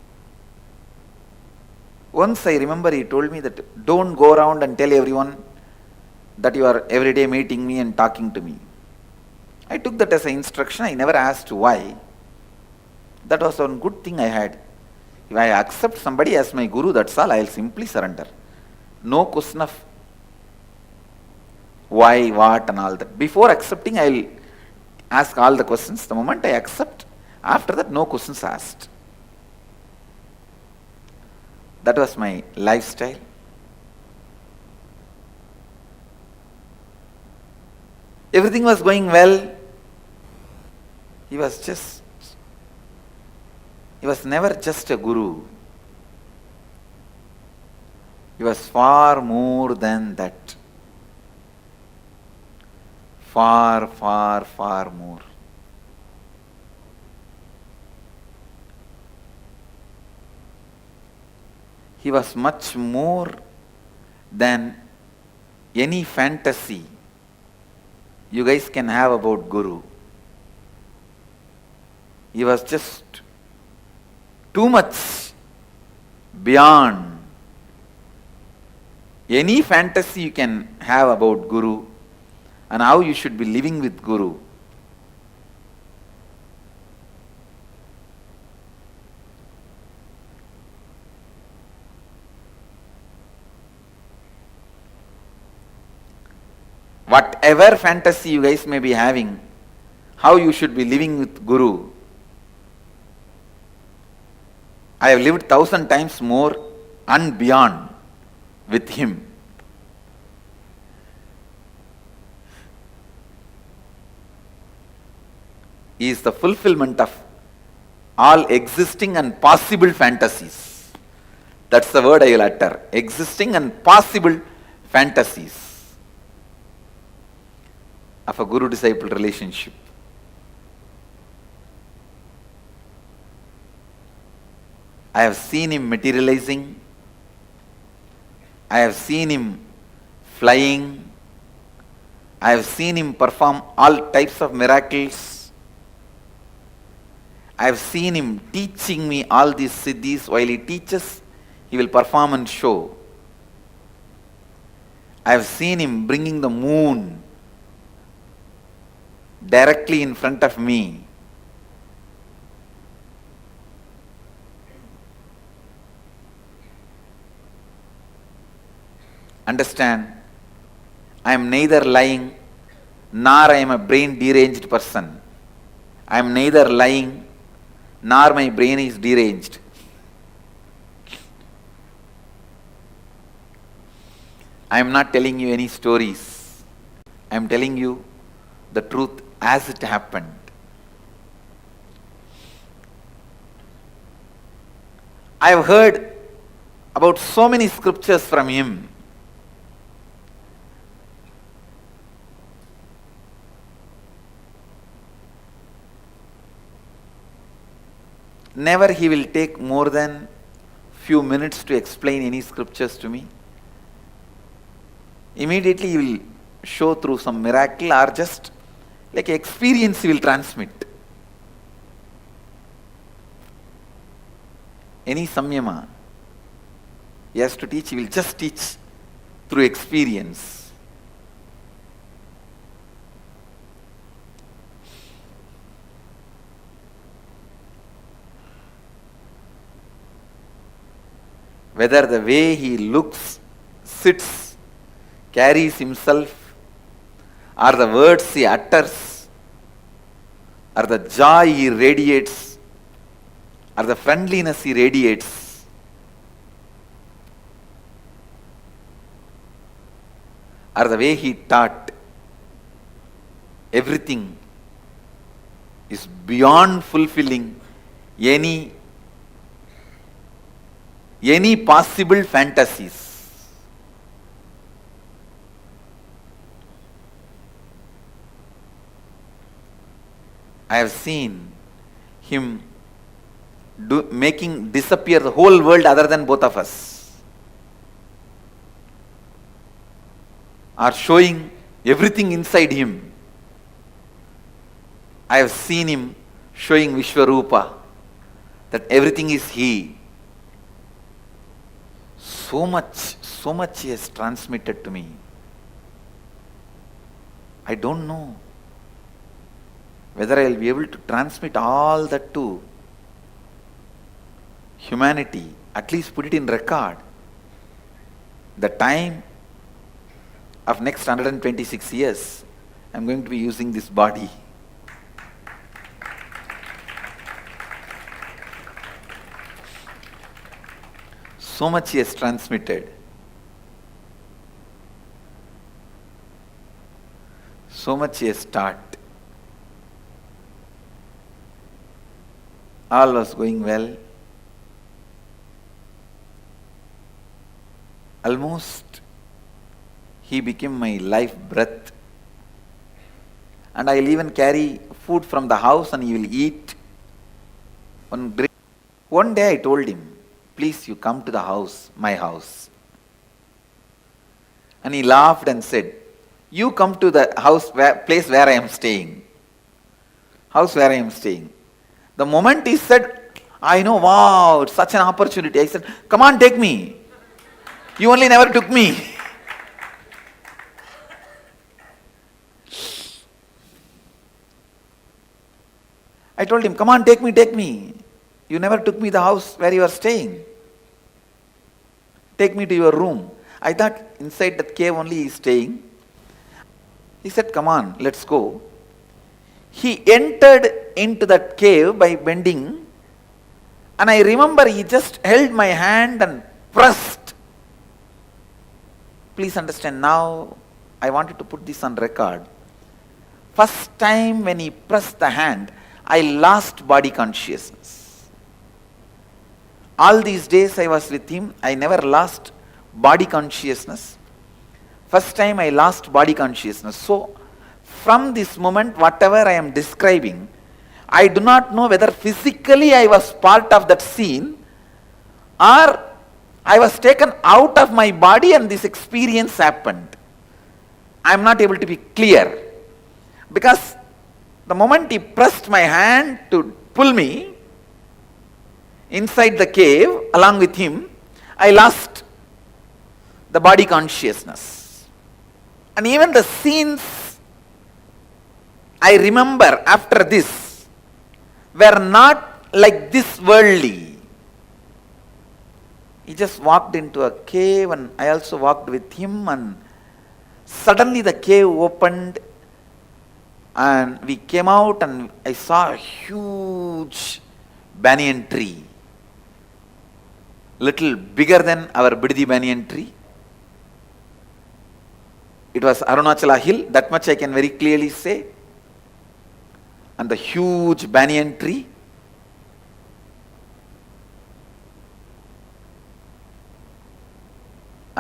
Once I remember he told me that don't go around and tell everyone that you are every day meeting me and talking to me. I took that as an instruction. I never asked why. That was one good thing I had. If I accept somebody as my guru, that's all, I will simply surrender. No question of why, what and all that. Before accepting, I will ask all the questions. The moment I accept, after that no questions asked. That was my lifestyle. Everything was going well. He was never just a guru. He was far more than that. Far, far, far more. He was much more than any fantasy you guys can have about Guru. He was just too much beyond any fantasy you can have about Guru and how you should be living with Guru. Whatever fantasy you guys may be having, how you should be living with Guru, I have lived 1,000 times more and beyond with him. He is the fulfillment of all existing and possible fantasies. That's the word I will utter. Existing and possible fantasies of a guru-disciple relationship. I have seen him materializing. I have seen him flying. I have seen him perform all types of miracles. I have seen him teaching me all these siddhis. While he teaches, he will perform and show. I have seen him bringing the moon directly in front of me. Understand, I am neither lying nor I am a brain deranged person. I am neither lying nor my brain is deranged. I am not telling you any stories. I am telling you the truth as it happened. I have heard about so many scriptures from him. Never he will take more than few minutes to explain any scriptures to me. Immediately he will show through some miracle or just like experience he will transmit. Any samyama he has to teach, he will just teach through experience. Whether the way he looks, sits, carries himself, or the words he utters, or the joy he radiates, or the friendliness he radiates, or the way he taught, everything is beyond fulfilling any possible fantasies. I have seen him making disappear the whole world other than both of us, or showing everything inside him. I have seen him showing Vishwarupa, that everything is he. So much he has transmitted to me. I don't know whether I will be able to transmit all that to humanity, at least put it in record. The time of next 126 years, I am going to be using this body. So much he has transmitted. So much he has taught. All was going well. Almost he became my life breath. And I will even carry food from the house and he will eat. One day I told him, please you come to the house, my house. And he laughed and said, you come to the house, place where I am staying. House where I am staying. The moment he said, I know, wow, it's such an opportunity. I said, come on, take me. You only never took me. I told him, come on, take me. You never took me the house where you are staying. Take me to your room. I thought inside that cave only he is staying. He said, come on, let's go. He entered into that cave by bending, and I remember he just held my hand and pressed. Please understand, now I wanted to put this on record. First time when he pressed the hand, I lost body consciousness. All these days I was with him, I never lost body consciousness. First time I lost body consciousness. So, from this moment, whatever I am describing, I do not know whether physically I was part of that scene or I was taken out of my body and this experience happened. I am not able to be clear. Because the moment he pressed my hand to pull me inside the cave along with him, I lost the body consciousness. And even the scenes I remember after this were not like this worldly. He just walked into a cave and I also walked with him, and suddenly the cave opened and we came out and I saw a huge banyan tree, little bigger than our Biddi banyan tree. It was Arunachala hill, that much I can very clearly say. And the huge banyan tree.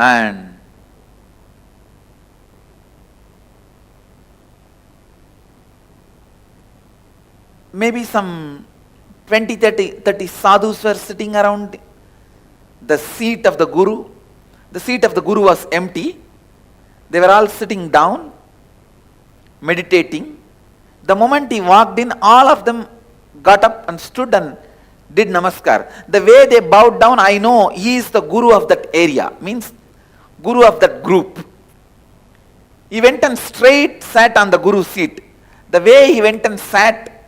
And maybe some 20, 30 sadhus were sitting around the seat of the Guru. The seat of the Guru was empty. They were all sitting down, meditating. The moment he walked in, all of them got up and stood and did namaskar. The way they bowed down, I know he is the Guru of that area, means Guru of that group. He went and straight sat on the Guru's seat. The way he went and sat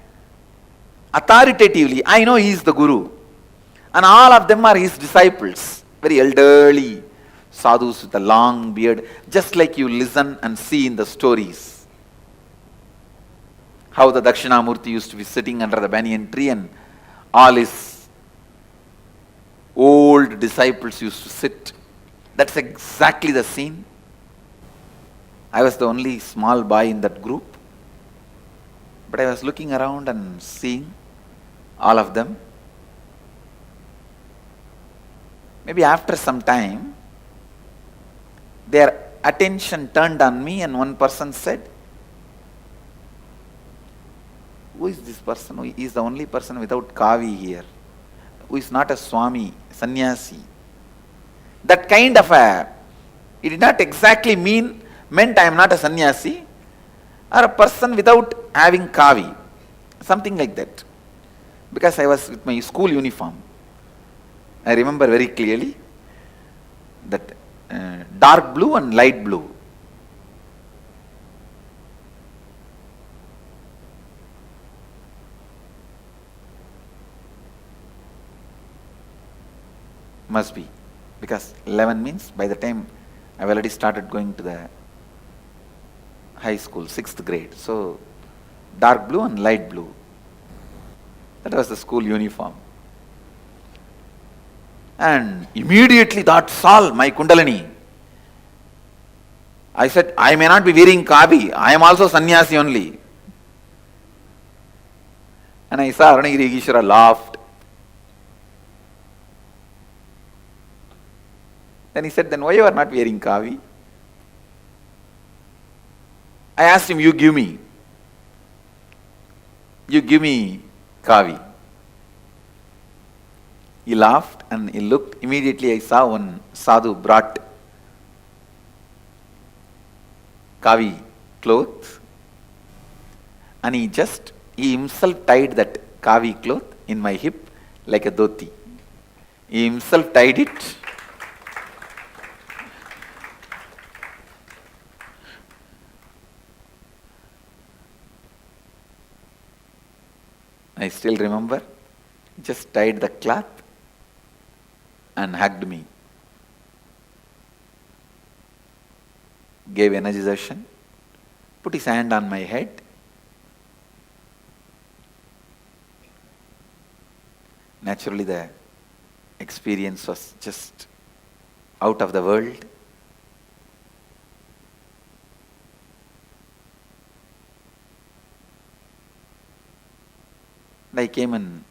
authoritatively, I know he is the Guru. And all of them are his disciples, very elderly sadhus with a long beard, just like you listen and see in the stories. How the Dakshinamurti used to be sitting under the banyan tree and all his old disciples used to sit. That's exactly the scene. I was the only small boy in that group, but I was looking around and seeing all of them. Maybe after some time, their attention turned on me and one person said, "Who is this person? Who is the only person without kavi here? Who is not a Swami, sannyasi?" That kind of it did not exactly meant I am not a sannyasi or a person without having kavi, something like that. Because I was with my school uniform. I remember very clearly that dark blue and light blue. Must be, because 11 means by the time I've already started going to the high school, 6th grade. So dark blue and light blue. That was the school uniform. And immediately that's all my Kundalini. I said, I may not be wearing kavi, I am also sannyasi only. And I saw Aruණagiri Yogeshwara laughed. Then he said, then why you are not wearing kavi? I asked him, you give me kavi. He laughed and he looked. Immediately I saw one sadhu brought kavi cloth and he himself tied that kavi cloth in my hip like a dhoti. He himself tied it. I still remember, just tied the cloth and hugged me. Gave energization, put his hand on my head. Naturally the experience was just out of the world. And I came and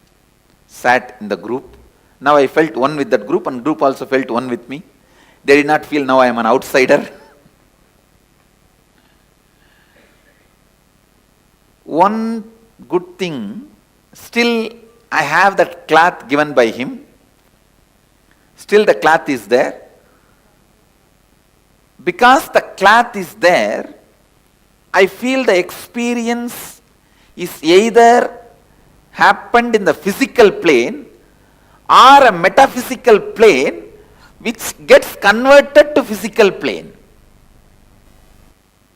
sat in the group. Now I felt one with that group and group also felt one with me. They did not feel now I am an outsider. One good thing, still I have that cloth given by him. Still the cloth is there. Because the cloth is there, I feel the experience is either happened in the physical plane or a metaphysical plane which gets converted to physical plane.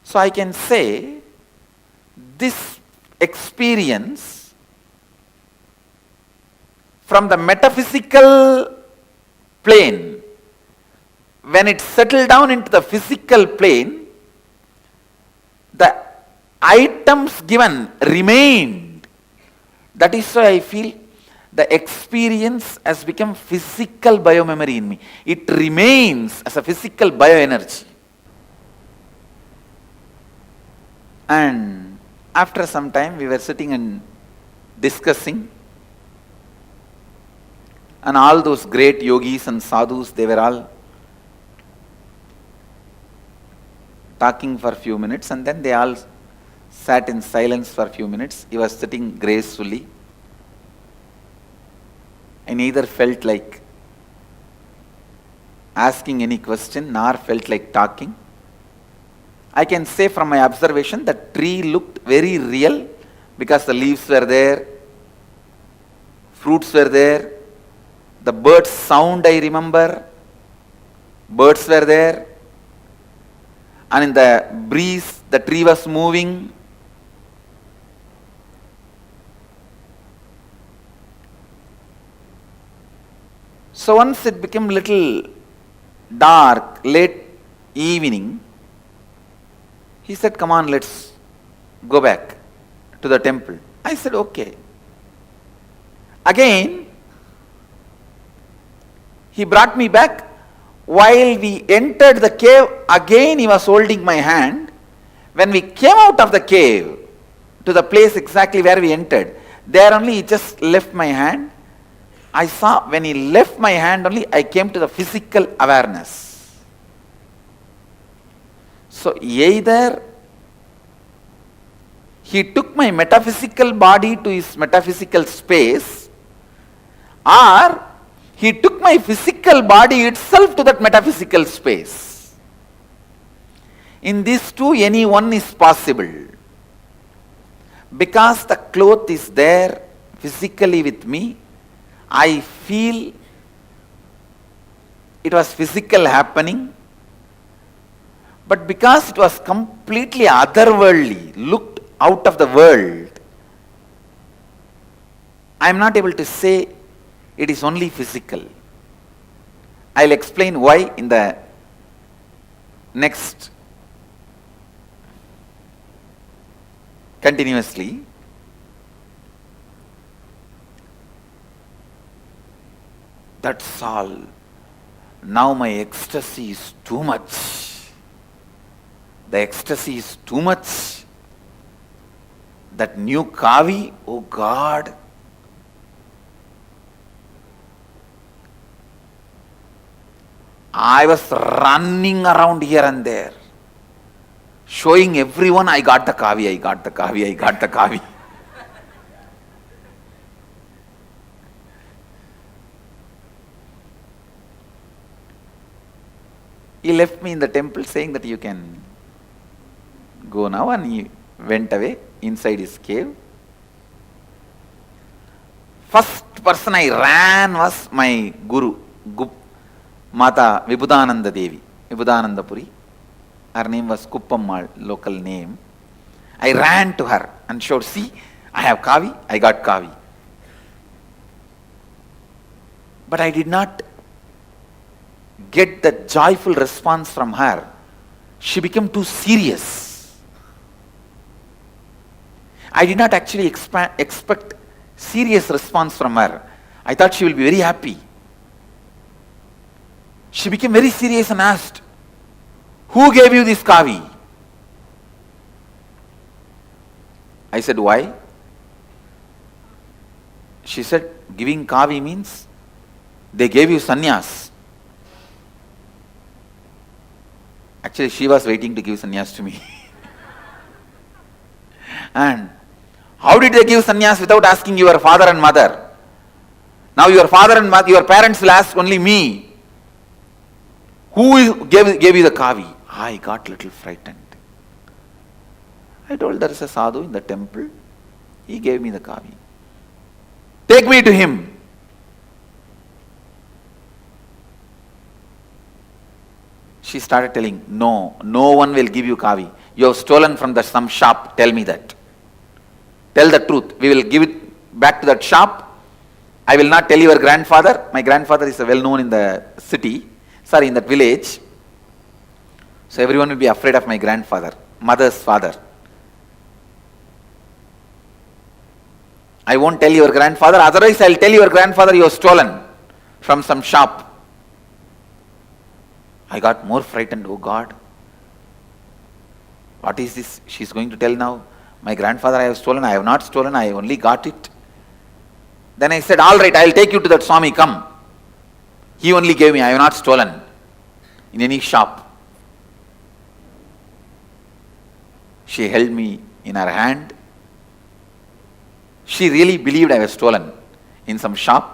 So I can say this experience from the metaphysical plane, when it settled down into the physical plane, the items given remained. That is why I feel the experience has become physical biomemory in me. It remains as a physical bioenergy. And after some time we were sitting and discussing, and all those great yogis and sadhus, they were all talking for a few minutes, and then they all sat in silence for a few minutes. He was sitting gracefully. I neither felt like asking any question nor felt like talking. I can say from my observation that tree looked very real because the leaves were there, fruits were there, the bird's sound I remember, birds were there, and in the breeze the tree was moving. So once it became little dark, late evening, he said, come on, let's go back to the temple. I said, okay. Again, he brought me back. While we entered the cave, again he was holding my hand. When we came out of the cave to the place exactly where we entered, there only he just left my hand. I saw when he left my hand only, I came to the physical awareness. So either he took my metaphysical body to his metaphysical space, or he took my physical body itself to that metaphysical space. In these two, any one is possible. Because the cloth is there physically with me, I feel it was physical happening, but because it was completely otherworldly, looked out of the world, I am not able to say it is only physical. I'll explain why in the next continuously. That's all. Now my ecstasy is too much. The ecstasy is too much. That new kavi, oh God. I was running around here and there, showing everyone I got the kavi, I got the kavi, I got the kavi. He left me in the temple saying that you can go now, and he went away inside his cave. First person I ran was my guru, Mata Vibhudananda Devi, Vibhudananda Puri. Her name was Kuppammal, local name. I ran to her and showed, see, I have kavi, I got kavi. But I did not get the joyful response from her. She became too serious. I did not actually expect serious response from her. I thought she will be very happy. She became very serious and asked, who gave you this kavi? I said, why? She said, giving kavi means they gave you sannyas. Actually, she was waiting to give sannyas to me. And how did they give sannyas without asking your father and mother? Now your father and mother, your parents will ask only me. Who gave you the kavi? I got little frightened. I told there is a sadhu in the temple. He gave me the kavi. Take me to him. She started telling, no one will give you kavi. You have stolen from some shop. Tell me that. Tell the truth. We will give it back to that shop. I will not tell your grandfather. My grandfather is well known in the city. In that village. So everyone will be afraid of my grandfather, mother's father. I won't tell your grandfather, otherwise I'll tell your grandfather you have stolen from some shop. I got more frightened. Oh God, what is this she's going to tell now? My grandfather I have stolen, I have not stolen, I only got it. Then I said, all right, I'll take you to that Swami, come. He only gave me, I have not stolen in any shop. She held me in her hand. She really believed I was stolen in some shop.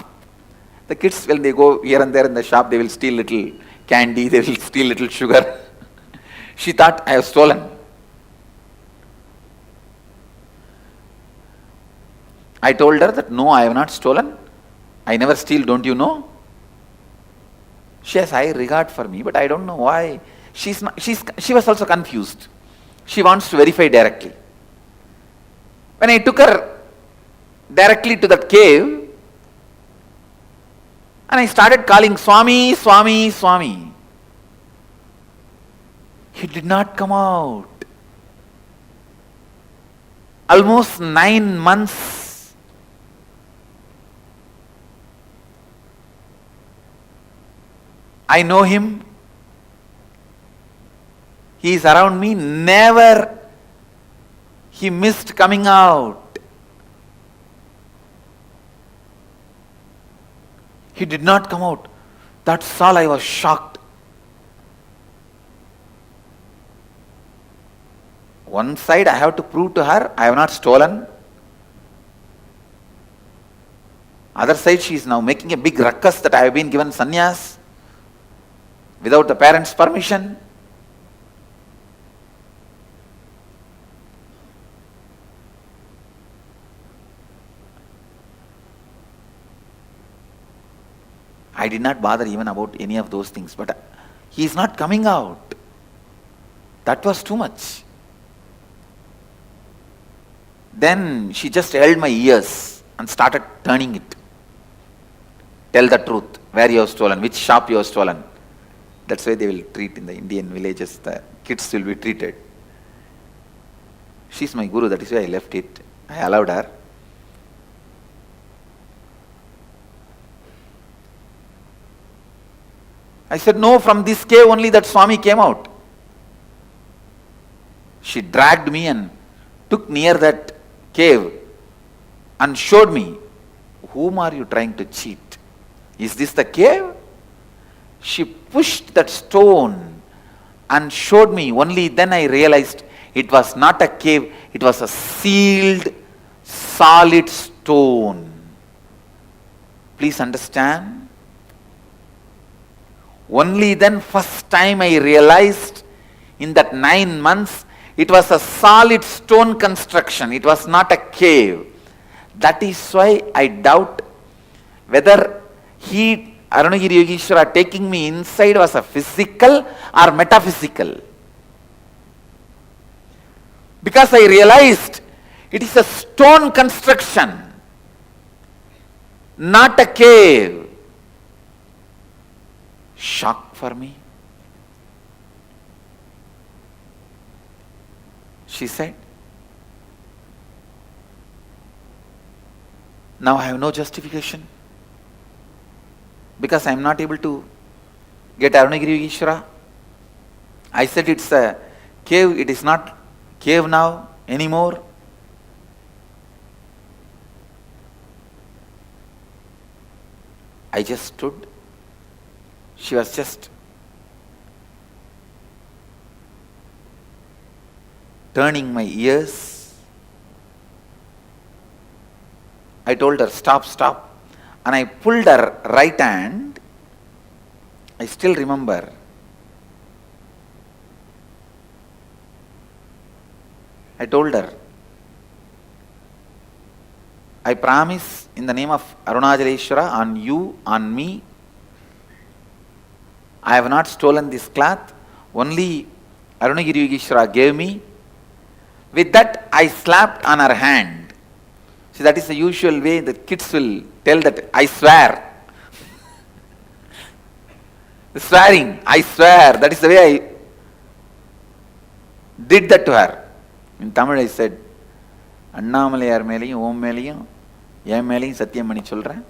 The kids, when they go here and there in the shop, they will steal little candy, they will steal little sugar. She thought I was stolen. I told her that no, I have not stolen. I never steal, don't you know? She has high regard for me, but I don't know why. She was also confused. She wants to verify directly. When I took her directly to that cave, and I started calling Swami, Swami, Swami, he did not come out. Almost 9 months. I know him. He is around me. Never he missed coming out. He did not come out. That's all. I was shocked. One side I have to prove to her I have not stolen. Other side she is now making a big ruckus that I have been given sannyas without the parents' permission. I did not bother even about any of those things, but he is not coming out. That was too much. Then she just held my ears and started turning it. Tell the truth, where you have stolen, which shop you have stolen. That's why they will treat in the Indian villages, the kids will be treated. She's my guru, that is why I left it. I allowed her. I said, no, from this cave only that Swami came out. She dragged me and took near that cave and showed me, whom are you trying to cheat? Is this the cave? She pushed that stone and showed me. Only then I realized it was not a cave, it was a sealed, solid stone. Please understand. Only then first time I realized in that 9 months, it was a solid stone construction. It was not a cave. That is why I doubt whether Arunagiri Yogeshwara taking me inside was a physical or metaphysical. Because I realized it is a stone construction, not a cave. Shock for me. She said, now I have no justification because I am not able to get Arunagiri Yogeshwara. I said it's a cave, it is not cave now anymore. I just stood. She was just turning my ears. I told her, stop, stop. And I pulled her right hand. I still remember. I told her, I promise in the name of Arunachaleshwara on you, on me, I have not stolen this cloth. Only Arunagiri Yogeshwara gave me. With that, I slapped on her hand. See, that is the usual way that kids will tell that, I swear. Swearing, I swear. That is the way I did that to her. In Tamil I said, Annamalaiyar மேலையும் ஓம் மேலையும் என் மேலையும் சத்தியம் பண்ணி சொல்கிறேன்,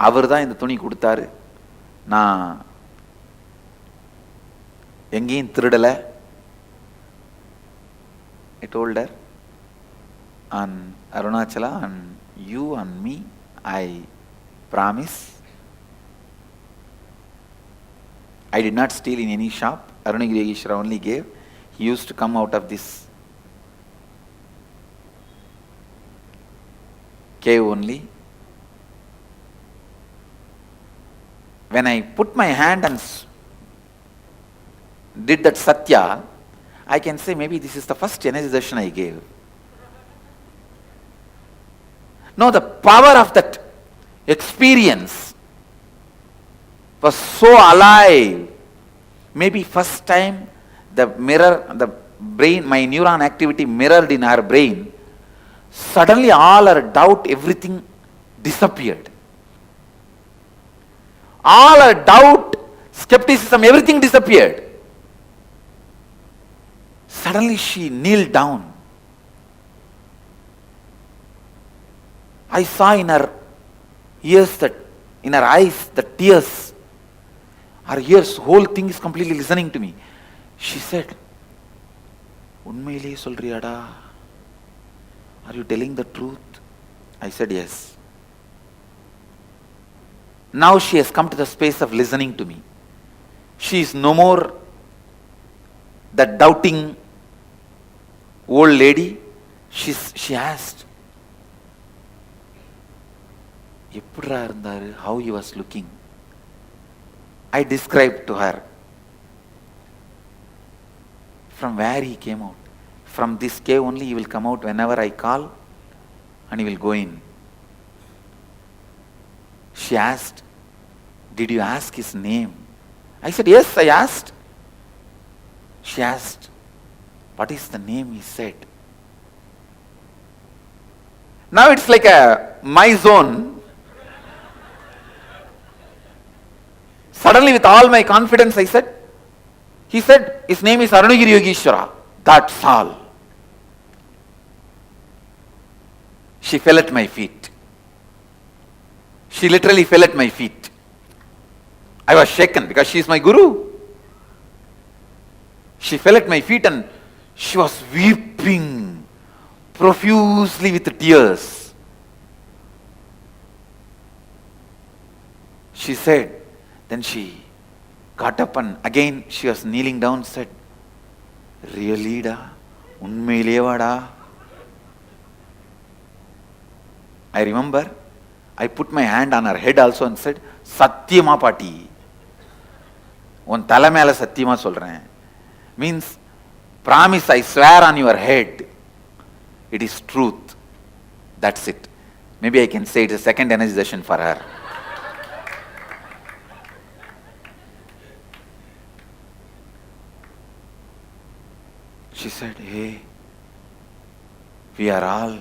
அவர் தான் இந்த துணி கொடுத்தாரு, நான் எங்கேயும் திருடலை. I told her, on Arunachala, on you, on me, I promise. I did not steal in any shop. Arunagiri Yogeshwara only gave. He used to come out of this cave only. When I put my hand and did that satya, I can say maybe this is the first energization I gave. No, the power of that experience was so alive. Maybe first time the brain, my neuron activity mirrored in her brain. Suddenly all her doubt, everything disappeared. All her doubt, skepticism, everything disappeared. Suddenly she kneeled down. I saw in her ears, in her eyes, the tears. Her ears, whole thing is completely listening to me. She said, "Unmaile solriyada? Are you telling the truth?" I said, "Yes." Now she has come to the space of listening to me. She is no more the doubting old lady. She asked, how he was looking. I described to her from where he came out. From this cave only he will come out whenever I call, and he will go in. She asked, "Did you ask his name?" I said, "Yes, I asked." She asked, "What is the name?" He said. Now it's like my zone. Suddenly with all my confidence I said, he said, "His name is Arunagiri Yogeshwara." That's all. She fell at my feet. She literally fell at my feet. I was shaken because she is my guru. She fell at my feet and she was weeping profusely with tears. She said, then she got up and again she was kneeling down, said, "Really da? Unmailevada?" I remember I put my hand on her head also and said, "Satyama Pati. Un thala mela satyama solren." Means, promise, I swear on your head. It is truth. That's it. Maybe I can say it's a second energization for her. She said, "Hey, we are all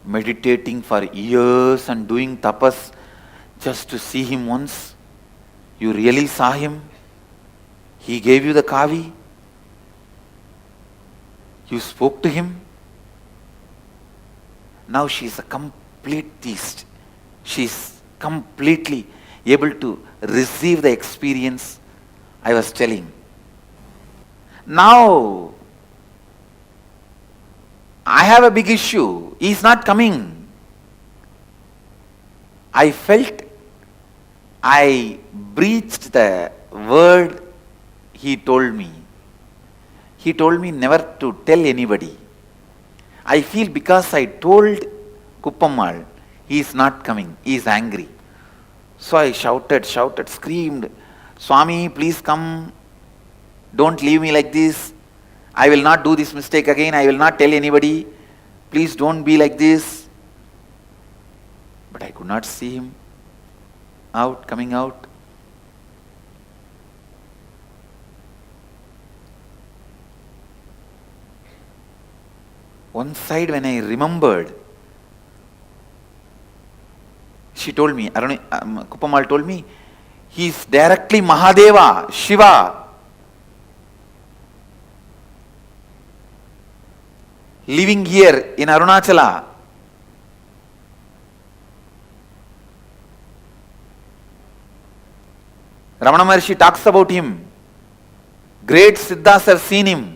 meditating for years and doing tapas just to see him once. You really saw him? He gave you the kavi? You spoke to him?" Now she is a complete theist. She is completely able to receive the experience I was telling. Now, I have a big issue. He is not coming. I felt I breached the word he told me. He told me never to tell anybody. I feel because I told Kuppammal, he is not coming, he is angry. So I shouted, screamed, "Swami, please come. Don't leave me like this. I will not do this mistake again. I will not tell anybody. Please don't be like this." But I could not see him coming out. One side when I remembered, she told me, Kuppammal told me, he is directly Mahadeva, Shiva, living here in Arunachala. Ramana Maharshi talks about him. Great Siddhas have seen him.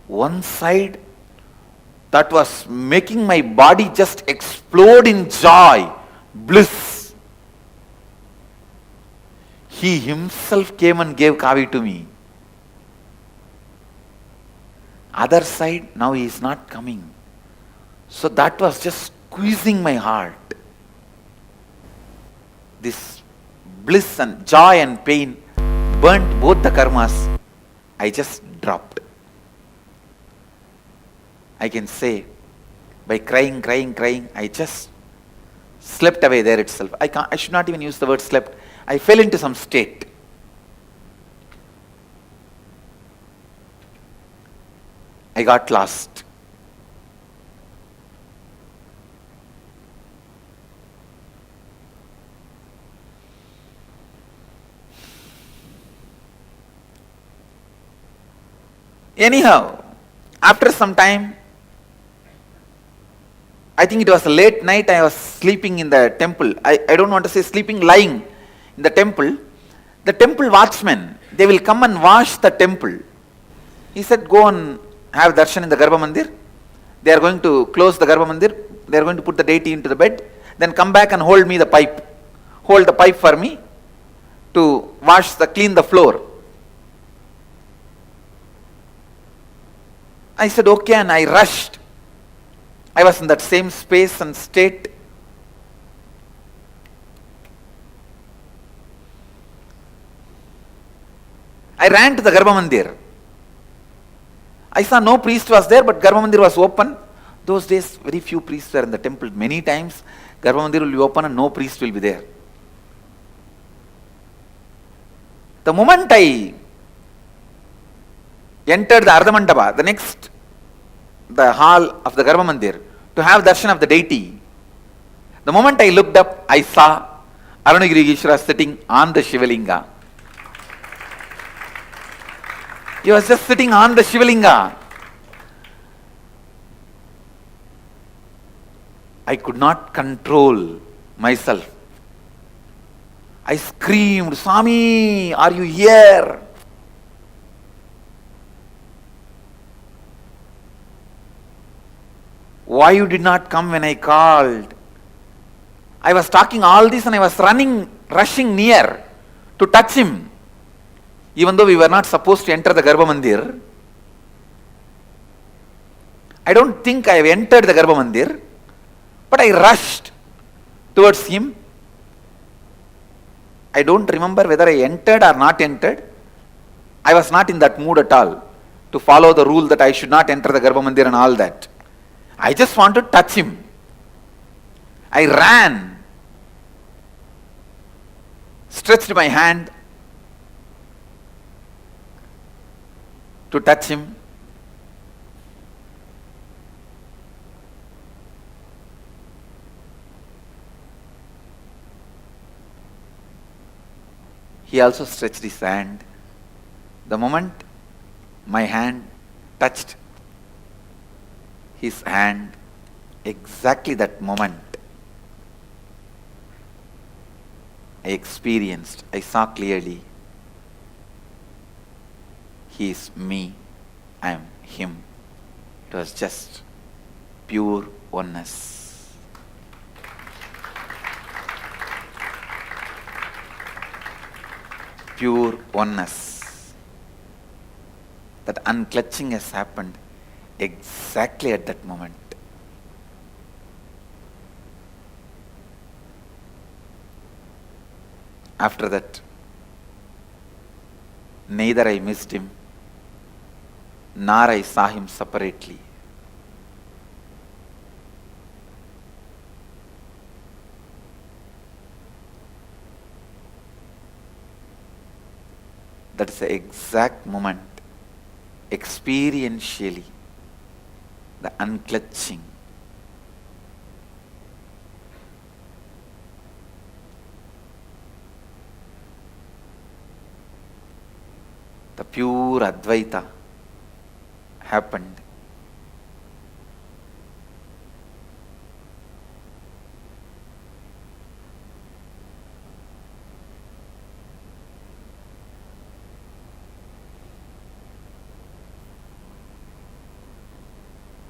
One side that was making my body just explode in joy, bliss. He himself came and gave kavi to me. Other side, now he is not coming. So that was just squeezing my heart. This bliss and joy and pain burnt both the karmas. I just dropped. I can say, by crying, I just slept away there itself. I should not even use the word slept. I fell into some state. I got lost. Anyhow, after some time, I think it was a late night, I was sleeping in the temple. I don't want to say sleeping, lying in the temple. The temple watchmen, they will come and wash the temple. He said, go and have darshan in the Garbha Mandir. They are going to close the Garbha Mandir. They are going to put the deity into the bed. Then come back and hold me the pipe. Hold the pipe for me to clean the floor. I said, okay, and I rushed. I was in that same space and state. I ran to the Garbha Mandir. I saw no priest was there, but Garbha Mandir was open. Those days, very few priests were in the temple. Many times, Garbha Mandir will be open and no priest will be there. The moment I entered the Ardhamandapa, the hall of the Garbha Mandir, to have darshan of the deity, the moment I looked up, I saw Arunagiri sitting on the Shivalinga. He was just sitting on the Shivalinga. I could not control myself. I screamed, Swami, are you here? Why you did not come when I called? I was talking all this and I was rushing near to touch him. Even though we were not supposed to enter the Garbha Mandir. I don't think I have entered the Garbha Mandir, but I rushed towards him. I don't remember whether I entered or not entered. I was not in that mood at all to follow the rule that I should not enter the Garbha Mandir and all that. I just want to touch him. I ran, stretched my hand to touch him. He also stretched his hand. The moment my hand touched his hand, exactly that moment, I saw clearly, he is me, I am him. It was just pure oneness. Pure oneness. That unclutching has happened exactly at that moment. After that, neither I missed him, nor I saw him separately. That is the exact moment, experientially, the unclutching. The pure Advaita happened.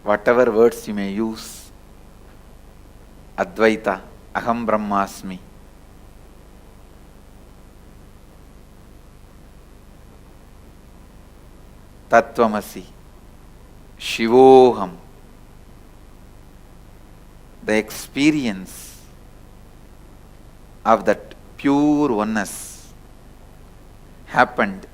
Whatever words you may use, Advaita, Aham Brahmasmi, Tattvamasi, Shivoham, the experience of that pure oneness happened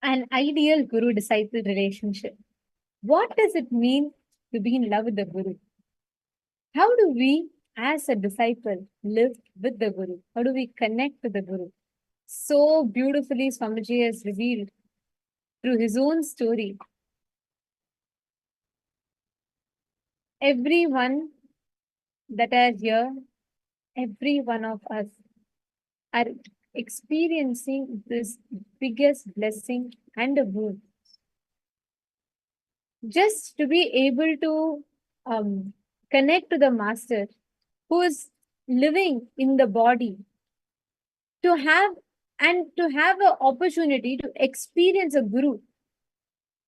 an ideal guru-disciple relationship. What does it mean to be in love with the Guru? How do we, as a disciple, live with the Guru? How do we connect to the Guru? So beautifully, Swamiji has revealed through his own story. Everyone that are here, every one of us are experiencing this biggest blessing and a boon. Just to be able to connect to the Master who is living in the body, to have an opportunity to experience a Guru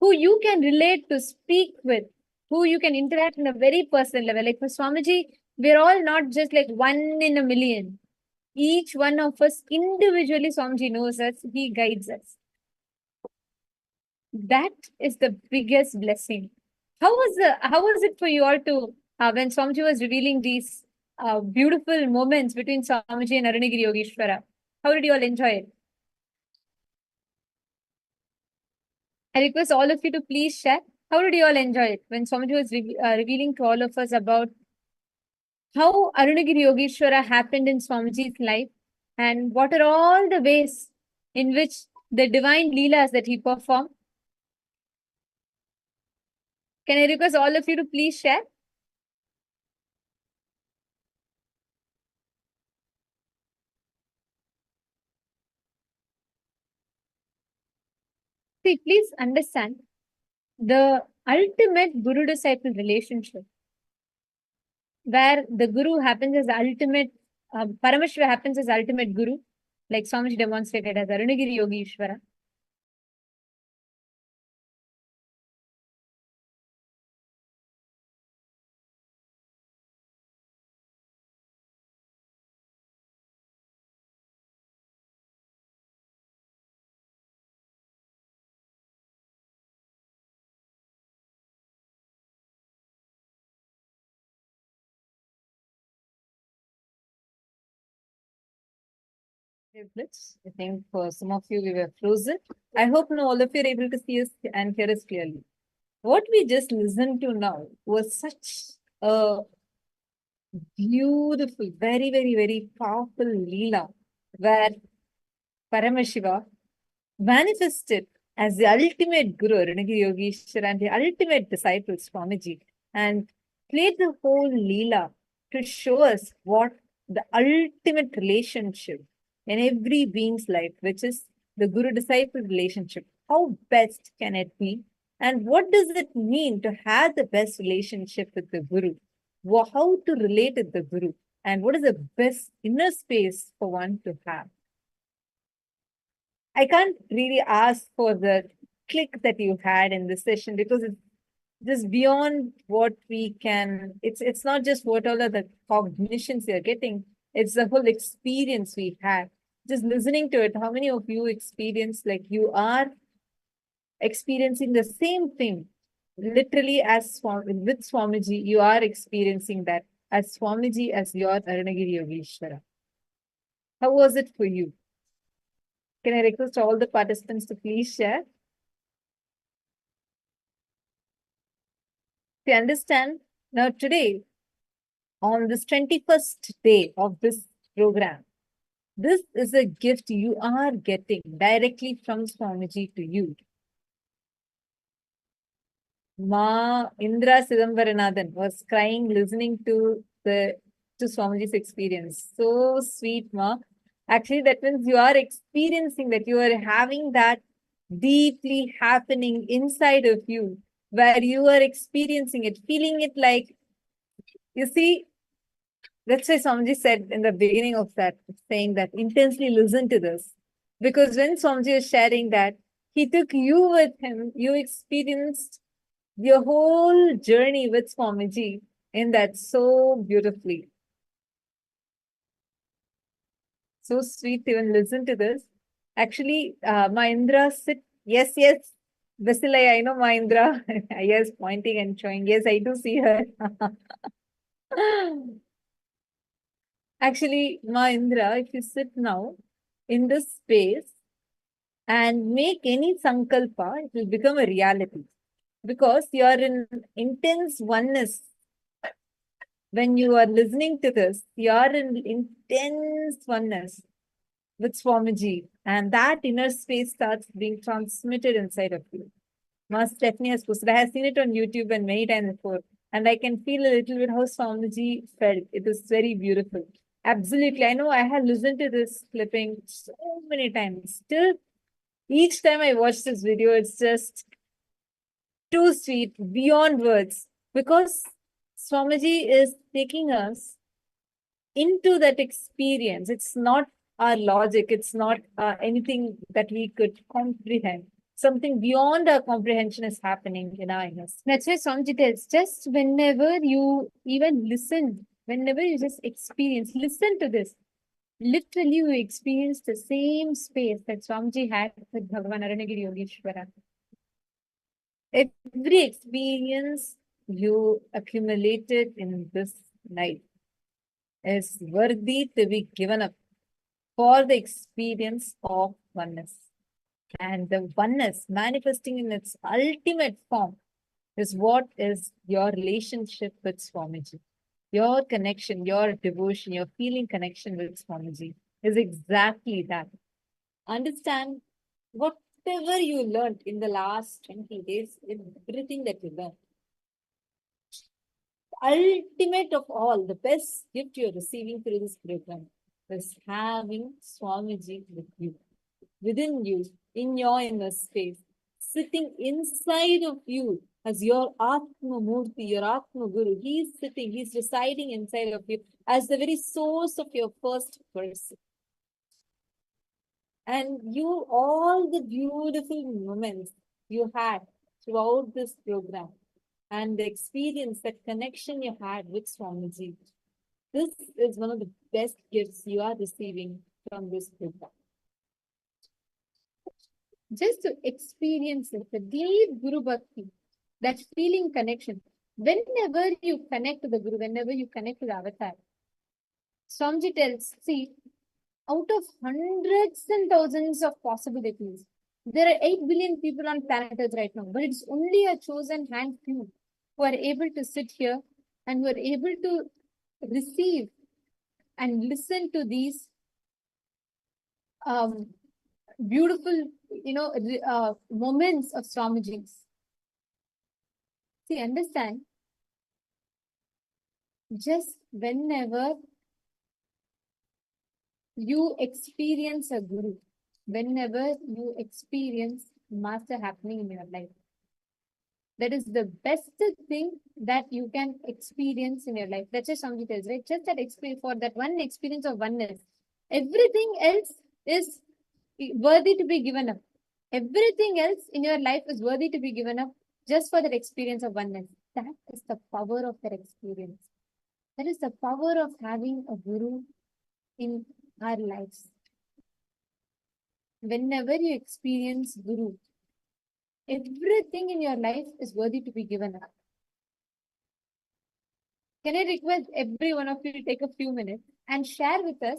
who you can relate to, speak with, who you can interact in a very personal level. Like for Swamiji, we're all not just like one in a million. Each one of us individually, Swamiji knows us, he guides us. That is the biggest blessing. How was it for you all to, when Swamiji was revealing these beautiful moments between Swamiji and Arunagiri Yogeshwara? How did you all enjoy it? I request all of you to please share. How did you all enjoy it when Swamiji was revealing to all of us about how Arunagiri Yogeshwara happened in Swamiji's life and what are all the ways in which the divine leelas that he performed? Can I request all of you to please share? See, please understand the ultimate guru-disciple relationship, where the guru happens as the ultimate, Paramashiva happens as ultimate guru, like Swamiji demonstrated as Arunagiri Yogeshwara. I think for some of you, we were frozen. I hope now all of you are able to see us and hear us clearly. What we just listened to now was such a beautiful, very, very, very powerful Leela, where Paramashiva manifested as the ultimate Guru, Arunagiri Yogeshwara, and the ultimate disciple, Swamiji, and played the whole Leela to show us what the ultimate relationship in every being's life, which is the Guru-disciple relationship. How best can it be? And what does it mean to have the best relationship with the Guru? How to relate with the Guru? And what is the best inner space for one to have? I can't really ask for the click that you had in this session because it's just beyond what we can. It's not just what all of the cognitions you're getting, it's the whole experience we had. Just listening to it, how many of you experience like you are experiencing the same thing? Literally, as with Swamiji, you are experiencing that as Swamiji, as your Arunagiri Yogeshwara. How was it for you? Can I request all the participants to please share? To understand, now today, on this 21st day of this program, this is a gift you are getting directly from Swamiji to you. Ma Indra Sidambaranathan was crying listening to Swamiji's experience. So sweet, Ma. Actually, that means you are experiencing that, you are having that deeply happening inside of you, where you are experiencing it, feeling it like, you see, that's why Swamiji said in the beginning of that, saying that intensely listen to this. Because when Swamiji is sharing that, he took you with him, you experienced your whole journey with Swamiji in that so beautifully. So sweet to even listen to this. Actually, Mahendra sit. Yes, yes. Vasilai, I know Mahendra. Yes, pointing and showing. Yes, I do see her. Actually, Mahendra, if you sit now in this space, and make any sankalpa, it will become a reality. Because you are in intense oneness. When you are listening to this, you are in intense oneness with Swamiji, and that inner space starts being transmitted inside of you. Master Stephanie has posted. I have seen it on YouTube and many times before, and I can feel a little bit how Swamiji felt. It is very beautiful. Absolutely. I know I have listened to this clipping so many times. Still, each time I watch this video, it's just too sweet, beyond words, because Swamiji is taking us into that experience. It's not our logic, it's not anything that we could comprehend. Something beyond our comprehension is happening in our inness. That's why Swamiji tells, just whenever you even listen, whenever you just experience, listen to this. Literally, you experience the same space that Swamiji had with Bhagavan Aranagiri Yogeshwara. Every experience you accumulated in this life is worthy to be given up for the experience of oneness. And the oneness manifesting in its ultimate form is what is your relationship with Swamiji. Your connection, your devotion, your feeling connection with Swamiji is exactly that. Understand whatever you learned in the last 20 days, everything that you learned. Ultimate of all, the best gift you're receiving through this program is having Swamiji with you, within you, in your inner space, sitting inside of you as your Atma Murti, your Atma Guru. He's sitting, he's residing inside of you as the very source of your first person. And you, all the beautiful moments you had throughout this program and the experience, that connection you had with Swamiji, this is one of the best gifts you are receiving from this program. Just to experience it, the deep Guru Bhakti, that feeling connection. Whenever you connect to the Guru, whenever you connect to the avatar, Swamiji tells, see, out of hundreds and thousands of possibilities, there are 8 billion people on planet Earth right now, but it's only a chosen handful who are able to sit here and who are able to receive and listen to these beautiful, moments of Swamiji's. See, understand, just whenever you experience a Guru, whenever you experience Master happening in your life, that is the best thing that you can experience in your life. That's just Swamiji tells, right? Just that experience, for that one experience of oneness. Everything else is worthy to be given up. Everything else in your life is worthy to be given up just for that experience of oneness. That is the power of that experience. That is the power of having a Guru in our lives. Whenever you experience Guru, everything in your life is worthy to be given up. Can I request every one of you to take a few minutes and share with us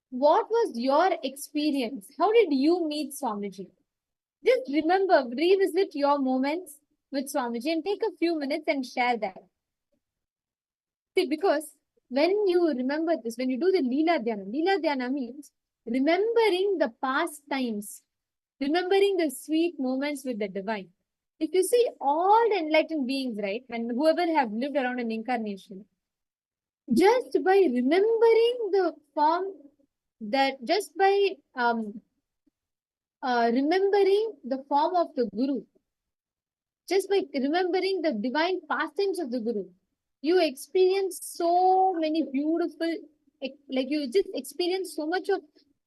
what was your experience? How did you meet Swamiji? Just remember, revisit your moments with Swamiji and take a few minutes and share that. See, because when you remember this, when you do the Leela Dhyana means remembering the past times, remembering the sweet moments with the divine. If you see all the enlightened beings, right, and whoever have lived around an incarnation, just by remembering the form, that just by remembering the form of the Guru, just by remembering the divine pastimes of the Guru, you experience so many beautiful, like you just experience so much of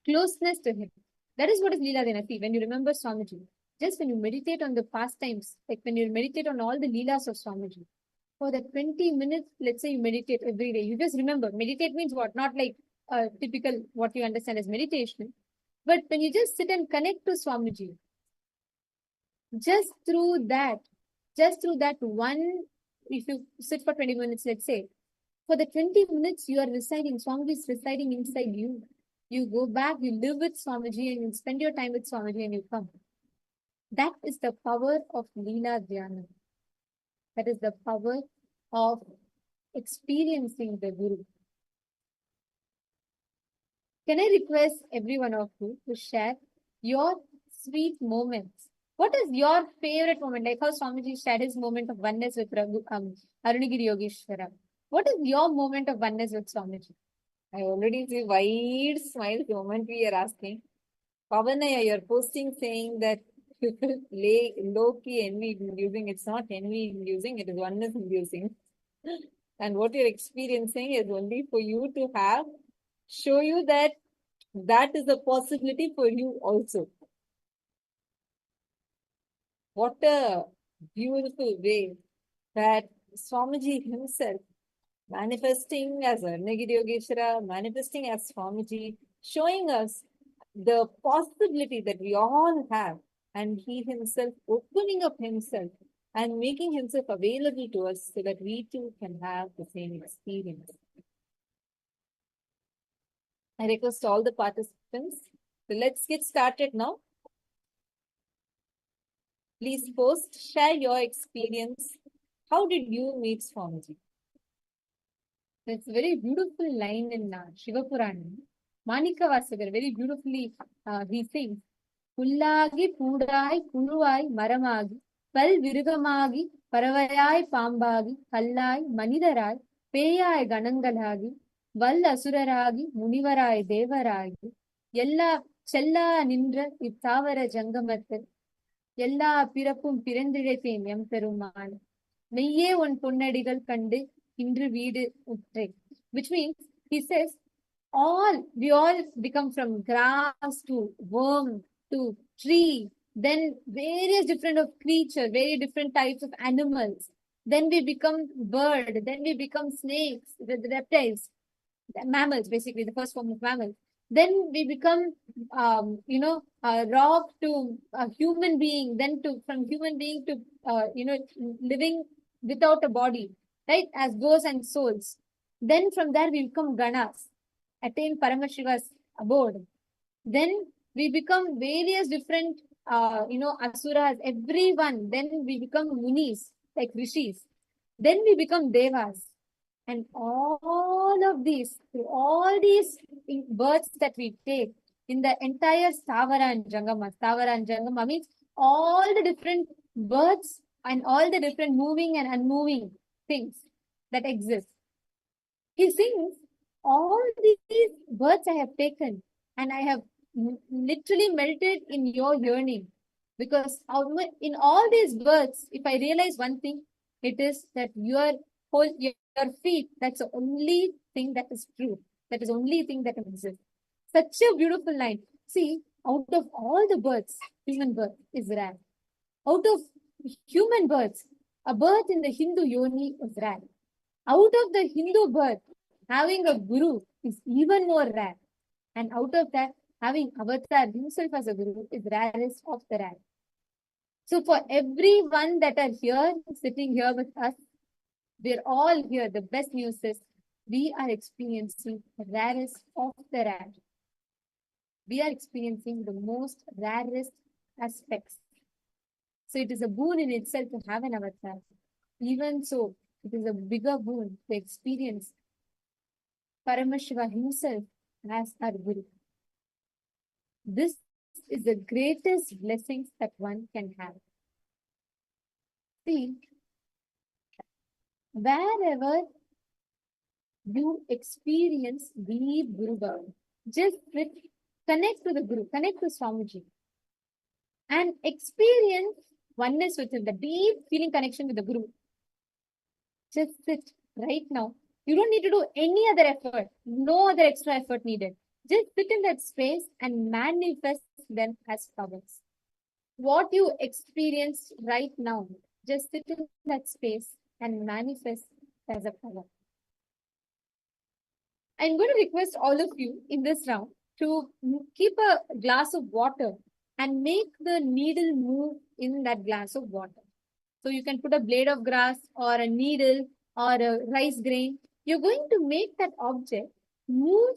closeness to him. That is what is Leela Dhyana. When you remember Swamiji, just when you meditate on the pastimes, like when you meditate on all the Leelas of Swamiji, for the 20 minutes, let's say you meditate every day, you just remember. Meditate means what? Not like typical what you understand as meditation, but when you just sit and connect to Swamiji, just through that one, if you sit for 20 minutes, let's say, for the 20 minutes you are residing, Swamiji is residing inside you. You go back, you live with Swamiji, and you spend your time with Swamiji, and you come. That is the power of Leela Dhyana. That is the power of experiencing the Guru. Can I request every one of you to share your sweet moments? What is your favorite moment? Like how Swamiji shared his moment of oneness with Arunagiri Yogeshwara. What is your moment of oneness with Swamiji? I already see wide smile the moment we are asking. Pavanaya, you're posting saying that people low-key envy inducing. It's not envy inducing, it is oneness inducing. And what you're experiencing is only for you to have, show you that that is a possibility for you also. What a beautiful way that Swamiji himself, manifesting as Arunagiri Yogeshwara, manifesting as Swamiji, showing us the possibility that we all have, and he himself opening up himself and making himself available to us so that we too can have the same experience. I request all the participants. So let's get started now. Please post, share your experience. How did you meet Swamiji? It's a very beautiful line in Shiva Purana. Manika Vasagar very beautifully he sings, Pullagi, Pudai, Puluai, Maramagi, Pal Virugamagi, Paravayai, Pambagi, Kallai, Manidarai, Peyai, Ganangalagi, Val Asuraragi, Munivarai, Devaragi, Yella Chella Nindra, Iptavara Jangamathil, Yella Pirapum Pirandiretim, Yamperuman, Meye one Punnadigal Kande, Indru Veedu Utre, which means he says, we all become from grass to worm to tree, then various different of creature, very different types of animals. Then we become bird, then we become snakes, the reptiles, the mammals, basically the first form of mammals. Then we become, a rock to a human being, then from human being to, living without a body, right? As ghosts and souls. Then from there we become ganas, attain Paramashiva's abode. Then we become various different, asuras, everyone. Then we become munis, like rishis. Then we become devas. And all these births that we take in the entire Stavara and Jangama means all the different births and all the different moving and unmoving things that exist. He sings, all these births I have taken and I have literally melted in your yearning. Because in all these births, if I realize one thing, it is that your feet, that's the only thing that is true. That is the only thing that exists. Such a beautiful line. See, out of all the births, human birth is rare. Out of human births, a birth in the Hindu yoni is rare. Out of the Hindu birth, having a guru is even more rare. And out of that, having Avatar himself as a guru is rarest of the rare. So for everyone that are here, sitting here with us, we're all here. The best news is we are experiencing the rarest of the rare. We are experiencing the most rarest aspects. So it is a boon in itself to have an avatar. Even so, it is a bigger boon to experience Paramashiva himself as our Guru. This is the greatest blessings that one can have. See, wherever you experience deep Guru Bhavan, just connect to the Guru, connect to Swamiji, and experience oneness with him, the deep feeling connection with the Guru. Just sit right now. You don't need to do any other effort, no other extra effort needed. Just sit in that space and manifest them as powers. What you experience right now, just sit in that space and manifest as a power. I'm going to request all of you in this round to keep a glass of water and make the needle move in that glass of water. So you can put a blade of grass or a needle or a rice grain. You're going to make that object move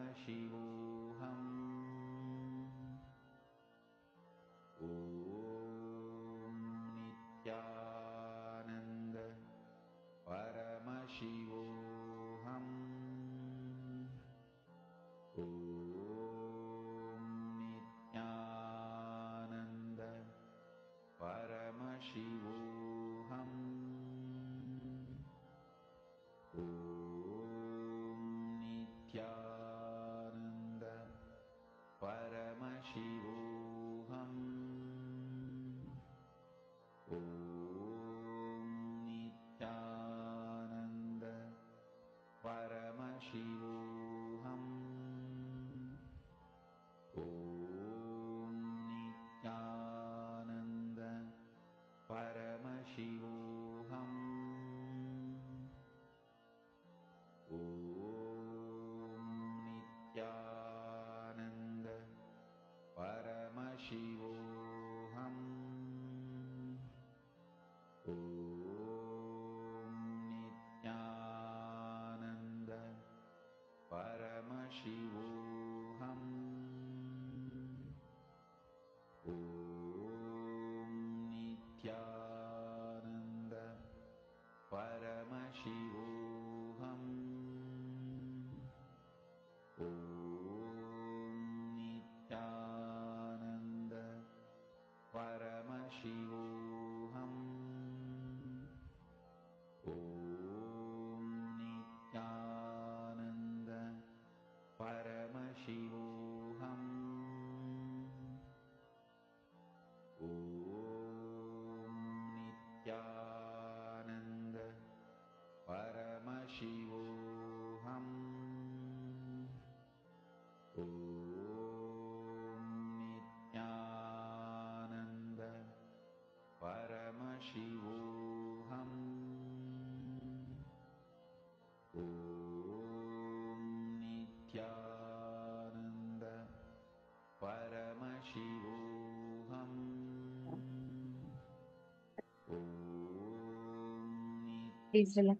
Please relax.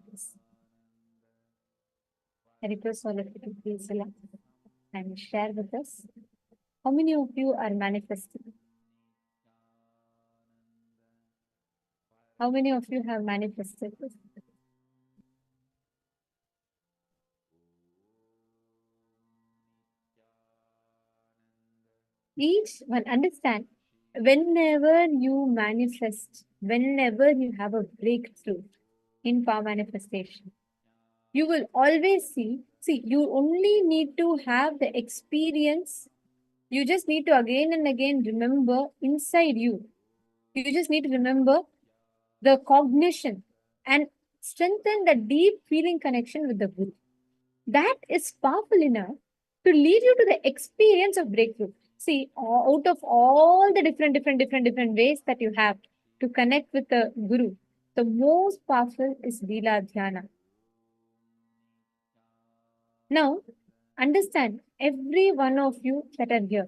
I request all of you to please relax and share with us how many of you are manifesting. How many of you have manifested? Each one understand, whenever you manifest, whenever you have a breakthrough in power manifestation, you will always see, you only need to have the experience. You just need to again and again remember inside you. You just need to remember the cognition and strengthen the deep feeling connection with the Guru. That is powerful enough to lead you to the experience of breakthrough. See, out of all the different ways that you have to connect with the Guru, the most powerful is Leela Dhyana. Now, understand, every one of you that are here,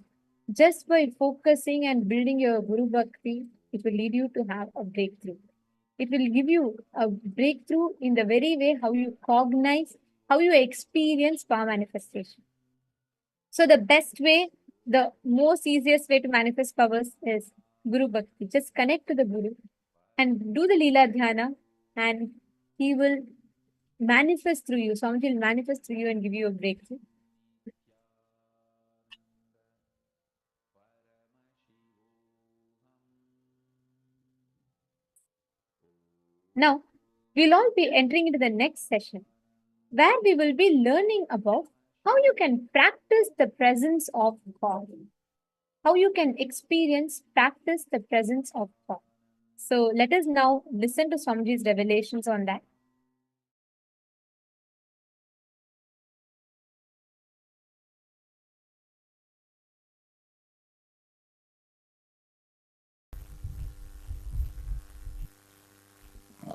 just by focusing and building your Guru Bhakti, it will lead you to have a breakthrough. It will give you a breakthrough in the very way how you cognize, how you experience power manifestation. So the best way, the most easiest way to manifest powers is Guru Bhakti. Just connect to the Guru and do the Leela Dhyana, and he will manifest through you. Swamiji will manifest through you and give you a breakthrough. Now, we'll all be entering into the next session, where we will be learning about how you can practice the presence of God, how you can practice the presence of God. So let us now listen to Swamiji's revelations on that.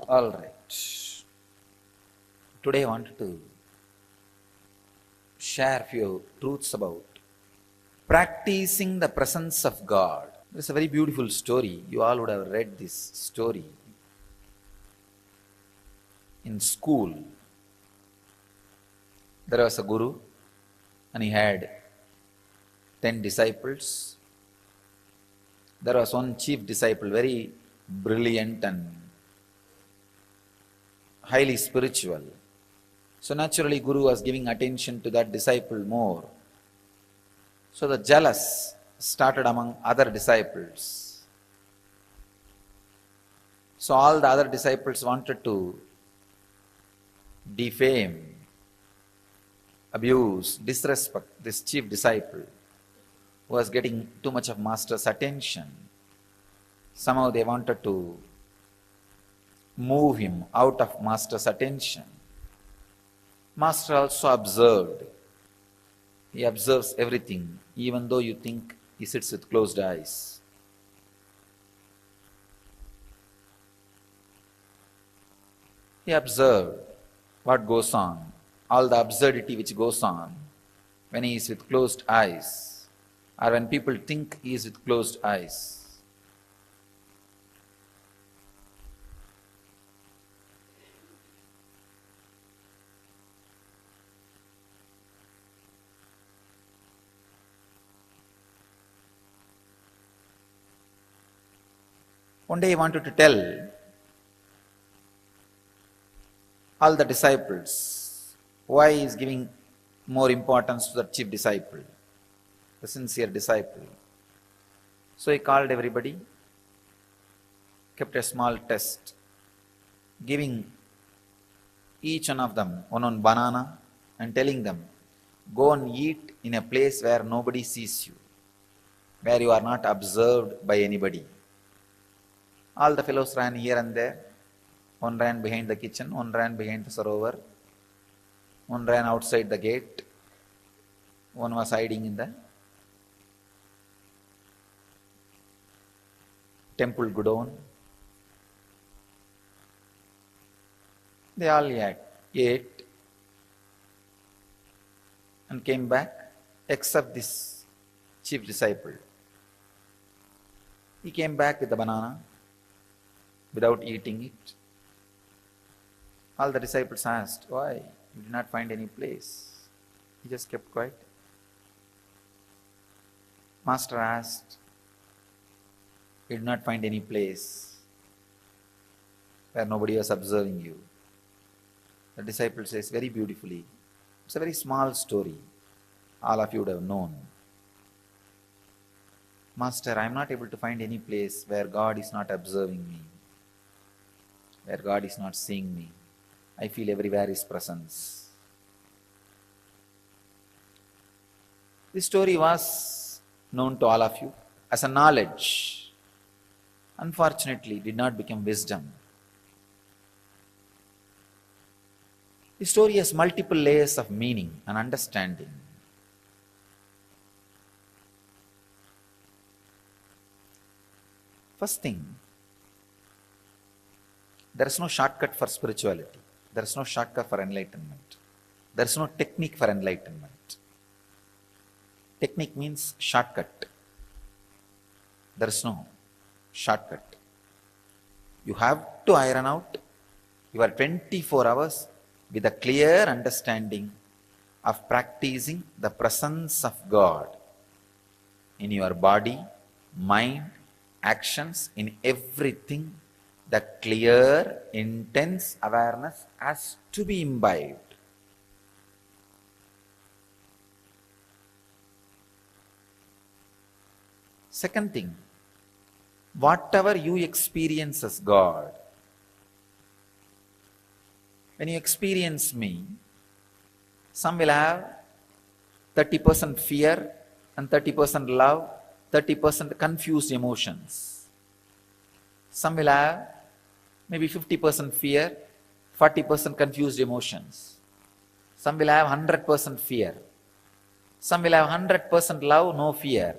All right. Today I wanted to share a few truths about practicing the presence of God. It's a very beautiful story. You all would have read this story in school. There was a guru and he had 10 disciples. There was one chief disciple, very brilliant and highly spiritual. So naturally Guru was giving attention to that disciple more. So the jealous started among other disciples. So all the other disciples wanted to defame, abuse, disrespect this chief disciple who was getting too much of master's attention. Somehow they wanted to move him out of master's attention. Master also observed. He observes everything, even though you think he sits with closed eyes. He observed what goes on, all the absurdity which goes on when he is with closed eyes, or when people think he is with closed eyes. One day he wanted to tell all the disciples why he is giving more importance to the chief disciple, the sincere disciple. So he called everybody, kept a small test, giving each one of them one banana and telling them, go and eat in a place where nobody sees you, where you are not observed by anybody. All the fellows ran here and there. One ran behind the kitchen, one ran behind the sarovar, one ran outside the gate, one was hiding in the temple godown. They all ate and came back, except this chief disciple. He came back with the banana without eating it. All the disciples asked, why? You did not find any place. He just kept quiet. Master asked, you did not find any place where nobody was observing you. The disciple says very beautifully, it's a very small story. All of you would have known. Master, I am not able to find any place where God is not observing me, where God is not seeing me. I feel everywhere His presence. This story was known to all of you as a knowledge. Unfortunately, it did not become wisdom. The story has multiple layers of meaning and understanding. First thing, there is no shortcut for spirituality. There is no shortcut for enlightenment. There is no technique for enlightenment. Technique means shortcut. There is no shortcut. You have to iron out your 24 hours with a clear understanding of practicing the presence of God in your body, mind, actions, in everything. The clear, intense awareness has to be imbibed. Second thing, whatever you experience as God, when you experience me, some will have 30% fear and 30% love, 30% confused emotions. Some will have maybe 50% fear, 40% confused emotions. Some will have 100% fear. Some will have 100% love, no fear.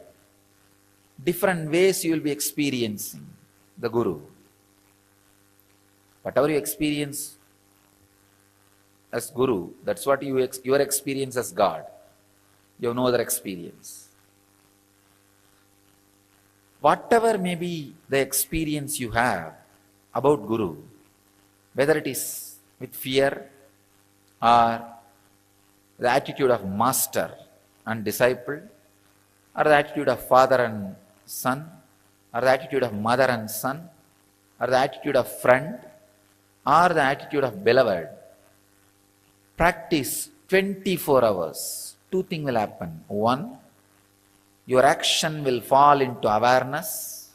Different ways you will be experiencing the Guru. Whatever you experience as Guru, that's what your experience as God. You have no other experience. Whatever may be the experience you have about Guru, whether it is with fear or the attitude of master and disciple, or the attitude of father and son, or the attitude of mother and son, or the attitude of friend, or the attitude of beloved, practice 24 hours. Two things will happen. One, your action will fall into awareness.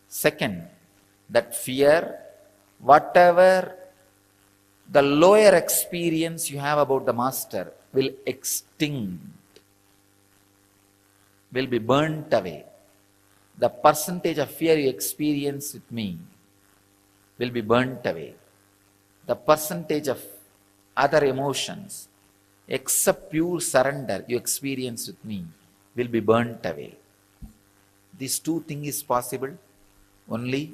Second, that fear, whatever the lower experience you have about the master, will extinct, will be burnt away. The percentage of fear you experience with me will be burnt away. The percentage of other emotions, except pure surrender you experience with me, will be burnt away. These two things is possible only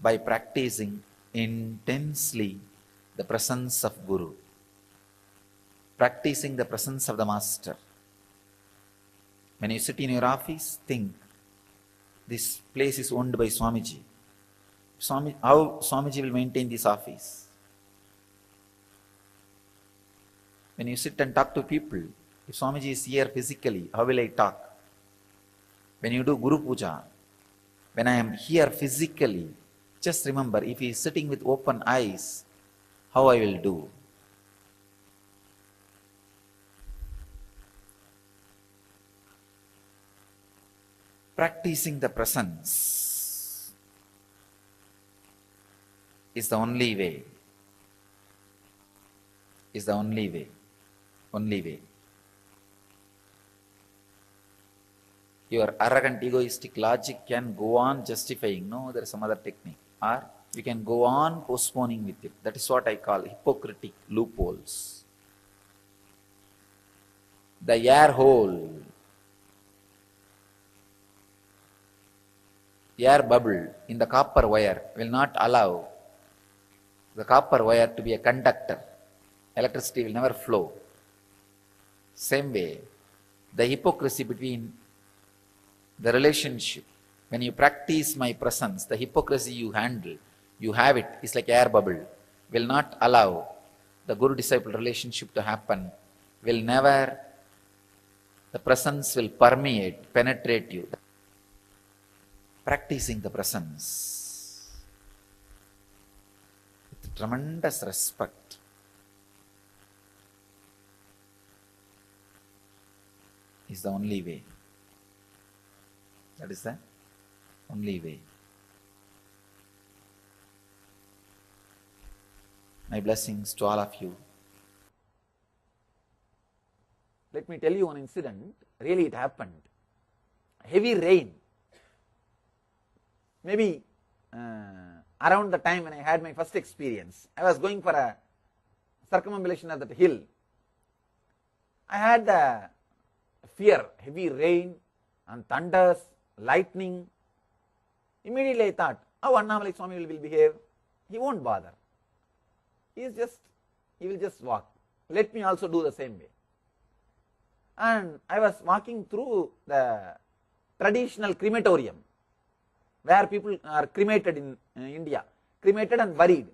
by practicing intensely the presence of Guru, practicing the presence of the Master. When you sit in your office, think, this place is owned by Swamiji. How Swamiji will maintain this office? When you sit and talk to people, if Swamiji is here physically, how will I talk? When you do Guru Puja, when I am here physically, Just remember, if he is sitting with open eyes, how I will do? Practicing the presence is the only way. Is the only way. Only way. Your arrogant, egoistic logic can go on justifying, no, there is some other technique. Or you can go on postponing with it. That is what I call hypocritic loopholes. The air hole, air bubble in the copper wire will not allow the copper wire to be a conductor. Electricity will never flow. Same way, the hypocrisy between the relationship, when you practice my presence, the hypocrisy you handle, you have it, is like air bubble, will not allow the guru-disciple relationship to happen, will never, the presence will permeate, penetrate you. Practicing the presence with tremendous respect. Is the only way. That is the only way. My blessings to all of you. Let me tell you one incident. Really it happened. Heavy rain. Maybe around the time when I had my first experience, I was going for a circumambulation of that hill. I had the fear, heavy rain and thunders, lightning. Immediately I thought, how Annamalai Swami will behave? He won't bother. He will just walk. Let me also do the same way. And I was walking through the traditional crematorium, where people are cremated in India, cremated and buried.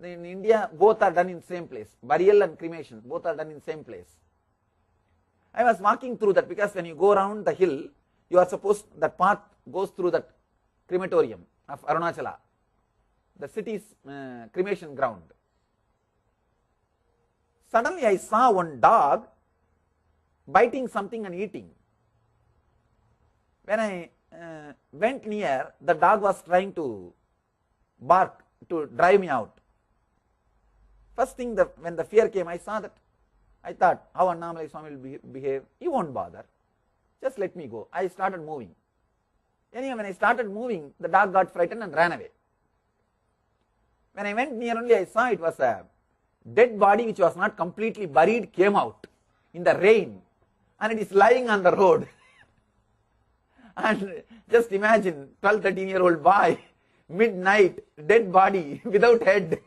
In India, both are done in same place. Burial and cremation, both are done in same place. I was walking through that because when you go around the hill, you are supposed, that path goes through that crematorium of Arunachala, the city's cremation ground. Suddenly I saw one dog biting something and eating. When I went near, the dog was trying to bark to drive me out. First thing, when the fear came, I saw that. I thought, how Annamalai Swami will behave? He won't bother. Just let me go. I started moving. Anyway, when I started moving, the dog got frightened and ran away. When I went near only, I saw it was a dead body which was not completely buried, came out in the rain, and it is lying on the road. And just imagine, 12-13-year-old boy, midnight, dead body, without head,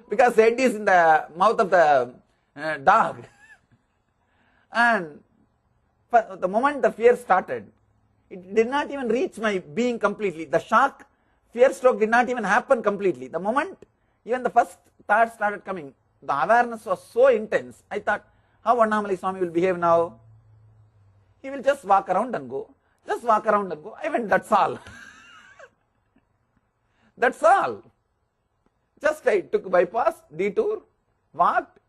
because head is in the mouth of the dog. And the moment the fear started, it did not even reach my being completely. The shock, fear stroke did not even happen completely. The moment even the first thought started coming, the awareness was so intense. I thought, how Annamalai Swami will behave now? He will just walk around and go. Just walk around and go. I went, that's all. That's all. Just I took bypass, detour, walked,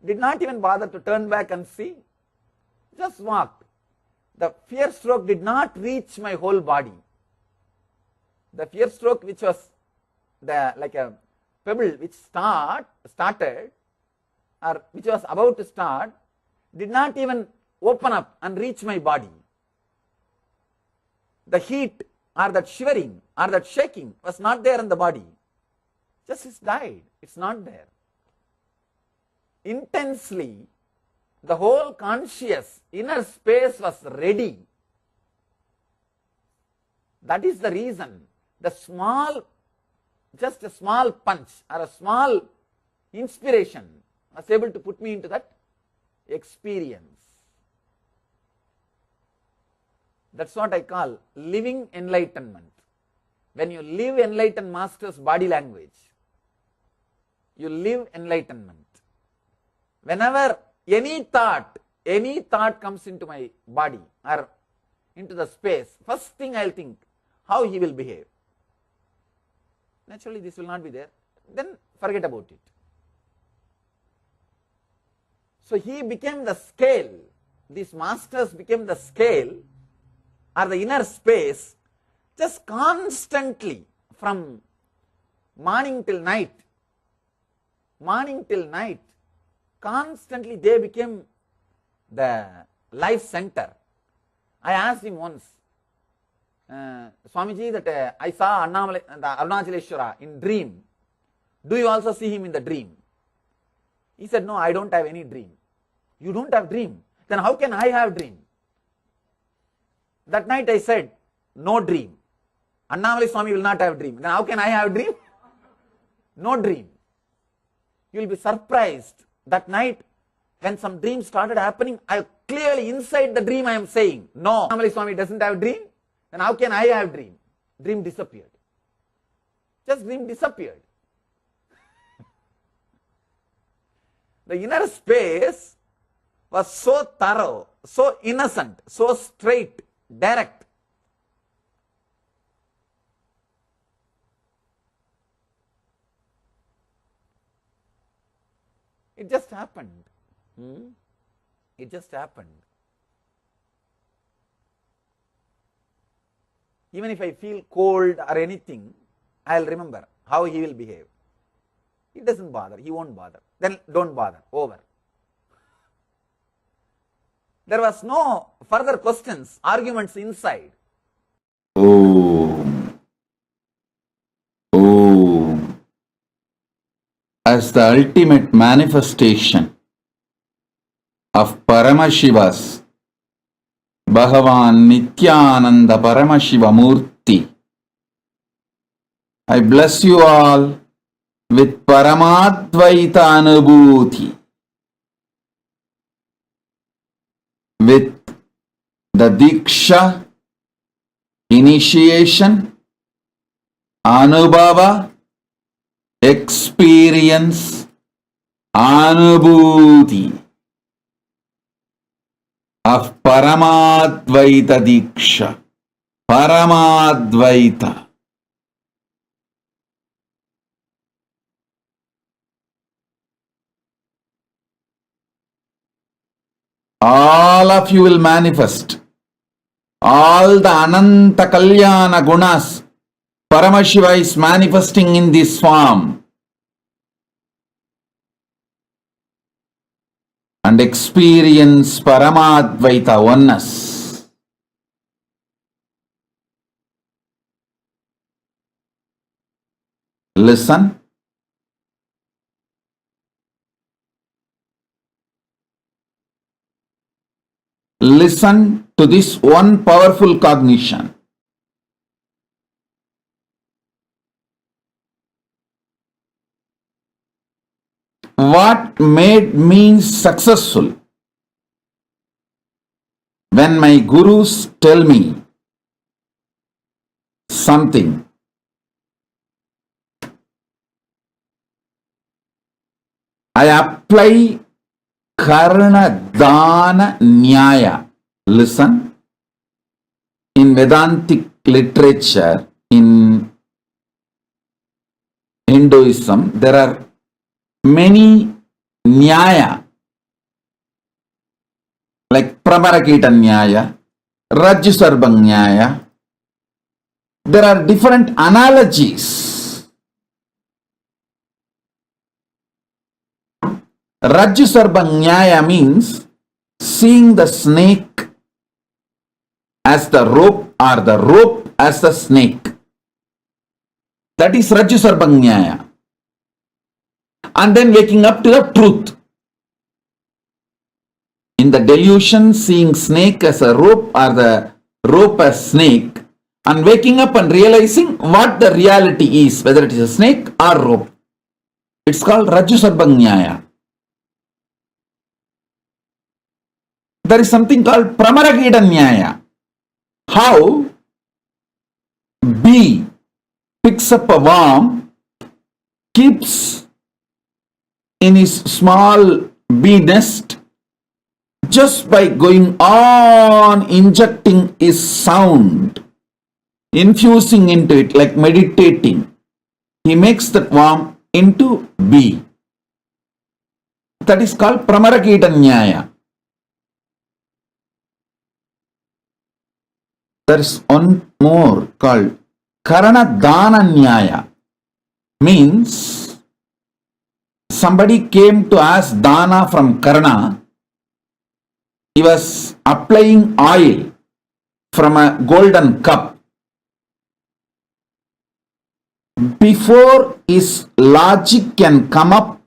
did not even bother to turn back and see. Just walked. The fear stroke did not reach my whole body. The fear stroke, which was like a pebble which started, or which was about to start, did not even open up and reach my body. The heat or that shivering or that shaking was not there in the body. Just it's died. It's not there. Intensely, the whole conscious inner space was ready. That is the reason the small, just a small punch or a small inspiration was able to put me into that experience. That's what I call living enlightenment. When you live enlightened master's body language, you live enlightenment. Whenever any thought comes into my body or into the space, first thing I'll think, how he will behave. naturally this will not be there, then forget about it. So he became the scale, these masters became the scale or the inner space, just constantly from morning till night, constantly they became the life center. I asked him once, Swamiji, that I saw the Arunachaleshwara in dream. Do you also see him in the dream? He said, no, I don't have any dream. You don't have dream? Then how can I have dream? That night I said, no dream. Annamalai Swami will not have dream. Then how can I have dream? No dream. You will be surprised. That night when some dream started happening, I clearly inside the dream I am saying, no, Annamalai Swami doesn't have dream. Then how can I have dream? Dream disappeared. Just dream disappeared. The inner space was so thorough, so innocent, so straight, direct. It just happened. It just happened. Even if I feel cold or anything, I will remember how he will behave. It doesn't bother, he won't bother. Then don't bother, over. There was no further questions, arguments inside. Om. Om. As the ultimate manifestation of Paramashiva's Bhagavan Nityananda Paramashiva Murti, I bless you all with Paramadvaita Anubhuti, with the Diksha, initiation, Anubhava, experience, Anubhuti of Paramadvaita Diksha, Paramadvaita. All of you will manifest all the Ananta Kalyana Gunas. Paramashiva is manifesting in this form and experience Paramadvaita oneness. Listen. Listen to this one powerful cognition. What made me successful? When my gurus tell me something, I apply Karna Dana Nyaya. Listen. In Vedantic literature, in Hinduism, there are many Nyaya, like Pramarakita Nyaya, Rajyasarbha Nyaya. There are different analogies. Rajyasarbha Nyaya means seeing the snake as the rope or the rope as the snake. That is Rajyasarbha Nyaya. And then waking up to the truth. In the delusion, seeing snake as a rope or the rope as snake, and waking up and realizing what the reality is, whether it is a snake or rope. It's called Rajyasarbha Nyaya. There is something called Pramarakita Nyaya. How bee picks up a worm, keeps in his small bee nest, just by going on injecting his sound, infusing into it like meditating. he makes that worm into bee. That is called Pramarakita Nyaya. There is one more called Karana Dana Nyaya. Means somebody came to ask Dana from Karana. He was applying oil from a golden cup. Before his logic can come up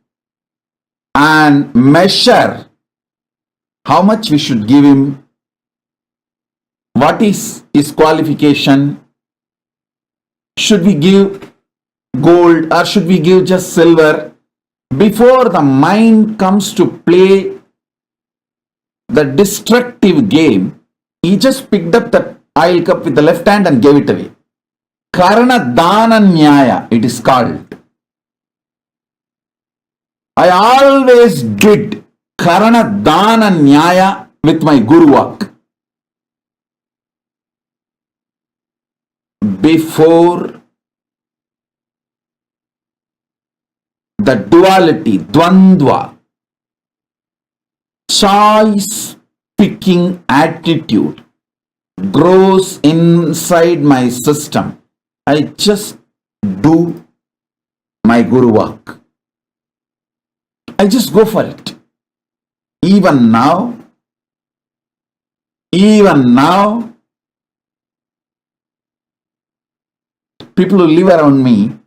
and measure how much we should give him, what is his qualification, should we give gold or should we give just silver, before the mind comes to play the destructive game, he just picked up the oil cup with the left hand and gave it away. Karana Dana Nyaya, it is called. I always did Karana Dana Nyaya with my Guru work. Before the duality, Dvandva, choice picking attitude grows inside my system, I just do my Guru work. I just go for it. Even now, people who live around me,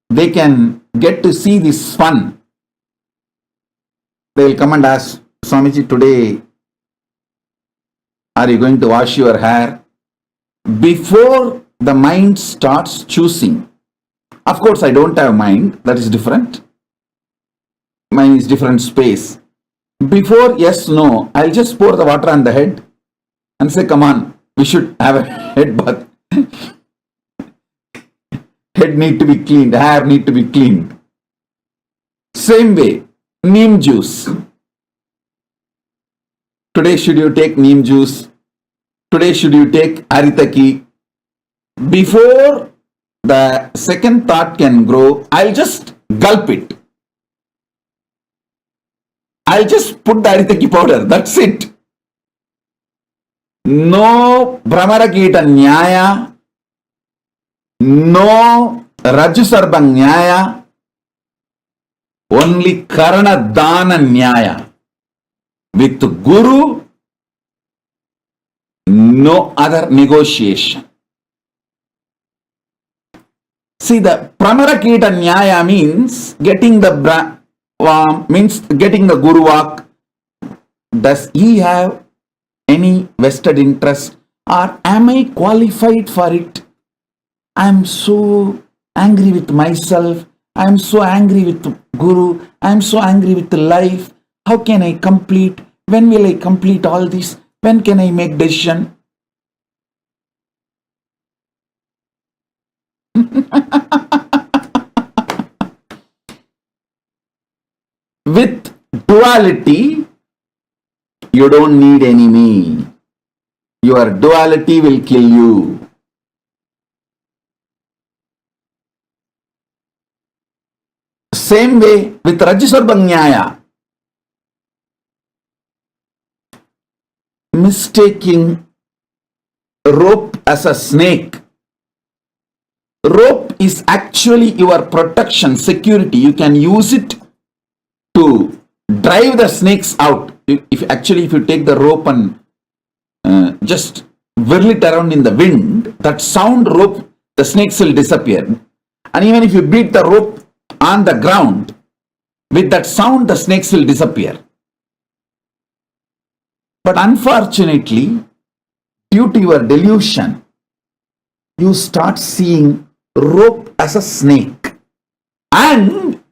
they can get to see this fun. They will come and ask, Swamiji, today, are you going to wash your hair? Before the mind starts choosing. Of course, I don't have mind. That is different. Mine is different space. Before yes, no, I'll just pour the water on the head and say, come on, we should have a head bath. Head need to be cleaned, hair need to be cleaned. Same way, neem juice. Today should you take neem juice? Today should you take aritaki? Before the second thought can grow, I'll just gulp it. I'll just put the aritaki powder. That's it. No Brahmarakita Nyaya. No Rajusarva Nyaya. Only Karana Dana Nyaya. With Guru, no other negotiation. See, the Pramarakita Nyaya means getting the getting the Guru walk. Does he have any vested interest, or am I qualified for it? I am so angry with myself. I am so angry with Guru. I am so angry with life. How can I complete? When will I complete all this? When can I make decision? With duality, you don't need enemy. Your duality will kill you. Same way with Rajasarva Nyaya. Mistaking rope as a snake. Rope is actually your protection, security. You can use it to drive the snakes out. If you take the rope and just whirl it around in the wind, that sound rope, the snakes will disappear. And even if you beat the rope on the ground, with that sound, the snakes will disappear. But unfortunately, due to your delusion, you start seeing rope as a snake and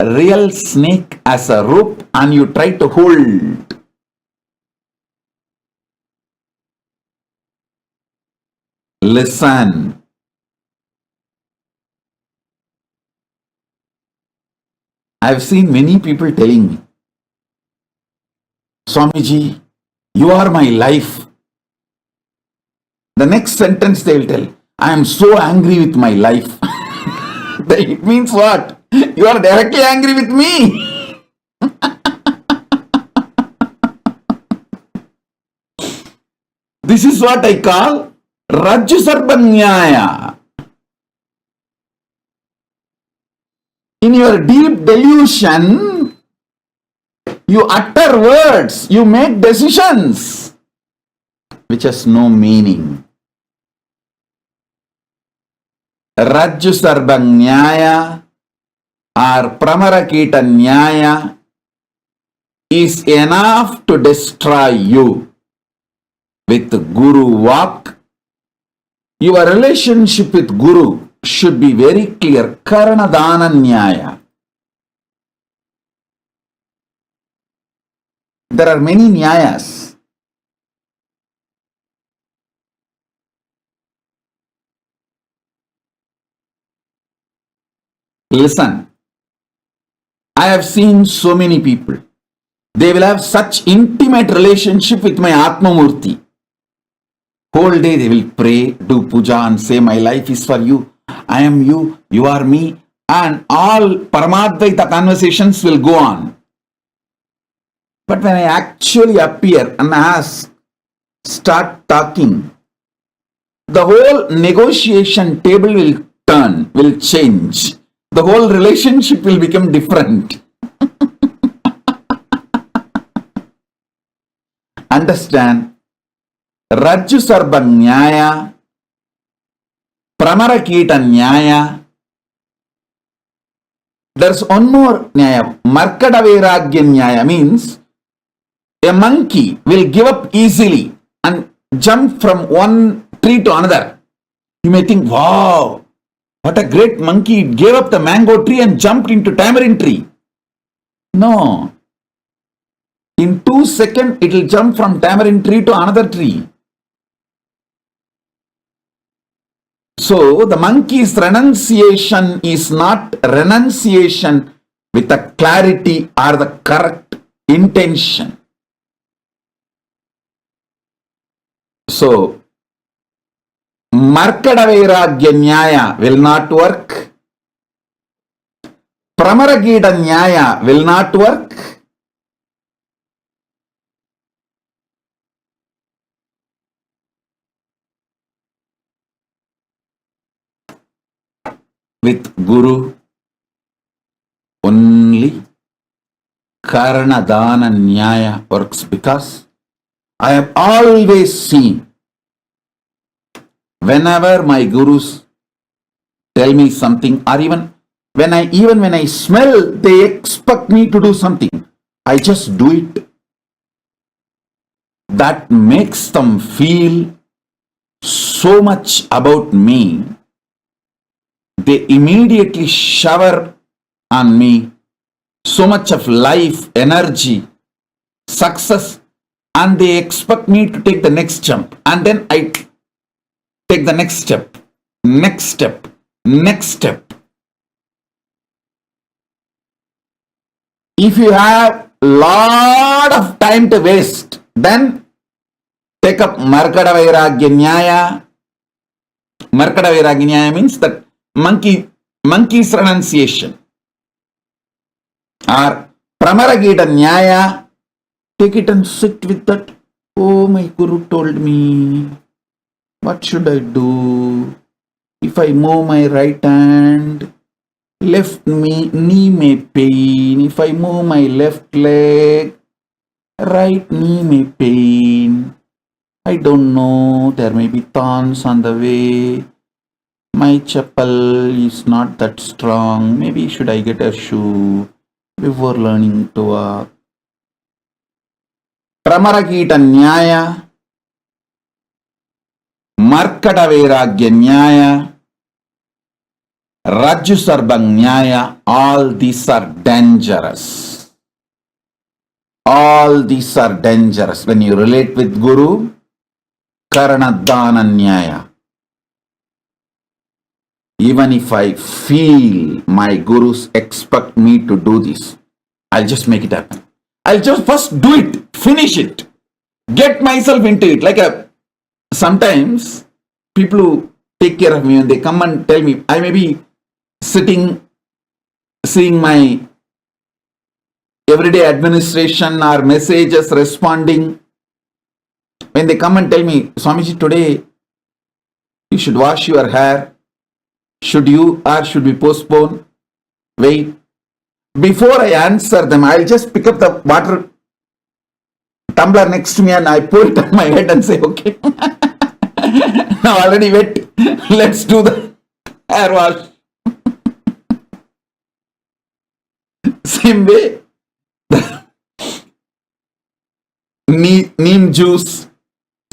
real snake as a rope, and you try to hold. Listen. I've seen many people telling me, Swamiji, you are my life. The next sentence they will tell, I am so angry with my life. It means what? You are directly angry with me. This is what I call Rajju Sarvanyaya. In your deep delusion, you utter words, you make decisions which has no meaning. Rajju Sarvanyaya or Pramarakita Nyaya is enough to destroy you. With Guru Vak, your relationship with Guru should be very clear. Karanadana Nyaya. There are many Nyayas. Listen, I have seen so many people. They will have such intimate relationship with my Atma Murti. Whole day they will pray, do puja and say, my life is for you. I am you, you are me. And all Paramadvaita conversations will go on. But when I actually appear and start talking, the whole negotiation table will turn, will change. The whole relationship will become different. Understand? Rajju Sarva Nyaya, Pramarakita Nyaya. There's one more Nyaya. Markada Vairagya Nyaya means a monkey will give up easily and jump from one tree to another. You may think, wow, what a great monkey. It gave up the mango tree and jumped into tamarind tree. No. In 2 seconds, it will jump from tamarind tree to another tree. So, the monkey's renunciation is not renunciation with the clarity or the correct intention. So, Markada Vairagya Nyaya will not work. Pramaragita Nyaya will not work. With Guru, only Karanadana Nyaya works, because I have always seen whenever my gurus tell me something, or even when I smell, they expect me to do something, I just do it. That makes them feel so much about me. They immediately shower on me so much of life, energy, success, and they expect me to take the next jump. And then I take the next step, next step, next step. If you have lot of time to waste, then take up Markada Vairagya Nyaya. Markada Vairagya Nyaya means that monkey's renunciation. Or Pramaragita Nyaya, take it and sit with that. Oh, my Guru told me, what should I do? If I move my right hand, left knee may pain. If I move my left leg, right knee may pain. I don't know, there may be thorns on the way. My chappal is not that strong. Maybe should I get a shoe before learning to walk? Pramaragita Nyaya, Markada Vairagya Nyaya, Rajju Sarva Nyaya, all these are dangerous. All these are dangerous. When you relate with Guru, Karanadana Nyaya. Even if I feel my gurus expect me to do this, I'll just make it happen. I'll just first do it, finish it, get myself into it. Sometimes people who take care of me, when they come and tell me, I may be sitting, seeing my everyday administration or messages, responding. When they come and tell me, Swamiji, today you should wash your hair. Should you or should we postpone? Wait. Before I answer them, I'll just pick up the water tumbler next to me and I pour it on my head and say, okay, now already wet. Let's do the hair wash. Same way, neem juice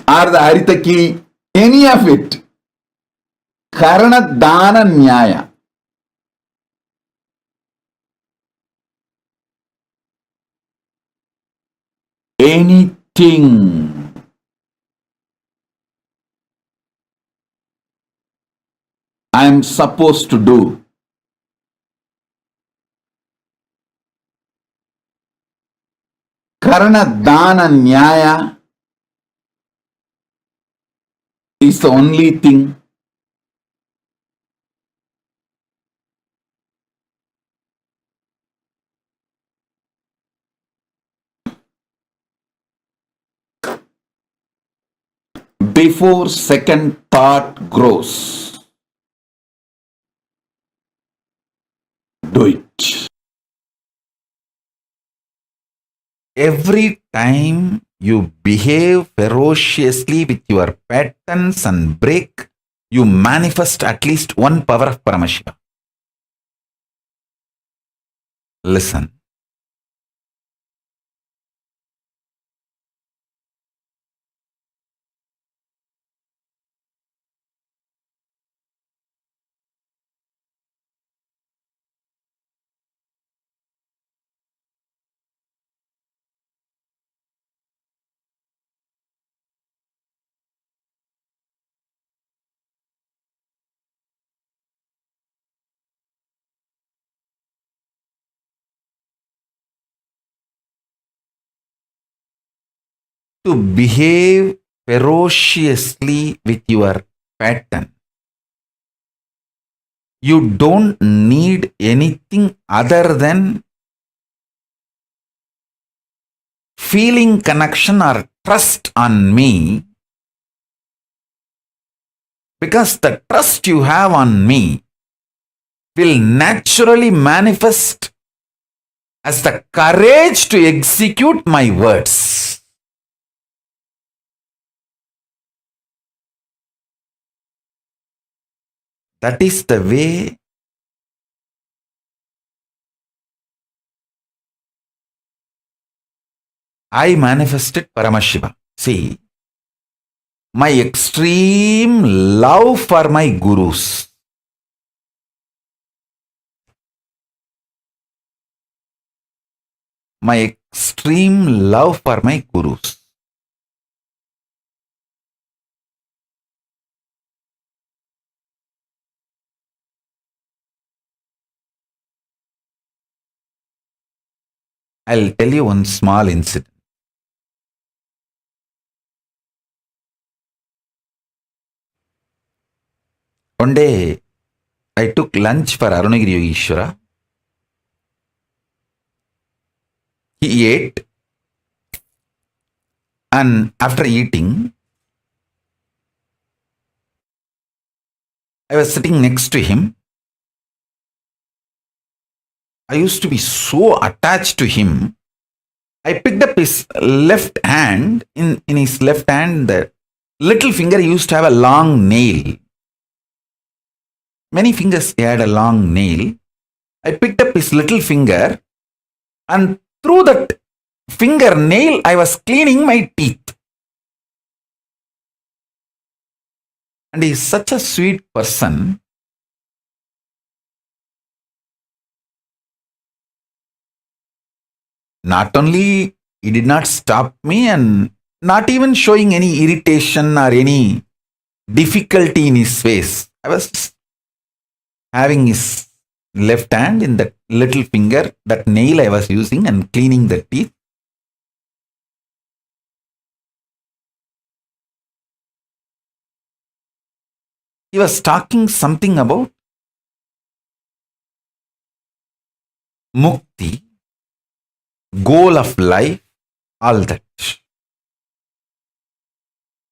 or the haritaki, any of it. Karana dana nyaya. Anything I am supposed to do, Karana dana nyaya is the only thing before second thought grows. Do it. Every time you behave ferociously with your patterns and break, you manifest at least one power of Paramashiva. Listen. To behave ferociously with your pattern, you don't need anything other than feeling connection or trust on me, because the trust you have on me will naturally manifest as the courage to execute my words. That is the way I manifested Paramashiva. See, my extreme love for my gurus, my extreme love for my gurus. I'll tell you one small incident. One day, I took lunch for Arunagiri Yogeshwara. He ate, and after eating, I was sitting next to him. I used to be so attached to him. I picked up his left hand. In his left hand, the little finger used to have a long nail. Many fingers had a long nail. I picked up his little finger, and through that fingernail, I was cleaning my teeth. And he is such a sweet person. Not only he did not stop me, and not even showing any irritation or any difficulty in his face. I was having his left hand in that little finger, that nail I was using, and cleaning the teeth. he was talking something about mukti, goal of life, all that.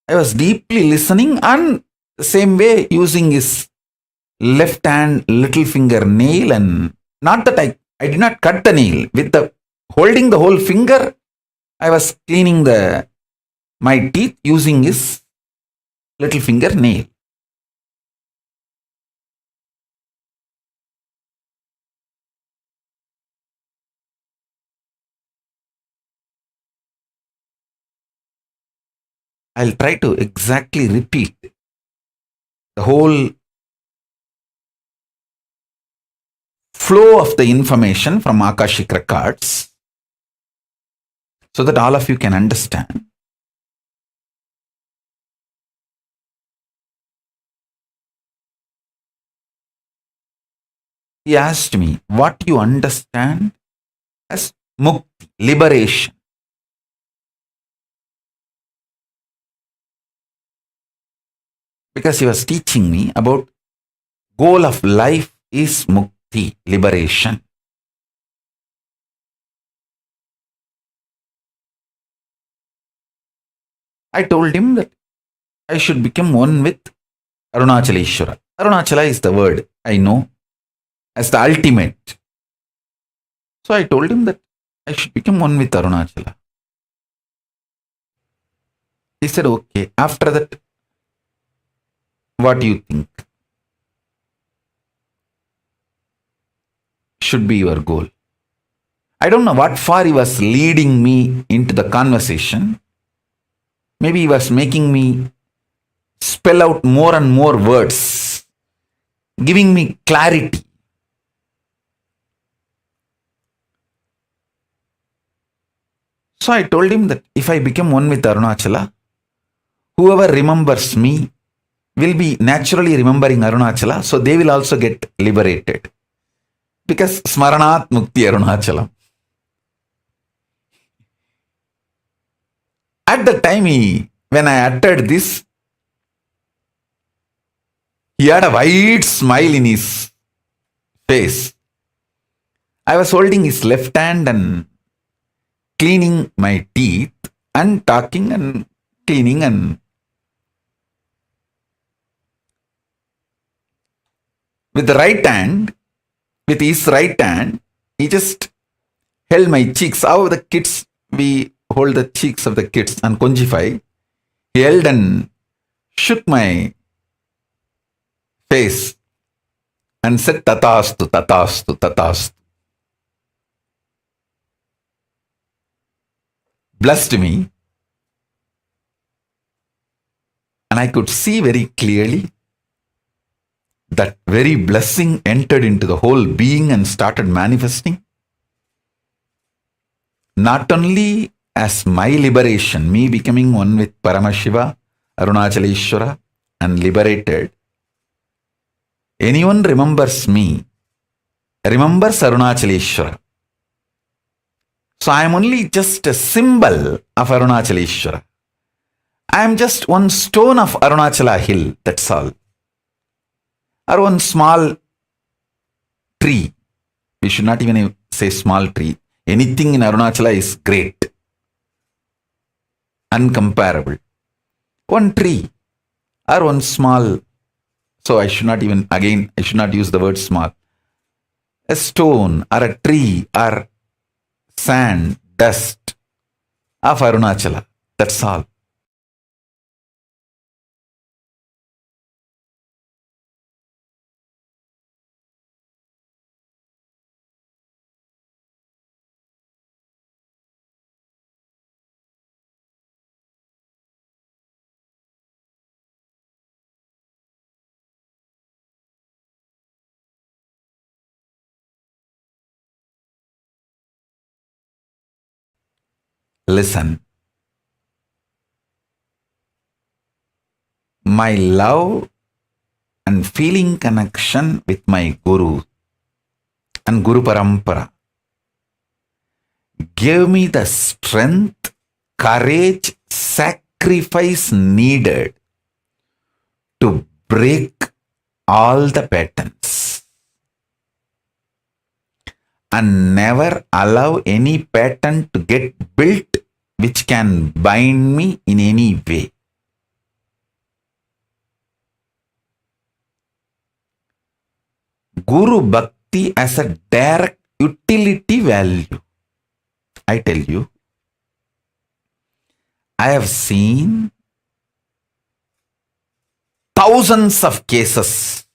I was deeply listening and same way using his left hand little finger nail, and not that I did not cut the nail. With the holding the whole finger, I was cleaning my teeth using his little finger nail. I'll try to exactly repeat the whole flow of the information from Akashic records so that all of you can understand. He asked me, what you understand as mukti, liberation? Because he was teaching me about goal of life is mukti, liberation. I told him that I should become one with Arunachaleshwara. Arunachala is the word I know as the ultimate. So I told him that I should become one with Arunachala. He said, okay, after that, what do you think should be your goal? I don't know what far he was leading me into the conversation. Maybe he was making me spell out more and more words, giving me clarity. So I told him that if I become one with Arunachala, whoever remembers me will be naturally remembering Arunachala, so they will also get liberated. Because Smaranat Mukti Arunachalam. At the time when I uttered this, he had a wide smile in his face. I was holding his left hand and cleaning my teeth and talking and cleaning, and with the right hand, with his right hand, he just held my cheeks. How the kids, we hold the cheeks of the kids and conjify. He held and shook my face and said, Tatastu, Tatastu, Tatastu. Blessed me. And I could see very clearly that very blessing entered into the whole being and started manifesting. Not only as my liberation, me becoming one with Paramashiva, Arunachaleshwara, and liberated. Anyone remembers me, remembers Arunachaleshwara. So I am only just a symbol of Arunachaleshwara. I am just one stone of Arunachala hill, that's all. Or one small tree. We should not even say small tree. Anything in Arunachala is great. Uncomparable. One tree or one small, so I should not even, again, I should not use the word small. A stone or a tree or sand, dust of Arunachala. That's all. Listen. My love and feeling connection with my Guru and Guru Parampara gave me the strength, courage, sacrifice needed to break all the patterns and never allow any pattern to get built which can bind me in any way. Guru Bhakti as a direct utility value. I tell you, I have seen thousands of cases.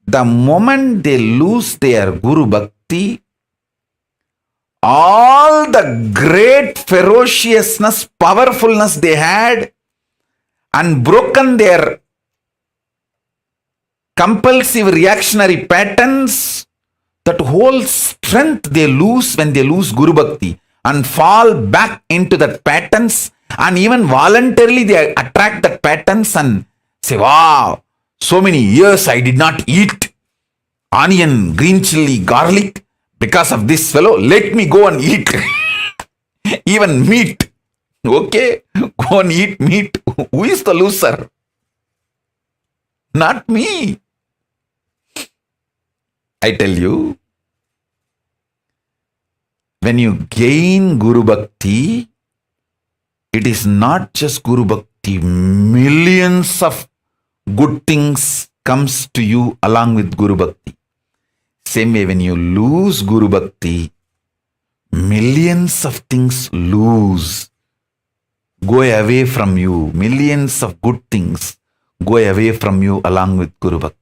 The moment they lose their Guru Bhakti, all the great ferociousness, powerfulness they had, and broken their compulsive reactionary patterns, that whole strength they lose when they lose Guru Bhakti and fall back into that patterns, and even voluntarily they attract that patterns and say, wow, so many years I did not eat onion, green chili, garlic because of this fellow. Let me go and eat even meat. Okay, go and eat meat. Who is the loser? Not me. I tell you, when you gain Guru Bhakti, it is not just Guru Bhakti. Millions of good things comes to you along with Guru Bhakti. Same way, when you lose Guru Bhakti, millions of things go away from you. Millions of good things go away from you along with Guru Bhakti.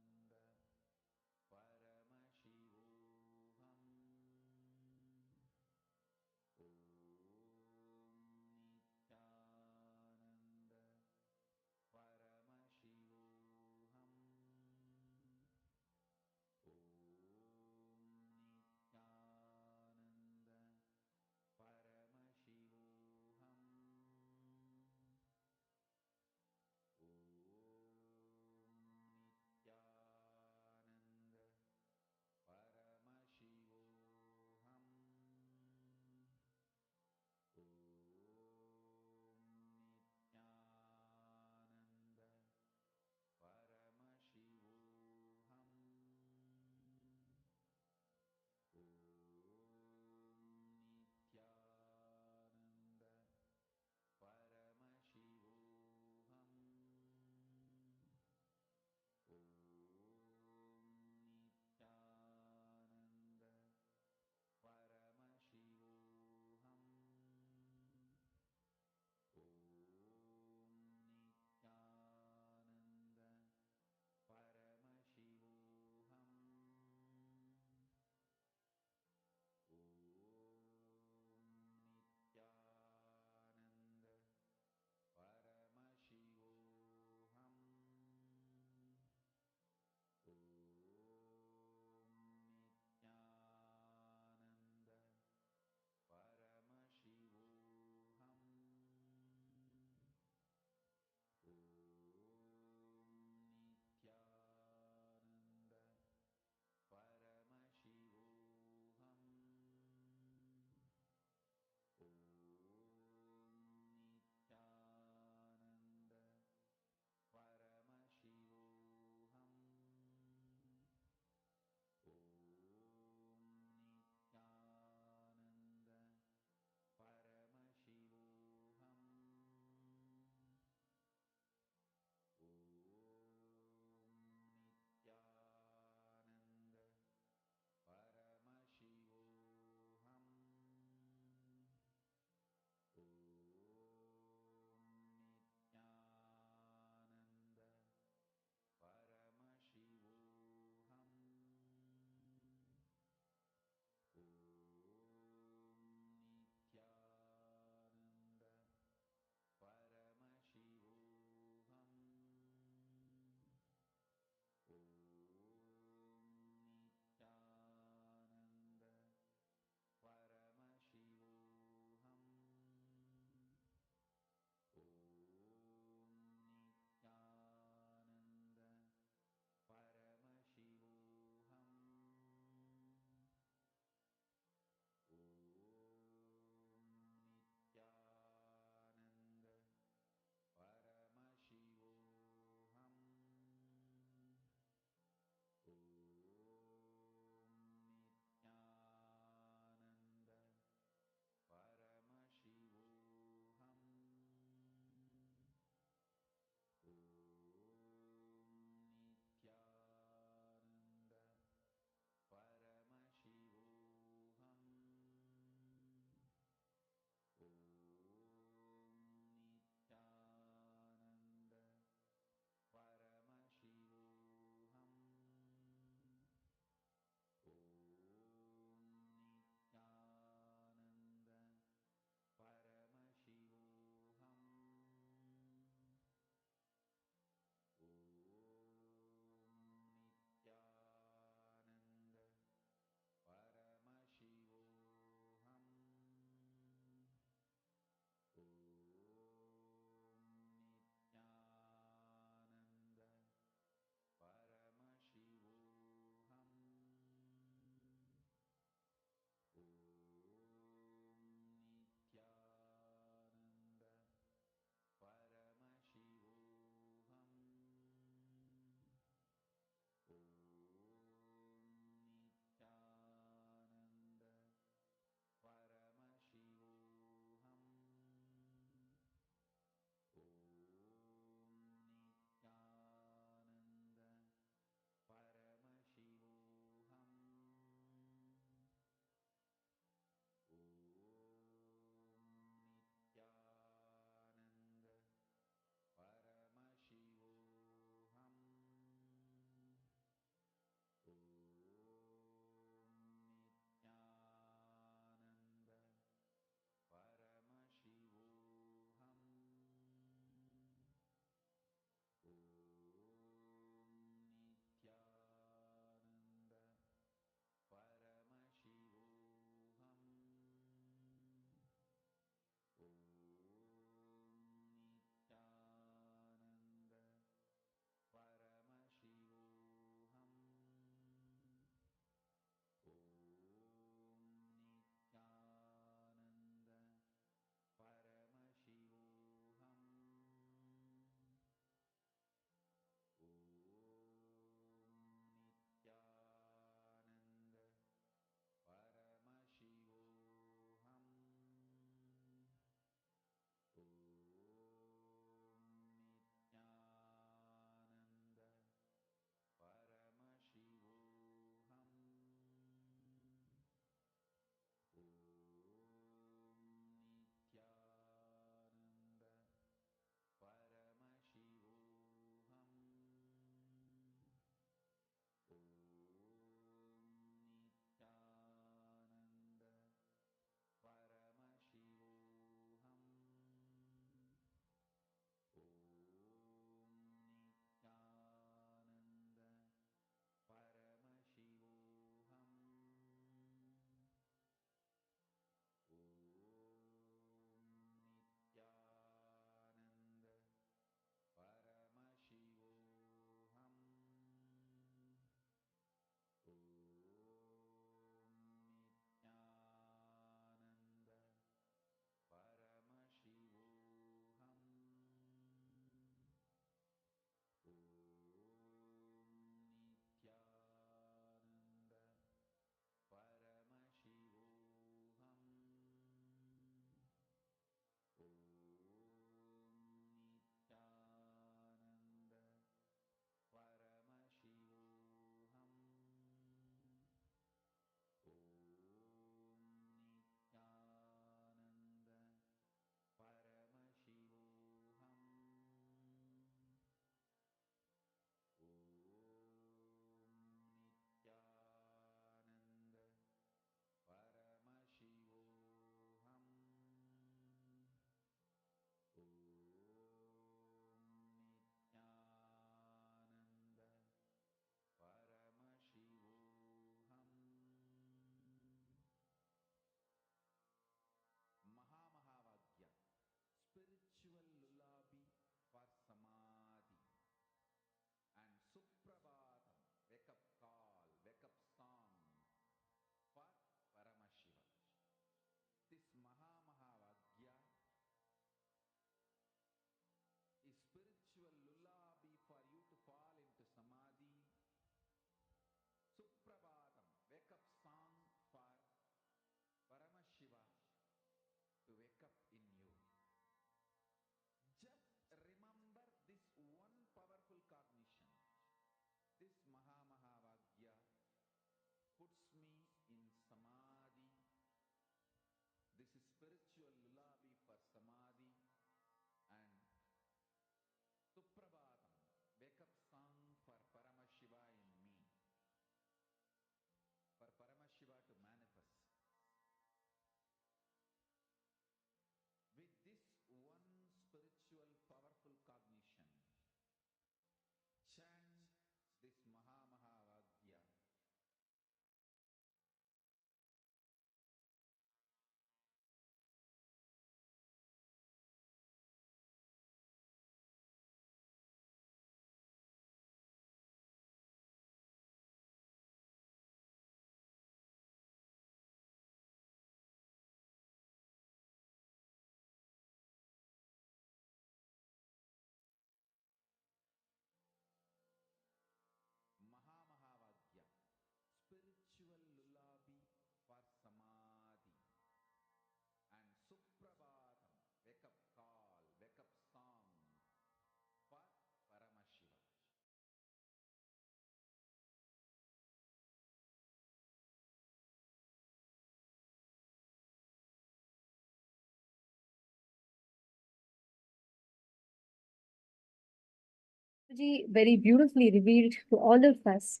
Very beautifully revealed to all of us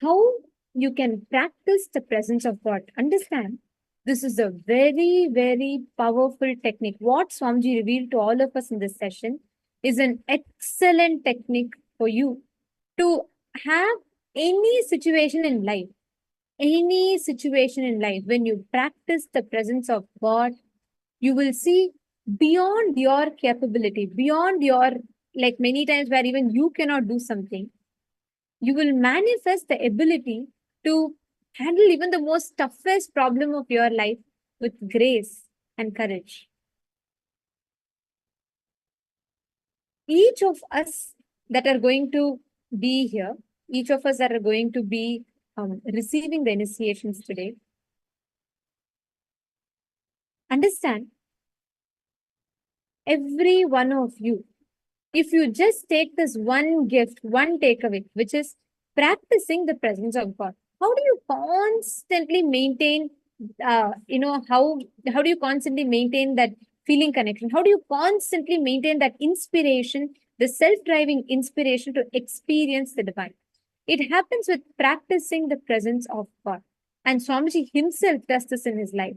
how you can practice the presence of God. Understand, this is a very, very powerful technique. What Swamiji revealed to all of us in this session is an excellent technique for you to have any situation in life. Any situation in life, when you practice the presence of God, you will see beyond your capability, beyond your, like many times where even you cannot do something, you will manifest the ability to handle even the most toughest problem of your life with grace and courage. Each of us that are going to be here, each of us that are going to be receiving the initiations today, understand, every one of you, if you just take this one gift, one takeaway, which is practicing the presence of God, how do you constantly maintain, how do you constantly maintain that feeling connection? How do you constantly maintain that inspiration, the self-driving inspiration to experience the divine? It happens with practicing the presence of God. And Swamiji himself does this in his life.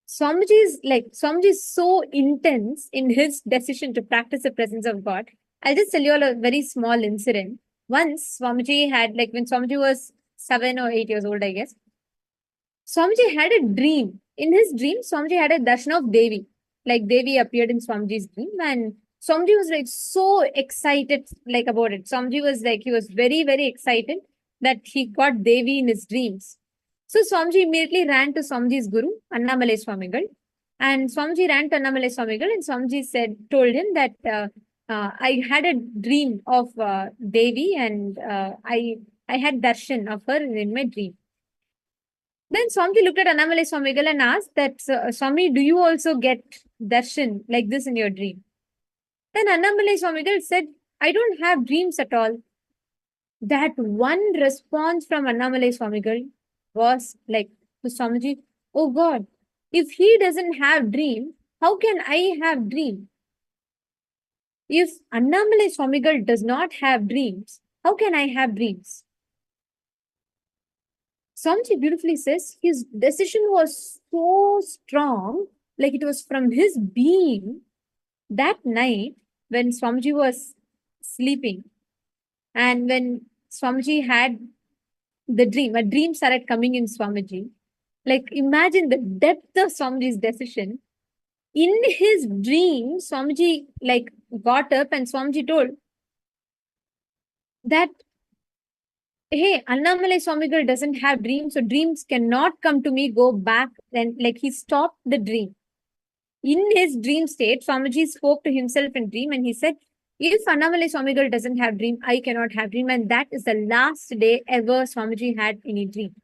Swamiji is so intense in his decision to practice the presence of God. I'll just tell you all a very small incident. Once Swamiji had, like when Swamiji was 7 or 8 years old, I guess, Swamiji had a dream. In his dream, Swamiji had a darshan of Devi. Like Devi appeared in Swamiji's dream, and Swamiji was like so excited like about it. Swamiji was like, he was very, very excited that he got Devi in his dreams. So Swamiji immediately ran to Swamiji's guru, Annamalai Swamigal. And Swamiji ran to Annamalai Swamigal, and Swamiji told him that I had a dream of Devi, and I had darshan of her in my dream. Then Swamiji looked at Annamalai Swamigal and asked that, Swami, do you also get darshan like this in your dream? Then Annamalai Swamigal said, I don't have dreams at all. That one response from Annamalai Swamigal was like to Swamiji, oh God, if he doesn't have dream, how can I have dream? If Annamalai Swamigal does not have dreams, how can I have dreams? Swamiji beautifully says his decision was so strong, like it was from his being. That night, when Swamiji was sleeping, and when Swamiji had the dream, a dream started coming in Swamiji. Like imagine the depth of Swamiji's decision. In his dream, Swamiji like got up and Swamiji told that, hey, Annamalai Swamigal doesn't have dreams, so dreams cannot come to me, go back. Then like he stopped the dream. In his dream state, Swamiji spoke to himself in dream and he said, if Annamalai Swamigal doesn't have dream, I cannot have dream. And that is the last day ever Swamiji had any dream.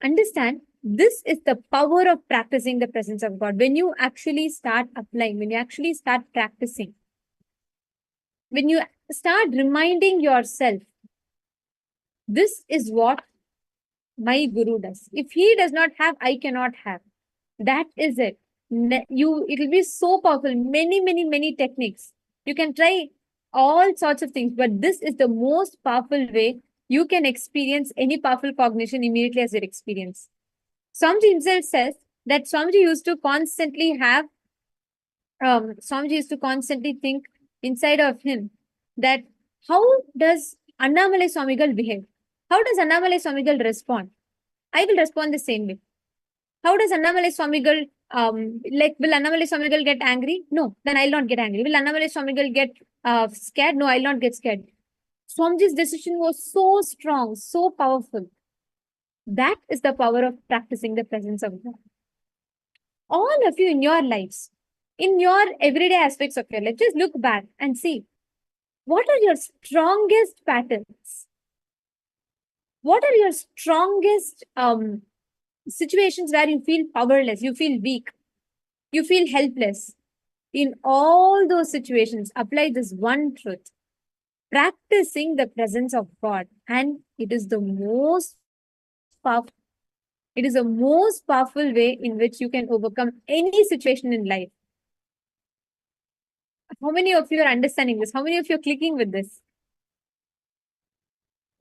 Understand, this is the power of practicing the presence of God. When you actually start applying, when you actually start practicing, when you start reminding yourself, this is what my guru does. If he does not have, I cannot have. That is it. It will be so powerful. Many, many, many techniques. You can try all sorts of things, but this is the most powerful way you can experience any powerful cognition immediately as your experience. Swamiji himself says that Swamiji used to constantly think inside of him that how does Annamalai Swamigal behave? How does Annamalai Swamigal respond? I will respond the same way. How does Annamalai Swamigal, will Annamalai Swamigal get angry? No, then I'll not get angry. Will Annamalai Swamigal get scared? No, I'll not get scared. Swamiji's decision was so strong, so powerful. That is the power of practicing the presence of God. All of you in your lives, in your everyday aspects of your life, just look back and see, what are your strongest patterns? What are your strongest situations where you feel powerless, you feel weak, you feel helpless? In all those situations, apply this one truth, practicing the presence of God. And it is the most powerful. It is the most powerful way in which you can overcome any situation in life. How many of you are understanding this? How many of you are clicking with this?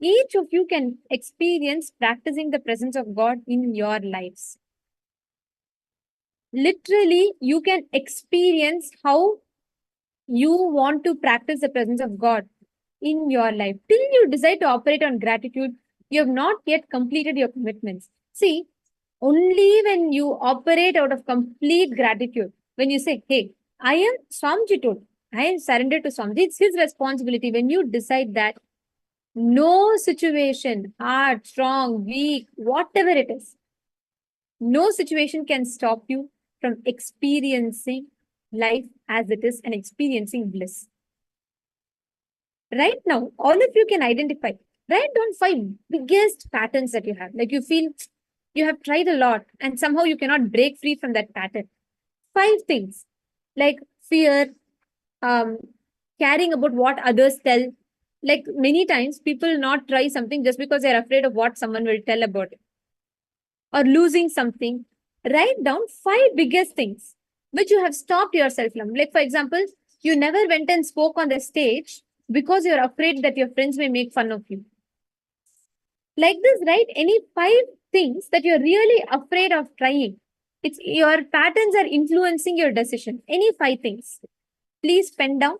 Each of you can experience practicing the presence of God in your lives. Literally, you can experience how you want to practice the presence of God in your life. Till you decide to operate on gratitude, you have not yet completed your commitments. See, only when you operate out of complete gratitude, when you say, hey, I am Swamiji told, I am surrendered to Swamiji, it's his responsibility. When you decide that no situation, hard, strong, weak, whatever it is, no situation can stop you from experiencing life as it is and experiencing bliss. Right now, all of you can identify, write down 5 biggest patterns that you have. Like you feel you have tried a lot and somehow you cannot break free from that pattern. 5 things like fear, caring about what others tell. Like many times, people not try something just because they're afraid of what someone will tell about it or losing something. Write down 5 biggest things which you have stopped yourself from. Like, for example, you never went and spoke on the stage because you're afraid that your friends may make fun of you. Like this, write any 5 things that you're really afraid of trying. It's your patterns are influencing your decision. Any 5 things. Please pen down.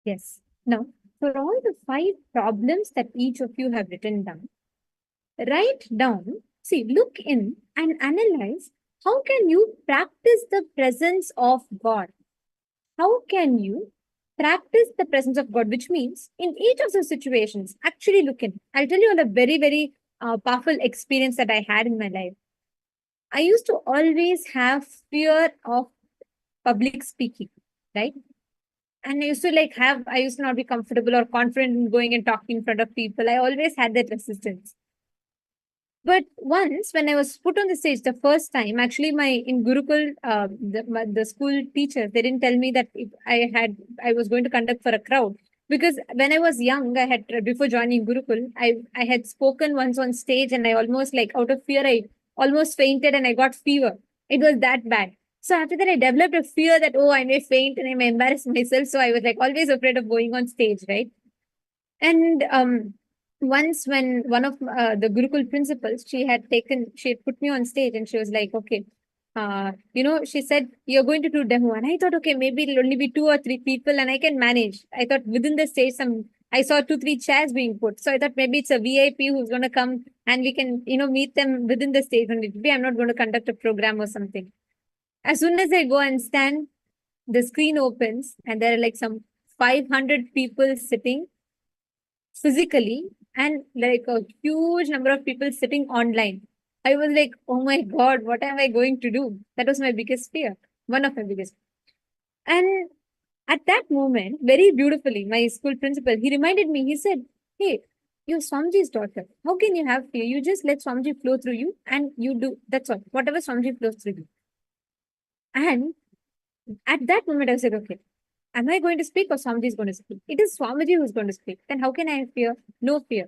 Yes. Now, for all the 5 problems that each of you have written down, write down, see, look in and analyze how can you practice the presence of God? How can you practice the presence of God? Which means in each of those situations, actually look in. I'll tell you on a very, very powerful experience that I had in my life. I used to always have fear of public speaking, right? And I used to not be comfortable or confident in going and talking in front of people. I always had that resistance. But once, when I was put on the stage the first time, actually, in Gurukul, the school teachers, they didn't tell me that if I was going to conduct for a crowd, because when I was young, before joining Gurukul, I had spoken once on stage, and I almost out of fear, I almost fainted and I got fever. It was that bad. So after that, I developed a fear that I may faint and I may embarrass myself. So I was always afraid of going on stage, right? And once when one of the Gurukul principals, she had put me on stage and she was like, okay, she said, you're going to do demo. And I thought, okay, maybe it'll only be 2 or 3 people and I can manage. I thought within the stage, I saw 2, 3 chairs being put. So I thought maybe it's a VIP who's going to come and we can, meet them within the stage. And I'm not going to conduct a program or something. As soon as I go and stand, the screen opens and there are some 500 people sitting physically and a huge number of people sitting online. I was like, oh my God, what am I going to do? That was my biggest fear, one of my biggest. And at that moment, very beautifully, my school principal, he reminded me, he said, hey, you're Swamiji's daughter. How can you have fear? You just let Swamiji flow through you and you do, that's all, whatever Swamiji flows through you. And at that moment, I said, okay, am I going to speak or Swamiji is going to speak? It is Swamiji who's going to speak. Then how can I have fear? No fear.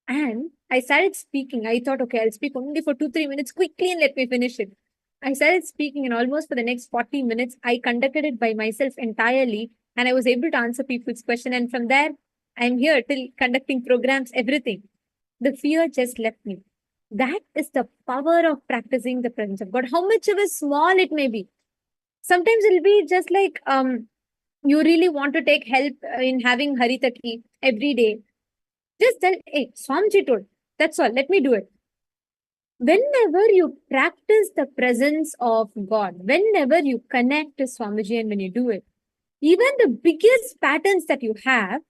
And I started speaking. I thought, okay, I'll speak only for 2, 3 minutes quickly and let me finish it. I started speaking, and almost for the next 40 minutes, I conducted it by myself entirely. And I was able to answer people's question. And from there, I'm here till conducting programs, everything. The fear just left me. That is the power of practicing the presence of God. How much of a small it may be. Sometimes it'll be just you really want to take help in having Haritaki every day. Just tell, hey, Swamiji told, that's all, let me do it. Whenever you practice the presence of God, whenever you connect to Swamiji and when you do it, even the biggest patterns that you have,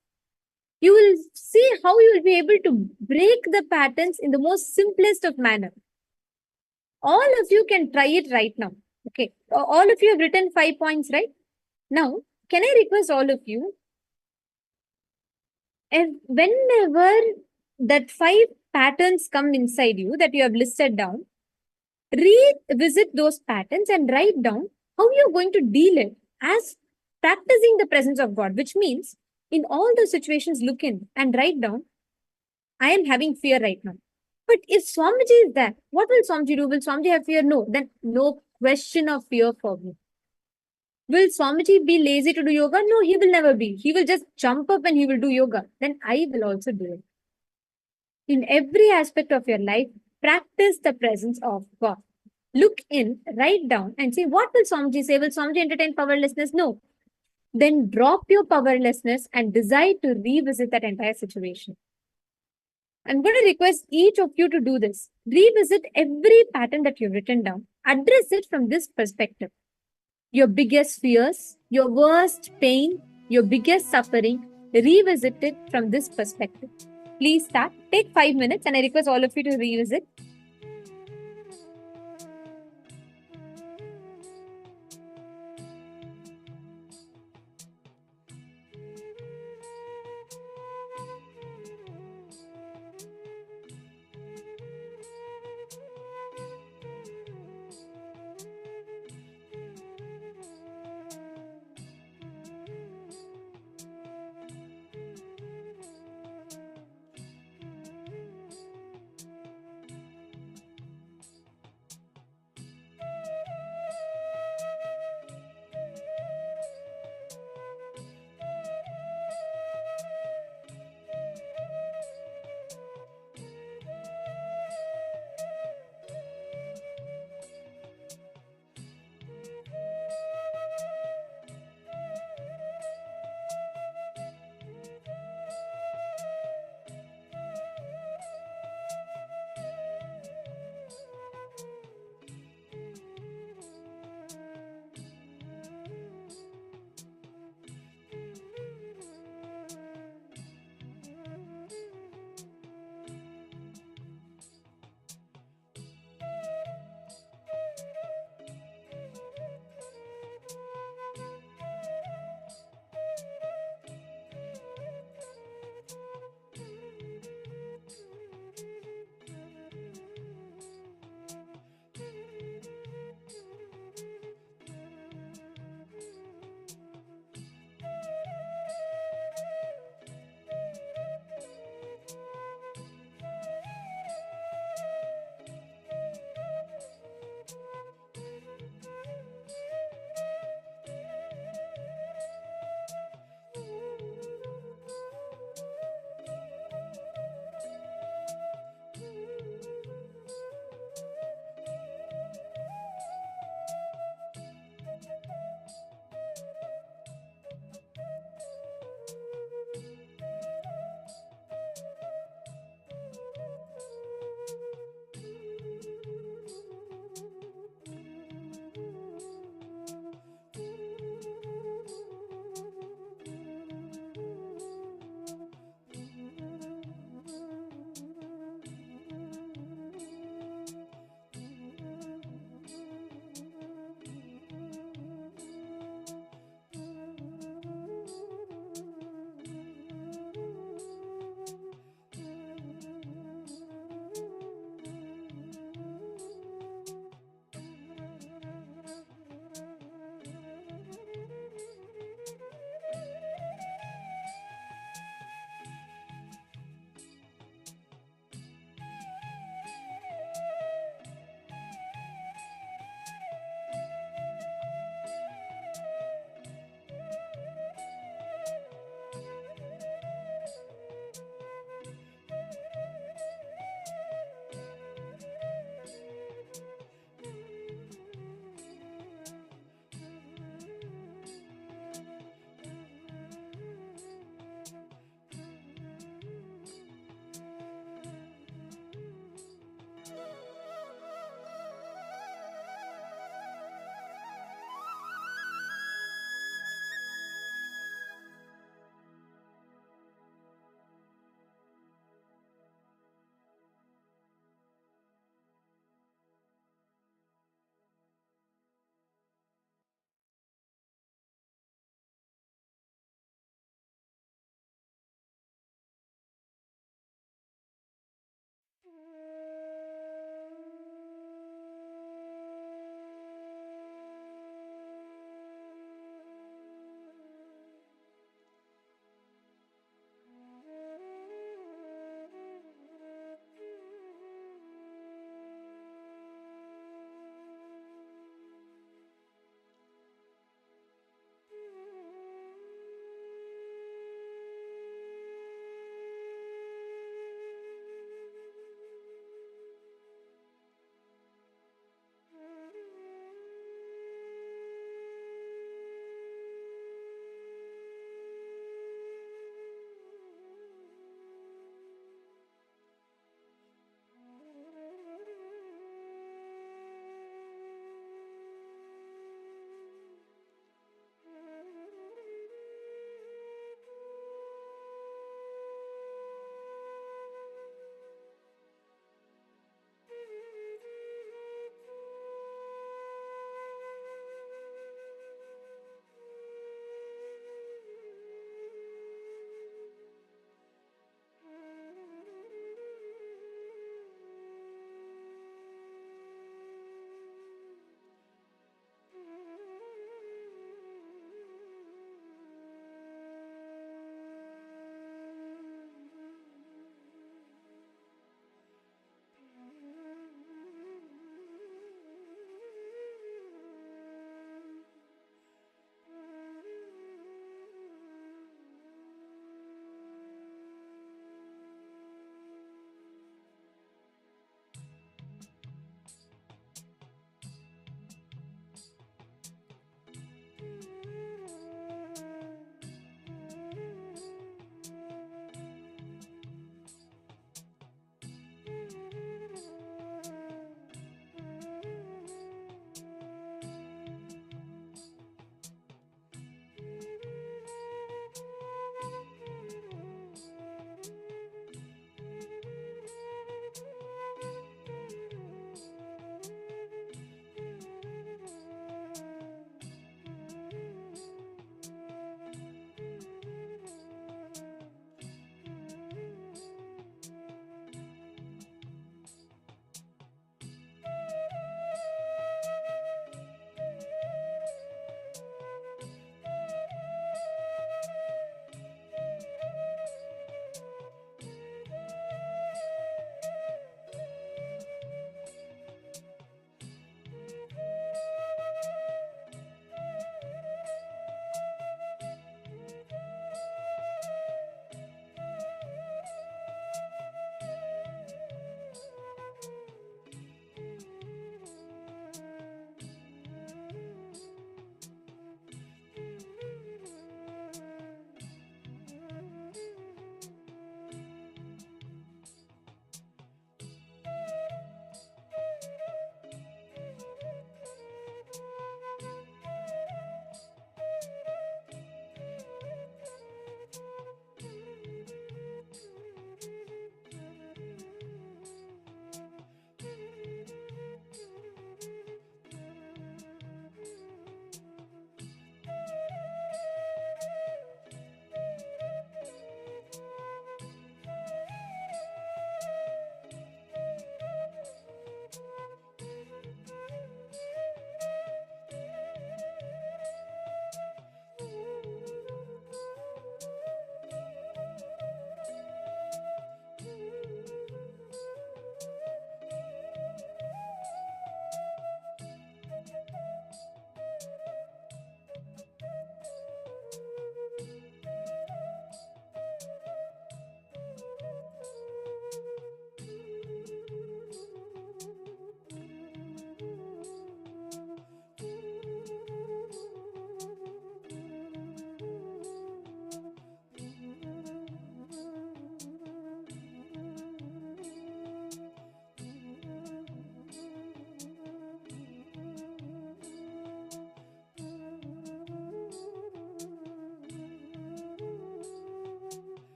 you will see how you will be able to break the patterns in the most simplest of manner. All of you can try it right now. Okay. All of you have written 5 points, right? Now, can I request all of you, whenever that 5 patterns come inside you that you have listed down, revisit those patterns and write down how you're going to deal it as practicing the presence of God, which means in all those situations, look in and write down, I am having fear right now. But if Swamiji is there, what will Swamiji do? Will Swamiji have fear? No. Then no question of fear for me. Will Swamiji be lazy to do yoga? No, he will never be. He will just jump up and he will do yoga. Then I will also do it. In every aspect of your life, practice the presence of God. Look in, write down and say, what will Swamiji say? Will Swamiji entertain powerlessness? No. Then drop your powerlessness and decide to revisit that entire situation. I'm going to request each of you to do this. Revisit every pattern that you've written down. Address it from this perspective. Your biggest fears, your worst pain, your biggest suffering, revisit it from this perspective. Please start. Take 5 minutes and I request all of you to revisit.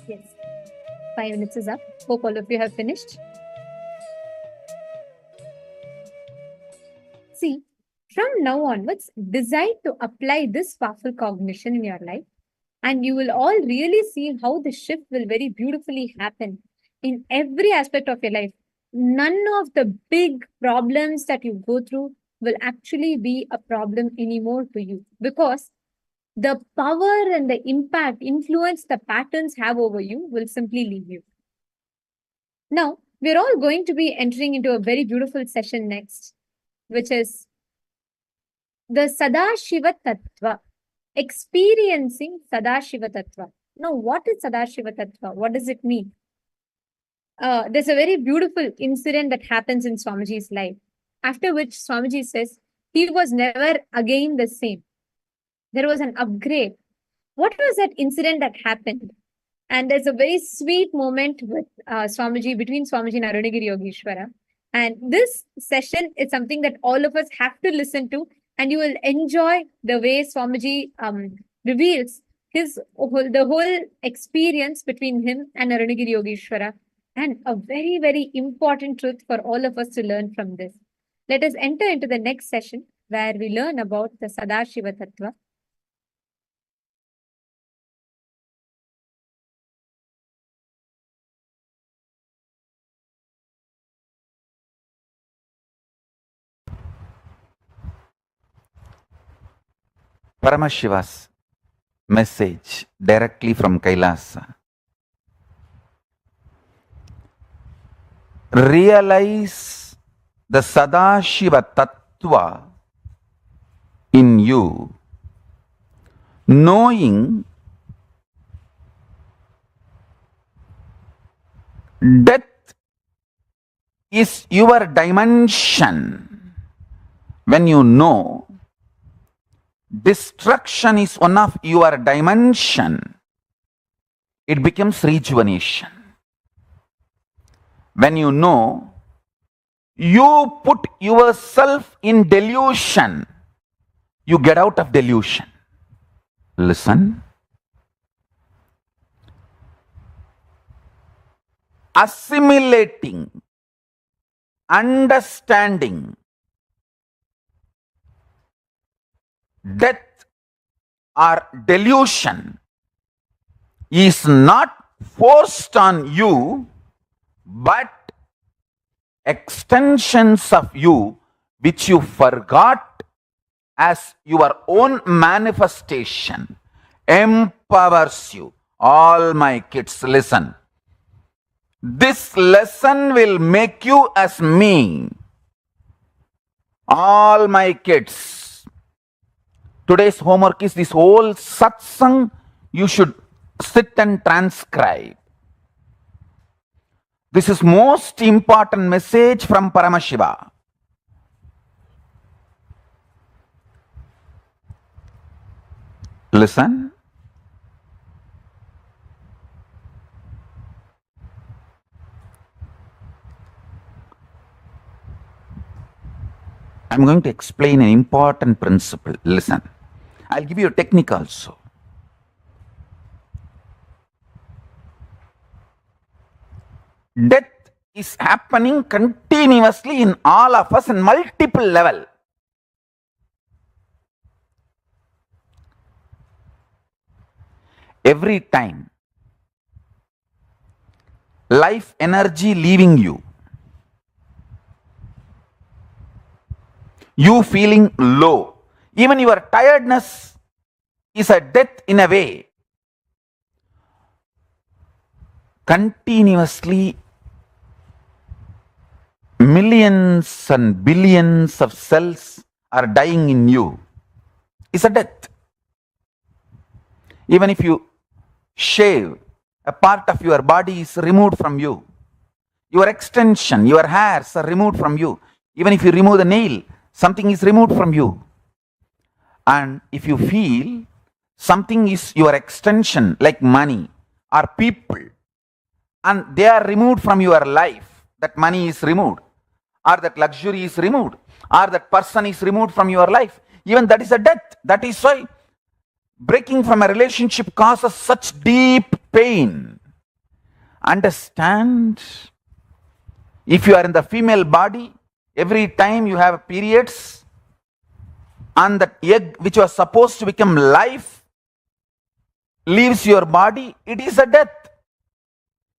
Yes. 5 minutes is up. Hope all of you have finished. See, from now onwards, decide to apply this powerful cognition in your life, and you will all really see how the shift will very beautifully happen in every aspect of your life. None of the big problems that you go through will actually be a problem anymore to you, because the power and the impact, influence the patterns have over you will simply leave you. Now, we're all going to be entering into a very beautiful session next, which is the Sadashiva Tattva, experiencing Sadashiva Tattva. Now, what is Sadashiva Tattva? What does it mean? There's a very beautiful incident that happens in Swamiji's life, after which Swamiji says he was never again the same. There was an upgrade. What was that incident that happened? And there's a very sweet moment with Swamiji, between Swamiji and Arunagiri Yogeshwara. And this session is something that all of us have to listen to, and you will enjoy the way Swamiji reveals the whole experience between him and Arunagiri Yogeshwara, and a very, very important truth for all of us to learn from this. Let us enter into the next session where we learn about the Sadashiva Tattva. Paramashiva's message directly from Kailasa. Realize the Sadashiva Tattva in you, knowing death is your dimension. When you know destruction is one of your dimension, it becomes rejuvenation. When you know you put yourself in delusion, you get out of delusion. Listen. Assimilating, understanding death or delusion is not forced on you, but extensions of you which you forgot as your own manifestation empowers you. All my kids, listen. This lesson will make you as me. All my kids. Today's homework is this whole satsang you should sit and transcribe. This is most important message from Paramashiva. Listen. I'm going to explain an important principle. Listen. I'll give you a technique also. Death is happening continuously in all of us in multiple level. Every time life energy leaving you, you feeling low, even your tiredness is a death in a way. Continuously millions and billions of cells are dying in you. It's a death. Even if you shave, a part of your body is removed from you. Your extension, your hairs are removed from you. Even if you remove the nail, something is removed from you. And if you feel something is your extension, like money or people, and they are removed from your life, that money is removed, or that luxury is removed, or that person is removed from your life, even that is a death. That is why breaking from a relationship causes such deep pain. Understand, if you are in the female body, every time you have periods, and that egg which was supposed to become life leaves your body, it is a death.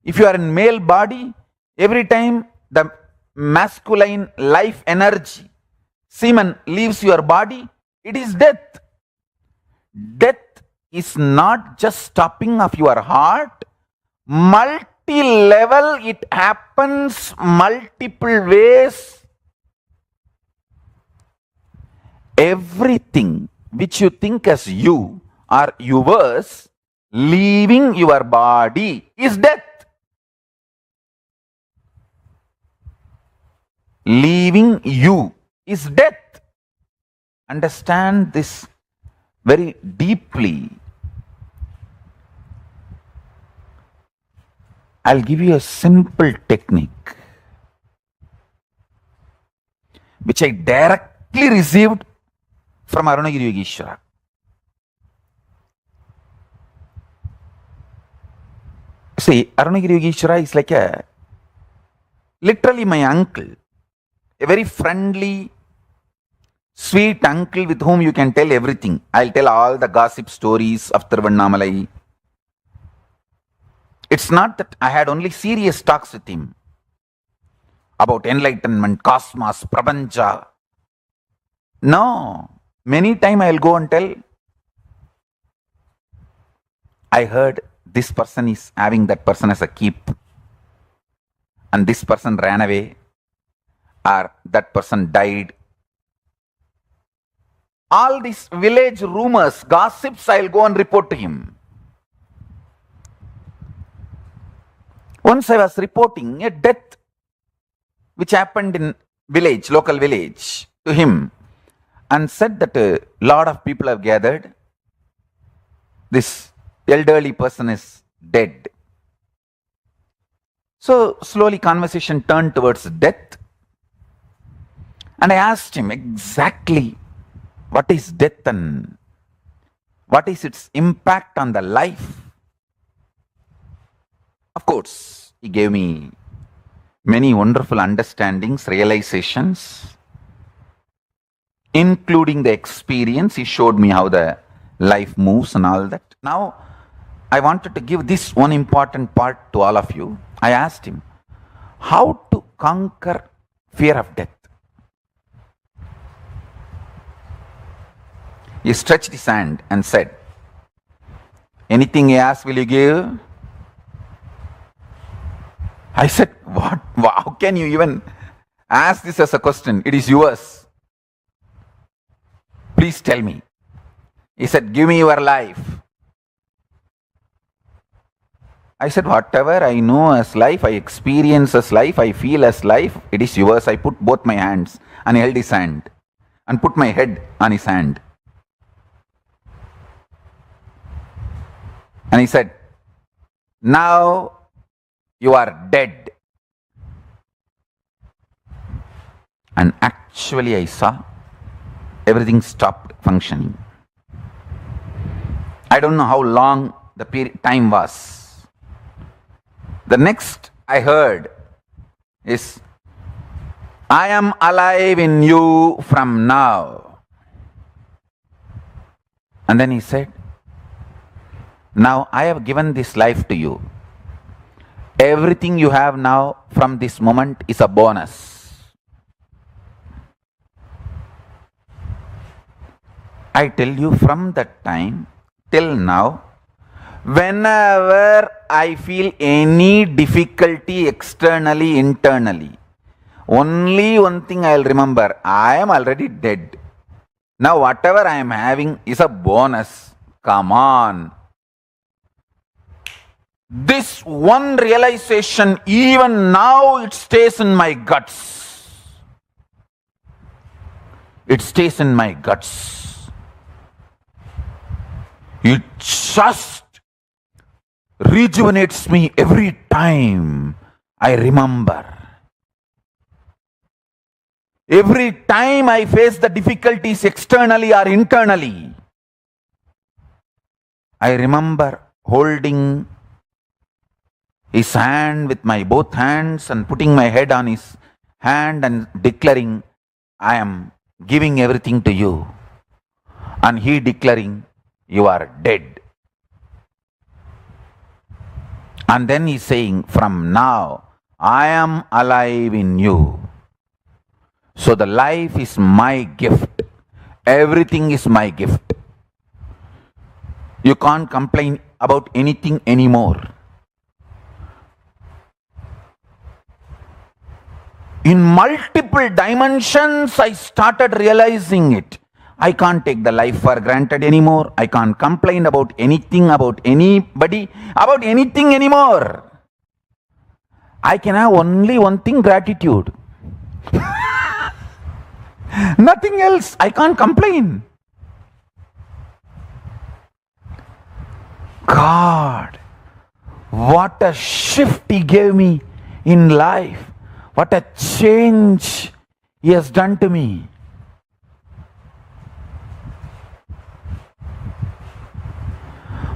If you are in male body, every time the masculine life energy, semen, leaves your body, it is death. Death is not just stopping of your heart, multi-level, it happens multiple ways. Everything which you think as you or yours leaving your body is death. Leaving you is death. Understand this very deeply. I'll give you a simple technique which I directly received from Arunagiri Yogeshwara. See, Arunagiri Yogeshwara is like literally my uncle, a very friendly, sweet uncle with whom you can tell everything. I'll tell all the gossip stories of Tiruvannamalai. It's not that I had only serious talks with him about enlightenment, cosmos, prapancha. No. Many times I'll go and tell, I heard this person is having that person as a keep, and this person ran away, or that person died. All these village rumors, gossips, I'll go and report to him. Once I was reporting a death which happened in village, local village, to him, and said that a lot of people have gathered. This elderly person is dead. So slowly conversation turned towards death. And I asked him exactly what is death and what is its impact on the life. Of course, he gave me many wonderful understandings, realizations, including the experience. He showed me how the life moves and all that. Now, I wanted to give this one important part to all of you. I asked him how to conquer fear of death. He stretched his hand and said, anything he asks, will you give? I said, what? How can you even ask this as a question? It is yours. Please tell me. He said, give me your life. I said, whatever I know as life, I experience as life, I feel as life, it is yours. I put both my hands and held his hand and put my head on his hand. And he said, now you are dead. And actually I saw everything stopped functioning. I don't know how long the time was. The next I heard is, I am alive in you from now. And then he said, now I have given this life to you. Everything you have now from this moment is a bonus. I tell you, from that time till now, whenever I feel any difficulty externally, internally, only one thing I will remember, I am already dead. Now whatever I am having is a bonus. Come on. This one realization, even now it stays in my guts. It stays in my guts. It just rejuvenates me every time I remember. Every time I face the difficulties externally or internally, I remember holding his hand with my both hands and putting my head on his hand and declaring, I am giving everything to you. And he declaring, you are dead. And then he's saying, from now, I am alive in you. So the life is my gift. Everything is my gift. You can't complain about anything anymore. In multiple dimensions, I started realizing it. I can't take the life for granted anymore. I can't complain about anything, about anybody, about anything anymore. I can have only one thing, gratitude. Nothing else. I can't complain. God, what a shift He gave me in life. What a change He has done to me.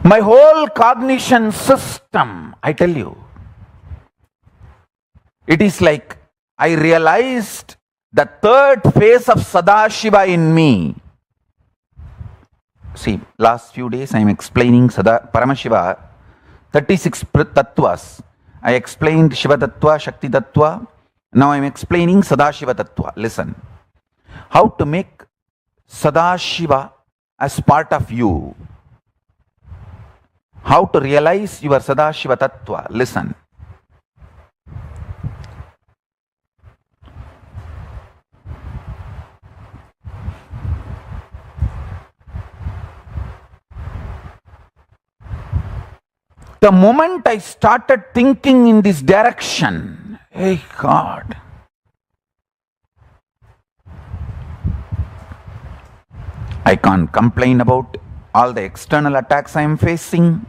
My whole cognition system, I tell you, it is like I realized the third phase of Sadashiva in me. See, last few days I am explaining Paramashiva, 36 tattvas. I explained Shiva Tattva, Shakti Tattva. Now I am explaining Sadashiva Tattva. Listen. How to make Sadashiva as part of you. How to realize your Sadashiva Tattva. Listen. The moment I started thinking in this direction, hey God, I can't complain about all the external attacks I am facing.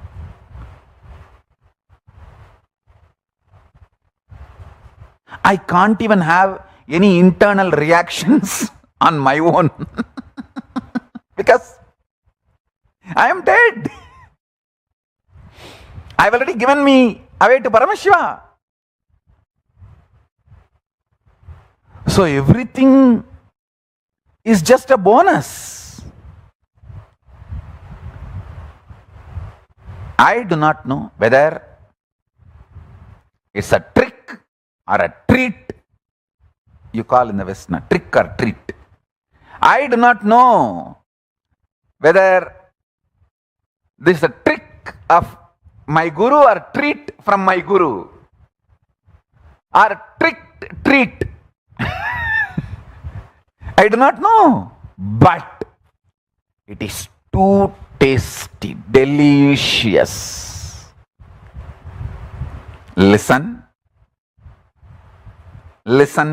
I can't even have any internal reactions on my own because I am dead. I've already given me away to Paramashiva. So everything is just a bonus. I do not know whether it's a trick or a treat. You call in the West, na, trick or treat. I do not know whether this is a trick of my guru or treat from my guru or treat. I do not know, but it is too tasty, delicious. Listen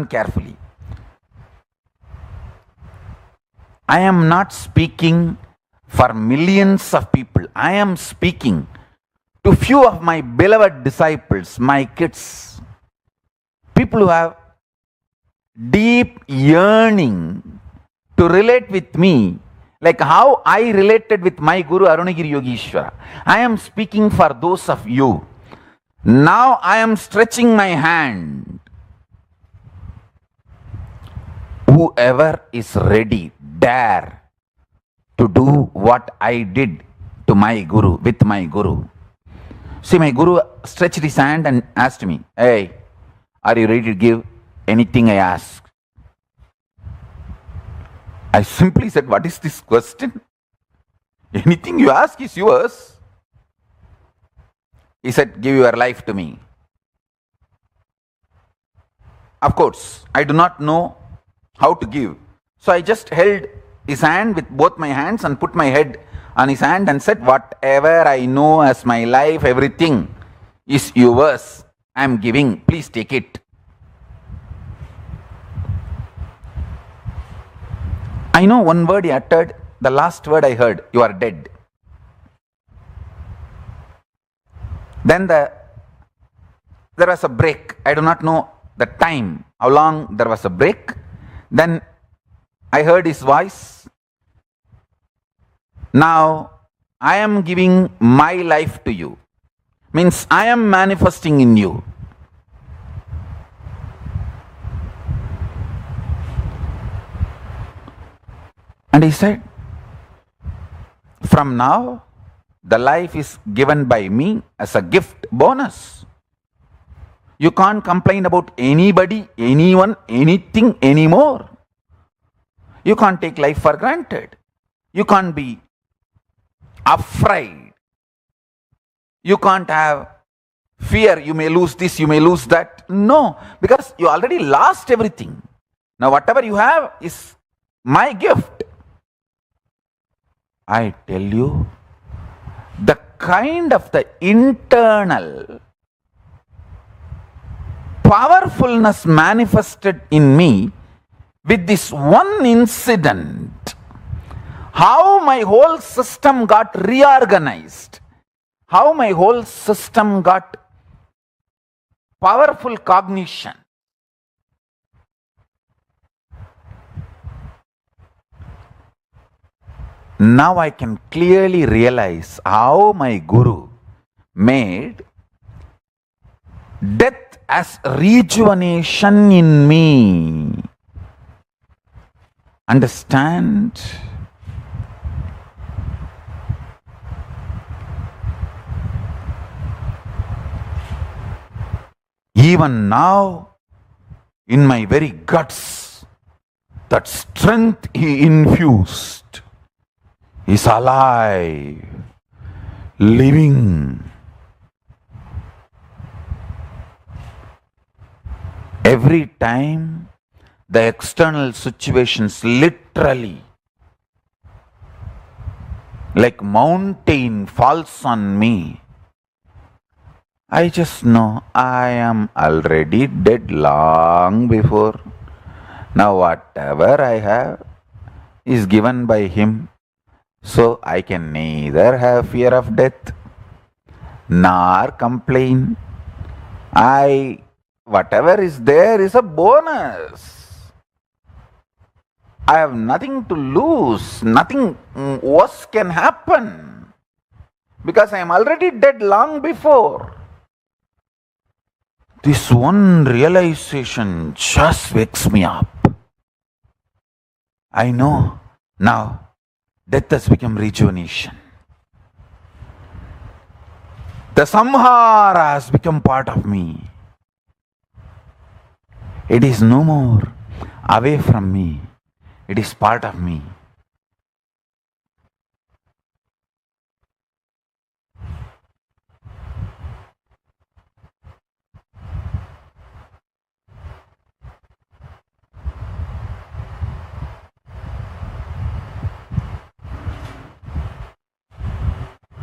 carefully. I am not speaking for millions of people. I am speaking to few of my beloved disciples, my kids, people who have deep yearning to relate with me, like how I related with my Guru Arunagiri Yogishwara. I am speaking for those of you. Now I am stretching my hand. Whoever is ready, dare to do what I did to my Guru, with my Guru. See, my Guru stretched his hand and asked me, hey, are you ready to give anything I ask? I simply said, what is this question? Anything you ask is yours. He said, give your life to me. Of course, I do not know how to give. So I just held his hand with both my hands and put my head on his hand and said, whatever I know as my life, everything is yours. I am giving. Please take it. I know one word he uttered. The last word I heard, you are dead. Then there was a break. I do not know the time, how long there was a break. Then I heard his voice. Now I am giving my life to you. Means I am manifesting in you. And he said, from now, the life is given by me as a gift bonus. You can't complain about anybody, anyone, anything anymore. You can't take life for granted. You can't be afraid. You can't have fear. You may lose this, you may lose that. No, because you already lost everything. Now whatever you have is my gift. I tell you, the kind of the internal powerfulness manifested in me with this one incident, how my whole system got reorganized, how my whole system got powerful cognition. Now I can clearly realize how my Guru made death as rejuvenation in me. Understand? Even now, in my very guts, that strength he infused is alive, living. Every time the external situations literally like mountain falls on me, I just know I am already dead long before. Now whatever I have is given by him. So I can neither have fear of death nor complain. Whatever is there is a bonus. I have nothing to lose. Nothing worse can happen. Because I am already dead long before. This one realization just wakes me up. I know now death has become rejuvenation. The samhara has become part of me. It is no more away from me. It is part of me.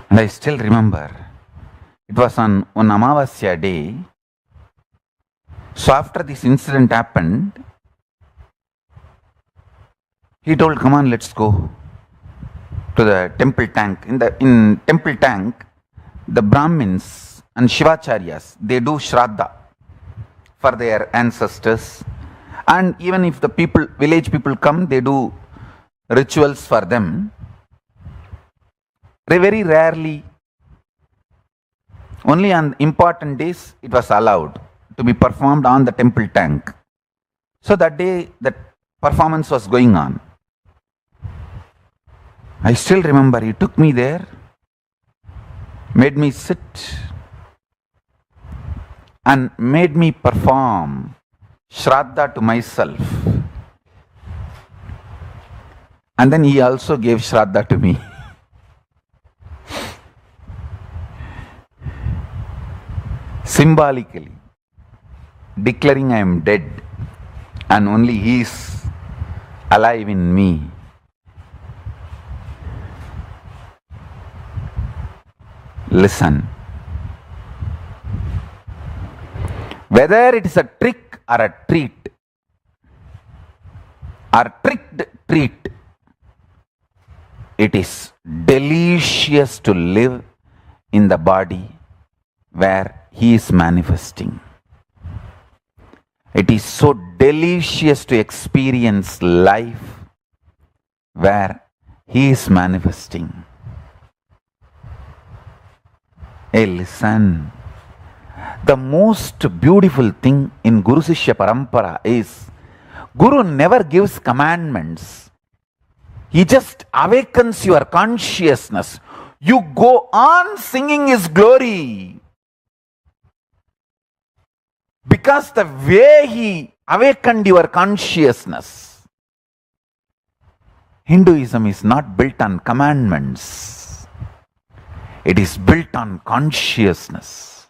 And I still remember, it was on one Amavasya day. So after this incident happened, he told, come on, let's go to the temple tank. In temple tank, the Brahmins and Shivacharyas, they do Shraddha for their ancestors. And even if the village people come, they do rituals for them. Very rarely, only on important days, it was allowed to be performed on the temple tank. So that day, that performance was going on. I still remember he took me there, made me sit, and made me perform Shraddha to myself. And then he also gave Shraddha to me. Symbolically declaring I am dead and only he is alive in me. Listen. Whether it is a trick or a treat, or tricked treat, it is delicious to live in the body where he is manifesting. It is so delicious to experience life where he is manifesting. Hey, listen. The most beautiful thing in Guru Sishya Parampara is Guru never gives commandments. He just awakens your consciousness. You go on singing His glory. Because the way He awakened your consciousness. Hinduism is not built on commandments. It is built on consciousness.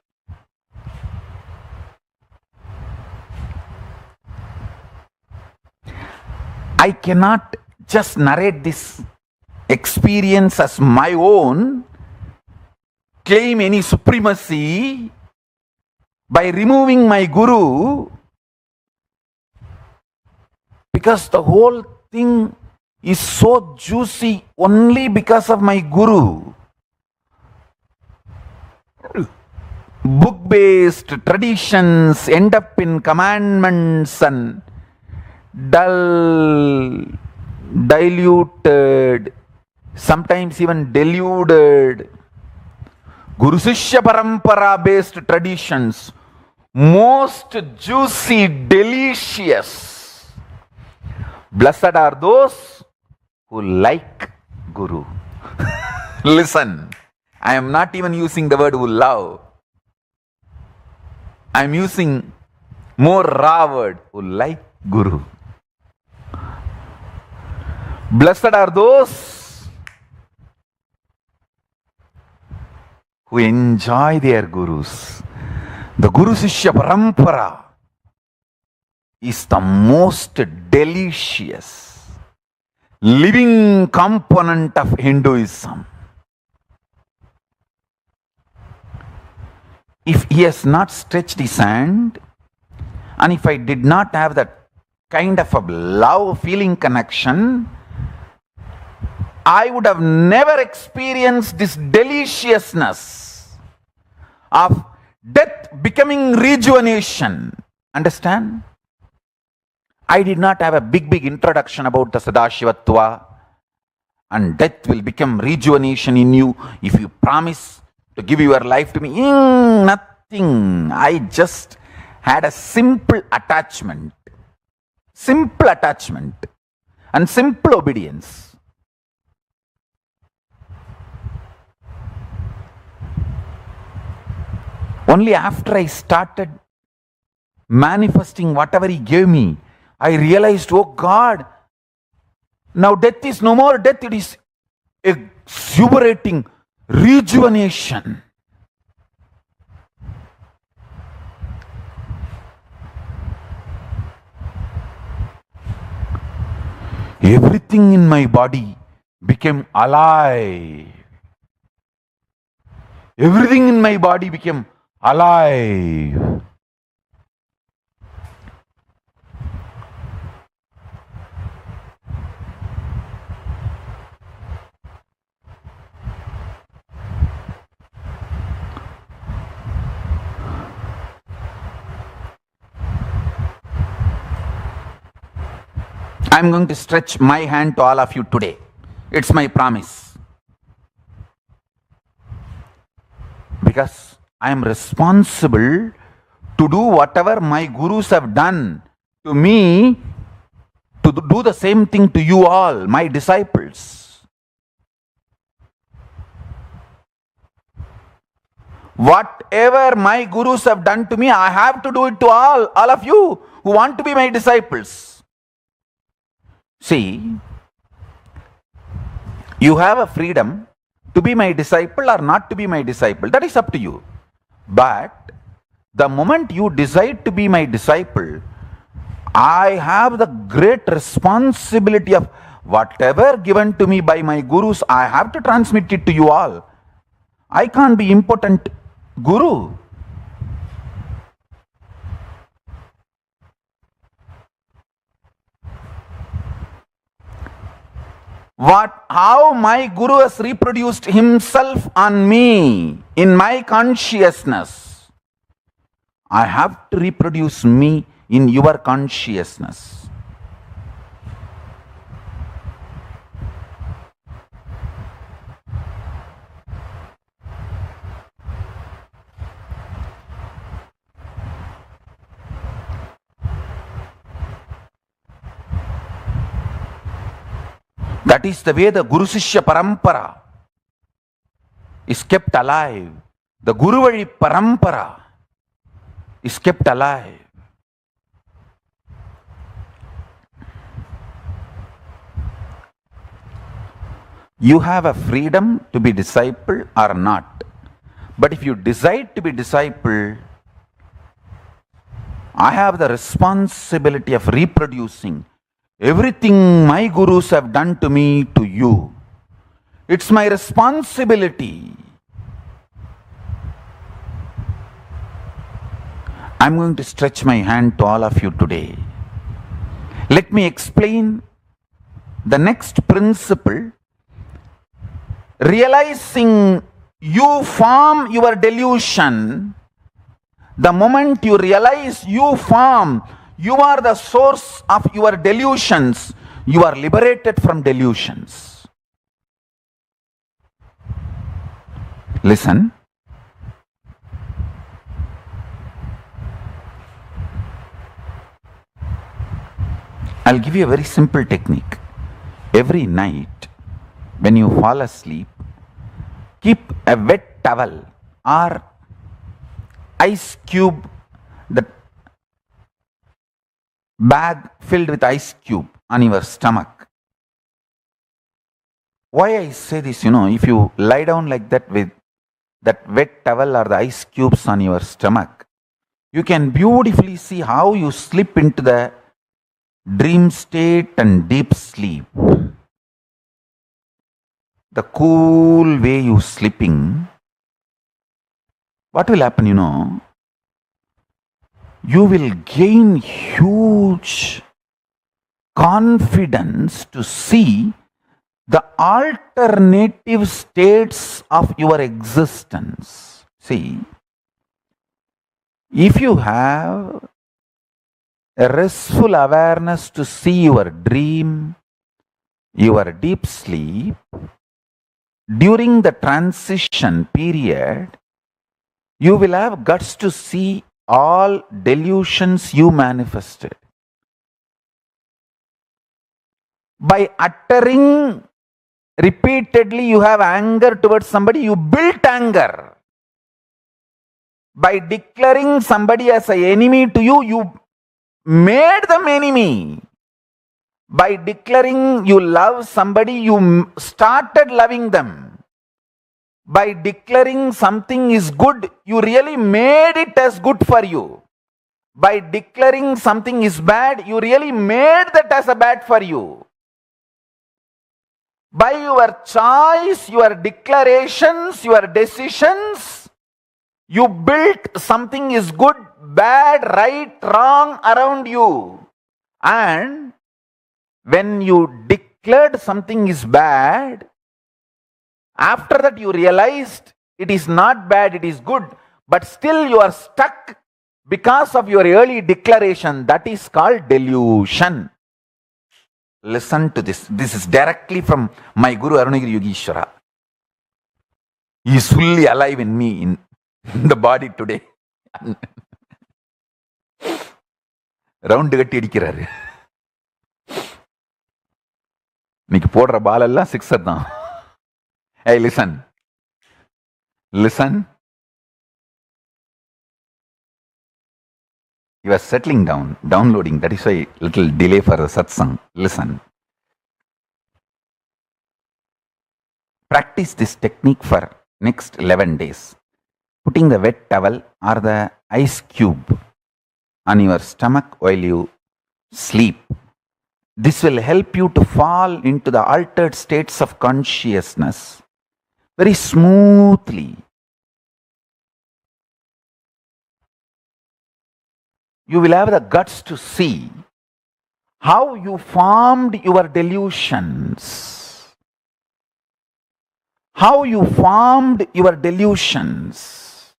I cannot just narrate this experience as my own, claim any supremacy by removing my guru, because the whole thing is so juicy only because of my guru. Book-based traditions end up in commandments and dull, diluted, sometimes even deluded. Guru Sishya Parampara based traditions, most juicy, delicious. Blessed are those who like Guru. Listen, I am not even using the word who love. I am using more raw word, who like Guru. Blessed are those who enjoy their gurus. The Guru Sishya Parampara is the most delicious living component of Hinduism. If he has not stretched his hand, and if I did not have that kind of a love feeling connection, I would have never experienced this deliciousness of death becoming rejuvenation. Understand? I did not have a big introduction about the Sadashivatva and death will become rejuvenation in you if you promise to give your life to me. Nothing. I just had a simple attachment and simple obedience. Only after I started manifesting whatever he gave me, I realized, oh God, now death is no more death, it is exuberating rejuvenation. Everything in my body became alive. Everything in my body became alive. I'm going to stretch my hand to all of you today. It's my promise. Because I am responsible to do whatever my gurus have done to me, to do the same thing to you all, my disciples. Whatever my gurus have done to me, I have to do it to all of you who want to be my disciples. See, you have a freedom to be my disciple or not to be my disciple. That is up to you. But the moment you decide to be my disciple, I have the great responsibility of whatever given to me by my gurus, I have to transmit it to you all. I can't be impotent guru. How my guru has reproduced himself on me in my consciousness, I have to reproduce me in your consciousness. That is the way the Guru Sishya Parampara is kept alive. The Guru Vali Parampara is kept alive. You have a freedom to be disciple or not. But if you decide to be disciple, I have the responsibility of reproducing everything my gurus have done to me to you. It's my responsibility. I'm going to stretch my hand to all of you today. Let me explain the next principle. Realizing you form your delusion. The moment you realize you form, you are the source of your delusions. You are liberated from delusions. Listen. I'll give you a very simple technique. Every night, when you fall asleep, keep a wet towel or ice cube, the bag filled with ice cube on your stomach. Why I say this, if you lie down like that with that wet towel or the ice cubes on your stomach, you can beautifully see how you slip into the dream state and deep sleep. The cool way you sleeping, what will happen, you will gain huge confidence to see the alternative states of your existence. See, if you have a restful awareness to see your dream, your deep sleep, during the transition period, you will have guts to see all delusions you manifested. By uttering repeatedly you have anger towards somebody, you built anger. By declaring somebody as an enemy to you, you made them enemy. By declaring you love somebody, you started loving them. By declaring something is good, you really made it as good for you. By declaring something is bad, you really made that as a bad for you. By your choice, your declarations, your decisions, you built something is good, bad, right, wrong around you. And when you declared something is bad, after that you realized it is not bad, it is good, but still you are stuck because of your early declaration. That is called delusion. Listen to this. This is directly from my Guru Arunagiri Yogeshwara. He is fully alive in me, in the body today. Round கட்டி அடிக்கிறாரு. இன்னைக்கு போடுற பால் எல்லாம் sixer தான். Hey, listen. Listen. You are settling down, downloading. That is why little delay for the satsang. Listen. Practice this technique for next 11 days. Putting the wet towel or the ice cube on your stomach while you sleep. This will help you to fall into the altered states of consciousness very smoothly. You will have the guts to see how you formed your delusions. How you formed your delusions.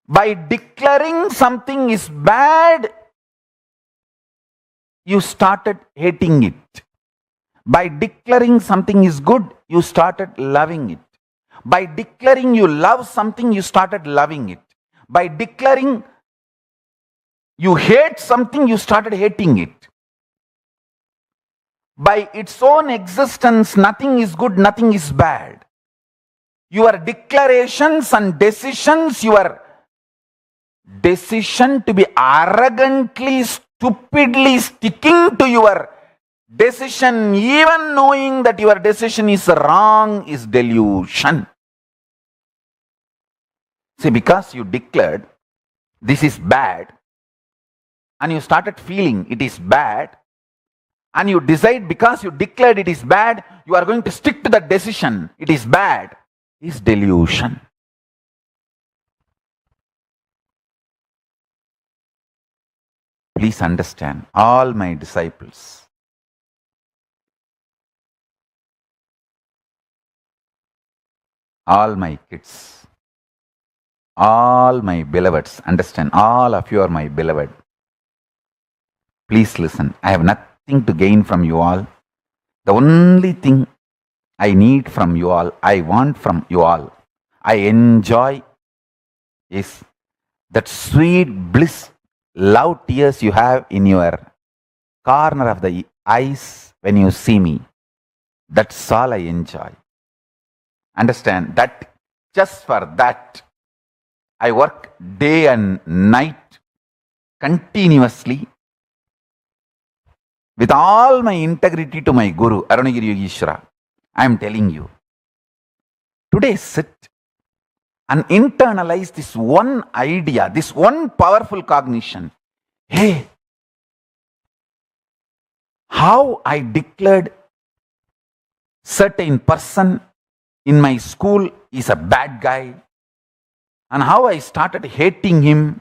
By declaring something is bad, you started hating it. By declaring something is good, you started loving it. By declaring you love something, you started loving it. By declaring you hate something, you started hating it. By its own existence, nothing is good, nothing is bad. Your declarations and decisions, your decision to be arrogantly, stupidly sticking to your decision, even knowing that your decision is wrong, is delusion. See, because you declared this is bad, and you started feeling it is bad, and you decide because you declared it is bad, you are going to stick to that decision, it is bad, is delusion. Please understand, all my disciples, all my kids, all my beloveds, understand, all of you are my beloved. Please listen, I have nothing to gain from you all. The only thing I need from you all, I want from you all, I enjoy is that sweet bliss, love tears you have in your corner of the eyes when you see me. That's all I enjoy. Understand that just for that, I work day and night continuously with all my integrity to my Guru, Arunagiri Yogeshwara. I am telling you, today sit and internalize this one idea, this one powerful cognition. Hey, how I declared certain person in my school is a bad guy, and how I started hating him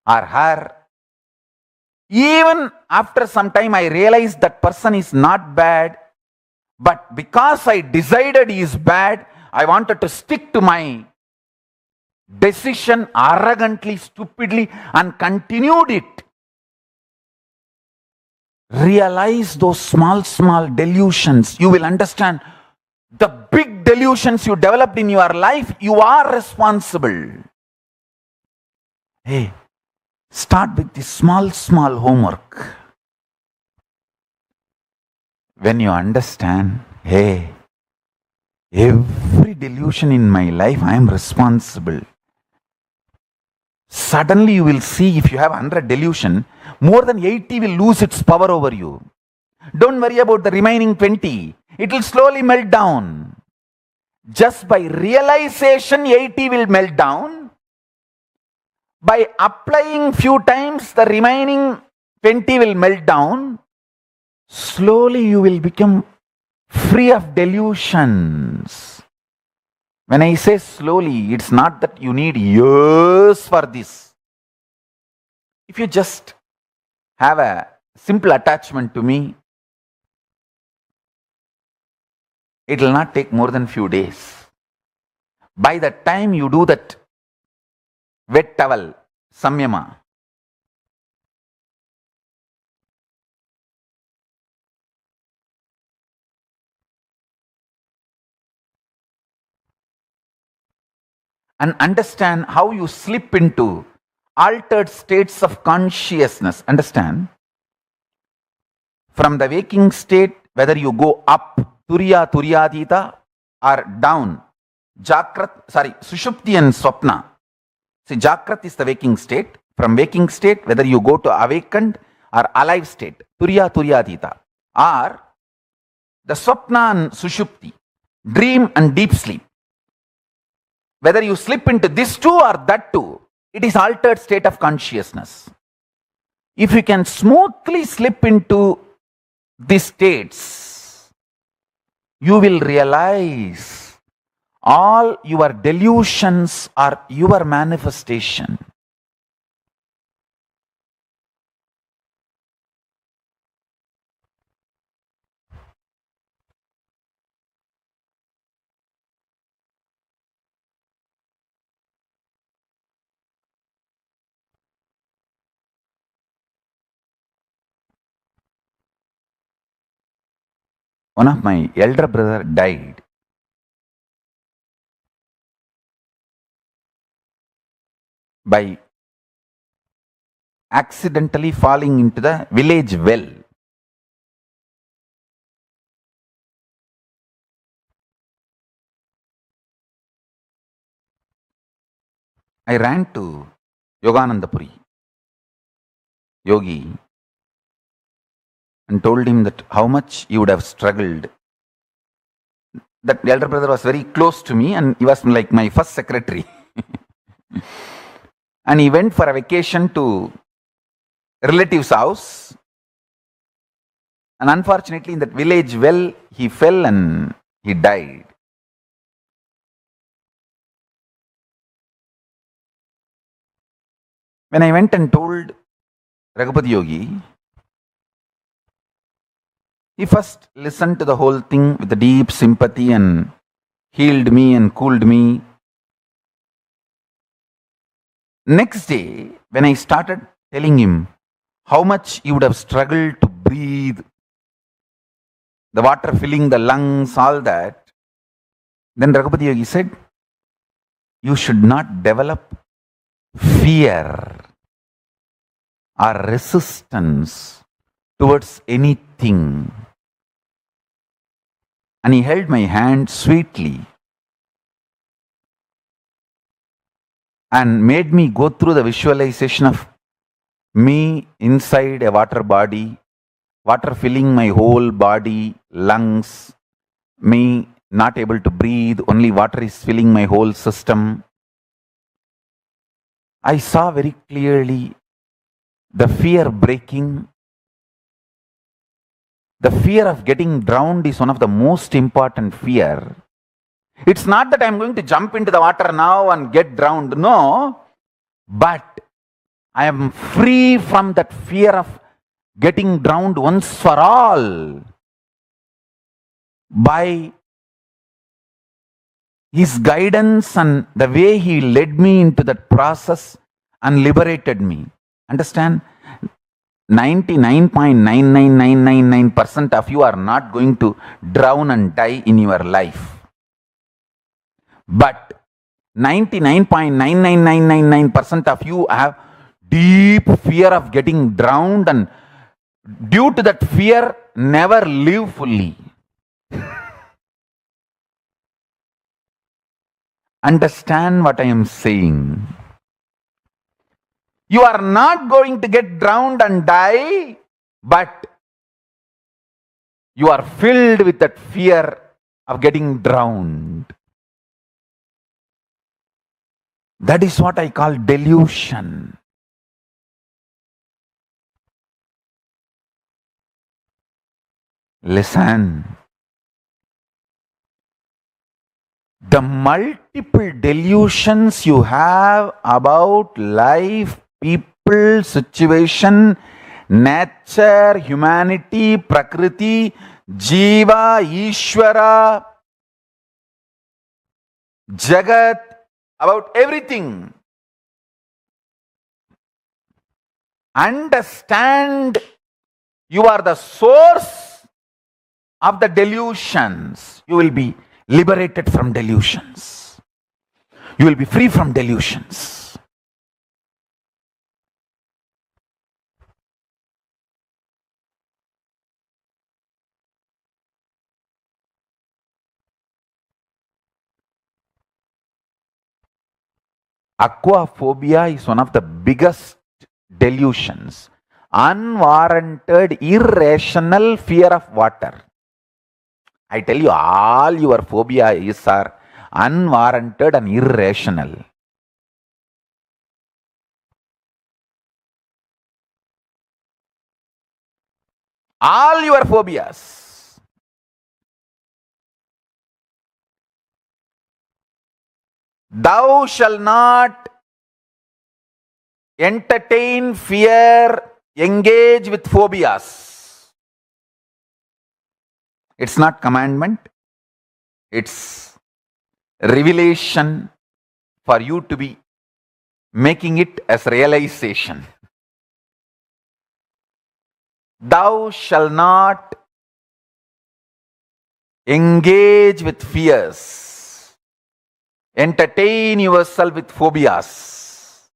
or her. Even after some time, I realized that person is not bad, but because I decided he is bad, I wanted to stick to my decision arrogantly, stupidly, and continued it. Realize those small delusions. You will understand the big delusions you developed in your life, you are responsible. Hey, start with this small homework. When you understand, hey, every delusion in my life, I am responsible. Suddenly you will see, if you have 100 delusion, more than 80 will lose its power over you. Don't worry about the remaining 20. It will slowly melt down. Just by realization, 80 will melt down. By applying few times, the remaining 20 will melt down. Slowly you will become free of delusions. When I say slowly, it's not that you need years for this. If you just have a simple attachment to me, it will not take more than few days. By the time you do that wet towel, samyama, and understand how you slip into altered states of consciousness. Understand? From the waking state, whether you go up, turiya, turyadita, or down, sushupti and swapna. See, Jakrat is the waking state. From waking state, whether you go to awakened or alive state, turiya, turyadita, or the swapna and sushupti, dream and deep sleep. Whether you slip into this too or that too, it is altered state of consciousness. If you can smoothly slip into these states, you will realize all your delusions are your manifestation. One of my elder brother died. By accidentally falling into the village well. I ran to Yoganandapuri, yogi, and told him that how much he would have struggled. That elder brother was very close to me and he was like my first secretary. And he went for a vacation to relative's house. And unfortunately, in that village well, he fell and he died. When I went and told Raghupati Yogi, he first listened to the whole thing with a deep sympathy and healed me and cooled me. Next day, when I started telling him how much he would have struggled to breathe, the water filling the lungs, all that, then Raghupati Yogi said, you should not develop fear or resistance towards anything. And he held my hand sweetly and made me go through the visualization of me inside a water body, water filling my whole body, lungs, me not able to breathe, only water is filling my whole system. I saw very clearly the fear breaking. The fear of getting drowned is one of the most important fear. It's not that I'm going to jump into the water now and get drowned. No. But I am free from that fear of getting drowned once for all by his guidance and the way he led me into that process and liberated me. Understand? 99.99999% of you are not going to drown and die in your life. But 99.99999% of you have deep fear of getting drowned, and due to that fear, never live fully. Understand what I am saying. You are not going to get drowned and die, but you are filled with that fear of getting drowned. That is what I call delusion. Listen. The multiple delusions you have about life, people, situation, nature, humanity, prakriti, jiva, Ishvara, Jagat, about everything. Understand you are the source of the delusions. You will be liberated from delusions. You will be free from delusions. Aquaphobia is one of the biggest delusions. Unwarranted, irrational fear of water. I tell you, all your phobias are unwarranted and irrational. All your phobias. Thou shalt not entertain fear, engage with phobias. It's not commandment. It's revelation for you to be making it as realization. Thou shalt not engage with fears, entertain yourself with phobias.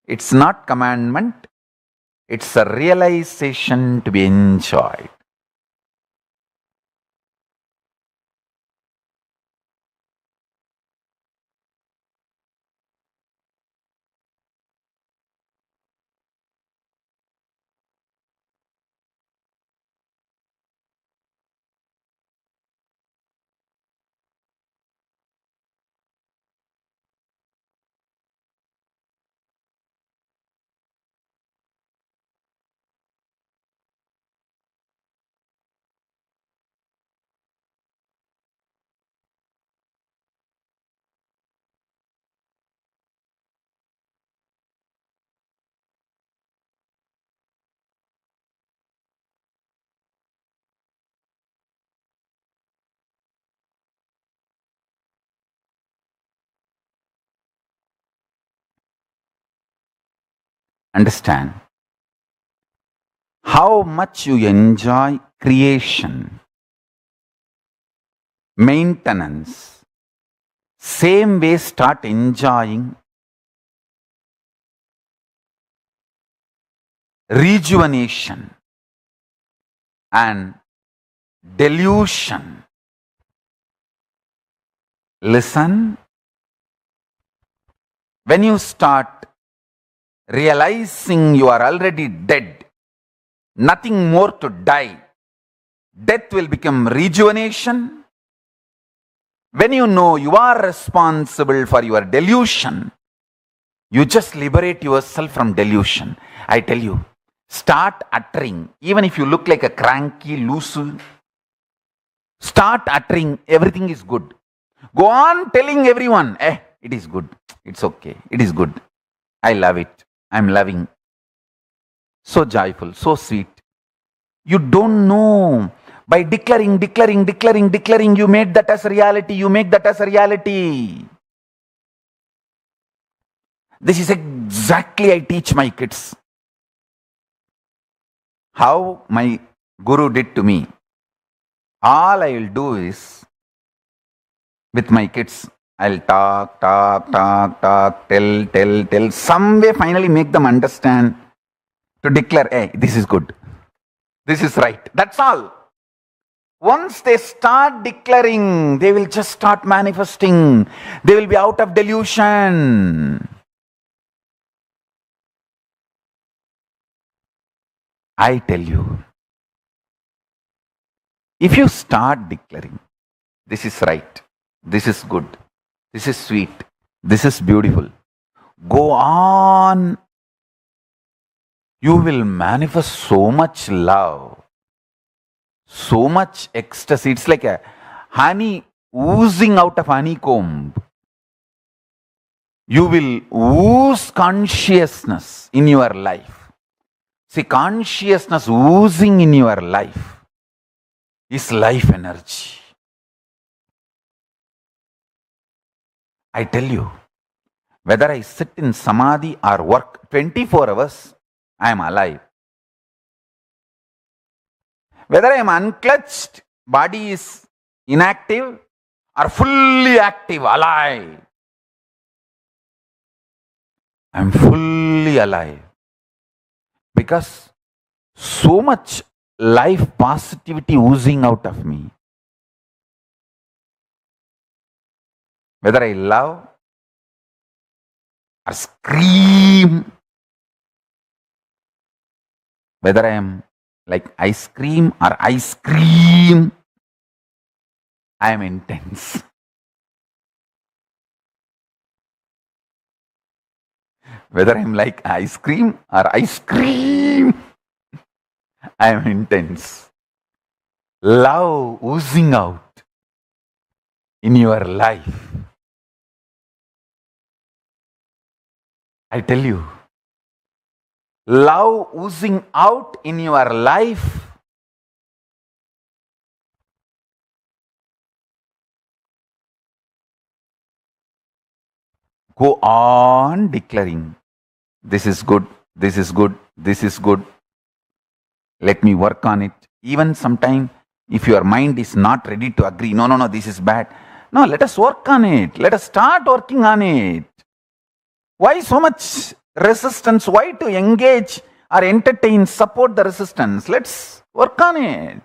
It's not commandment, it's a realization to be enjoyed. understand how much you enjoy creation, maintenance. Same way, start enjoying rejuvenation and delusion. Listen, when you start realizing you are already dead, nothing more to die, death will become rejuvenation. When you know you are responsible for your delusion, you just liberate yourself from delusion. I tell you, start uttering, even if you look like a cranky, loose, start uttering, everything is good. Go on telling everyone, it is good, it's okay, it is good, I love it, I'm loving. So joyful, so sweet. You don't know. By declaring, you made that as reality, you make that as a reality. This is exactly I teach my kids. How my guru did to me. All I will do is, with my kids, I'll talk, tell, some way finally make them understand to declare, hey, this is good, this is right. That's all. Once they start declaring, they will just start manifesting. They will be out of delusion. I tell you, if you start declaring, this is right, this is good, this is sweet, this is beautiful, go on, you will manifest so much love, so much ecstasy. It's like a honey oozing out of honeycomb. You will ooze consciousness in your life. See, consciousness oozing in your life is life energy. I tell you, whether I sit in samadhi or work 24 hours, I am alive. Whether I am unclutched, body is inactive, or fully active, alive, I am fully alive. Because so much life positivity oozing out of me. Whether I love or scream, whether I am like ice cream or ice cream, I am intense. Whether I am like ice cream or ice cream, I am intense. Love oozing out in your life. I tell you, love oozing out in your life. Go on declaring, this is good, this is good, this is good. Let me work on it. Even sometime, if your mind is not ready to agree, no, this is bad. No, let us work on it. Let us start working on it. Why so much resistance? Why to engage or entertain, support the resistance? Let's work on it.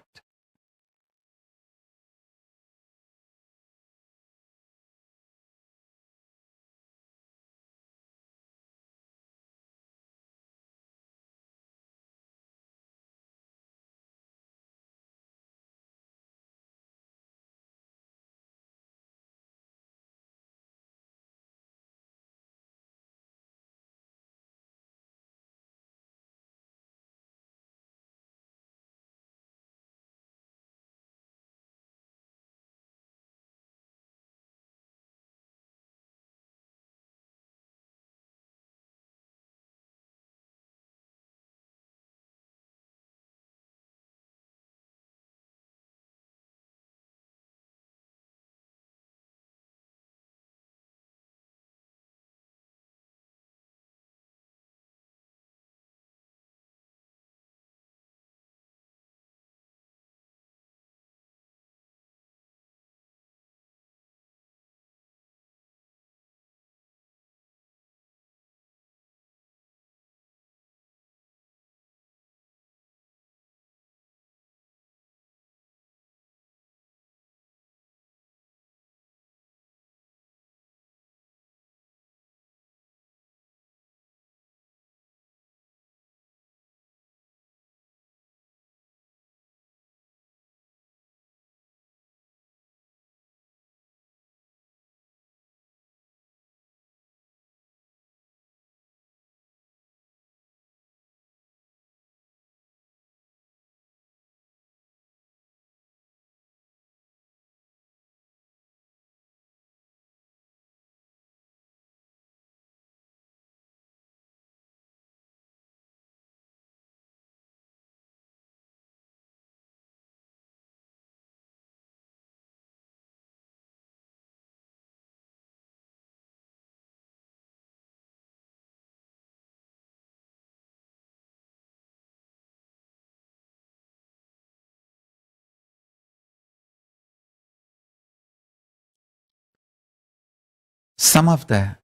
some of the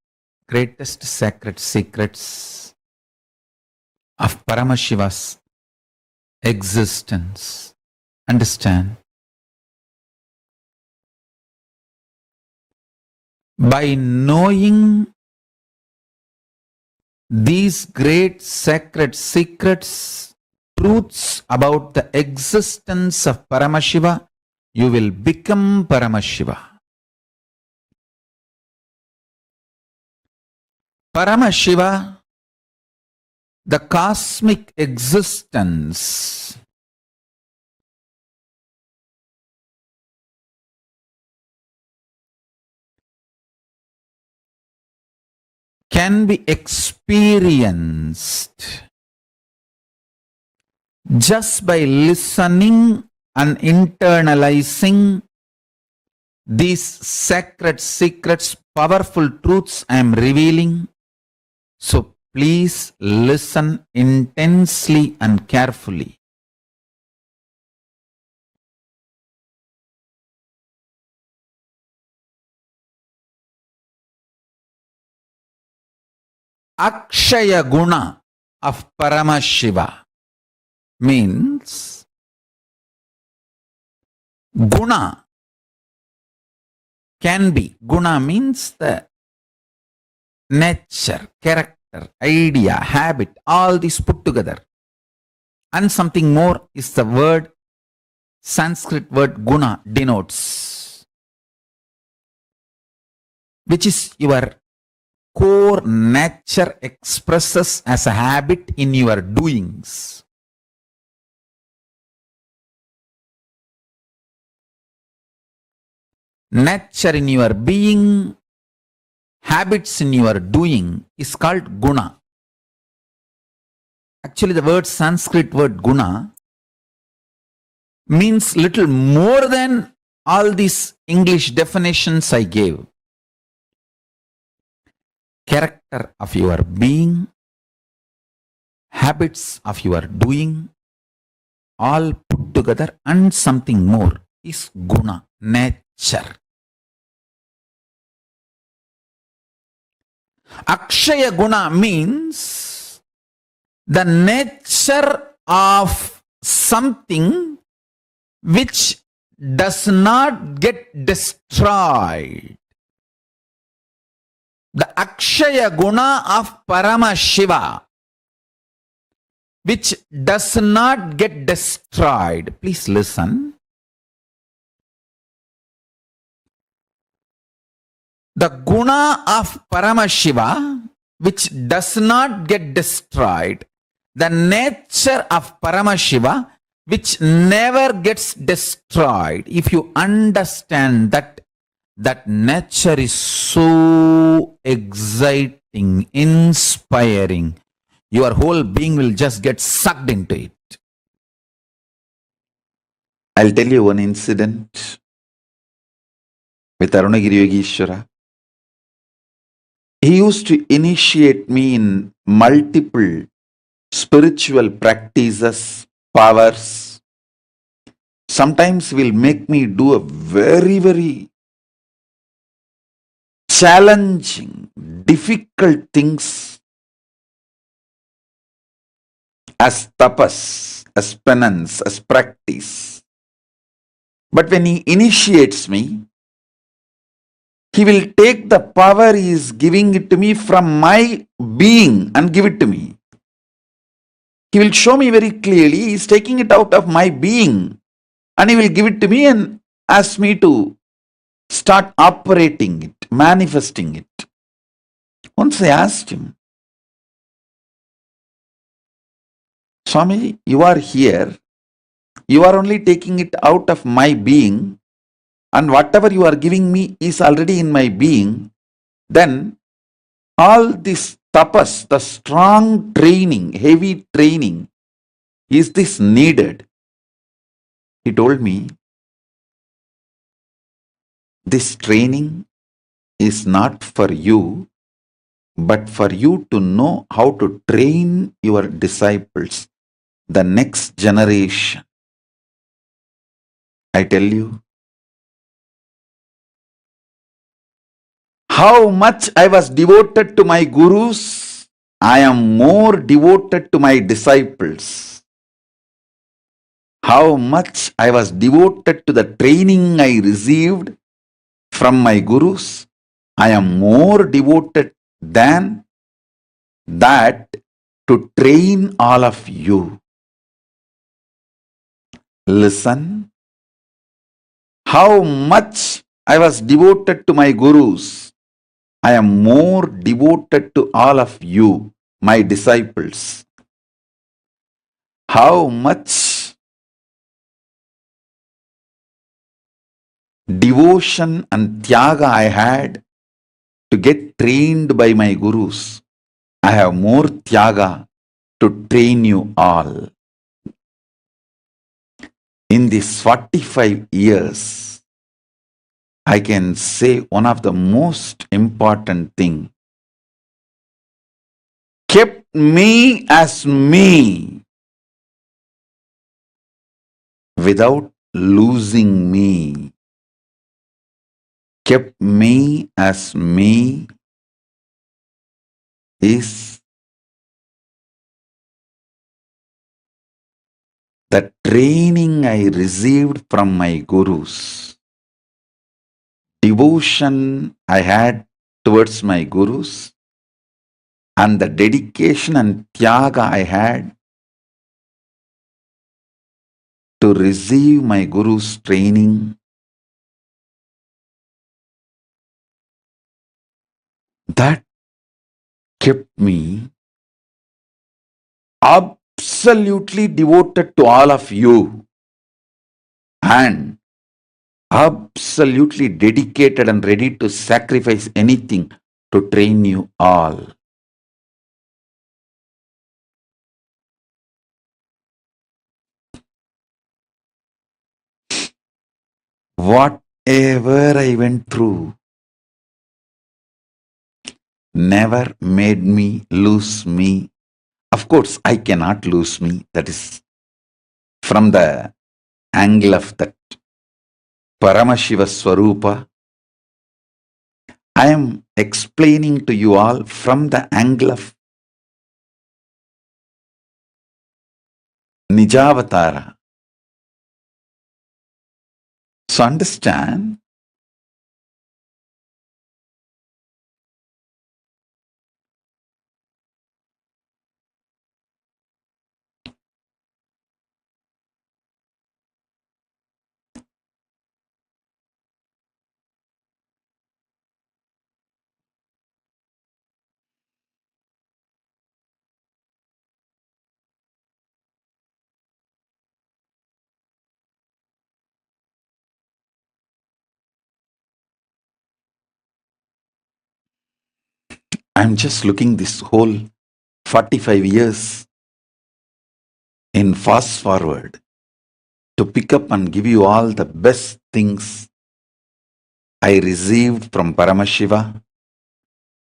greatest sacred secrets of Paramashiva's existence. Understand? By knowing these great sacred secrets, truths about the existence of Paramashiva, you will become Paramashiva. Paramashiva, the cosmic existence, can be experienced just by listening and internalizing these sacred secrets, powerful truths I am revealing. So please listen intensely and carefully. Akshaya Guna of Paramashiva means Guna can be. Guna means the nature, character, idea, habit, all these put together. And something more is the word, Sanskrit word Guna denotes, which is your core nature expresses as a habit in your doings. Nature in your being, habits in your doing is called guna. Actually, the word Sanskrit word guna means little more than all these English definitions I gave. Character of your being, habits of your doing, all put together, and something more is guna, nature. Akshaya Guna means the nature of something which does not get destroyed. The Akshaya Guna of Paramashiva, which does not get destroyed. Please listen. The Guna of Paramashiva, which does not get destroyed. The nature of Paramashiva, which never gets destroyed. If you understand that, that nature is so exciting, inspiring, your whole being will just get sucked into it. I'll tell you one incident with Arunagiri Yogeshwara. He used to initiate me in multiple spiritual practices, powers. Sometimes will make me do a very, very challenging, difficult things as tapas, as penance, as practice. But when he initiates me, he will take the power he is giving it to me from my being and give it to me. He will show me very clearly, he is taking it out of my being and he will give it to me and ask me to start operating it, manifesting it. Once I asked him, Swami, you are here, you are only taking it out of my being, and whatever you are giving me is already in my being, then all this tapas, the strong training, heavy training, is this needed? He told me, this training is not for you, but for you to know how to train your disciples, the next generation. I tell you, how much I was devoted to my gurus, I am more devoted to my disciples. How much I was devoted to the training I received from my gurus, I am more devoted than that to train all of you. Listen, how much I was devoted to my gurus, I am more devoted to all of you, my disciples. How much devotion and tyaga I had to get trained by my gurus, I have more tyaga to train you all. In these 45 years, I can say one of the most important thing kept me as me without losing me. Kept me as me is the training I received from my gurus, devotion I had towards my gurus, and the dedication and tyaga I had to receive my guru's training, that kept me absolutely devoted to all of you and absolutely dedicated and ready to sacrifice anything to train you all. Whatever I went through never made me lose me. Of course, I cannot lose me. That is from the angle of that Paramashiva Swarupa. I am explaining to you all from the angle of Nijavatara. So understand, I'm just looking this whole 45 years in fast forward to pick up and give you all the best things I received from Paramashiva.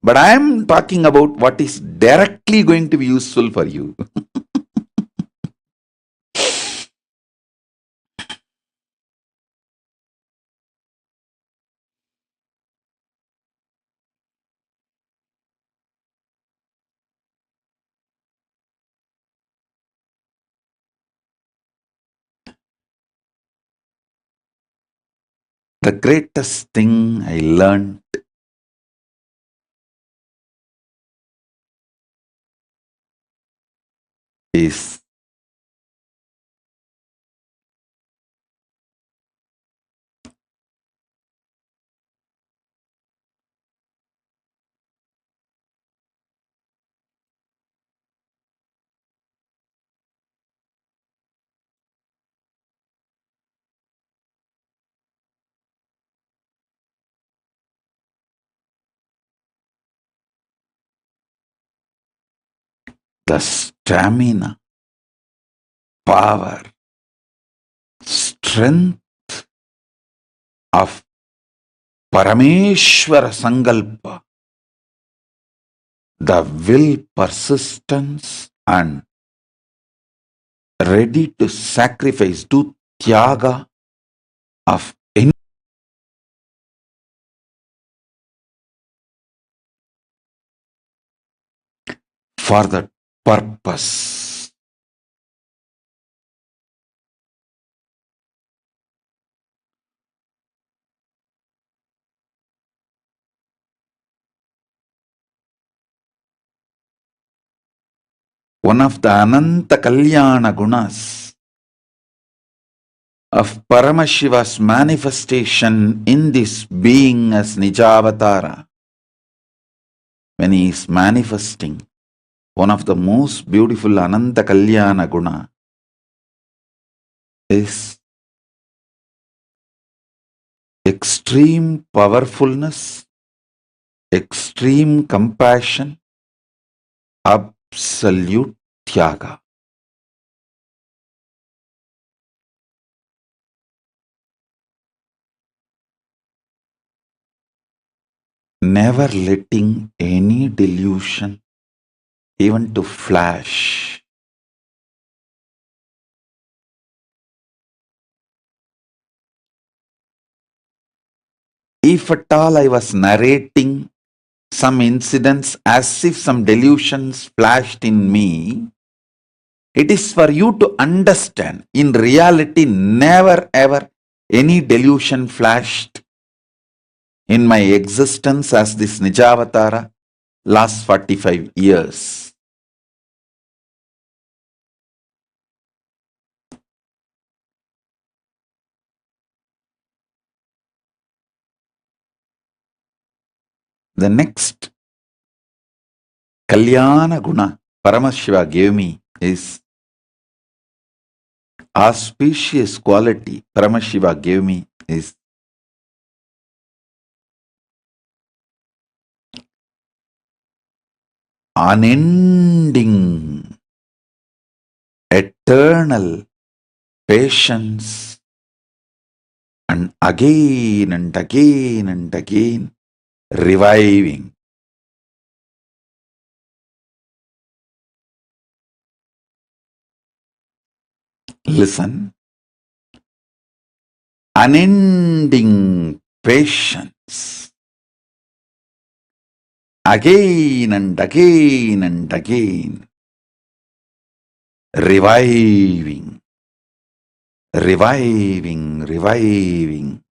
But I am talking about what is directly going to be useful for you. The greatest thing I learned is the stamina, power, strength of Parameshwara Sankalpa, the will, persistence, and ready to sacrifice, do tyaga of for that purpose. One of the Ananta Kalyana Gunas of Paramashiva's manifestation in this being as Nijavatara, when he is manifesting, one of the most beautiful Ananta Kalyana Guna is extreme powerfulness, extreme compassion, absolute tyaga. Never letting any delusion even to flash. If at all I was narrating some incidents as if some delusions flashed in me, it is for you to understand. In reality, never ever any delusion flashed in my existence as this Nijavatara last 45 years. The next Kalyana Guna Paramashiva gave me is auspicious quality Paramashiva gave me is unending, eternal patience, and again and again and again reviving. Listen. Unending patience. Again and again and again. Reviving. Reviving. Reviving.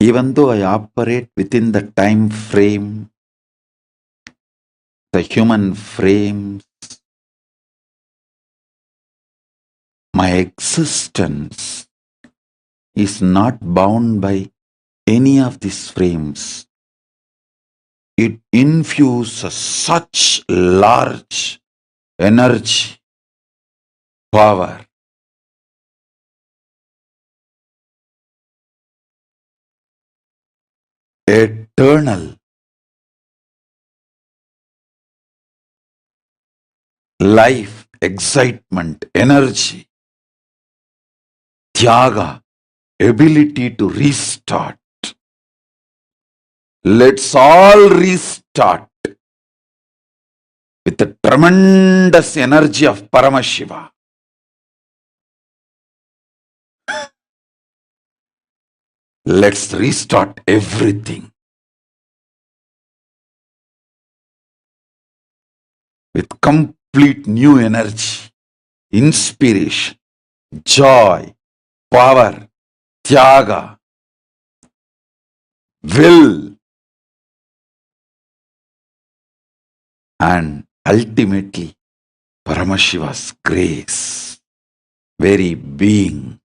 Even though I operate within the time frame, the human frame, my existence is not bound by any of these frames. It infuses such large energy, power. Eternal life, excitement, energy, tyaga, ability to restart. Let's all restart with the tremendous energy of Paramashiva. Let's restart everything with complete new energy, inspiration, joy, power, tyaga, will, and ultimately Paramashiva's grace, very being.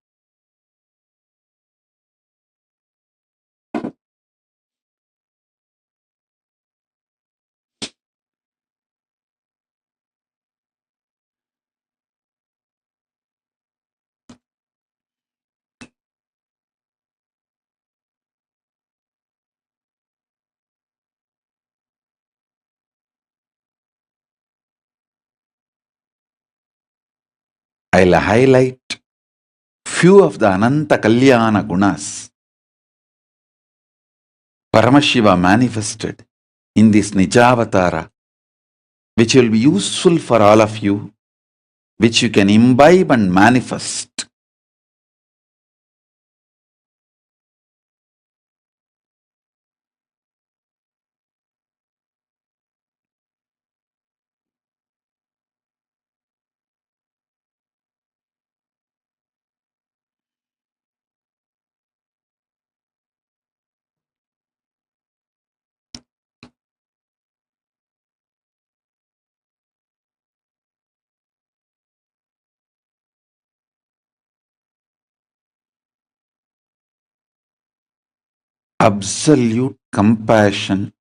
I'll highlight few of the Ananta Kalyana Gunas Paramashiva manifested in this Nijavatara, which will be useful for all of you, which you can imbibe and manifest. Absolute compassion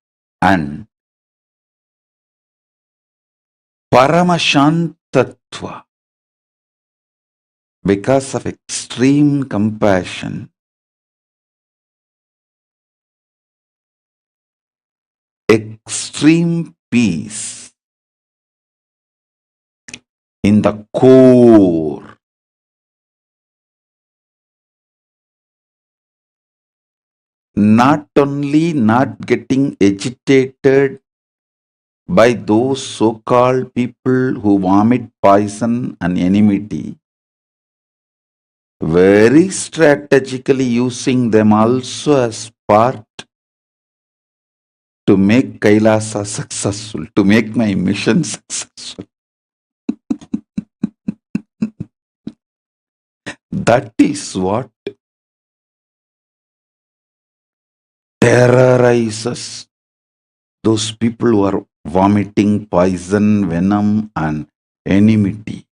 and Paramashantatva. Because of extreme compassion, extreme peace in the core, not only not getting agitated by those so-called people who vomit poison and enmity, very strategically using them also as part to make Kailasa successful, to make my mission successful. That is what terrorizes those people who are vomiting poison, venom, and enmity.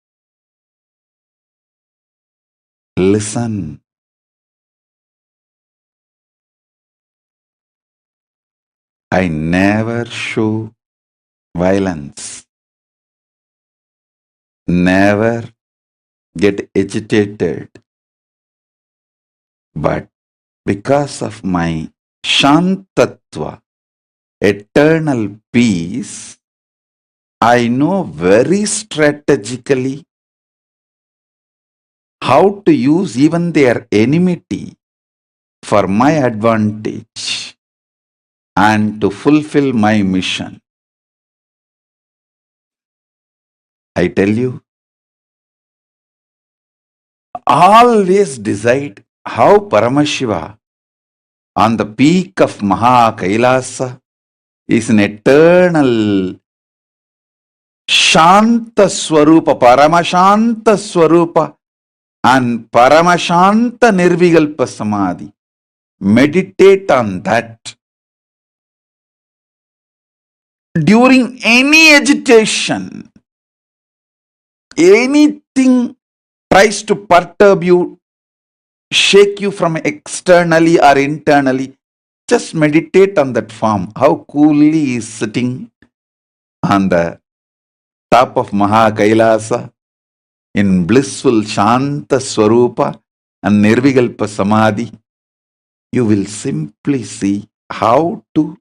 Listen. I never show violence, never get agitated, but because of my Shantatva, eternal peace, I know very strategically how to use even their enmity for my advantage and to fulfill my mission. I tell you, always decide how Paramashiva on the peak of Maha Kailasa is an eternal Shanta Swarupa, Paramashanta Swarupa and Paramashanta Nirvigalpa Samadhi. Meditate on that. During any agitation, anything tries to perturb you, shake you from externally or internally, just meditate on that form. How coolly he is sitting on the top of Maha Kailasa in blissful Shanta Swarupa and Nirvigalpa Samadhi. You will simply see how to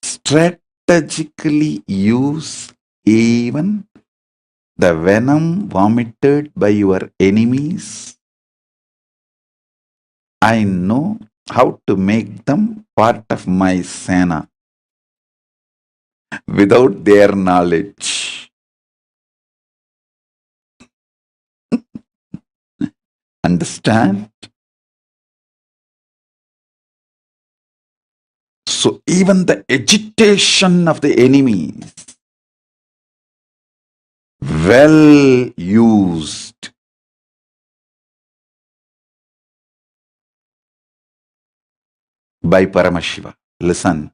strategically use even the venom vomited by your enemies. I know how to make them part of my Sena without their knowledge. Understand? So even the agitation of the enemies, well used, by Paramashiva. Listen.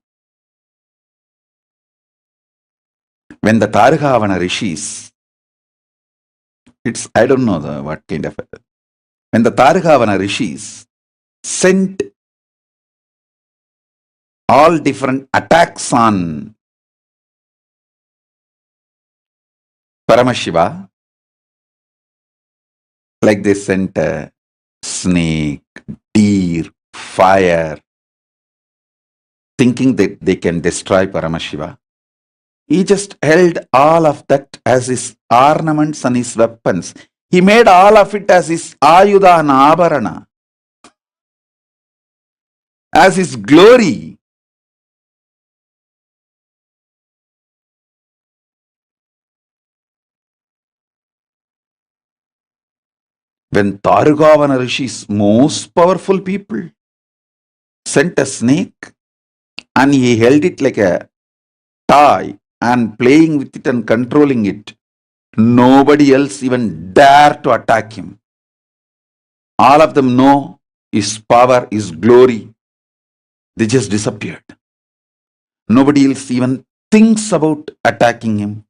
When the Targhavana Rishis, I don't know what kind of, when the Targhavana Rishis sent all different attacks on Paramashiva, like they sent a snake, deer, fire, thinking that they can destroy Paramashiva. He just held all of that as his ornaments and his weapons. He made all of it as his ayuda and abarana, as his glory. When Tarugavana Rishi's most powerful people sent a snake and he held it like a toy and playing with it and controlling it, nobody else even dared to attack him. All of them know his power, his glory. They just disappeared. Nobody else even thinks about attacking him.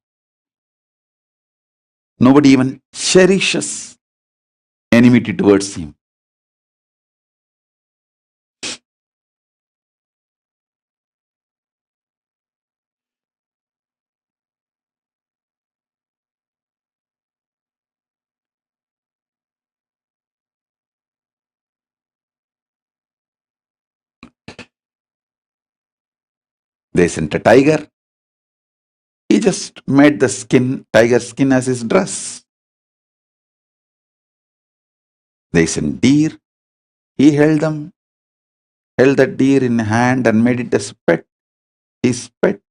Nobody even cherishes enmity towards him. They sent a tiger. He just made the tiger skin as his dress. They sent deer. He held that deer in hand and made it as pet, his pet.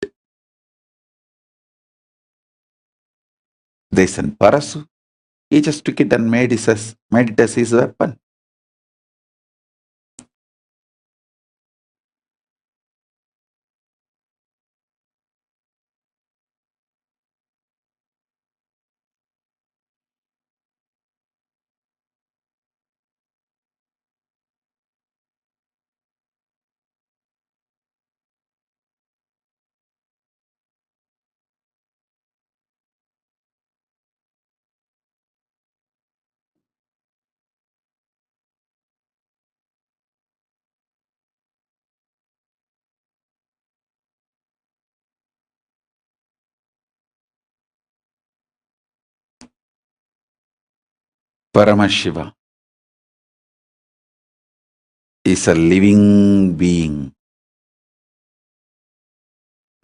They sent Parasu. He just took it and made it as his weapon. Paramashiva is a living being,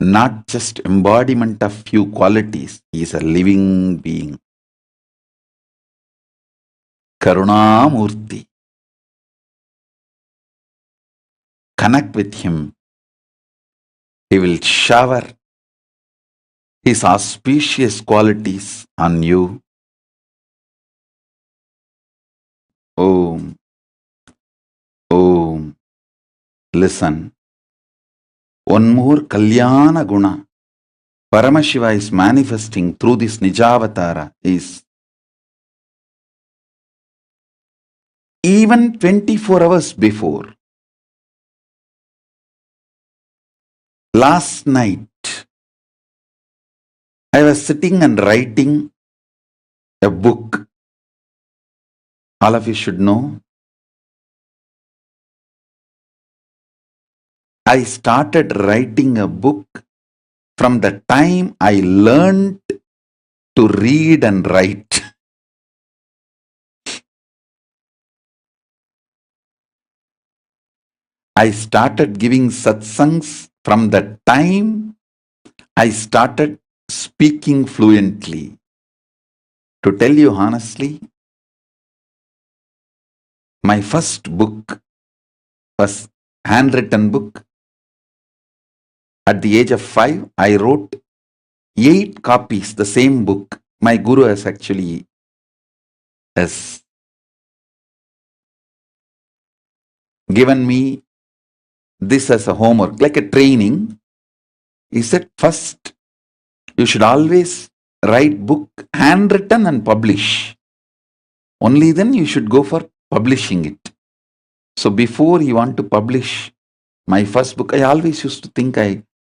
not just embodiment of few qualities. He is a living being. Karunamurti. Connect with him. He will shower his auspicious qualities on you. Om. Om. Listen. One more Kalyana Guna Paramashiva is manifesting through this Nijavatara is even 24 hours before. Last night, I was sitting and writing a book. All of you should know. I started writing a book from the time I learned to read and write. I started giving satsangs from the time I started speaking fluently. To tell you honestly, my first book was handwritten book. At the age of 5, I wrote 8 copies, the same book. My guru has actually given me this as a homework, like a training. He said, first, you should always write book handwritten and publish. Only then you should go for publishing it. So before you want to publish my first book, I always used to think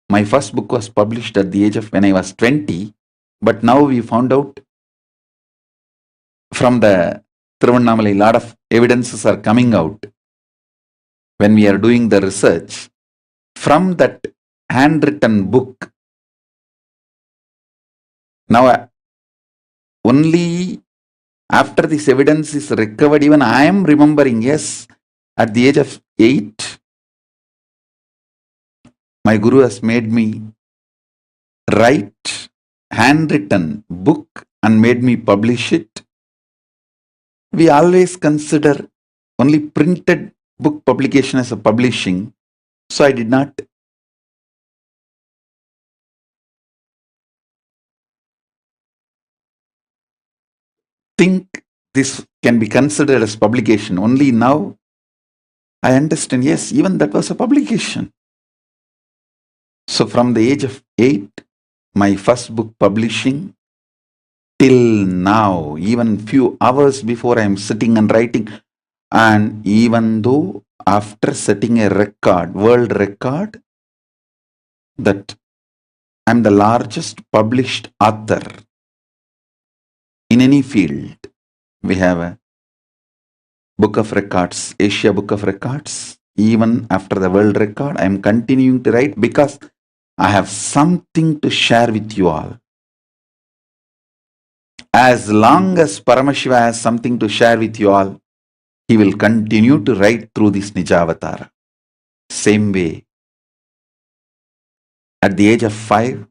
my first book was published at the age of when I was 20. But now we found out from the Tiruvannamalai, a lot of evidences are coming out when we are doing the research. From that handwritten book, now only after this evidence is recovered, even I am remembering, yes, at the age of 8, my guru has made me write handwritten book and made me publish it, we always consider only printed book publication as a publishing. So I did not think this can be considered as publication. Only now I understand, yes, even that was a publication. So from the age of 8, my first book publishing, till now, even few hours before I am sitting and writing, and even though after setting a record, world record, that I'm the largest published author in any field. We have a book of records, Asia Book of Records. Even after the world record, I am continuing to write because I have something to share with you all. As long as Paramashiva has something to share with you all, he will continue to write through this Nijavatara. Same way, at the age of 5,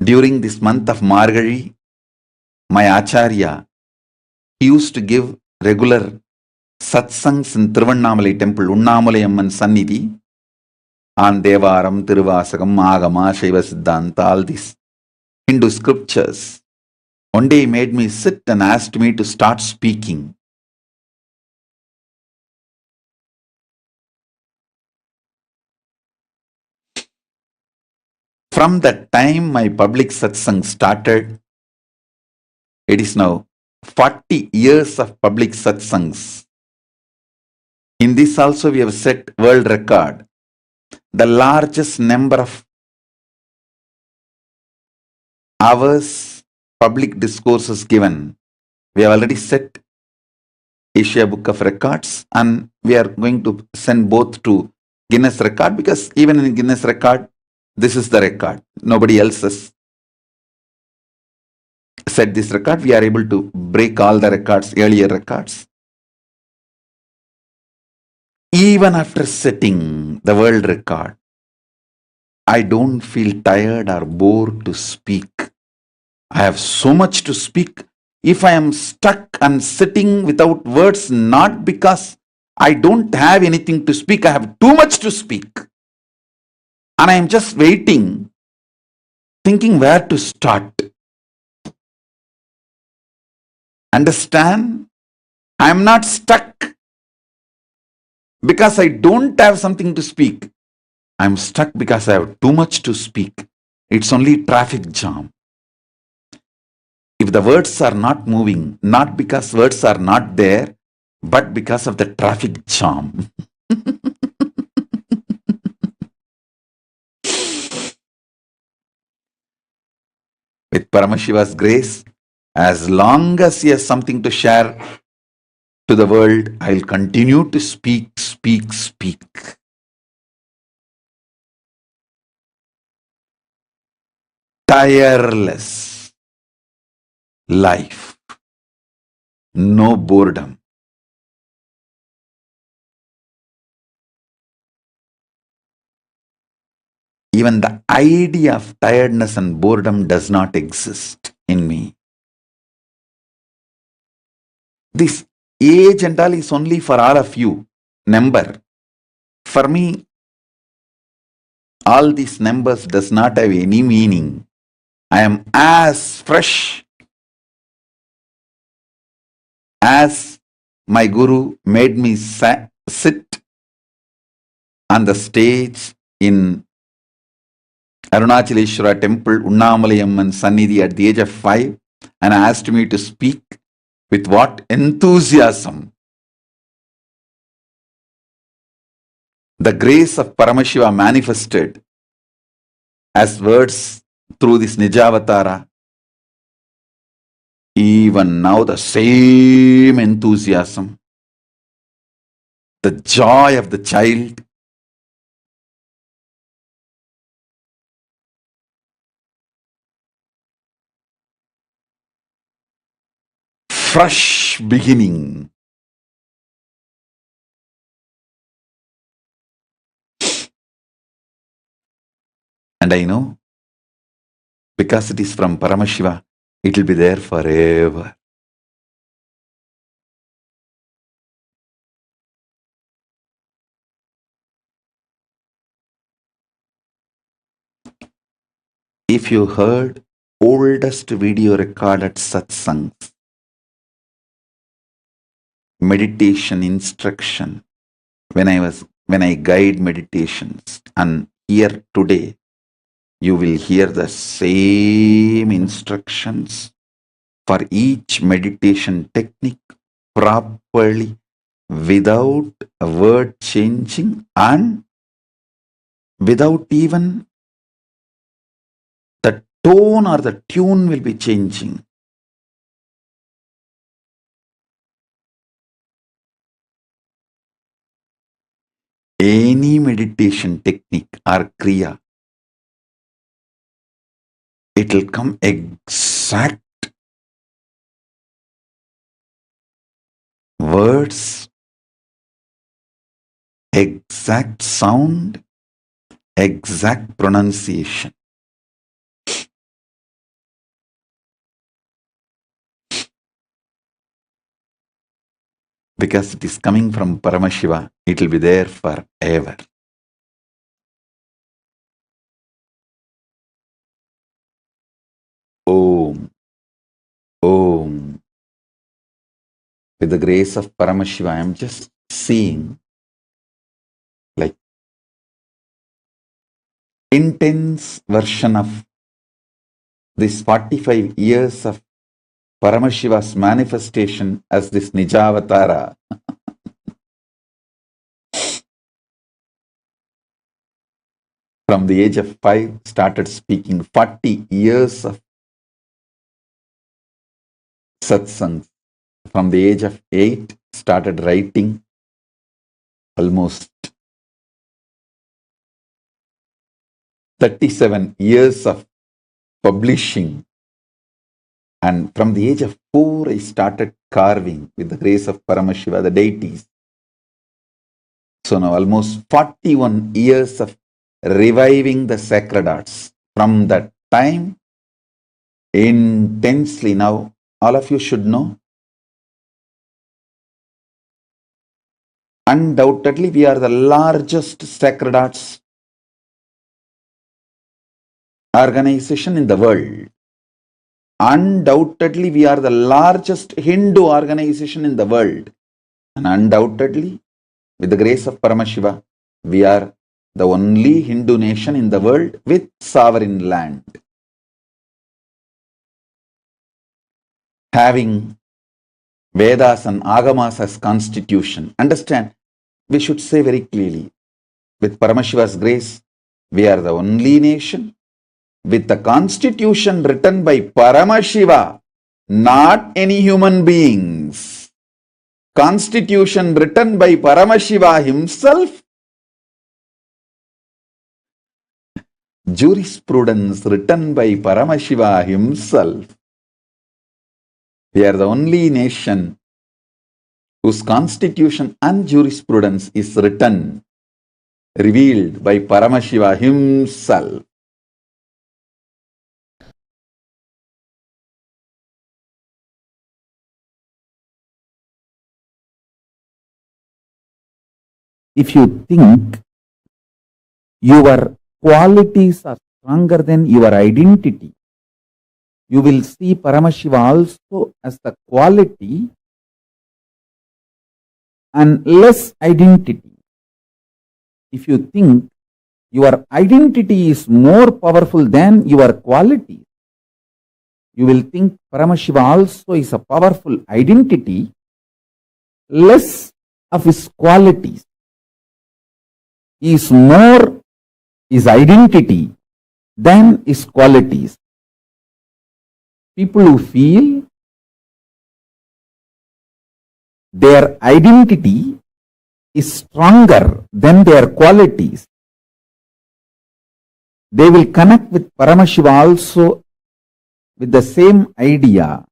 during this month of Margari, my Acharya, he used to give regular satsangs in Tiruvannamalai temple, Unnamalai Amman Sannidhi, on Devaram, Tiruvasakam, Agama, Shaiva Siddhanta, all these Hindu scriptures. One day he made me sit and asked me to start speaking. From that time my public satsang started. It is now 40 years of public satsangs. In this also we have set world record. The largest number of hours public discourses given. We have already set Asia Book of Records, and we are going to send both to Guinness record, because even in Guinness record, this is the record. Nobody else has set this record. We are able to break all the records, earlier records. Even after setting the world record, I don't feel tired or bored to speak. I have so much to speak. If I am stuck and sitting without words, not because I don't have anything to speak, I have too much to speak. And I am just waiting, thinking where to start. Understand? I am not stuck because I don't have something to speak. I am stuck because I have too much to speak. It's only traffic jam. If the words are not moving, not because words are not there, but because of the traffic jam. With Paramashiva's grace, as long as he has something to share to the world, I'll continue to speak. Tireless life. No boredom. Even the idea of tiredness and boredom does not exist in me. This age and all is only for all of you. Number. For me, all these numbers does not have any meaning. I am as fresh as my Guru made me sit on the stage in Arunachaleshwara temple, Unnamalai Amman Sannidhi at the age of 5, and asked me to speak. With what enthusiasm. The grace of Paramashiva manifested as words through this Nijavatara. Even now the same enthusiasm, the joy of the child, fresh beginning. And I know, because it is from Paramashiva, it will be there forever. If you heard oldest video recorded satsangs, meditation instruction, when I guide meditations, and here today, you will hear the same instructions for each meditation technique properly, without a word changing and without even the tone or the tune will be changing. Any meditation technique or kriya, it will come exact words, exact sound, exact pronunciation. Because it is coming from Paramashiva, it will be there forever. Om, Om. With the grace of Paramashiva, I am just seeing like intense version of this 45 years of Paramashiva's manifestation as this Nijavatara. From the age of 5, started speaking 40 years of satsangs. From the age of 8, started writing almost 37 years of publishing. And from the age of 4, I started carving with the grace of Paramashiva, the deities. So now almost 41 years of reviving the sacred arts. From that time, intensely, now all of you should know, undoubtedly we are the largest sacred arts organization in the world. Undoubtedly we are the largest Hindu organization in the world. And undoubtedly, with the grace of Paramashiva, we are the only Hindu nation in the world with sovereign land. Having Vedas and Agamas as constitution. Understand, we should say very clearly, with Paramashiva's grace, we are the only nation with the constitution written by Paramashiva, not any human beings. Constitution written by Paramashiva himself. Jurisprudence written by Paramashiva himself. We are the only nation whose constitution and jurisprudence is written, revealed by Paramashiva himself. If you think your qualities are stronger than your identity, you will see Paramashiva also as the quality and less identity. If you think your identity is more powerful than your quality, you will think Paramashiva also is a powerful identity, less of his qualities. He is more his identity than his qualities. People who feel their identity is stronger than their qualities, they will connect with Paramashiva also with the same idea.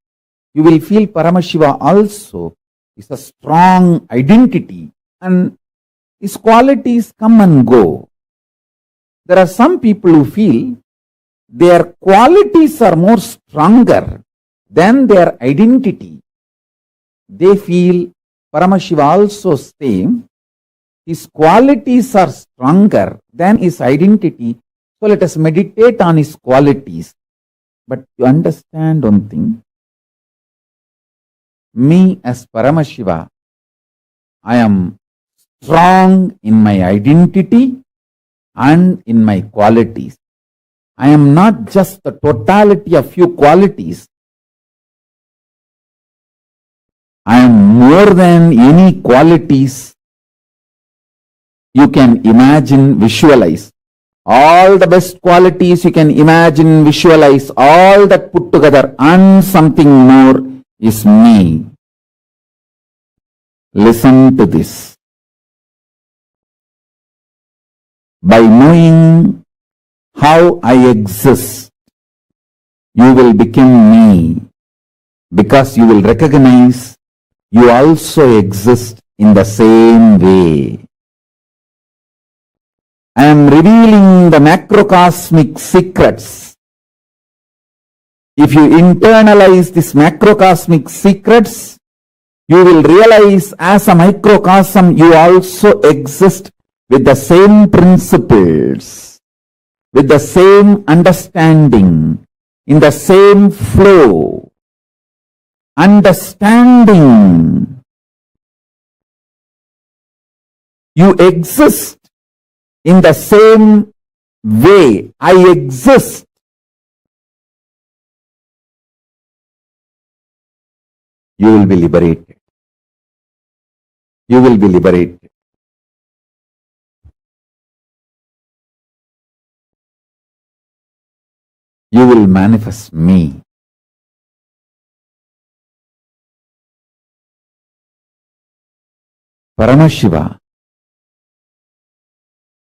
You will feel Paramashiva also is a strong identity and his qualities come and go. There are some people who feel their qualities are more stronger than their identity. They feel, Paramashiva also saying, his qualities are stronger than his identity. So let us meditate on his qualities. But you understand one thing. Me as Paramashiva, I am strong in my identity and in my qualities. I am not just the totality of few qualities. I am more than any qualities you can imagine, visualize. All the best qualities you can imagine, visualize, all that put together and something more is me. Listen to this. By knowing how I exist, you will become me, because you will recognize you also exist in the same way. I am revealing the macrocosmic secrets. If you internalize these macrocosmic secrets, you will realize as a microcosm you also exist with the same principles, with the same understanding, in the same flow. Understanding. You exist in the same way I exist. You will be liberated. You will be liberated. You will manifest me. Paramashiva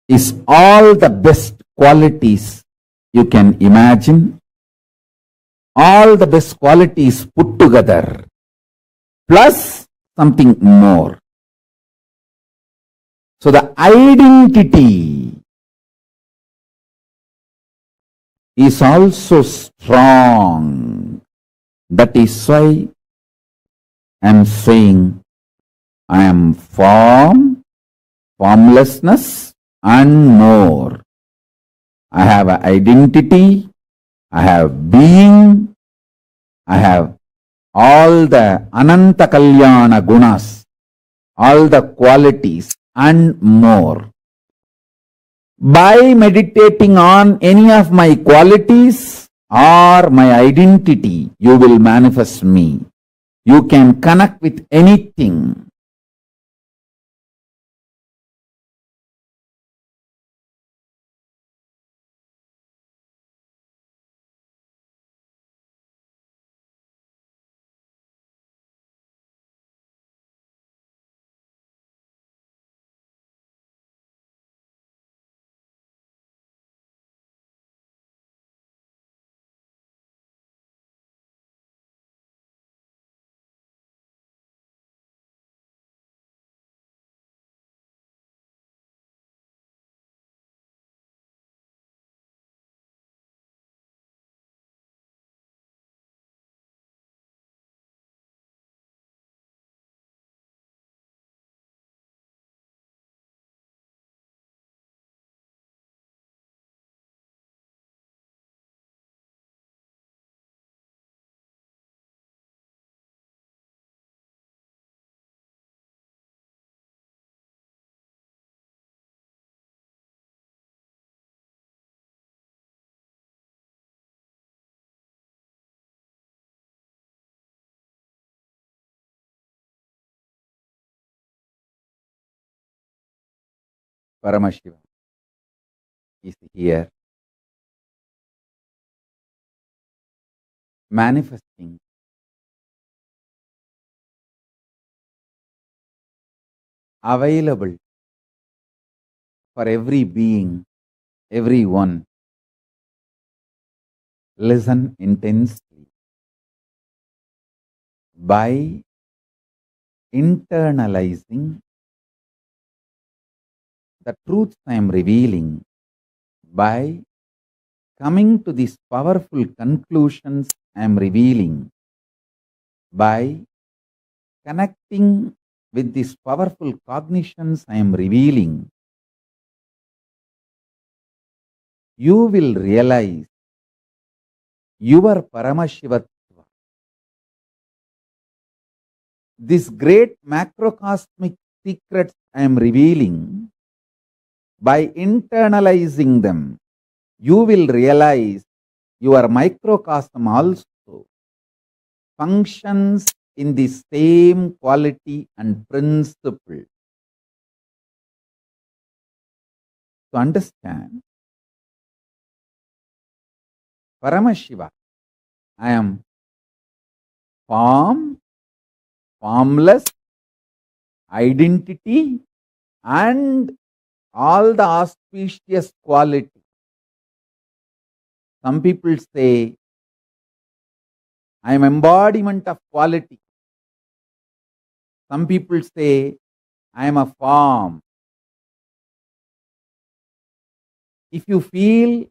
is all the best qualities you can imagine, all the best qualities put together, plus something more. So the identity is also strong. That is why I am saying I am form, formlessness, and more. I have an identity, I have being, I have all the Ananta Kalyana gunas, all the qualities and more. By meditating on any of my qualities or my identity, you will manifest me. You can connect with anything. Paramashiva is here manifesting available for every being, everyone. Listen intensely. By internalizing the truths I am revealing, By coming to these powerful conclusions I am revealing, by connecting with these powerful cognitions I am revealing, you will realize your Paramashivatva. This great macrocosmic secrets I am revealing, by internalizing them, you will realize your microcosm also functions in the same quality and principle. To understand, Paramashiva, I am form, formless, identity, and all the auspicious quality. Some people say, I am embodiment of quality. Some people say, I am a form. If you feel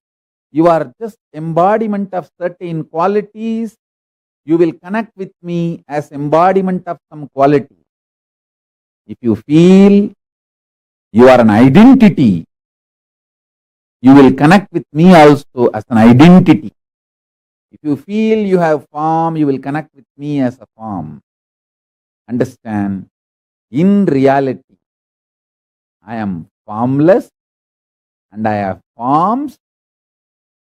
you are just embodiment of certain qualities, you will connect with me as embodiment of some quality. If you feel you are an identity, you will connect with me also as an identity. If you feel you have form, you will connect with me as a form. Understand, in reality, I am formless and I have forms,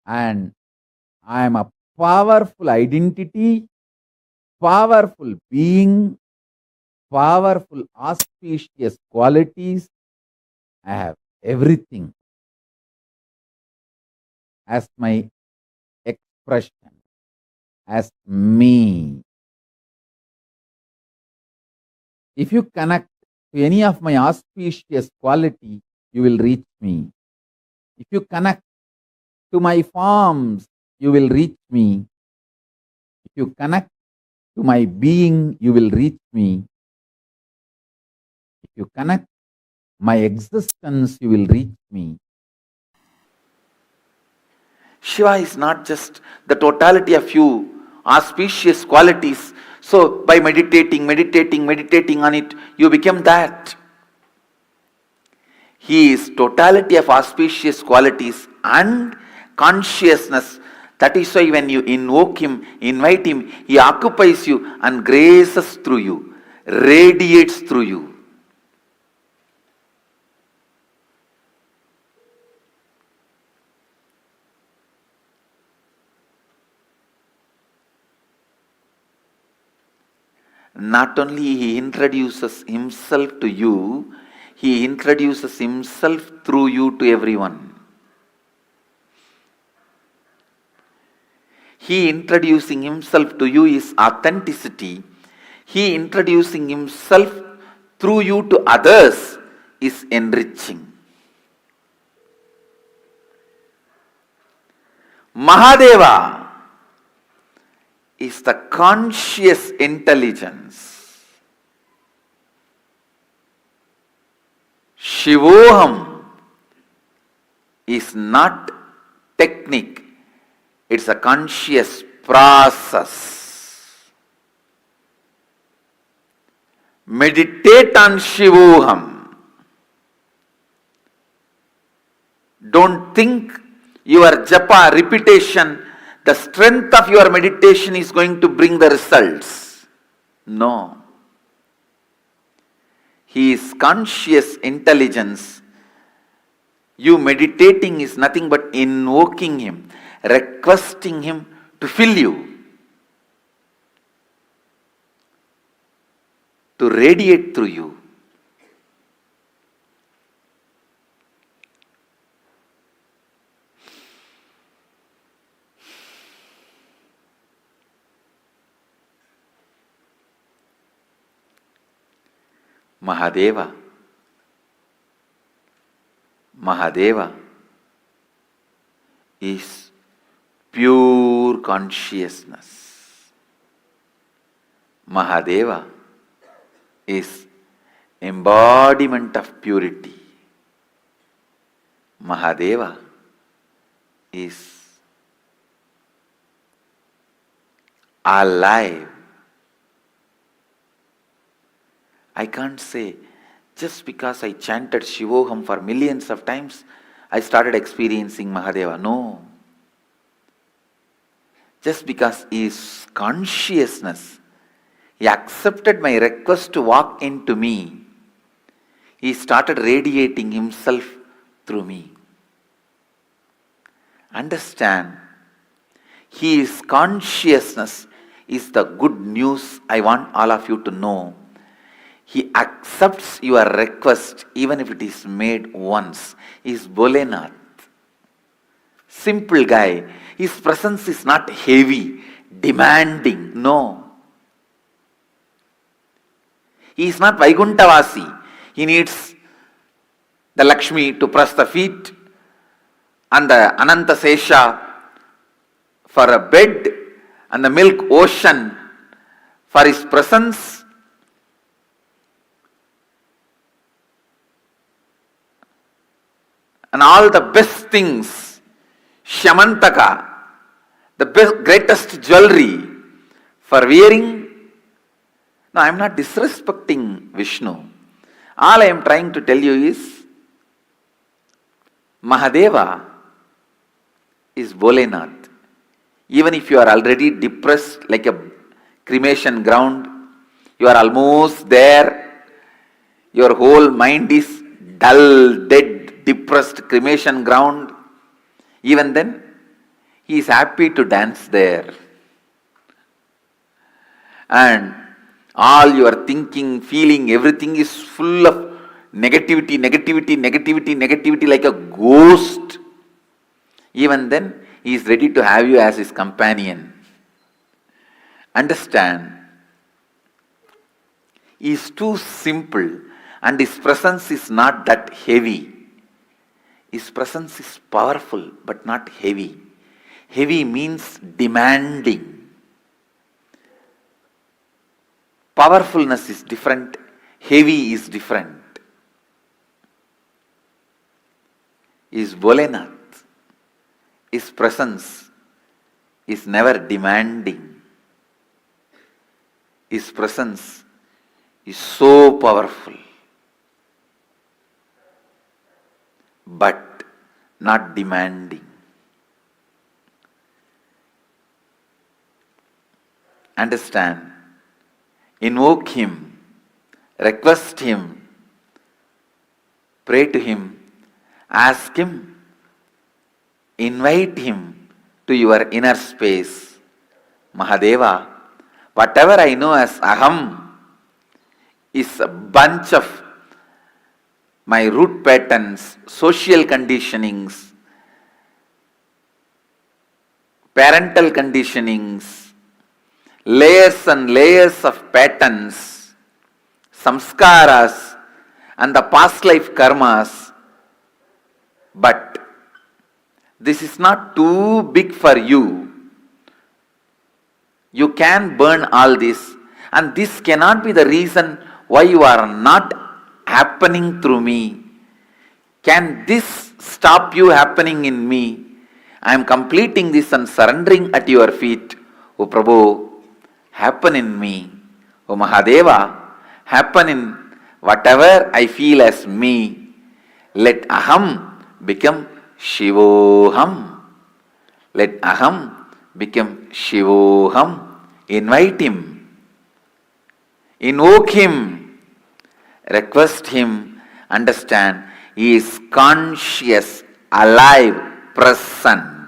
and I am a powerful identity, powerful being, powerful auspicious qualities. I have everything as my expression, as me. If you connect to any of my auspicious quality, you will reach me. If you connect to my forms, you will reach me. If you connect to my being, you will reach me. If you connect my existence, you will reach me. Shiva is not just the totality of you auspicious qualities. So by meditating on it, you become that. He is totality of auspicious qualities and consciousness. That is why when you invoke him, invite him, he occupies you and graces through you, radiates through you. Not only he introduces himself to you, he introduces himself through you to everyone. He introducing himself to you is authenticity. He introducing himself through you to others is enriching. Mahadeva is the conscious intelligence. Shivoham is not technique, it's a conscious process. Meditate on Shivoham. Don't think your japa repetition, the strength of your meditation is going to bring the results. No. He is conscious intelligence. You meditating is nothing but invoking him, requesting him to fill you, to radiate through you. Mahadeva. Mahadeva is pure consciousness. Mahadeva is embodiment of purity. Mahadeva is alive. I can't say just because I chanted Shivoham for millions of times, I started experiencing Mahadeva. No. Just because he is consciousness, he accepted my request to walk into me. He started radiating himself through me. Understand, he is consciousness is the good news I want all of you to know. He accepts your request even if it is made once. He is Bholenath. Simple guy. His presence is not heavy, demanding. No. He is not Vaikuntavasi. He needs the Lakshmi to press the feet and the Ananta Sesha for a bed and the milk ocean for his presence. And all the best things, Shamantaka, the greatest jewelry for wearing. No, I am not disrespecting Vishnu. All I am trying to tell you is, Mahadeva is Bholenath. Even if you are already depressed like a cremation ground, you are almost there, your whole mind is dull, dead, depressed cremation ground, even then, he is happy to dance there. And all your thinking, feeling, everything is full of negativity, negativity, negativity, negativity like a ghost. Even then, he is ready to have you as his companion. Understand, he is too simple and his presence is not that heavy. His presence is powerful but not heavy. Heavy means demanding. Powerfulness is different, heavy is different. Is Bholenath. His presence is never demanding. His presence is so powerful, but not demanding. Understand, invoke him, request him, pray to him, ask him, invite him to your inner space. Mahadeva, whatever I know as Aham is a bunch of my root patterns, social conditionings, parental conditionings, layers and layers of patterns, samskaras, and the past life karmas. But this is not too big for you. You can burn all this, and this cannot be the reason why you are not happening through me. Can this stop you happening in me? I am completing this and surrendering at your feet. O Prabhu, happen in me. O Mahadeva, happen in whatever I feel as me. Let Aham become Shivoham. Let Aham become Shivoham. Invite him. Invoke him. Request him. Understand, he is conscious, alive, present.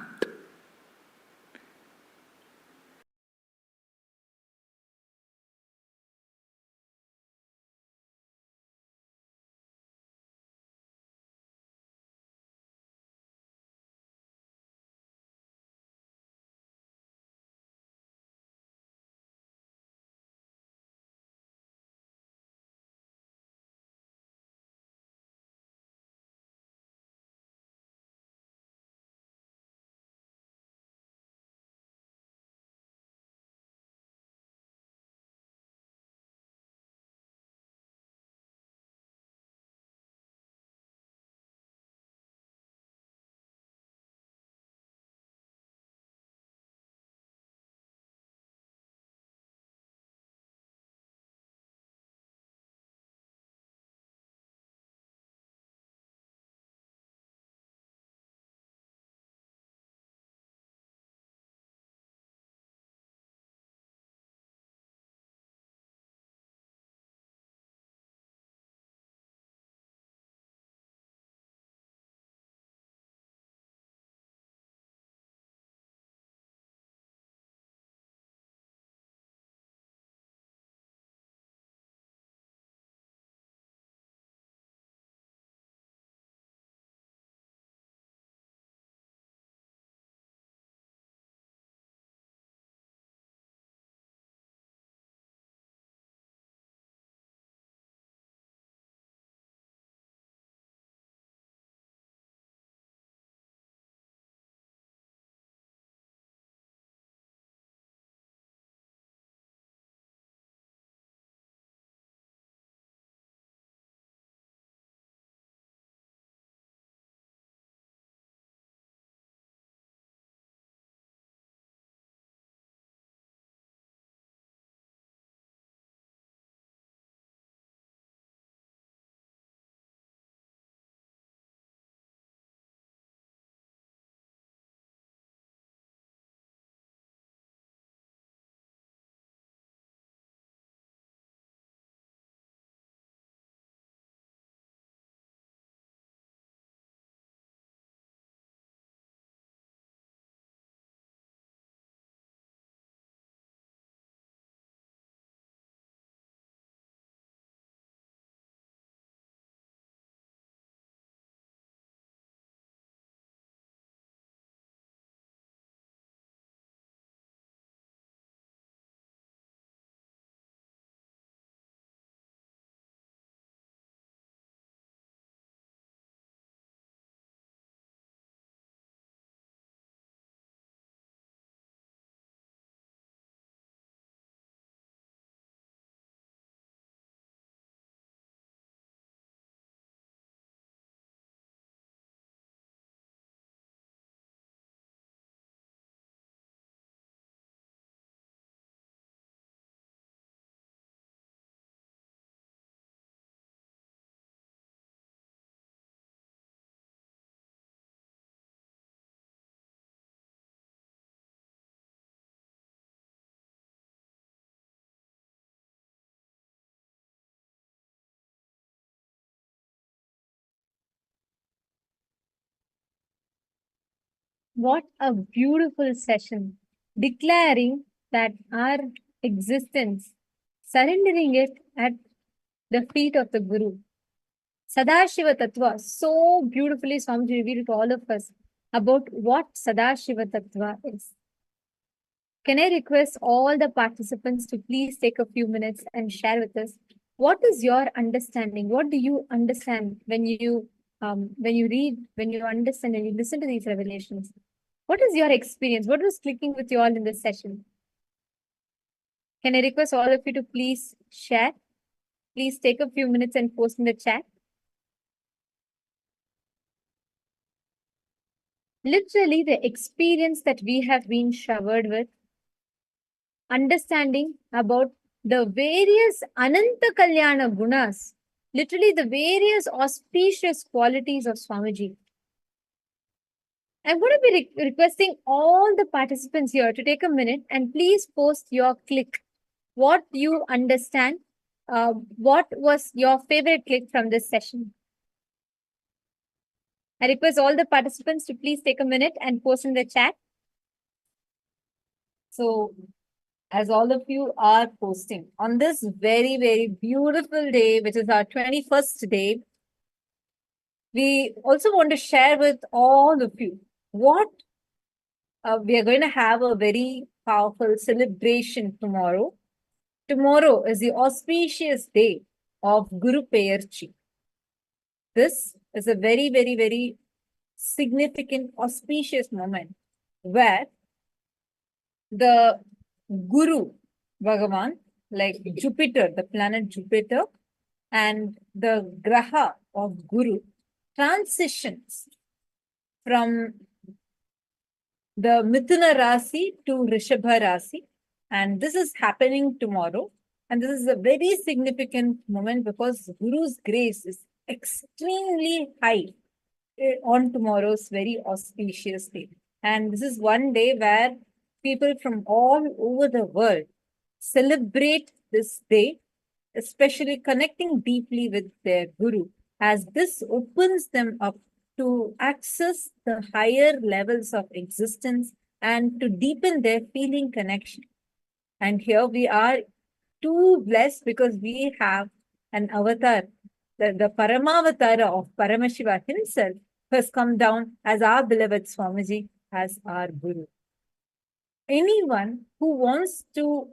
What a beautiful session. Declaring that our existence, surrendering it at the feet of the Guru. Sadashiva Tattva, so beautifully Swamiji revealed to all of us about what Sadashiva Tattva is. Can I request all the participants to please take a few minutes and share with us what is your understanding? What do you understand when you read, when you understand and you listen to these revelations? What is your experience? What was clicking with you all in this session? Can I request all of you to please share? Please take a few minutes and post in the chat. Literally, the experience that we have been showered with, understanding about the various Ananta Kalyana Gunas, literally the various auspicious qualities of Swamiji. I'm going to be requesting all the participants here to take a minute and please post your click. What you understand, what was your favorite click from this session? I request all the participants to please take a minute and post in the chat. So, as all of you are posting on this very, very beautiful day, which is our 21st day, we also want to share with all of you what we are going to have a very powerful celebration tomorrow. Tomorrow is the auspicious day of Guru Peyarchi. This is a very, very, very significant, auspicious moment where the Guru Bhagavan, like Jupiter, the planet Jupiter, and the Graha of Guru transitions from the Mithuna Rasi to Rishabha Rasi. And this is happening tomorrow. And this is a very significant moment because Guru's grace is extremely high on tomorrow's very auspicious day. And this is one day where people from all over the world celebrate this day, especially connecting deeply with their Guru, as this opens them up to access the higher levels of existence and to deepen their feeling connection. And here we are too blessed because we have an avatar, the Paramavatara of Paramashiva himself, who has come down as our beloved Swamiji, as our Guru. Anyone who wants to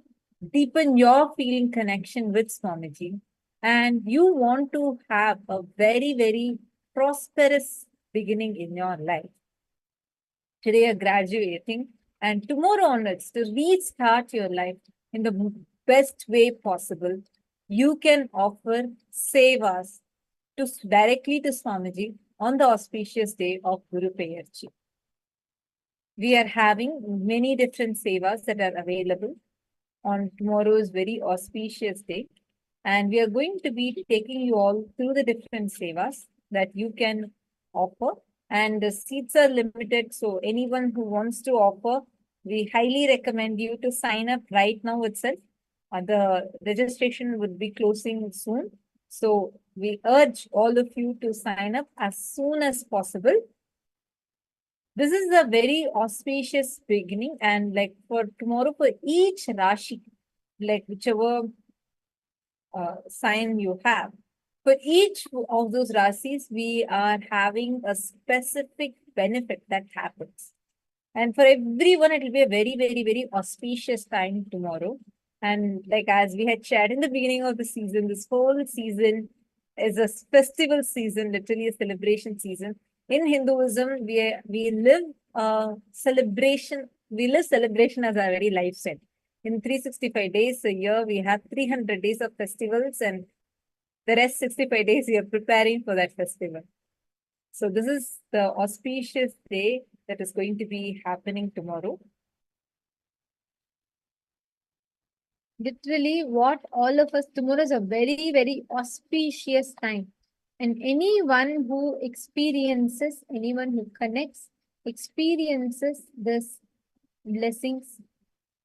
deepen your feeling connection with Swamiji and you want to have a very, very prosperous beginning in your life. Today you're graduating and tomorrow onwards to restart your life in the best way possible, you can offer sevas directly to Swamiji on the auspicious day of Guru Peyarchi. We are having many different sevas that are available on tomorrow's very auspicious day. And we are going to be taking you all through the different sevas that you can offer. And the seats are limited. So anyone who wants to offer, we highly recommend you to sign up right now itself. The registration would be closing soon. So we urge all of you to sign up as soon as possible. This is a very auspicious beginning, and like for tomorrow, for each Rashi, like whichever sign you have, for each of those Rasis, we are having a specific benefit that happens. And for everyone, it will be a very, very, very auspicious time tomorrow. And like as we had shared in the beginning of the season, this whole season is a festival season, literally a celebration season. In Hinduism, we live celebration. We live celebration as our very lifestyle. In 365 days a year, we have 300 days of festivals, and the rest 65 days we are preparing for that festival. So this is the auspicious day that is going to be happening tomorrow. Literally, what all of us, tomorrow is a very, very auspicious time. And anyone who experiences, anyone who connects, experiences this blessings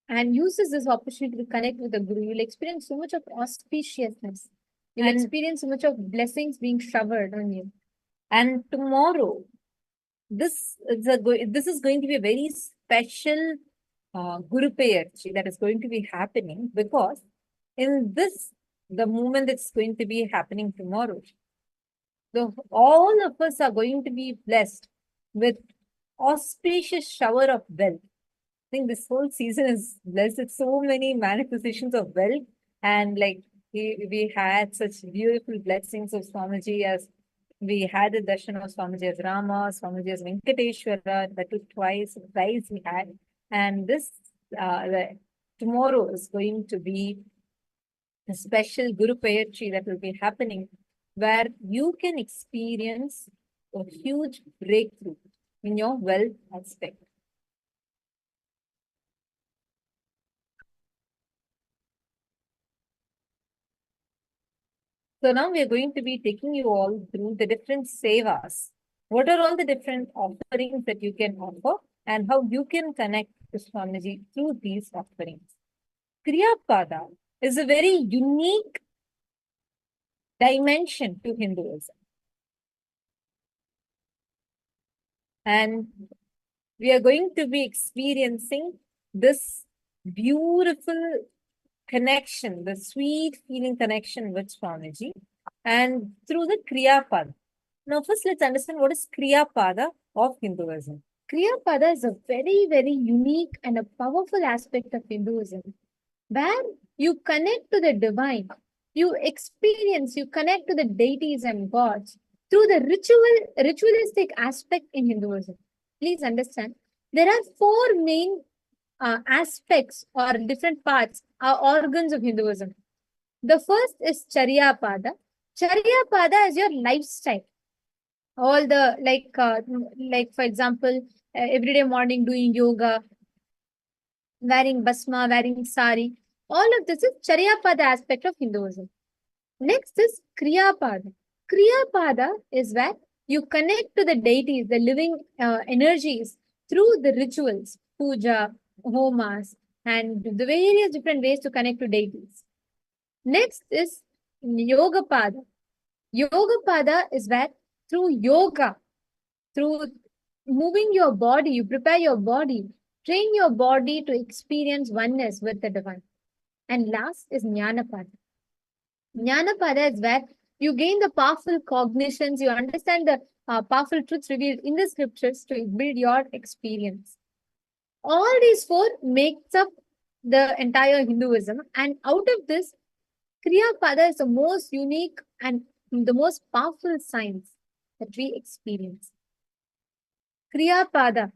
and uses this opportunity to connect with the Guru, you'll experience so much of auspiciousness. You'll experience so much of blessings being showered on you. And tomorrow, this is going to be a very special Guru Payarchi that is going to be happening, because in this, the moment it's going to be happening tomorrow, all of us are going to be blessed with auspicious shower of wealth. I think this whole season is blessed with so many manifestations of wealth, and like we had such beautiful blessings of Swamiji, as we had the darshan of Swamiji as Rama, Swamiji as Venkateshwara, that took twice, thrice we had. And this tomorrow is going to be a special Guru Payarchi that will be happening, where you can experience a huge breakthrough in your wealth aspect. So now we are going to be taking you all through the different sevas. What are all the different offerings that you can offer, and how you can connect to Swamiji through these offerings. Kriya Pada is a very unique dimension to Hinduism. And we are going to be experiencing this beautiful connection, the sweet feeling connection with Swamiji, and through the Kriya Pada. Now, first let's understand what is Kriya Pada of Hinduism. Kriya Pada is a very, very unique and a powerful aspect of Hinduism, where you connect to the divine, you experience, you connect to the deities and gods through the ritualistic aspect in Hinduism. Please understand, there are four main aspects or different parts or organs of Hinduism. The first is Charya Pada. Charya Pada is your lifestyle. All the, like for example, everyday morning doing yoga, wearing basma, wearing sari. All of this is Charya Pada aspect of Hinduism. Next is Kriya Pada. Kriya Pada is where you connect to the deities, the living energies through the rituals, puja, homas, and the various different ways to connect to deities. Next is Yoga Pada. Yoga Pada is where through yoga, through moving your body, you prepare your body, train your body to experience oneness with the divine. And last is Jnana Pada. Jnana Pada is where you gain the powerful cognitions, you understand the powerful truths revealed in the scriptures to build your experience. All these four makes up the entire Hinduism, and out of this, Kriya Pada is the most unique and the most powerful science that we experience. Kriya Pada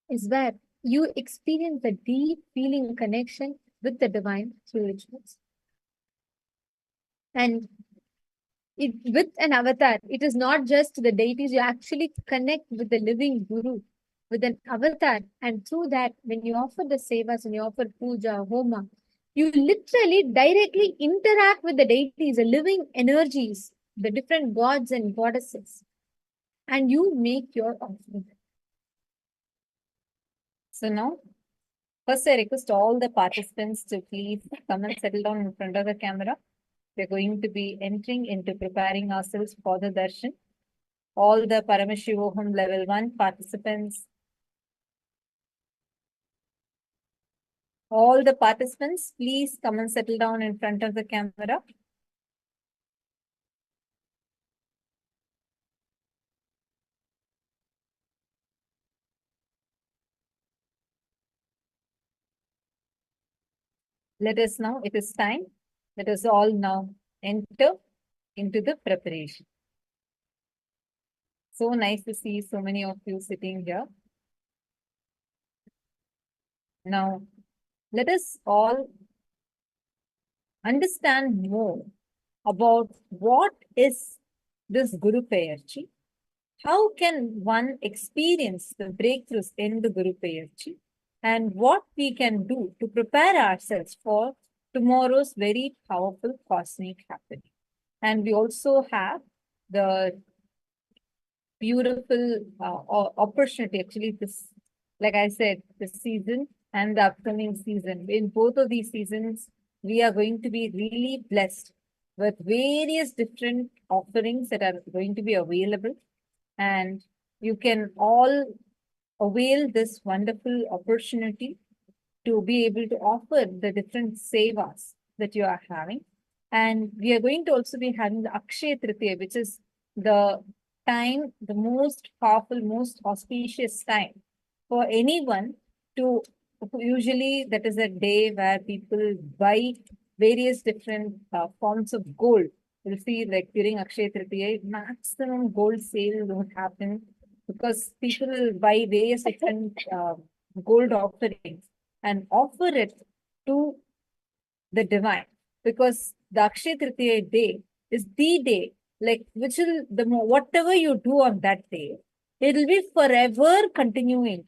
is where you experience the deep feeling connection with the divine through rituals. And with an avatar, it is not just the deities, you actually connect with the living Guru, with an avatar. And through that, when you offer the sevas, when you offer puja, homa, you literally directly interact with the deities, the living energies, the different gods and goddesses, and you make your offering. So now, first I request all the participants to please come and settle down in front of the camera. We're going to be entering into preparing ourselves for the darshan. All the Paramashivoham Level 1 participants, please come and settle down in front of the camera. Let us now, it is time. Let us all now enter into the preparation. So nice to see so many of you sitting here. Now, let us all understand more about what is this Guru Payarchi. How can one experience the breakthroughs in the Guru Payarchi, and what we can do to prepare ourselves for tomorrow's very powerful cosmic happening. And we also have the beautiful opportunity, actually, this, like I said, this season and the upcoming season. In both of these seasons, we are going to be really blessed with various different offerings that are going to be available. And you can all avail this wonderful opportunity to be able to offer the different sevas that you are having. And we are going to also be having the Akshaya Tritiya, which is the time, the most powerful, most auspicious time for anyone to, usually that is a day where people buy various different forms of gold. You'll see like during Akshaya Tritiya, maximum gold sale will happen because people will buy various different gold offerings and offer it to the divine, because the Akshaya Tritiya day is the day, like which will whatever you do on that day, it will be forever continuing.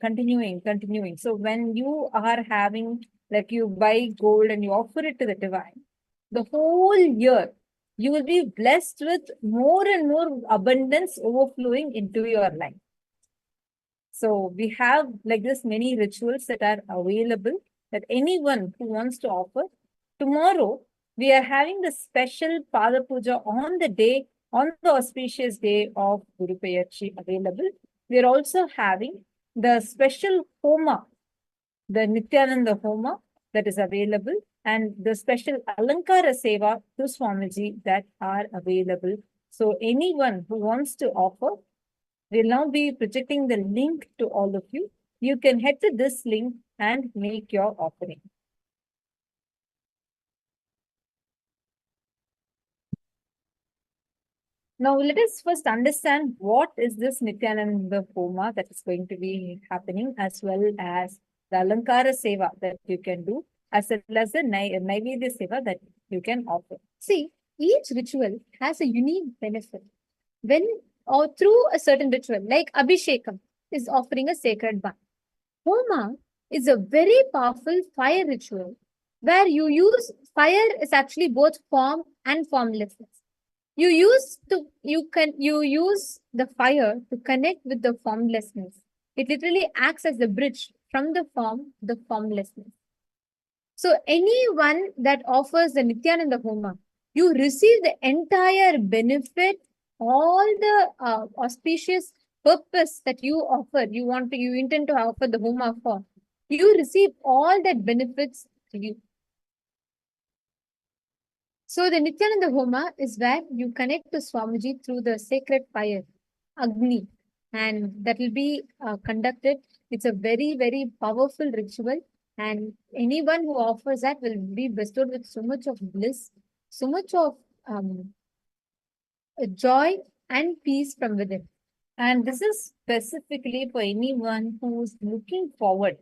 So when you are having, like you buy gold and you offer it to the divine, the whole year you will be blessed with more and more abundance overflowing into your life. So we have like this many rituals that are available that anyone who wants to offer. Tomorrow, we are having the special Pada Puja on the day, on the auspicious day of Guru Peyarchi available. We are also having the special Homa, the Nityananda Homa that is available, and the special Alankara Seva to Swamiji that are available. So anyone who wants to offer, we'll now be projecting the link to all of you. You can head to this link and make your offering. Now, let us first understand what is this Nityananda Homa that is going to be happening, as well as the Alankara Seva that you can do, as well as the Naivedya Seva that you can offer. See, each ritual has a unique benefit. When or through a certain ritual, like Abhishekam is offering a sacred bath. Homa is a very powerful fire ritual where you use fire is actually both form and formlessness. You use the fire to connect with the formlessness. It literally acts as the bridge from the form to the formlessness. So anyone that offers the Nityananda Homa, you receive the entire benefit, all the auspicious purpose that you offer, you intend to offer the Homa for. You receive all that benefits to you. So the Nityananda Homa is where you connect to Swamiji through the sacred fire, Agni, and that will be conducted. It's a very, very powerful ritual, and anyone who offers that will be bestowed with so much of bliss, so much of joy and peace from within. And this is specifically for anyone who's looking forward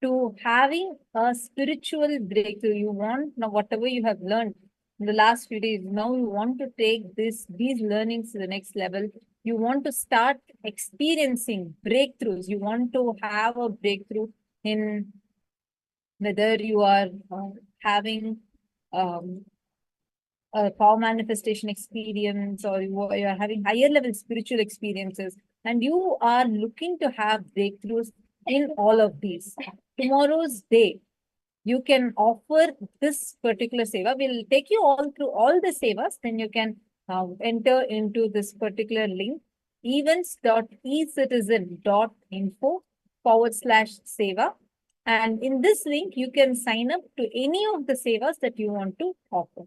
to having a spiritual breakthrough. You want, now whatever you have learned in the last few days, now you want to take these learnings to the next level. You want to start experiencing breakthroughs. You want to have a breakthrough in whether you are having a power manifestation experience, or you are having higher level spiritual experiences, and you are looking to have breakthroughs in all of these. Tomorrow's day, you can offer this particular seva. We'll take you all through all the sevas, then you can enter into this particular link, events.ecitizen.info/seva. And in this link, you can sign up to any of the sevas that you want to offer.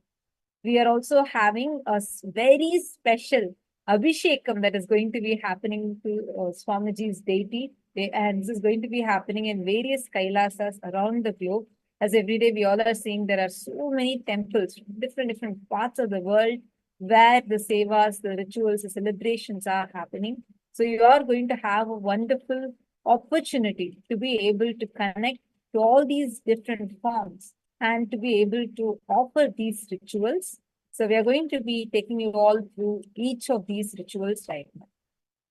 We are also having a very special Abhishekam that is going to be happening to Swamiji's deity. And this is going to be happening in various Kailasas around the globe. As every day we all are seeing, there are so many temples, different parts of the world where the sevas, the rituals, the celebrations are happening. So you are going to have a wonderful opportunity to be able to connect to all these different forms and to be able to offer these rituals. So we are going to be taking you all through each of these rituals right now.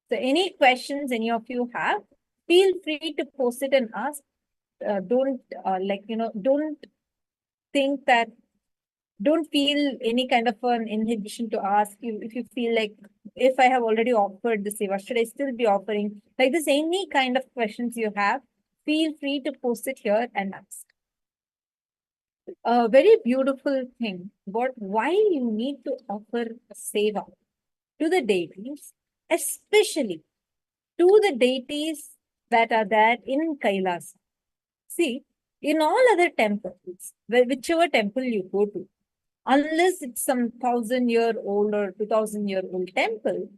So any questions any of you have, feel free to post it and ask. Don't think that, don't feel any kind of an inhibition to ask you. If you feel like, if I have already offered the seva, should I still be offering? Like this, any kind of questions you have, feel free to post it here and ask. A very beautiful thing, but why you need to offer a seva to the deities, especially to the deities that are there in Kailasa. See, in all other temples, whichever temple you go to, unless it's some 1,000-year-old or 2,000-year-old temple,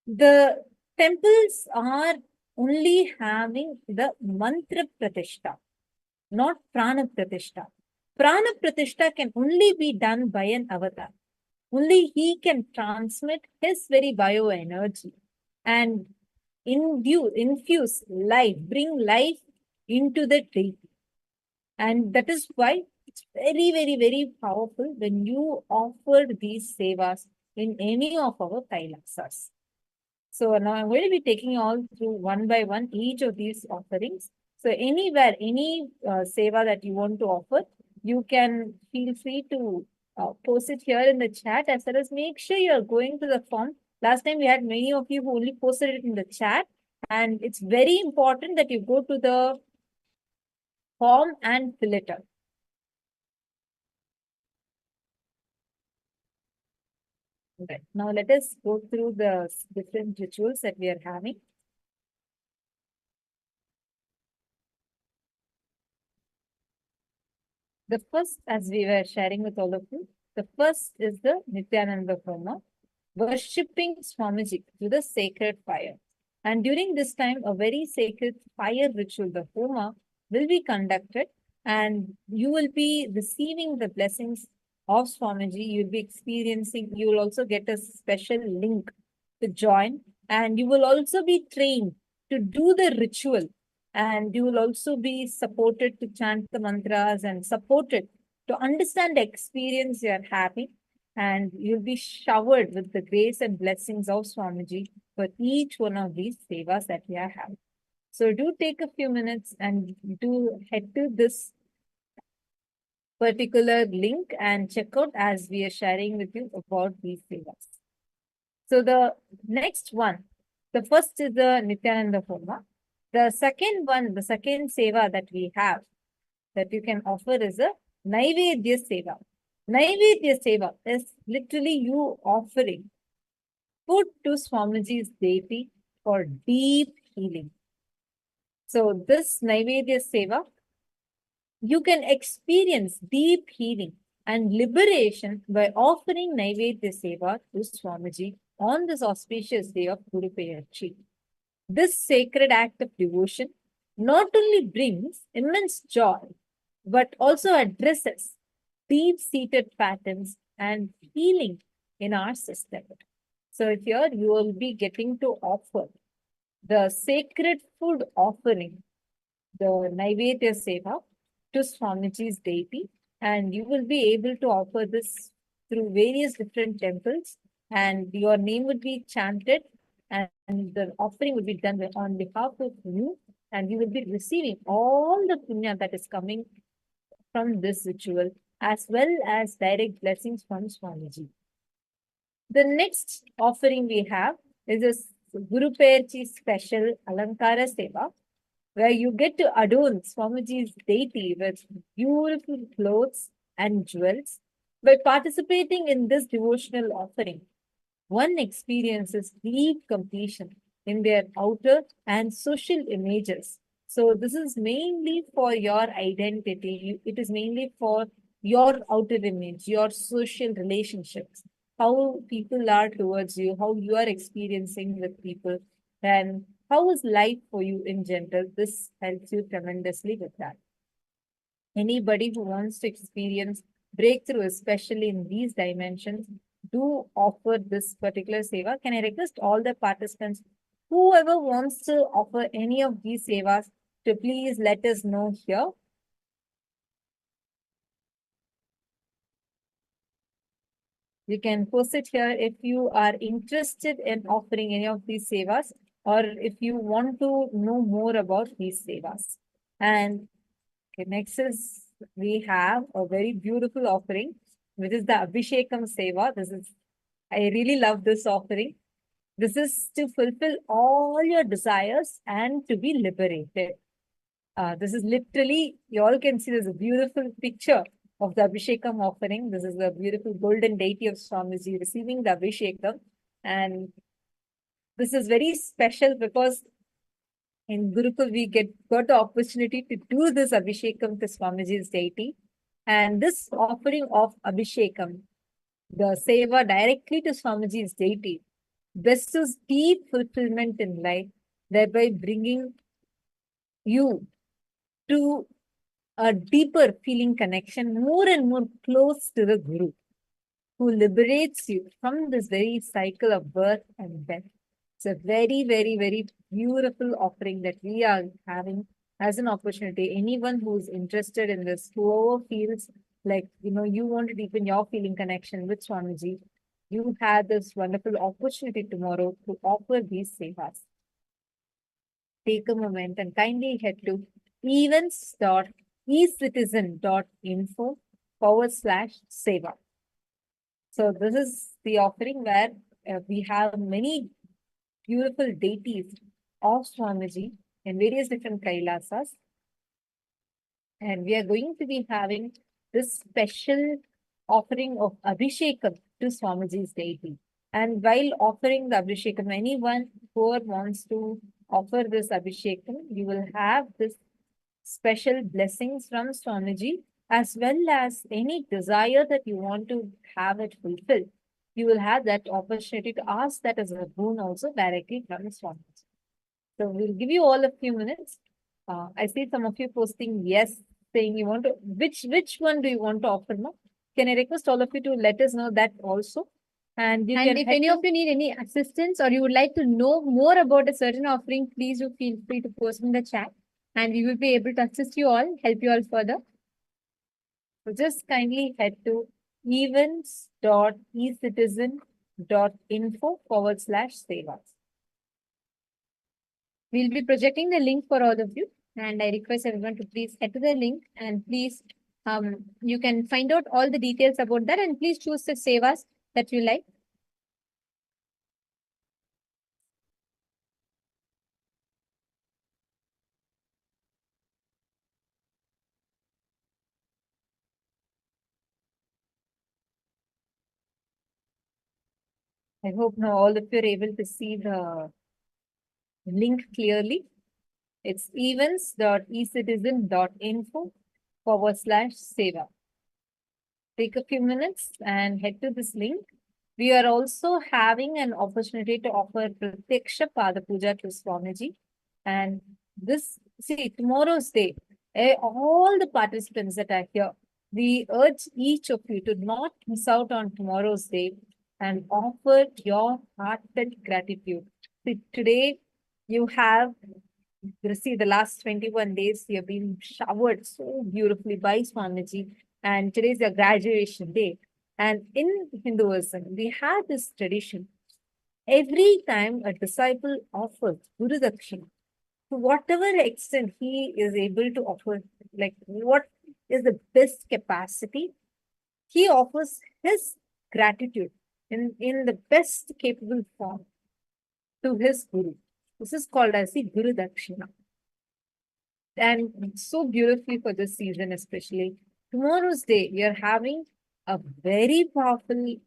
the temples are only having the mantra pratishta, not prana pratishta. Prana pratishta can only be done by an avatar. Only he can transmit his very bioenergy and infuse life, bring life into the deity. And that is why it's very, very, very powerful when you offer these sevas in any of our Kailasas. So now I'm going to be taking you all through one by one each of these offerings. So anywhere, any seva that you want to offer, you can feel free to post it here in the chat, as well as make sure you're going to the form. Last time we had many of you who only posted it in the chat, and it's very important that you go to the form and fill it out. Right. Now let us go through the different rituals that we are having. The first, as we were sharing with all of you, the first is the Nityananda Homa, worshipping Swamiji through the sacred fire. And during this time, a very sacred fire ritual, the Homa, will be conducted, and you will be receiving the blessings of Swamiji. You'll be experiencing, you will also get a special link to join, and you will also be trained to do the ritual, and you will also be supported to chant the mantras and supported to understand the experience you are having, and you'll be showered with the grace and blessings of Swamiji for each one of these sevas that we are having. So do take a few minutes and do head to this particular link and check out as we are sharing with you about these sevas. So the next one, the first is the Nityananda Homa. The second one, the second seva that we have that you can offer is a Naivedya seva. Naivedya seva is literally you offering food to Swamiji's deity for deep healing. So this Naivedya seva, you can experience deep healing and liberation by offering Naivedya seva to Swamiji on this auspicious day of Guru Peyarchi. This sacred act of devotion not only brings immense joy, but also addresses deep-seated patterns and healing in our system. So here you will be getting to offer the sacred food offering, the Naivedya Seva, to Swamiji's deity, and you will be able to offer this through various different temples, and your name would be chanted, and the offering would be done on behalf of you, and you will be receiving all the punya that is coming from this ritual, as well as direct blessings from Swamiji. The next offering we have is a Guru Peyarchi special Alankara Seva, where you get to adorn Swamiji's deity with beautiful clothes and jewels. By participating in this devotional offering, one experiences deep completion in their outer and social images. So this is mainly for your identity. It is mainly for your outer image, your social relationships, how people are towards you, how you are experiencing with people, and how is life for you in general. This helps you tremendously with that. Anybody who wants to experience breakthrough, especially in these dimensions, do offer this particular seva. Can I request all the participants, whoever wants to offer any of these sevas, to please let us know here. You can post it here if you are interested in offering any of these sevas, or if you want to know more about these sevas. And okay, next is, we have a very beautiful offering, which is the Abhishekam Seva. I really love this offering. This is to fulfill all your desires and to be liberated. This is literally, you all can see there's a beautiful picture of the Abhishekam offering. This is the beautiful golden deity of Swamiji receiving the Abhishekam. And This is very special because in Gurukul we got the opportunity to do this Abhishekam to Swamiji's deity. And this offering of Abhishekam, the seva directly to Swamiji's deity, bestows deep fulfillment in life, thereby bringing you to a deeper feeling connection, more and more close to the Guru, who liberates you from this very cycle of birth and death. It's a very, very, very beautiful offering that we are having as an opportunity. Anyone who's interested in this, whoever feels like, you want to deepen your feeling connection with Swamiji, you have this wonderful opportunity tomorrow to offer these sevas. Take a moment and kindly head to events.ecitizen.info/seva. So this is the offering where we have many beautiful deities of Swamiji in various different Kailasas. And we are going to be having this special offering of Abhishekam to Swamiji's deity. And while offering the Abhishekam, anyone who wants to offer this Abhishekam, you will have this special blessings from Swamiji, as well as any desire that you want to have it fulfilled. You will have that opportunity to ask that as a boon also directly from Swamiji. So we'll give you all a few minutes. I see some of you posting yes, saying you want to, which one do you want to offer now? Can I request all of you to let us know that also? And if any of you need any assistance or you would like to know more about a certain offering, please do feel free to post in the chat and we will be able to assist you all, help you all further. So just kindly head to events.ecitizen.info/sevas. We'll be projecting the link for all of you, and I request everyone to please head to the link and please you can find out all the details about that and please choose the sevas that you like. I hope now all of you are able to see the link clearly. It's events.ecitizen.info/seva. Take a few minutes and head to this link. We are also having an opportunity to offer Pratyaksha Pada Puja to Swamiji. And tomorrow's day, all the participants that are here, we urge each of you to not miss out on tomorrow's day and offer your heartfelt gratitude. Today, you have received the last 21 days, you have been showered so beautifully by Swamiji. And today is your graduation day. And in Hinduism, we have this tradition. Every time a disciple offers Guru Dakshina, to whatever extent he is able to offer, like what is the best capacity, he offers his gratitude in the best capable form to his Guru. This is called as the Guru Dakshina. And so beautifully for this season, especially tomorrow's day, we are having a very powerful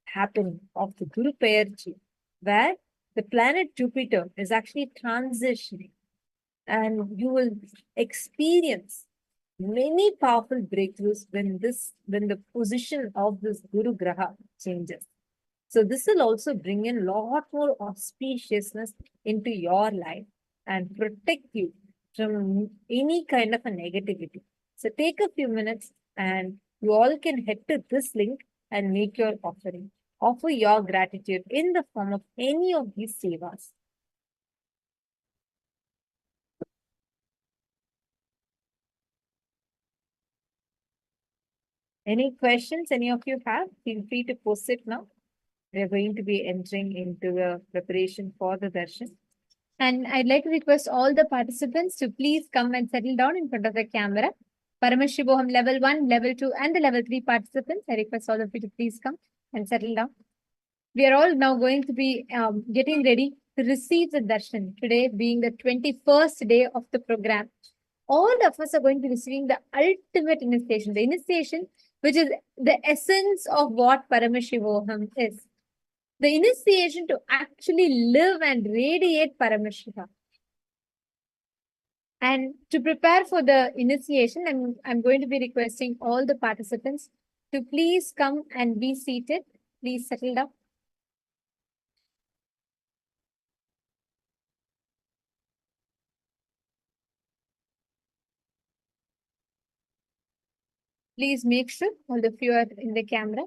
happening of the Guru Payarchi, where the planet Jupiter is actually transitioning, and you will experience many powerful breakthroughs when the position of this Guru Graha changes. So this will also bring in a lot more auspiciousness into your life and protect you from any kind of a negativity. So take a few minutes and you all can head to this link and make your offering. Offer your gratitude in the form of any of these sevas. Any questions any of you have? Feel free to post it now. We are going to be entering into the preparation for the darshan. And I'd like to request all the participants to please come and settle down in front of the camera. Paramashivoham Level 1, Level 2, and the Level 3 participants, I request all of you to please come and settle down. We are all now going to be getting ready to receive the darshan. Today being the 21st day of the program. All of us are going to be receiving the ultimate initiation, the initiation which is the essence of what Paramashivoham is. the initiation to actually live and radiate Paramashiva. And to prepare for the initiation, I'm going to be requesting all the participants to please come and be seated. Please settle down. Please make sure all of you are in the camera.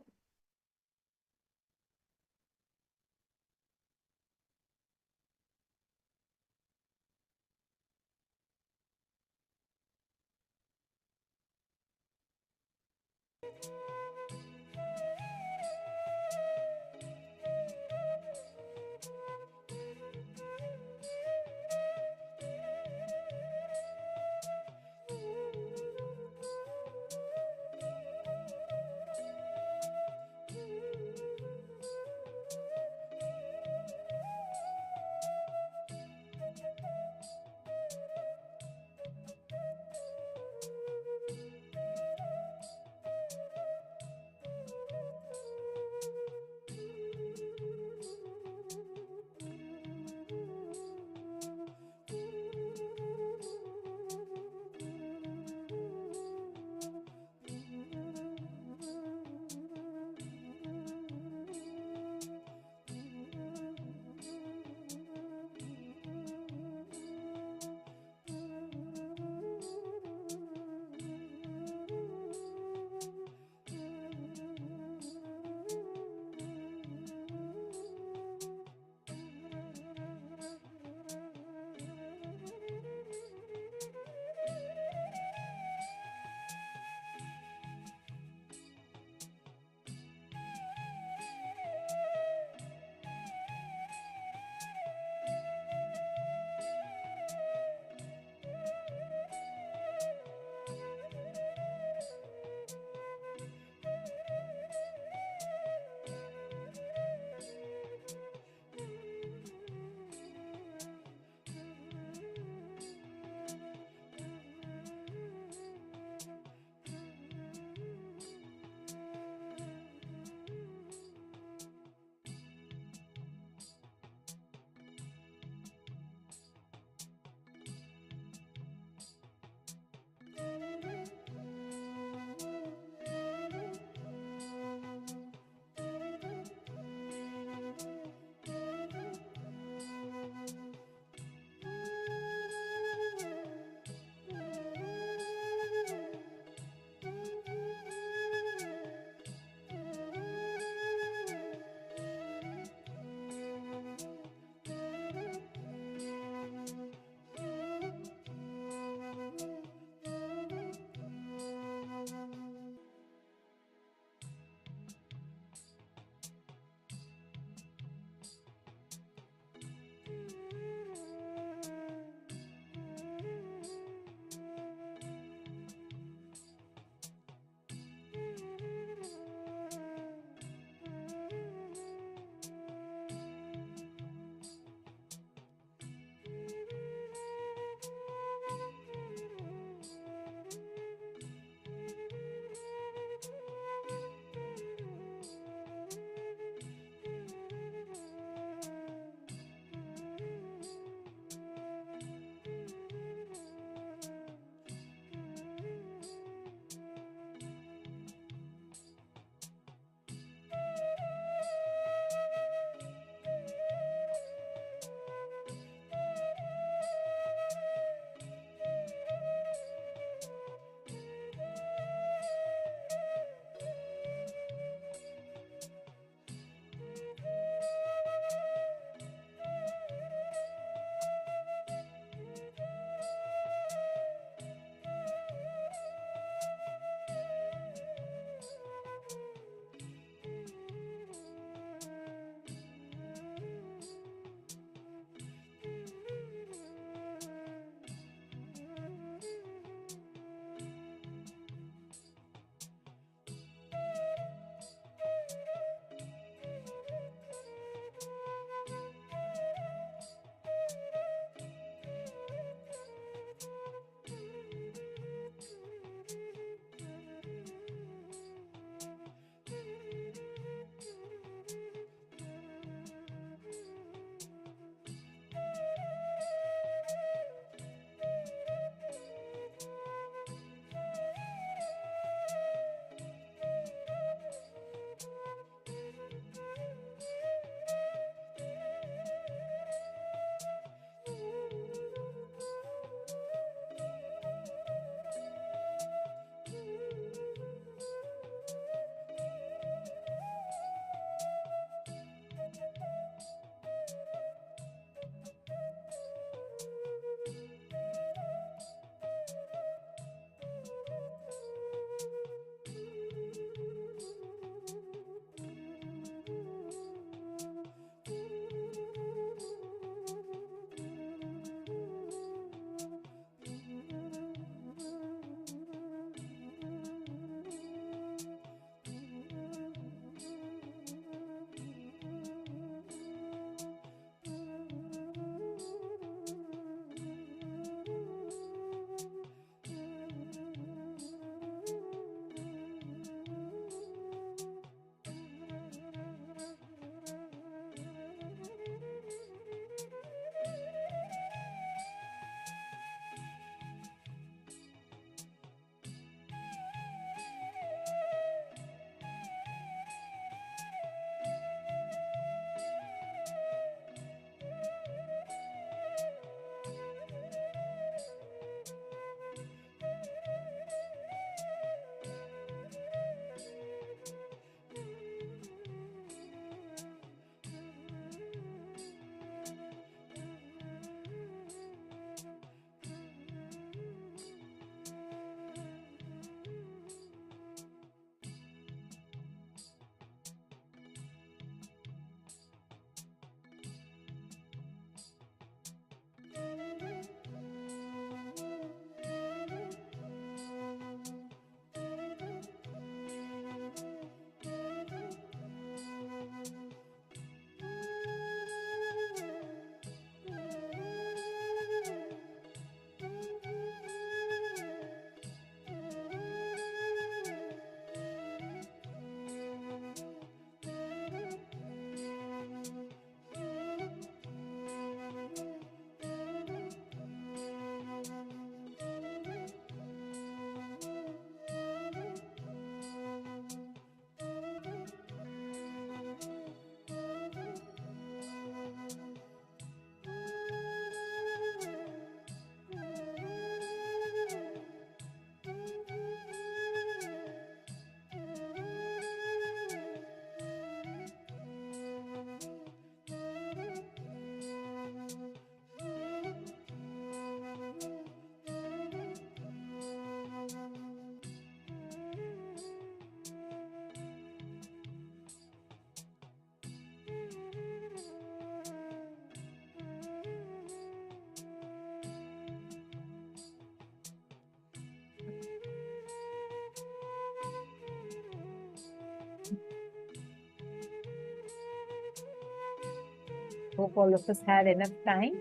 Hope all of us had enough time,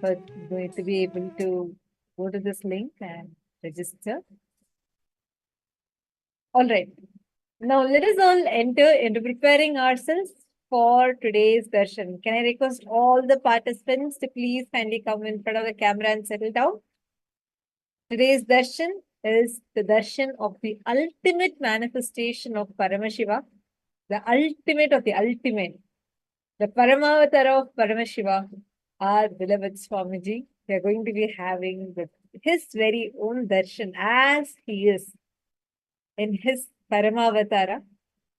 but going to be able to go to this link and register. All right. Now let us all enter into preparing ourselves for today's darshan. Can I request all the participants to please kindly come in front of the camera and settle down? Today's darshan is the darshan of the ultimate manifestation of Paramashiva, the ultimate of the ultimate, the Paramavatara of Paramashiva, our beloved Swamiji. We are going to be having his very own darshan as he is in his Paramavatara.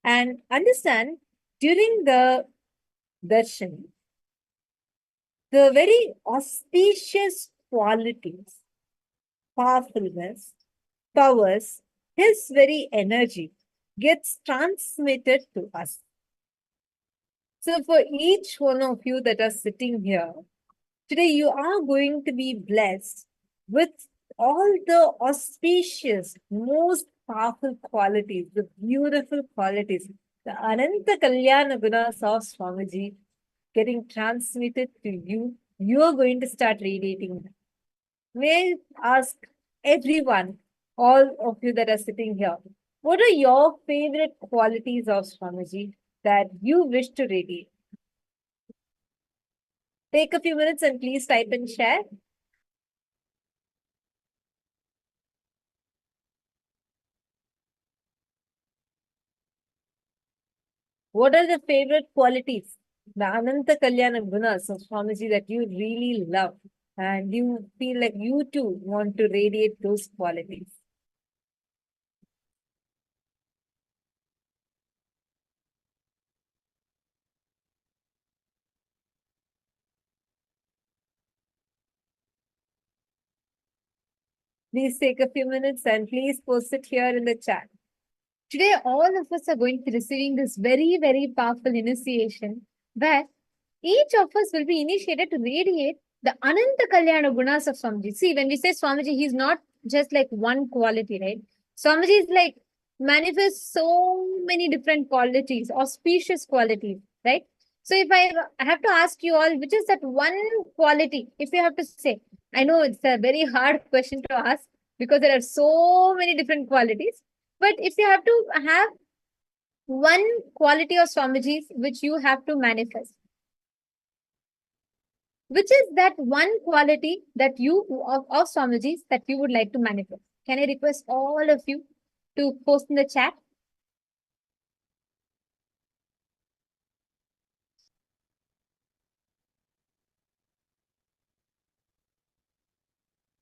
And understand, during the darshan, the very auspicious qualities, powerfulness, powers, his very energy gets transmitted to us. So for each one of you that are sitting here, today you are going to be blessed with all the auspicious, most powerful qualities, the beautiful qualities, the Ananta Kalyana Gunas of Swamiji getting transmitted to you. You are going to start radiating them. May I ask everyone, all of you that are sitting here, what are your favorite qualities of Swamiji that you wish to radiate? Take a few minutes and please type and share. What are the favorite qualities, the Ananta Kalyana Gunas of Swamiji that you really love and you feel like you too want to radiate those qualities? Please take a few minutes and please post it here in the chat. Today, all of us are going to be receiving this very, very powerful initiation where each of us will be initiated to radiate the Ananta Kalyana Gunas of Swamiji. See, when we say Swamiji, he's not just like one quality, right? Swamiji is like manifests so many different qualities, auspicious qualities, right? So if I have to ask you all, which is that one quality, if you have to say, I know it's a very hard question to ask because there are so many different qualities. But if you have to have one quality of Swamiji's which you have to manifest, which is that one quality that you of Swamiji's that you would like to manifest? Can I request all of you to post in the chat?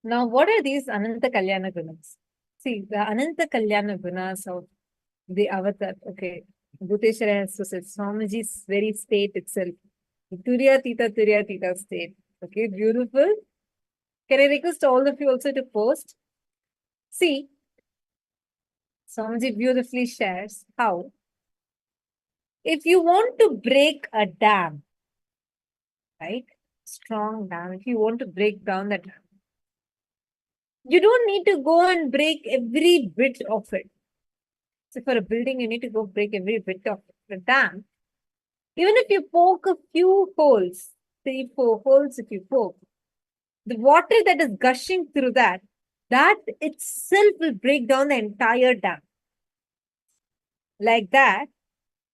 Now, what are these Ananta Kalyana Gunas? See, the Ananta Kalyana Gunas of the avatar. Okay, Bhuteshwara has to say Swamiji's very state itself. Turiya Tita state. Okay, beautiful. Can I request all of you also to post? See, Swamiji beautifully shares how if you want to break a dam, right? Strong dam, if you want to break down that dam, you don't need to go and break every bit of it. So for a building, you need to go break every bit of the dam. Even if you poke a few holes, 3-4 holes if you poke, the water that is gushing through that itself will break down the entire dam. Like that,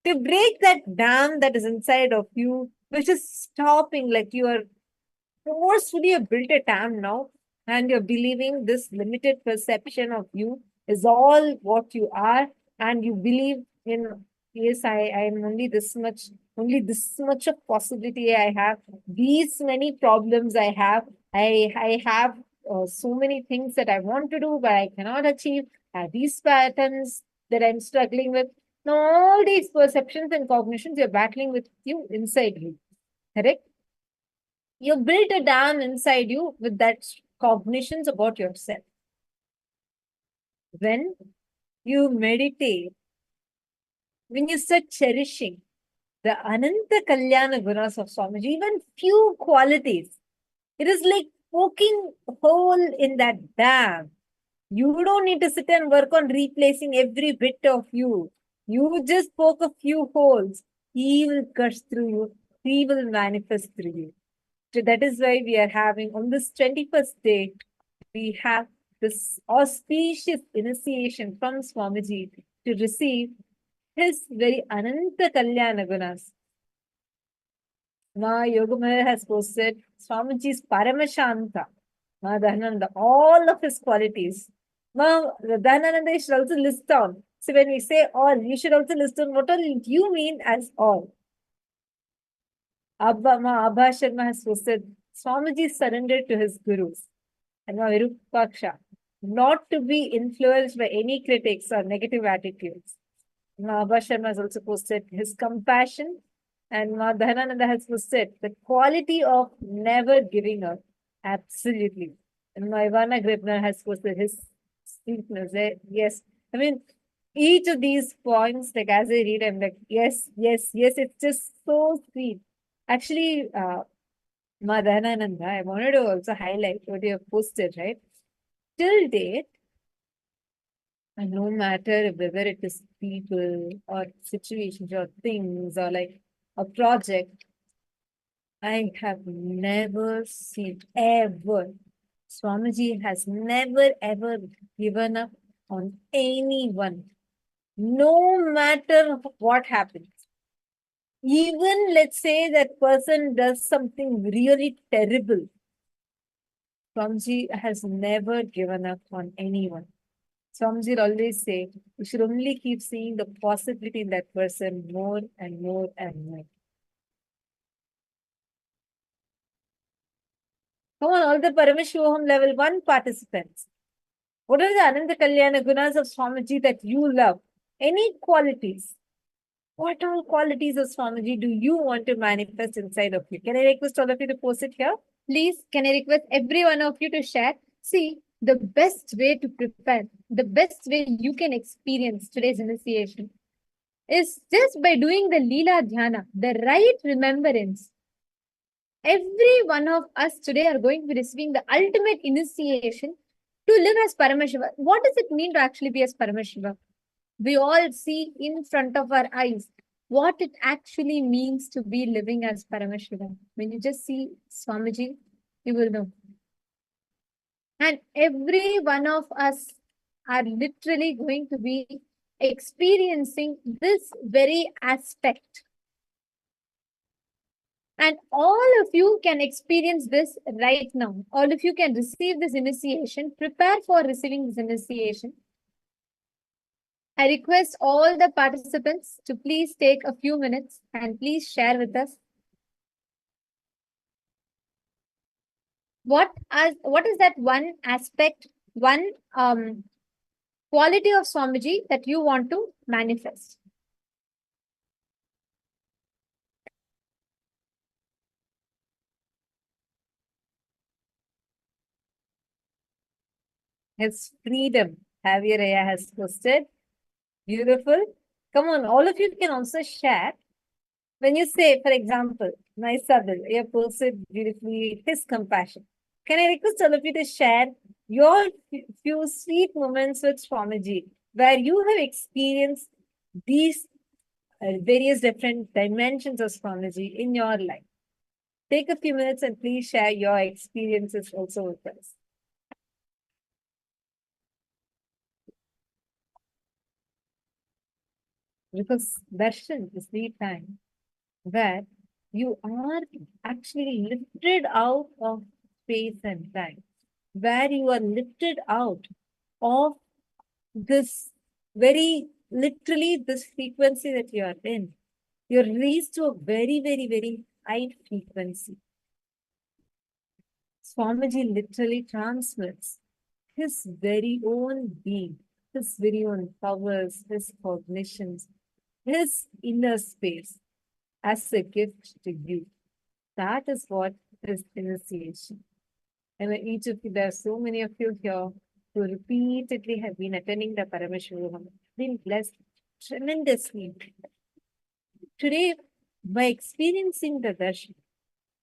to break that dam that is inside of you, which is stopping, like you are forcefully built a dam now, and you're believing this limited perception of you is all what you are, and you believe in, yes, I am only this much of possibility I have, these many problems I have, I have so many things that I want to do, but I cannot achieve, these patterns that I'm struggling with. Now, all these perceptions and cognitions you're battling with you inside you, correct? You built a dam inside you with that cognitions about yourself. When you meditate, when you start cherishing the Ananta Kalyana Gunas of Swamiji, even few qualities, it is like poking a hole in that dam. You don't need to sit and work on replacing every bit of you. You just poke a few holes. He will gush through you. He will manifest through you. So that is why we are having on this 21st day, we have this auspicious initiation from Swamiji to receive his very Ananta Kalyana Gunas. Ma Yogamaya has posted Swamiji's Paramashanta, Ma Dhanananda, all of his qualities. Ma Dhanananda you should also list down. So when we say all, you should also list down what all you mean as all. Abha Sharma has posted Swamiji surrendered to his gurus. And Ma Virupaksha, not to be influenced by any critics or negative attitudes. Ma Abha Sharma has also posted his compassion. And Ma Dhanananda has posted the quality of never giving up. Absolutely. And Ma Ivana Gribner has posted his sweetness. Yes. I mean, each of these points, like as I read, I'm like, yes, yes, yes, it's just so sweet. Actually, Ma Dhanananda, I wanted to also highlight what you have posted, right? Till date, and no matter whether it is people or situations or things or like a project, I have never seen ever. Swamiji has never ever given up on anyone, no matter what happens. Even let's say that person does something really terrible, Swamiji has never given up on anyone. Swamiji will always say, you should only keep seeing the possibility in that person more and more and more. Come on, all the Paramashivoham Level 1 participants. What are the Ananda Kalyana Gunas of Swamiji that you love? Any qualities? What all qualities of Swamiji do you want to manifest inside of you? Can I request all of you to post it here? Please, can I request every one of you to share? See, the best way to prepare, the best way you can experience today's initiation is just by doing the Leela Dhyana, the right remembrance. Every one of us today are going to be receiving the ultimate initiation to live as Paramashiva. What does it mean to actually be as Paramashiva? We all see in front of our eyes what it actually means to be living as Paramashiva. When you just see Swamiji, you will know. And every one of us are literally going to be experiencing this very aspect. And all of you can experience this right now. All of you can receive this initiation, prepare for receiving this initiation. I request all the participants to please take a few minutes and please share with us what is that one aspect, one quality of Swamiji that you want to manifest. His freedom, Javier Raya has posted. Beautiful. Come on, all of you can also share. When you say, for example, my Sabil, you have posted beautifully his compassion. Can I request all of you to share your few sweet moments with Swamiji, where you have experienced these various different dimensions of Swamiji in your life? Take a few minutes and please share your experiences also with us. Because darshan is the time where you are actually lifted out of space and time, where you are lifted out of this very literally this frequency that you are in. You're raised to a very, very, very high frequency. Swamiji literally transmits his very own being, his very own powers, his cognitions, his inner space as a gift to you. That is what is initiation. And each of you, there are so many of you here who repeatedly have been attending the Paramashivoham, been blessed tremendously. Today, by experiencing the darshan,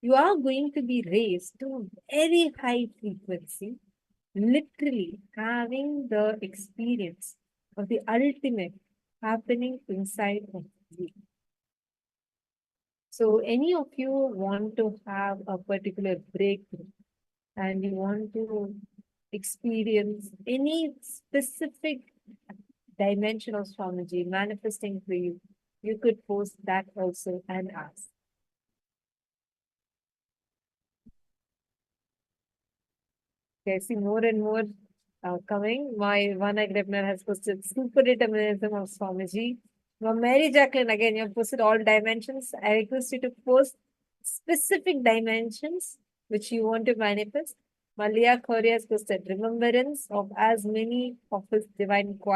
you are going to be raised to a very high frequency, literally having the experience of the ultimate happening inside of you. So any of you want to have a particular breakthrough and you want to experience any specific dimension of Swamiji manifesting for you, you could post that also and ask. Okay, I see more and more coming. My one examiner has posted super determinism of Swamiji. Now, Mary Jacqueline, again, you have posted all dimensions. I request you to post specific dimensions which you want to manifest. Malia Correa has posted remembrance of as many of his divine qualities.